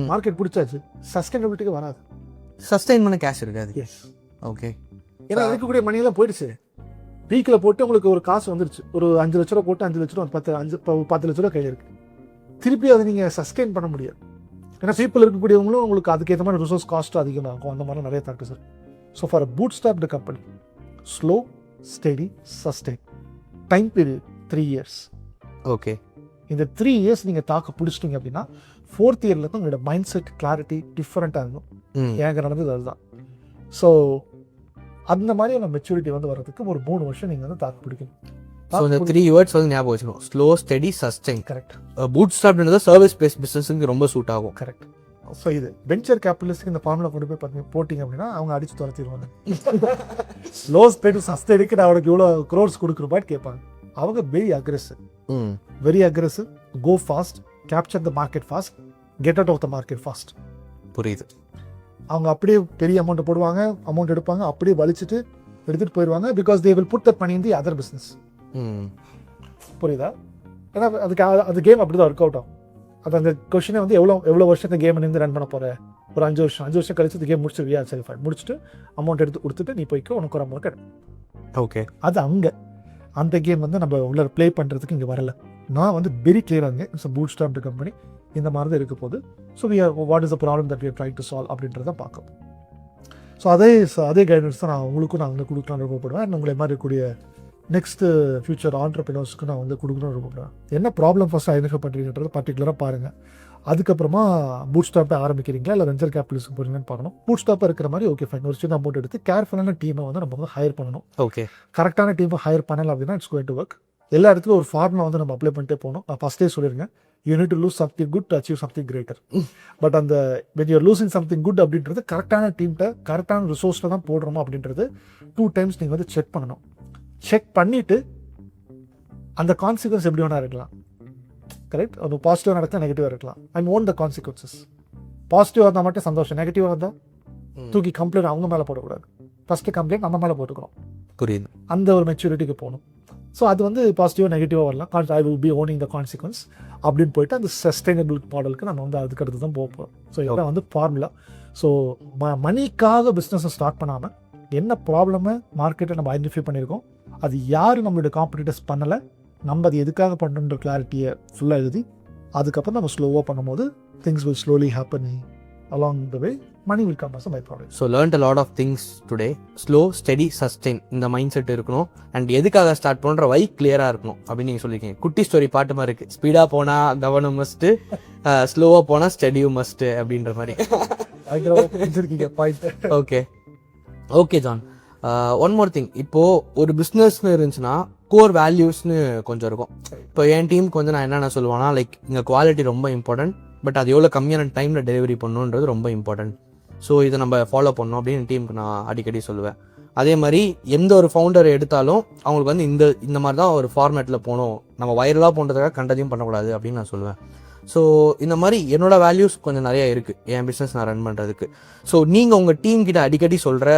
மார்க்கெட் பிடிச்சாச்சு, சஸ்டைனபிலிட்டிக்கு வராது. சஸ்டைன் பண்ண கேஷ் இருக்காது. எஸ். ஓகே. ஏன்னா இருக்கக்கூடிய மணியெல்லாம் போயிடுச்சு. பீக்கில் போட்டு உங்களுக்கு ஒரு காசு வந்துருச்சு, ஒரு 5 லட்ச ரூபா போட்டு 5 லட்ச ரூபா 10 லட்ச ரூபா கையில் இருக்கு. திருப்பி அதை நீங்கள் சஸ்டெயின் பண்ண முடியாது. ஏன்னா பீப்புள் இருக்கக்கூடியவங்களும் உங்களுக்கு அதுக்கேற்ற மாதிரி ரிசோர்ஸ் காஸ்ட்டும் அதிகமாகும். அந்த மாதிரி நிறைய ஃபேக்டர்ஸ் இருக்கு. So for a bootstrapped company, slow, steady, sustain. Time period 3 years. Okay. இந்த 3 years நீங்கள் தாக்க பிடிச்சிட்டிங்க அப்படின்னா 4th இயரில் தான் உங்களோட மைண்ட் செட் கிளாரிட்டி டிஃப்ரெண்ட்டாக இருக்கும். எனக்கு நடந்தது அதுதான். ஸோ அந்த மாதிரியான மெச்சூரிட்டி வந்து வர்றதுக்கு ஒரு 3 வருஷம் நீங்கள் வந்து தாக்கு பிடிக்கணும். ஸோ இந்த 3 வேர்ட்ஸ் வந்து ஞாபகம் வச்சுக்கணும். Slow, steady, sustain. கரெக்ட். பூட்ஸ்ட்ராப்ன்றது சர்வீஸ் பேஸ்ட் பிசினஸ்க்கு ரொம்ப சூட் ஆகும். கரெக்ட். ஸோ இது வெஞ்சர் கேபிட்டலிஸ்ட்டுக்கு இந்த ஃபார்முலா கொண்டு போய் போட்டிங்க அப்படின்னா அவங்க அடிச்சு துரத்திடுவாங்க. ஸ்லோ, ஸ்டெடி, சஸ்டெயினுக்கு நான் அவனுக்கு இவ்வளோ க்ரோர்ஸ் கொடுக்குறப்பான்னு கேட்பாங்க. அவங்க very aggressive, go fast, capture the market fast, get out of the market fast. புரியுது. அவங்க அப்படியே பெரிய அமௌண்ட் போடுவாங்க, அமௌண்ட் எடுப்பாங்க, அப்படியே வலிச்சுட்டு எடுத்துகிட்டு போயிடுவாங்க. Because they will put that money in the other business. புரியுதா? ஏன்னா அதுக்கு அது கேம் அப்படி தான் ஒர்க் அவுட் ஆகும். அது அந்த கொஷினை வந்து எவ்வளோ வருஷம் இந்த கேம் நின்று ரன் பண்ண போகிறேன், ஒரு 5 வருஷம் கழிச்சு இந்த கேம் முடிச்சிருவியா, சரி ஃபைன், முடிச்சுட்டு அமௌண்ட் எடுத்து கொடுத்துட்டு நீ போய்க்கோ, உனக்கு ஒரு அமௌண்ட் கிடைக்கும். ஓகே. அது அங்கே அந்த கேம் வந்து நம்ம உள்ள ப்ளே பண்ணுறதுக்கு இங்கே வரல. நான் வந்து வெரி கிளியராக இருந்தேன். இட்ஸ் பூட்ஸ்ட்ராப்டு கம்பெனி, இந்த மாதிரி தான் இருக்க போகுது. So what is the problem that we are trying to solve அப்படின்றத பார்க்கணும். ஸோ அதே கைடன்ஸ் தான் நான் உங்களுக்கும் நான் வந்து கொடுக்கலாம்னு விருப்பப்படுவேன். அண்ட் உங்களை மாதிரி இருக்கக்கூடிய நெக்ஸ்ட் ஃபியூச்சர் ஆண்டர்பிரினர்ஸ்க்கு நான் வந்து கொடுக்கணும்னு விருப்பப்படுவேன். என்ன ப்ராப்ளம் ஃபர்ஸ்ட் ஐடென்டிஃபை பண்ணுறீங்கன்றது பர்டிகுலராக பாருங்கள். அதுக்கப்புறமா பூட்ஸ்ட்ராப்பை ஆரம்பிக்கிறீங்களா இல்லை வெஞ்சர் கேபிட்டலிஸ்ட்க்கு போகிறீங்கன்னு பார்க்கணும். பூட்ஸ்ட்ராப்பாக இருக்கிற மாதிரி ஓகே ஃபைன், ஒரு சின்ன அமௌண்ட் எடுத்து கேர்ஃபுல்லான டீமை வந்து நம்ம வந்து ஹையர் பண்ணணும். ஓகே. கரெக்டான டீமை ஹையர் பண்ணலாம் அப்படின்னா இட்ஸ் கோயிங் டு ஒர்க். எல்லா இடத்துலையும் ஒரு ஃபார்முலா வந்து நம்ம அப்ளை பண்ணிட்டே போகணும். நான் ஃபஸ்ட்டே சொல்லிடுங்க, you need to lose something good to achieve something greater. But அந்த when you're losing something good அப்படின்றது கரெக்டான டீம்கிட்ட கரெக்டான ரிசோர்ஸில் தான் போடுறோமோ அப்படின்றது 2 times நீங்கள் வந்து செக் பண்ணணும். செக் பண்ணிவிட்டு அந்த கான்சிக்வன்ஸ் எப்படி வேணா இருக்கலாம். கரெக்ட். அது பாசிட்டிவாக நடத்தால் நெகட்டிவாக இருக்கலாம். I own the consequences. பாசிட்டிவாக இருந்தால் மட்டும் சந்தோஷம், நெகட்டிவாக இருந்தால் தூக்கி கம்ப்ளைண்ட் அவங்க மேலே போடக்கூடாது. ஃபஸ்ட்டு கம்ப்ளைண்ட் நம்ம மேலே போட்டுக்கிறோம். புரியுது. அந்த ஒரு மெச்சூரிட்டிக்கு போகணும். ஸோ அது வந்து பாசிட்டிவாக நெகட்டிவாக வரலாம். I will be owning the consequence அப்படின்னு போயிட்டு அந்த சஸ்டைனபிள் மாடலுக்கு நம்ம வந்து அதுக்கடுத்து தான் போக போகிறோம். ஸோ இதெல்லாம் வந்து ஃபார்முலா. ஸோ மணிக்காக பிஸ்னஸை ஸ்டார்ட் பண்ணாமல் என்ன ப்ராப்ளமை மார்க்கெட்டை நம்ம ஐடென்டிஃபை பண்ணியிருக்கோம், அது யார் நம்மளுடைய காம்படிட்டர்ஸ் பண்ணலை, நம்ம அது எதுக்காக பண்ணுற கிளாரிட்டியை ஃபுல்லாக எழுதி அதுக்கப்புறம் நம்ம ஸ்லோவாக பண்ணும்போது things will slowly happen along the way, money will come as a byproduct. So learned a lot of things today. Slow, steady, sustain இந்த மைண்ட் செட் இருக்கணும். அண்ட் எதுக்காக ஸ்டார்ட் பண்ணுற வை கிளியராக இருக்கணும் அப்படின்னு நீங்கள் சொல்லியிருக்கீங்க. குட்டி ஸ்டோரி பாட்டு மாதிரி இருக்குது. ஸ்பீடாக போனால் கவனம் மஸ்ட்டு, ஸ்லோவாக போனால் ஸ்டடியும் மஸ்ட்டு அப்படின்ற மாதிரி. Okay. Okay John, one more thing. இப்போது ஒரு பிஸ்னஸ்னு இருந்துச்சுன்னா கோர் வேல்யூஸ்னு கொஞ்சம் இருக்கும். இப்போ என் டீமுக்கு வந்து நான் என்னென்ன சொல்லுவேன்னா, லைக் இங்கே குவாலிட்டி ரொம்ப இம்பார்ட்டன்ட், பட் அது எவ்வளோ கம்மியான டைமில் டெலிவரி பண்ணணுன்றது ரொம்ப இம்பார்ட்டன்ட். ஸோ இதை நம்ம ஃபாலோ பண்ணணும் அப்படின்னு டீமுக்கு நான் அடிக்கடி சொல்லுவேன். அதே மாதிரி எந்த ஒரு ஃபவுண்டர் எடுத்தாலும் அவங்களுக்கு வந்து இந்த மாதிரி தான் ஒரு ஃபார்மேட்டில் போகணும், நம்ம வைரலாக போன்றதுக்காக கண்டதையும் பண்ணக்கூடாது அப்படின்னு நான் சொல்லுவேன். ஸோ இந்த மாதிரி என்னோட வேல்யூஸ் கொஞ்சம் நிறையா இருக்குது என் பிஸ்னஸ் நான் ரன் பண்ணுறதுக்கு. ஸோ நீங்கள் உங்கள் டீம் கிட்ட அடிக்கடி சொல்கிற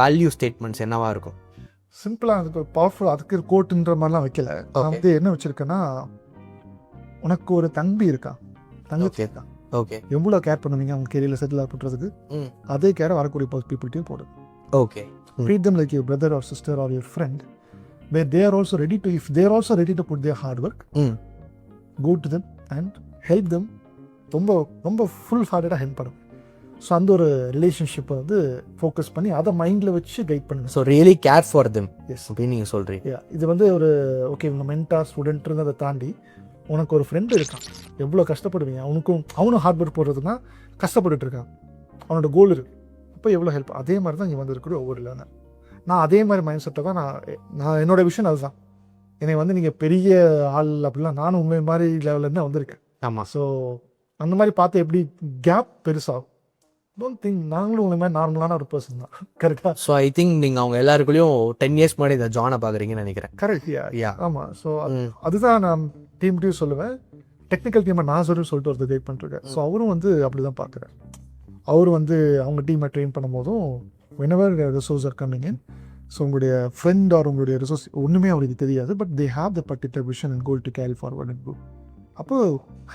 வேல்யூ ஸ்டேட்மெண்ட்ஸ் என்னவா இருக்கும்? சிம்பிளாக அதுக்கு பவர்ஃபுல், அதுக்கு கோட்டுன்ற மாதிரிலாம் வைக்கல. நான் வந்து என்ன வச்சுருக்கேன்னா, உனக்கு ஒரு தம்பி இருக்கா, தங்கச்சி இருக்கா, ஓகே, எவ்வளோ கேர் பண்ணுவீங்க அவங்க கேரியரில் செட்டில் பண்ணுறதுக்கு, அதே கேரை வரக்கூடிய பீப்புள்கிட்டையும் போடுது. Okay. treat them like your brother or sister or your friend, where they are also ready to, if they are also ready to put their hard work, go to them and help them ரொம்ப ரொம்ப full ஹார்ட்டடாக help பண்ணும். So அந்த ஒரு ரிலேஷன்ஷிப்பை வந்து focus பண்ணி அதை மைண்டில் வச்சு கைட் பண்ணுங்க. So really care for them yes அப்படின்னு நீங்கள் சொல்கிறீங்க. இது வந்து ஒரு ஓகே இவங்க மென்டார் ஸ்டூடெண்ட்ன்றதை தாண்டி உனக்கு ஒரு ஃப்ரெண்டு இருக்கான், எவ்வளோ கஷ்டப்படுவீங்க, அவனும் ஹார்ட் ஒர்க் போடுறதுன்னா கஷ்டப்பட்டுட்டு இருக்கான், அவனோட கோல் இருக்குது, அப்போ எவ்வளோ ஹெல்ப். அதே மாதிரி தான் இங்கே வந்து இருக்கிற ஒவ்வொரு லேர்னர். நான் அதே மாதிரி மைண்ட் செட்டை தான் நான் என்னோட விஷயம் அதுதான். என்னை வந்து நீங்கள் பெரிய ஆள் அப்படிலாம் நானும் உண்மை மாதிரி லெவலில் தான் வந்திருக்கேன். ஆமாம். ஸோ அந்த மாதிரி பார்த்து எப்படி கேப் பெருசாகும். டோன்ட் திங்க் நாங்களும் உங்களை மாதிரி நார்மலான ஒரு பர்சன் தான். கரெக்டாக. ஸோ ஐ திங்க் நீங்கள் அவங்க எல்லாருக்குள்ளேயும் 10 years முன்னாடி இந்த ஜானை பார்க்குறீங்கன்னு நினைக்கிறேன். கரெக்ட். யா. ஆமாம். ஸோ அதுதான் நான் டீம் சொல்லுவேன். டெக்னிக்கல் டீமை நான் சொல்லிட்டு ஒருத்தர் கைட் பண்ணிருக்கேன். ஸோ அவரும் வந்து அப்படி தான் பார்க்குறேன். அவரும் வந்து அவங்க டீமை ட்ரெயின் பண்ணும் போதும் whenever resources are coming in, so உங்களுடைய ஃப்ரெண்ட் ஆர் உங்களுடைய ரிசோர்ஸ் ஒன்றுமே அவருக்கு தெரியாது, but they have the particular vision and goal to carry forward and good. அப்போ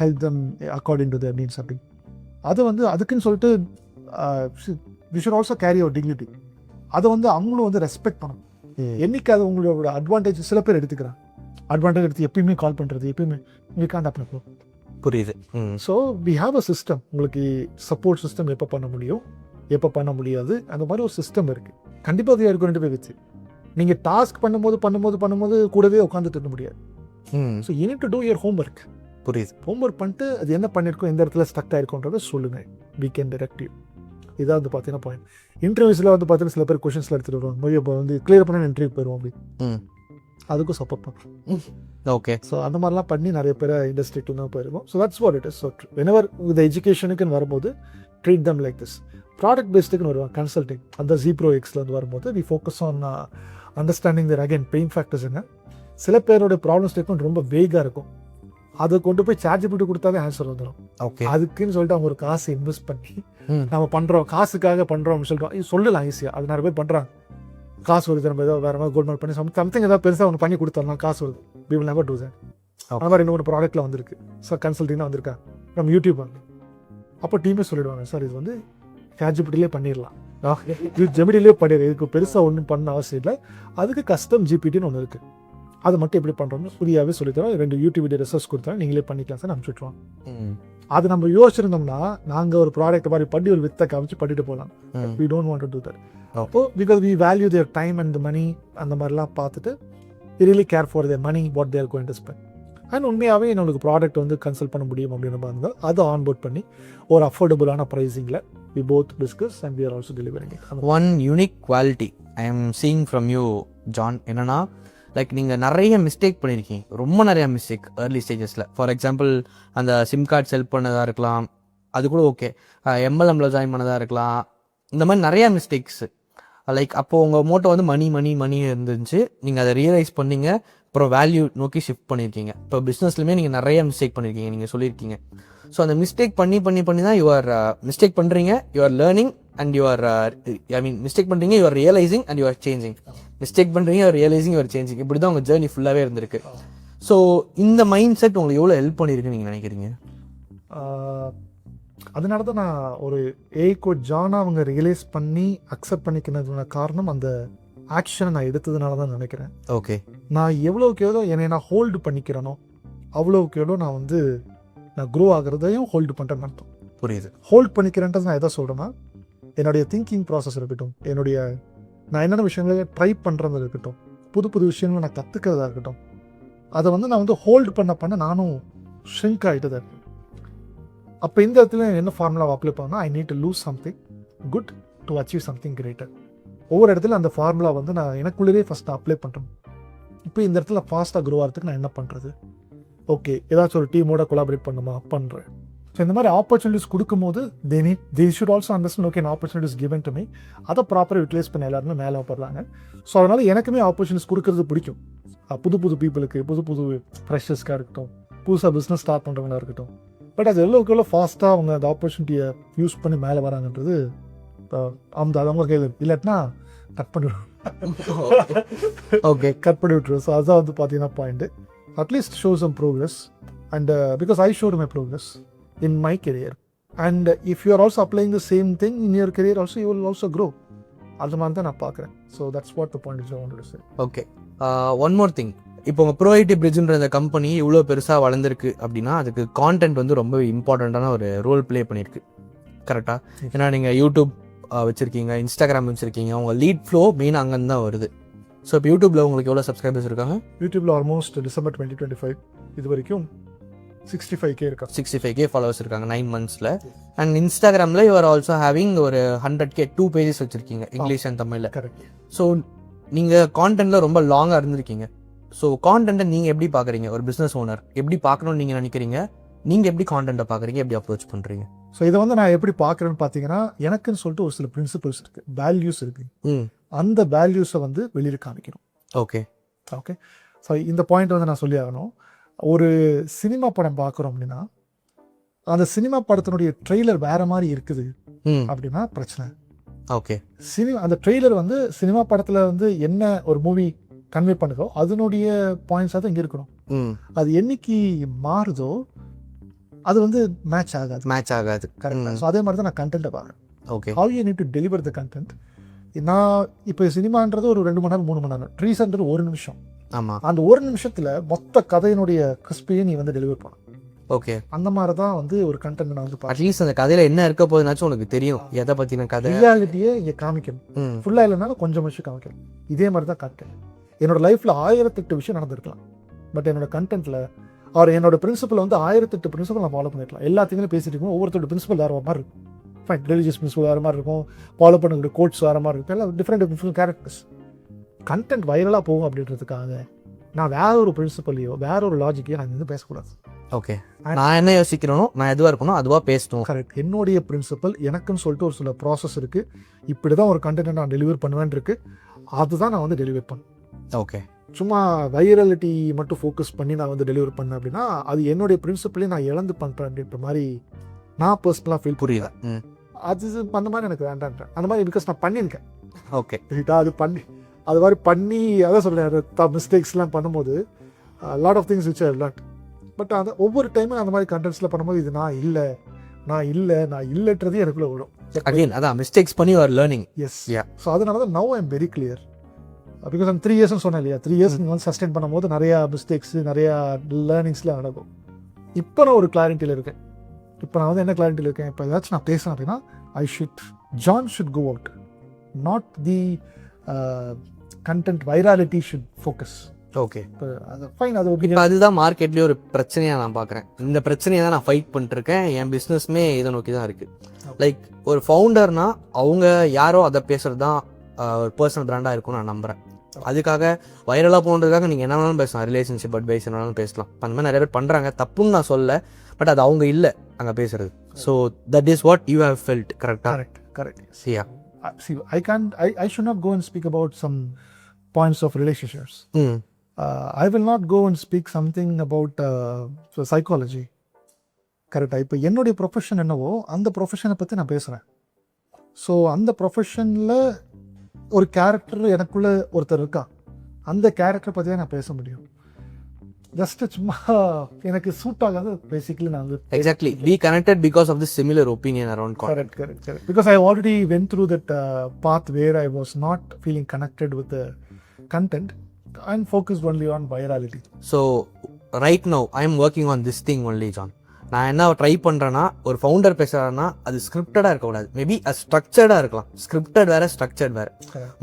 help them according to their needs அப்படி. அதை வந்து அதுக்குன்னு சொல்லிட்டு we should also carry our dignity. அதை வந்து அவங்களும் வந்து ரெஸ்பெக்ட் பண்ணணும். என்னைக்கு அது உங்களோட அட்வான்டேஜ் சில பேர் எடுத்துக்கிறாங்க. அட்வான்டேஜ் எடுத்து எப்பயுமே கால் பண்ணுறது, எப்பயுமே வி கான்ட் அப்ளை. புரியுது. So we have a system. உங்களுக்கு சப்போர்ட் சிஸ்டம் எப்போ பண்ண முடியும், எப்போ பண்ண முடியாது, அந்த மாதிரி ஒரு சிஸ்டம் இருக்குது. கண்டிப்பாக அது இருக்கும் 2 பேர் வச்சு. நீங்கள் டாஸ்க் பண்ணும்போது கூடவே உட்காந்துட்டு இருக்க முடியாது. So you need to do your homework. புரியுது. ஹோம்ஒர்க் பண்ணிட்டு அது என்ன பண்ணியிருக்கோம், எந்த இடத்துல ஸ்டக் ஆயிருக்கோன்றதை சொல்லுங்கள். We can direct you. இதான் வந்து பார்த்தீங்கன்னா பாயிண்ட். இன்டர்வியூஸில் வந்து பார்த்தீங்கன்னா சில பேர் கொஷின்ஸில் எடுத்துகிட்டு வருவாங்க, மொழி இப்போ வந்து கிளியர் பண்ண இன்டர்வியூ போயிடுவோம் அப்படி. அதுக்கும் சப்போர்ட் பண்ணுறோம். ஓகே. ஸோ அந்த மாதிரிலாம் பண்ணி நிறைய பேர் இண்டஸ்ட்ரிக்கு தான் போயிருக்கோம். So that's what it is. So whenever இந்த எஜுகேஷனுக்குன்னு வரும்போது treat them like this. Product பேஸ்டுக்குன்னு வருவாங்க கன்சல்டிங். அந்த ஜீப்ரோ எக்ஸில் வந்து வரும்போது we focus on understanding their again pain factors என்ன. சில பேரோட ப்ராப்ளம் ஸ்டேட்மெண்ட் ரொம்ப வேகாக இருக்கும், அதை கொண்டு போய் சார்ஜிபிலிட்டி கொடுத்தாலே ஆன்சர் வந்துடும். ஓகே. அதுக்குன்னு சொல்லிட்டு அவங்க ஒரு காசு இன்வெஸ்ட் பண்ணி நம்ம பண்ணுறோம், காசுக்காக பண்ணுறோம் சொல்லிட்டு சொல்லலாம் ஈஸியாக. அது நிறைய பேர் பண்ணுறாங்க. காசு வருது, நம்ம ஏதோ வேறு மாதிரி கோல்மால் பண்ணி சம்திங் ஏதாவது பெருசாக ஒன்று பண்ணி கொடுத்தரலாம், காசு வருது. We will never do that. அந்த மாதிரி இன்னொரு ப்ராடக்ட்டில் வந்திருக்கு. ஸோ கன்சல்டிங்காக வந்திருக்கா நம்ம யூடியூப் வந்து. அப்போ டீமே சொல்லிடுவாங்க, சார் இது வந்து சார்ஜிபிலிட்டிலே பண்ணிடலாம், ஜெமினிலே பண்ணிடுறேன், இதுக்கு பெருசாக ஒன்றும் பண்ண அவசியம் இல்லை. அதுக்கு கஸ்டம் ஜிபிடின்னு ஒன்று இருக்குது, அதை மட்டும் எப்படி பண்ணுறோம்னு புரியாவே சொல்லித்தரோம். 2 யூடியூப் வீடியோ ரிசர்ச் கொடுத்தா நீங்களே பண்ணிக்கலாம் சார் அனுப்பிச்சுட்ருவோம். அது நம்ம யோசிச்சிருந்தோம்னா நாங்கள் ஒரு ப்ராடக்ட் மாதிரி பண்ணி ஒரு வித்தை காமிச்சு பண்ணிட்டு போகலாம். We don't want to do that. அப்போ because we value their time and money, அந்த மாதிரிலாம் பார்த்துட்டு really care for their money, what they're going to spend. And உண்மையாகவே என்னோட ப்ராடக்ட் வந்து கன்சல்ட் பண்ண முடியும் அப்படின்னு பாருங்க, அதை ஆன்போர்ட் பண்ணி ஒரு அஃபோர்டபுளான ப்ரைஸிங்கில் we both discuss and we are also delivering. One unique quality I am seeing from you John என்னன்னா, லைக் நீங்கள் நிறைய மிஸ்டேக் பண்ணியிருக்கீங்க, ரொம்ப நிறையா மிஸ்டேக் ஏர்லி ஸ்டேஜஸில். ஃபார் எக்ஸாம்பிள் அந்த சிம் கார்டு செல் பண்ணதாக இருக்கலாம், அது கூட ஓகே, எம்எல்எம்ல ஜாயின் பண்ணதாக இருக்கலாம், இந்த மாதிரி நிறையா மிஸ்டேக்ஸு. லைக் அப்போது உங்கள் மோட்டோ வந்து மணி இருந்துச்சு, நீங்கள் அதை ரியலைஸ் பண்ணீங்க, அப்புறம் வேல்யூ நோக்கி ஷிஃப்ட் பண்ணியிருக்கீங்க. இப்போ பிஸ்னஸ்லையுமே நீங்கள் நிறைய மிஸ்டேக் பண்ணியிருக்கீங்க, நீங்கள் சொல்லியிருக்கீங்க. ஸோ அந்த மிஸ்டேக் பண்ணி தான் யூஆர் மிஸ்டேக் பண்ணுறீங்க, you're learning and you're mistake பண்ணுறீங்க, you're realising and you're changing. Mistake பண்ணுறீங்க, யூஆர் ரியலைசிங், யூஆர் சேஞ்சிங். இப்படி தான் உங்கள் ஜேர்னி ஃபுல்லாகவே இருந்திருக்கு. ஸோ இந்த மைண்ட் செட் உங்களுக்கு எவ்வளோ ஹெல்ப் பண்ணியிருக்குன்னு நீங்கள் நினைக்கிறீங்க? அதனால தான் நான் ஒரு கோட் ஜானா அவங்க ரியலைஸ் பண்ணி அக்செப்ட் பண்ணிக்கிறதுக்கான காரணம் அந்த ஆக்ஷனை நான் எடுத்ததுனால தான் நினைக்கிறேன். ஓகே. நான் எவ்வளோக்கு எவ்வளோ என்னை நான் ஹோல்டு பண்ணிக்கிறேனோ அவ்வளோக்கு எவ்வளோ நான் க்ரோ ஆகிறதையும் ஹோல்டு பண்ணுறேன்னு அர்த்தம். புரியுது. ஹோல்ட் பண்ணிக்கிறேன்றது நான் எதை சொல்கிறேன்னா, என்னுடைய திங்கிங் ப்ராசஸ் இருக்கட்டும், நான் என்னென்ன விஷயங்களை ட்ரை பண்ணுறது இருக்கட்டும், புது விஷயங்களை நான் கற்றுக்கிறதா இருக்கட்டும், அதை வந்து நான் வந்து ஹோல்டு பண்ண நானும் ஷ்ரிங்க் ஆகிட்டு தான் இருக்கேன். அப்போ இந்த இடத்துல என்ன ஃபார்முலா அப்ளை பண்ணால், I need to lose something good to achieve something greater. ஒவ்வொரு இடத்துல அந்த ஃபார்முலா வந்து நான் எனக்குள்ளேயே ஃபஸ்ட்டு அப்ளை பண்ணுறேன். இப்போ இந்த இடத்துல ஃபாஸ்ட்டாக க்ரோ ஆகிறதுக்கு நான் என்ன பண்ணுறது? ஓகே, ஏதாச்சும் ஒரு டீமோட கொலாபரேட் பண்ணுமா, பண்ணுறேன். ஸோ இந்த மாதிரி ஆப்பர்ச்சுனிட்டிஸ் கொடுக்கும்போது they should also understand, okay opportunities given to me, அதை ப்ராப்பராக யூட்டிலைஸ் பண்ண எல்லாருமே மேலே போடுறாங்க. ஸோ அதனால் எனக்குமே ஆப்பர்ச்சுனிட்டிஸ் கொடுக்கறது பிடிக்கும். புது பீப்புளுக்கு, புது ஃப்ரெஷர்ஸ்க்காக இருக்கட்டும், புதுசாக பிஸ்னஸ் ஸ்டார்ட் பண்ணுறவங்களா இருக்கட்டும். பட் அது எவ்வளோ ஃபாஸ்ட்டாக அவங்க அந்த ஆப்பர்ச்சுனிட்டியை யூஸ் பண்ணி மேலே வராங்கன்றது அந்த அவங்க கையில் இல்லாட்டினா கட் பண்ணிவிடுவோம். ஓகே, கட் பண்ணி விட்டுருவோம். ஸோ அதுதான் வந்து பார்த்தீங்கன்னா point. At least show some progress and because I showed my progress in my career. And if you are also applying the same thing in your career also, you will also grow. அது மாதிரி தான் நான் பார்க்குறேன். So that's what the point is I want to say. Okay, one more thing. இப்போ உங்கள் bro ID பிரிட்ஜுன்ற இந்த company இவ்வளோ பெருசாக வளர்ந்துருக்கு அப்படின்னா அதுக்கு கான்டென்ட் வந்து ரொம்ப இம்பார்ட்டண்ட்டான ஒரு ரோல் ப்ளே பண்ணியிருக்கு கரெக்டாக. ஏன்னா நீங்கள் யூடியூப் வச்சுருக்கீங்க, இன்ஸ்டாகிராம் வச்சுருக்கீங்க, உங்கள் லீட் ஃப்ளோ மெயின் அங்கேருந்து தான் வருது. ஸோ இப்போ யூடியூப்பில் உங்களுக்கு எவ்வளோ சப்ஸ்கிரைபர்ஸ் இருக்காங்க? யூடியூப்ல ஆல்மோஸ்ட் டிசம்பர் 2025 இது வரைக்கும் 65K இருக்கா. 65K ஃபாலோவர்ஸ் இருக்காங்க 9 monthsல. அண்ட் இன்ஸ்டாகிராமில் யூஆர் ஆல்சோ ஹேவிங் ஒரு 100K 2 pages வச்சுருக்கீங்க இங்கிலீஷ் அண்ட் தமிழில். கரெக்ட். ஸோ நீங்கள் கான்டென்ட்டில் ரொம்ப லாங்காக இருந்திருக்கீங்க. ஸோ கான்டென்ட்டை நீங்கள் எப்படி பார்க்குறீங்க? ஒரு பிஸ்னஸ் ஓனர் எப்படி பார்க்கணும்னு நீங்கள் நினைக்கிறீங்க? நீங்கள் எப்படி கான்டென்ட்டை பார்க்குறீங்க, எப்படி அப்ரோச் பண்ணுறீங்க? ஸோ இதை வந்து நான் எப்படி பார்க்குறேன்னு பார்த்தீங்கன்னா, எனக்குன்னு சொல்லிட்டு ஒரு சில பிரின்சிபல்ஸ் இருக்குது, வேல்யூஸ் இருக்குது. அந்த வேல்யூஸை வந்து வெளியில் காமிக்கணும். ஓகே. ஸோ இந்த பாயிண்ட் வந்து நான் சொல்லி ஆகணும். ஒரு சினிமா படம் பார்க்குறோம் அப்படின்னா அந்த சினிமா படத்தினுடைய ட்ரெய்லர் வேற மாதிரி இருக்குது அப்படின்னா பிரச்சனை. ஓகே. அந்த ட்ரெய்லர் வந்து சினிமா படத்தில் வந்து என்ன ஒரு மூவி கன்வே பண்ணுதோ அதனுடைய பாயிண்ட்ஸாக தான் இங்கே இருக்கணும். அது என்னைக்கு மாறுதோ அது வந்து மேட்ச் ஆகாது. கரெக்ட். ஸோ அதே மாதிரி தான் நான் கண்டென்ட்டை பார்க்குறேன். Okay. How you need to deliver the content. நான் இப்போ சினிமான்றது ஒரு 2 மணி நேரம் 3 மணி நேரம், ட்ரீசன்றது 1 நிமிஷம். ஆமாம். அந்த 1 நிமிஷத்தில் மொத்த கதையினுடைய கிறிஸ்பியை நீ வந்து டெலிவர் பண்ணணும். ஓகே. அந்த மாதிரி தான் வந்து ஒரு கண்டென்ட் நான் வந்து அட்லீஸ்ட் அந்த கதையில் என்ன இருக்க போதுனாச்சும் உனக்கு தெரியும், எதை பற்றின கதை ரியாலிட்டியை இங்கே காமிக்கணும். ஃபுல்லாக இல்லைனாலும் கொஞ்சம் விஷயம் காமிக்கணும். இதே மாதிரி தான் கண்டென்ட். என்னோட லைஃப்பில் 1008 விஷயம் நடந்திருக்கலாம். பட் என்னோட கண்டென்ட்டில் என்னோட பிரின்சிபல் வந்து 1008 பிரின்சிபல் நான் ஃபாலோ பண்ணிருக்கலாம். எல்லாத்தையுமே பேசிட்டு இருக்கோம். ஒவ்வொருத்தரோட பிரின்சிபல் வேறு மாதிரி இருக்கும். ஃபைன், ரிலீஜியஸ் பிரின்சிபல் வேறு மாதிரி இருக்கும், ஃபாலோ பண்ணக்கூடிய கோட்ஸ் வேறு மாதிரி இருக்கும், எல்லாம் டிஃப்ரெண்ட் கேரக்டர்ஸ். கண்டென்ட் வைரலாக போகும் அப்படின்றதுக்காக நான் வேற ஒரு பிரின்சிபலையோ வேற ஒரு லாஜிக்கையோ நான் வந்து பேசக்கூடாது. ஓகே. நான் என்ன யோசிக்கிறேனோ, நான் எதுவாக இருக்கணும் அதுவாக பேசணும். கரெக்ட். என்னுடைய பிரின்சிபல் எனக்குன்னு சொல்லிட்டு ஒரு சில ப்ராசஸ் இருக்குது. இப்படி தான் ஒரு கண்டென்ட்டை நான் டெலிவர் பண்ணுவேன் இருக்கு. அதுதான் நான் வந்து டெலிவர் பண்ணேன். ஓகே. சும்மா வைரலிட்டி மட்டும் ஃபோக்கஸ் பண்ணி நான் வந்து டெலிவர் பண்ணேன் அப்படின்னா அது என்னுடைய பிரின்சிபலே நான் இழந்து பண்ணுறேன் அப்படின்ற மாதிரி நான் பர்சனலாக ஃபீல் புரியுதா? அது அந்த மாதிரி எனக்கு வேண்டான்றேன். அந்த மாதிரி பிகாஸ் நான் பண்ணியிருக்கேன். ஓகே. அது மாதிரி பண்ணி அதான் சொல்கிறேன், மிஸ்டேக்ஸ்லாம் பண்ணும்போது lot of things which I learnt. But அந்த ஒவ்வொரு டைமும் அந்த மாதிரி கண்டென்ட்ஸில் பண்ணும்போது இது நான் இல்லைன்றது எனக்குள்ளே விடும். அகைன் அதான் மிஸ்டேக்ஸ் பண்ணி ஒரு லேர்னிங். எஸ். ஸோ அதனால தான் now I am very clear. Because அந்த 3 இயர்ஸ்னு சொன்னேன் இல்லையா, 3 இயர்ஸ் நீங்கள் வந்து சஸ்டெயின் பண்ணும்போது நிறையா மிஸ்டேக்ஸ் நிறையா லேர்னிங்ஸ்லாம் நடக்கும். இப்போ நான் ஒரு கிளாரிட்டியில் இருக்கேன். இப்போ நான் வந்து என்ன கிளாரிட்டியில் இருக்கேன், இப்போ ஏதாச்சும் நான் பேசுகிறேன் அப்படின்னா John should go out, not the content virality should focus. Okay. அது ஃபைன். அது இப்போ அதுதான் மார்க்கெட்லேயே ஒரு பிரச்சனையாக நான் பார்க்குறேன். இந்த பிரச்சனையை தான் நான் ஃபைட் பண்ணிட்டுருக்கேன். என் பிஸ்னஸ்மே இதை நோக்கி தான் இருக்குது. லைக் ஒரு ஃபவுண்டர்னா அவங்க யாரோ அதை பேசுகிறது தான் ஒரு பர்சனல் பிராண்டாக இருக்கும்னு நான் நம்புகிறேன். அதுக்காக வைரலாக போகிறதுக்காக நீங்கள் என்ன வேணாலும் பேசலாம், ரிலேஷன்ஷிப் அட்வைஸ் என்ன வேணாலும் பேசலாம். அந்த மாதிரி நிறைய பேர் பண்ணுறாங்க, தப்புன்னு நான் சொல்ல. பட் அது அவங்க இல்லை அங்கே பேசுறது. So that is what you have felt. Correct. Chia. See, I should not go and speak about some points of relationships. I will not go and speak something about psychology. கரெக்டாக. இப்போ என்னுடைய profession என்னவோ அந்த ப்ரொஃபஷனை பற்றி நான் பேசுகிறேன். So அந்த ப்ரொஃபஷனில் ஒரு கேரக்டர் எனக்குள்ளே ஒருத்தர் இருக்கா, அந்த கேரக்டரை பற்றி தான் நான் பேச முடியும். ஜஸ்ட் சும்மா எனக்கு சூட் ஆகாது பேசிக்கலி. நான் வந்து exactly we connected because of the similar opinion around content. Correct. Because I already went through that path where I was not feeling connected with the content and focused only on virality. So right now I am working on this thing only, John. நான் என்ன try பண்ணுறேன்னா, ஒரு founder பேசுகிறாருன்னா அது ஸ்கிரிப்டடாக இருக்கக்கூடாது. Maybe அது ஸ்ட்ரக்சர்டாக இருக்கலாம். Scripted வேறு, structured வேறு.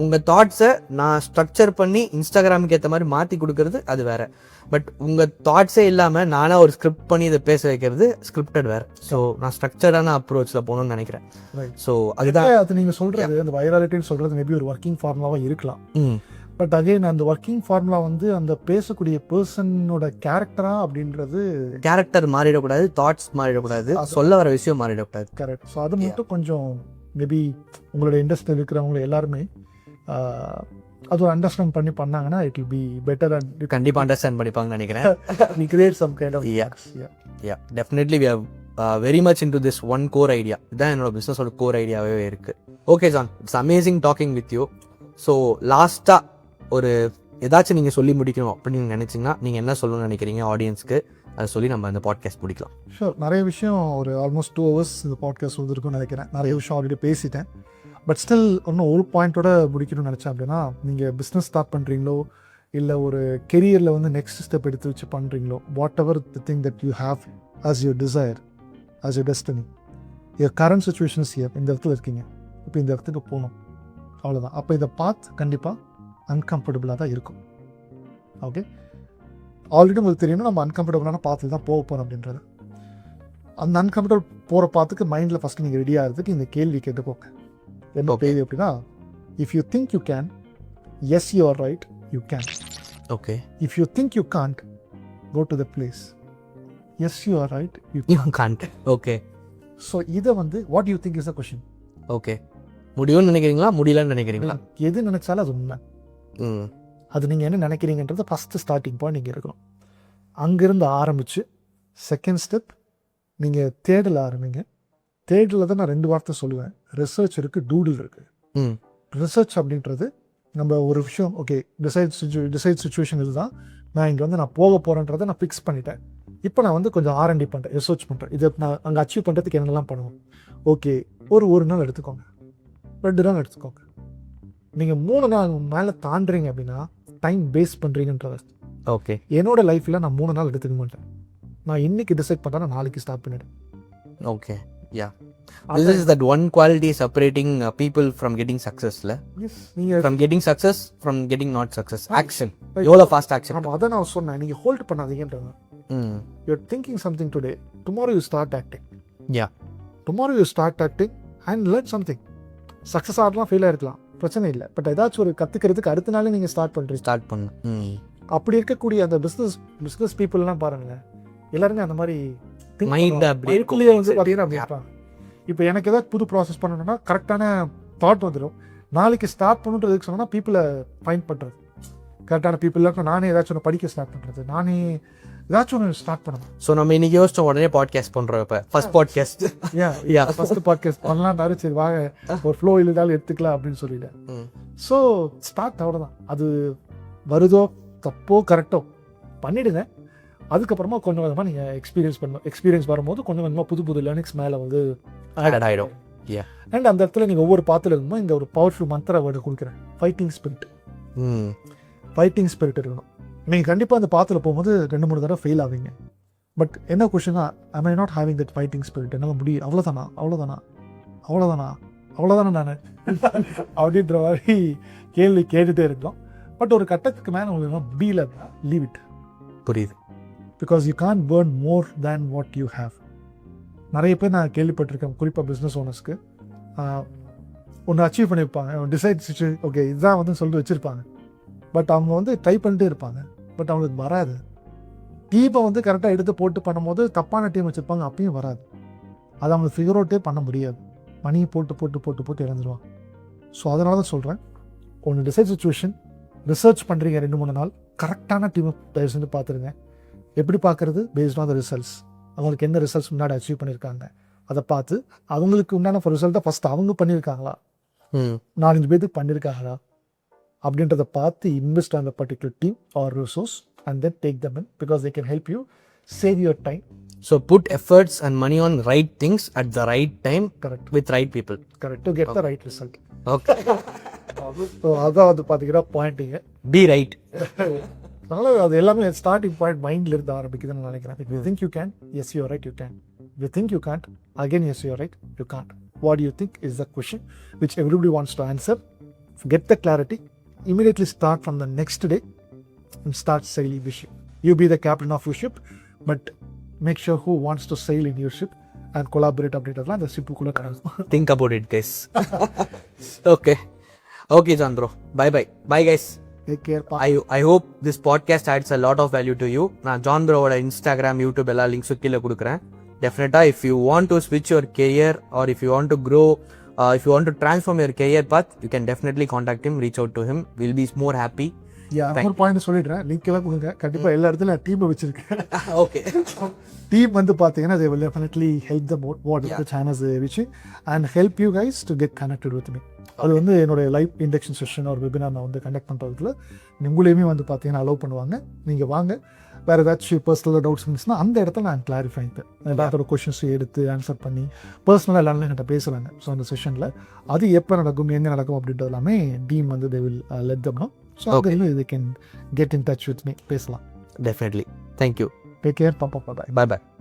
உங்கள் தாட்ஸை நான் ஸ்ட்ரக்சர் பண்ணி இன்ஸ்டாகிராமுக்கு ஏற்ற மாதிரி மாற்றி கொடுக்கறது அது வேறு. பட் உங்கள் தாட்ஸே இல்லாமல் நானாக ஒரு ஸ்கிரிப்ட் பண்ணி இதை பேச வைக்கிறது ஸ்கிரிப்டட் வேறு. ஸோ நான் ஸ்ட்ரக்சர்டான அப்ரோச்சில் போகணும்னு நினைக்கிறேன். ஸோ அதுதான் அது நீங்கள் சொல்கிறது, அந்த வைராலிட்டின்னு சொல்கிறது மேபி ஒரு ஒர்க்கிங் ஃபார்முலாவாக இருக்கலாம். பட் அகைன் அந்த ஒர்க்கிங் ஃபார்முலா வந்து அந்த பேசக்கூடிய பர்சனோட கேரக்டரா அப்படின்றது, கேரக்டர் மாறிடக்கூடாது, தாட்ஸ் மாறிடக்கூடாது, சொல்ல வர விஷயம் மாறிடக்கூடாது. கரெக்ட். ஸோ அது மட்டும் கொஞ்சம் மேபி உங்களோட இண்டஸ்ட்ரியில் இருக்கிறவங்க எல்லாருமே அது ஒரு அண்டர்ஸ்டாண்ட் பண்ணி பண்ணாங்கன்னா it will be better. And கண்டிப்பாக அண்டர்ஸ்டாண்ட் பண்ணிப்பாங்கன்னு நினைக்கிறேன். we create some kind of yeah definitely we are very much into this one core idea. இதான் என்னோட பிஸ்னஸோட கோர் ஐடியாவே இருக்குது. Okay John, it's amazing talking with you. So லாஸ்ட்டாக ஒரு ஏதாச்சும் நீங்கள் சொல்லி முடிக்கணும் அப்படின்னு நினச்சிங்கன்னா நீங்கள் என்ன சொல்லணும்னு நினைக்கிறீங்க ஆடியன்ஸ்க்கு? அதை சொல்லி நம்ம இந்த பாட்காஸ்ட் முடிக்கலாம். ஷூர். நிறைய விஷயம் ஒரு ஆல்மோஸ்ட் 2 hours இந்த பாட்காஸ்ட் வந்துருக்குன்னு நினைக்கிறேன். நிறைய விஷயம் ஆல்ரெடி பேசிட்டேன். பட் ஸ்டில் இன்னும் ஒரு பாயிண்ட்டோட முடிக்கணும்னு நினச்சேன். அப்படின்னா நீங்கள் பிஸ்னஸ் ஸ்டார்ட் பண்ணுறீங்களோ இல்லை ஒரு கெரியரில் வந்து நெக்ஸ்ட் ஸ்டெப் எடுத்து வச்சு பண்ணுறீங்களோ, whatever the thing that you have as your desire, as your destiny, your current situations here, இந்த இடத்துல இருக்கீங்க, இப்போ இந்த இடத்துக்கு போகணும், அவ்வளோதான். அப்போ இதை பார்த்து கண்டிப்பாக அன்கம்ஃபர்டபுளாக தான் இருக்கும். ஓகே, ஆல்ரெடி உங்களுக்கு தெரியணும் நம்ம அன்கம்ஃபர்டபுளான பாத்தில் தான் போக போகிறோம் அப்படின்றது. அந்த அன்கம்ஃபர்டபுள் போகிற பாத்துக்கு மைண்டில் ஃபஸ்ட்டு நீங்கள் ரெடி ஆகிறதுக்கு இந்த கேள்வி கேட்டு போங்க. என்ன கேள்வி அப்படின்னா, if you think you can, yes you are right, you can. Okay. If you think you can't, go to the place. Yes you are right, you can't. Okay. So இதை வந்து what you think is a question. Okay, முடியும்னு நினைக்கிறீங்களா, முடியலன்னு நினைக்கிறீங்களா? எது நினைச்சாலும் அது உண்மை. அது நீங்கள் என்ன நினைக்கிறீங்கன்றது ஃபஸ்ட்டு ஸ்டார்டிங் பாயிண்ட் நீங்கள் இருக்கணும். அங்கேருந்து ஆரம்பித்து செகண்ட் ஸ்டெப் நீங்கள் தேடல ஆரம்பிங்க. தேடல தான் நான் 2 வார்த்தை சொல்லுவேன். ரிசர்ச் இருக்குது, டூடில் இருக்குது. ரிசர்ச் அப்படின்றது நம்ம ஒரு விஷயம், ஓகே டிசைட் சுச்சுவேஷன் இதுதான், நான் இங்கே வந்து நான் போக போகிறேன்றதை நான் ஃபிக்ஸ் பண்ணிட்டேன். இப்போ நான் வந்து கொஞ்சம் R&D பண்ணுறேன், ரிசர்ச் பண்ணுறேன். இதை நான் அங்கே அச்சீவ் பண்ணுறதுக்கு என்னெல்லாம் பண்ணுவோம். ஓகே, ஒரு நாள் எடுத்துக்கோங்க, 2 நாள் எடுத்துக்கோங்க. நீங்கள் 3 நாள் மேலே தாண்டுறீங்க அப்படின்னா டைம் வேஸ்ட் பண்ணுறீங்கன்றது. ஓகே, என்னோட லைஃப்பில் நான் 3 நாள் எடுத்துக்க மாட்டேன். நான் இன்னைக்கு டிசைட் பண்ணுறேன், நான் நாளைக்கு ஸ்டார்ட் பண்ணிடுறேன். Okay, yeah, this is that one quality separating people from getting success, la நீங்கள் from getting success from getting not success. Action, எவ்வளோ ஃபாஸ்ட் ஆக்ஷன். நம்ம அதை நான் சொன்னேன், நீங்கள் hold பண்ணாதீங்கன்றாங்க. You're thinking something today, tomorrow you start acting. Yeah, tomorrow you start acting and learn something. Success ஆகலாம், fail ஆகிருக்கலாம், பிரச்சனை இல்லை. பட் ஏதாச்சும் ஒரு கற்றுக்கிறதுக்கு அடுத்த நாளே நீங்கள் ஸ்டார்ட் பண்ணணும். அப்படி இருக்கக்கூடிய அந்த பிஸ்னஸ் பீப்புளெலாம் பாருங்கள், எல்லாருமே அந்த மாதிரி மைண்ட் அப்படியே வந்து பார்த்தீங்கன்னா அப்படி இருப்பாங்க. இப்போ எனக்கு ஏதாவது புது ப்ராசஸ் பண்ணணும்னா கரெக்டான தாட் வந்துடும். நாளைக்கு ஸ்டார்ட் பண்ணுன்றதுக்கு சொன்னால் பீப்புளை ஃபைண்ட் பண்ணுறது, கரெக்டான பீப்புள் இருக்கும். நானே ஏதாச்சும் ஒன்று படிக்க ஸ்டார்ட் பண்ணுறது, நானே ஏதாச்சும் ஒன்று ஸ்டார்ட் பண்ணணும். ஸோ நம்ம இன்னைக்கு யோசிச்சோம், உடனே பாட்காஸ்ட் பண்ணுறோம். இப்போ ஃபர்ஸ்ட் பாட்காஸ்ட் ஃபர்ஸ்ட் பாட்காஸ்ட் பண்ணலாம்னாரு. சரி வாங்க, ஒரு ஃப்ளோ இல்லைனாலும் எடுத்துக்கலாம் அப்படின்னு சொல்லிட்டேன். ஸோ ஸ்டார்ட் அவ்வளோதான். அது வருதோ தப்போ கரெக்டோ பண்ணிடுங்க. அதுக்கப்புறமா கொஞ்சம் கொஞ்சமாக நீங்கள் எக்ஸ்பீரியன்ஸ் பண்ணணும். எக்ஸ்பீரியன்ஸ் வரும்போது கொஞ்சம் கொஞ்சமாக புது லேர்னிங்ஸ் மேலே வந்து ஆட் ஆகிடும். அண்ட் அந்த இடத்துல நீங்கள் ஒவ்வொரு பாத்தில் இருக்கும்போது இந்த ஒரு பவர்ஃபுல் மந்திர வேர்டு கொடுக்குறேன், ஃபைட்டிங் ஸ்பிரிட். ஃபைட்டிங் ஸ்பிரிட் இருக்கணும். நீங்கள் கண்டிப்பாக அந்த பாத்தில் போகும்போது 2-3 தடவை ஃபெயில் ஆவீங்க. பட் என்ன கொஷினா, am I not having that fighting spirit? என்னால் முடியும், அவ்வளோதானா நான் அப்படின்ற மாதிரி கேள்வி கேட்டுகிட்டே இருக்கலாம். பட் ஒரு கட்டத்துக்கு மேலே உங்களுக்கு முடியல, லீவ் இட். புரியுது. Because you can't burn more than what you have. நிறைய பேர் நான் கேள்விப்பட்டிருக்கேன், குறிப்பாக பிஸ்னஸ் ஓனர்ஸ்க்கு ஒன்று அச்சீவ் பண்ணியிருப்பாங்க, டிசைட் ஓகே இதுதான் வந்து சொல்லி வச்சுருப்பாங்க. பட் அவங்க வந்து ட்ரை பண்ணிட்டே இருப்பாங்க, பட் அவங்களுக்கு வராது. டீமை வந்து கரெக்டாக எடுத்து போட்டு பண்ணும்போது தப்பான டீம் வச்சுருப்பாங்க, அப்பயும் வராது. அதை அவங்க ஃபிகர் அவுட்டே பண்ண முடியாது. மணியை போட்டு இறந்துருவாங்க. ஸோ அதனால தான் சொல்கிறேன், ஒன்று டிசைட் சுச்சுவேஷன், ரிசர்ச் பண்ணுறீங்க 2-3 நாள், கரெக்டான டீமை தயவு செஞ்சு பார்த்துருங்க. எப்படி பார்க்குறது? Based on the results. அவங்களுக்கு என்ன ரிசல்ட்ஸ் முன்னாடி அச்சீவ் பண்ணியிருக்காங்க அதை பார்த்து, அவங்களுக்கு உண்டான ரிசல்ட்டை ஃபஸ்ட் அவங்க பண்ணியிருக்காங்களா, 4-5 பேருக்கு பண்ணியிருக்காங்களா அப்படின்றத பார்த்து invest on the particular team or resource and then take them in, because they can help you save your time. So put efforts and money on right things at the right time. Correct. With right people. Correct, to get the right result. Okay. So அதான் வந்து பார்த்தீங்கன்னா பாயிண்டிங்க. Be right. அதனால் அது எல்லாமே starting point மைண்டில் இருந்து ஆரம்பிக்குதுன்னு நினைக்கிறேன். If you think you can, yes you are right, you can. If you think you can't, again yes you are right, you can't. What do you think is the question which everybody wants to answer. Get the clarity, immediately start from the next day and start sailing your ship. You be the captain of your ship, but make sure who wants to sail in your ship and collaborate அப்படின்றதுலாம் அந்த ஷிப்புக்குள்ளே கிடக்கும். Think about it, guys. Okay, John bro. Bye guys. Take care. I hope this podcast adds a lot of value to you. நான் John ப்ரோவோட Instagram, YouTube எல்லா லிங்க்ஸும் கீழே கொடுக்குறேன். டெஃபினட்டாக if you want to switch your career or if you want to grow, if you want to transform your career path, you can definitely contact him, reach out to him. We'll be more happy. ஒரு point சொல்லிடுறேன், link எல்லாம் கொடுங்க. கண்டிப்பாக எல்லா இடத்துல நான் டீமை வச்சிருக்கேன். ஓகே, டீம் வந்து பார்த்தீங்கன்னா they will definitely help them out what is the channels they reach and help you guys to get connected with me. அது வந்து என்னோட லைவ் இண்டக்ஷன் செஷன் ஒரு வெபினார் நான் வந்து கண்டக்ட் பண்ணுறதுல உங்களையுமே வந்து பார்த்தீங்கன்னா அலோவ் பண்ணுவாங்க. நீங்கள் வாங்க, வேறு ஏதாச்சும் பர்சனலாக டவுட்ஸ் இருந்துச்சுன்னா அந்த இடத்துல நான் கிளாரிஃபை பண்ணிப்பேன். எல்லாத்தோட கொஷின்ஸ் எடுத்து ஆன்சர் பண்ணி பர்சனலாக எல்லாரும் என்கிட்ட பேசுகிறாங்க. ஸோ அந்த செஷனில் அது எப்போ நடக்கும், எங்கே நடக்கும் அப்படின்றது எல்லாமே டீம் வந்து they will let them know. So அங்கே இன்னும் இது can get in touch with me, பேசலாம். டெஃபினெட்லி. தேங்க்யூ. Take care. பாப்பா. பாய். பாய் பாய்.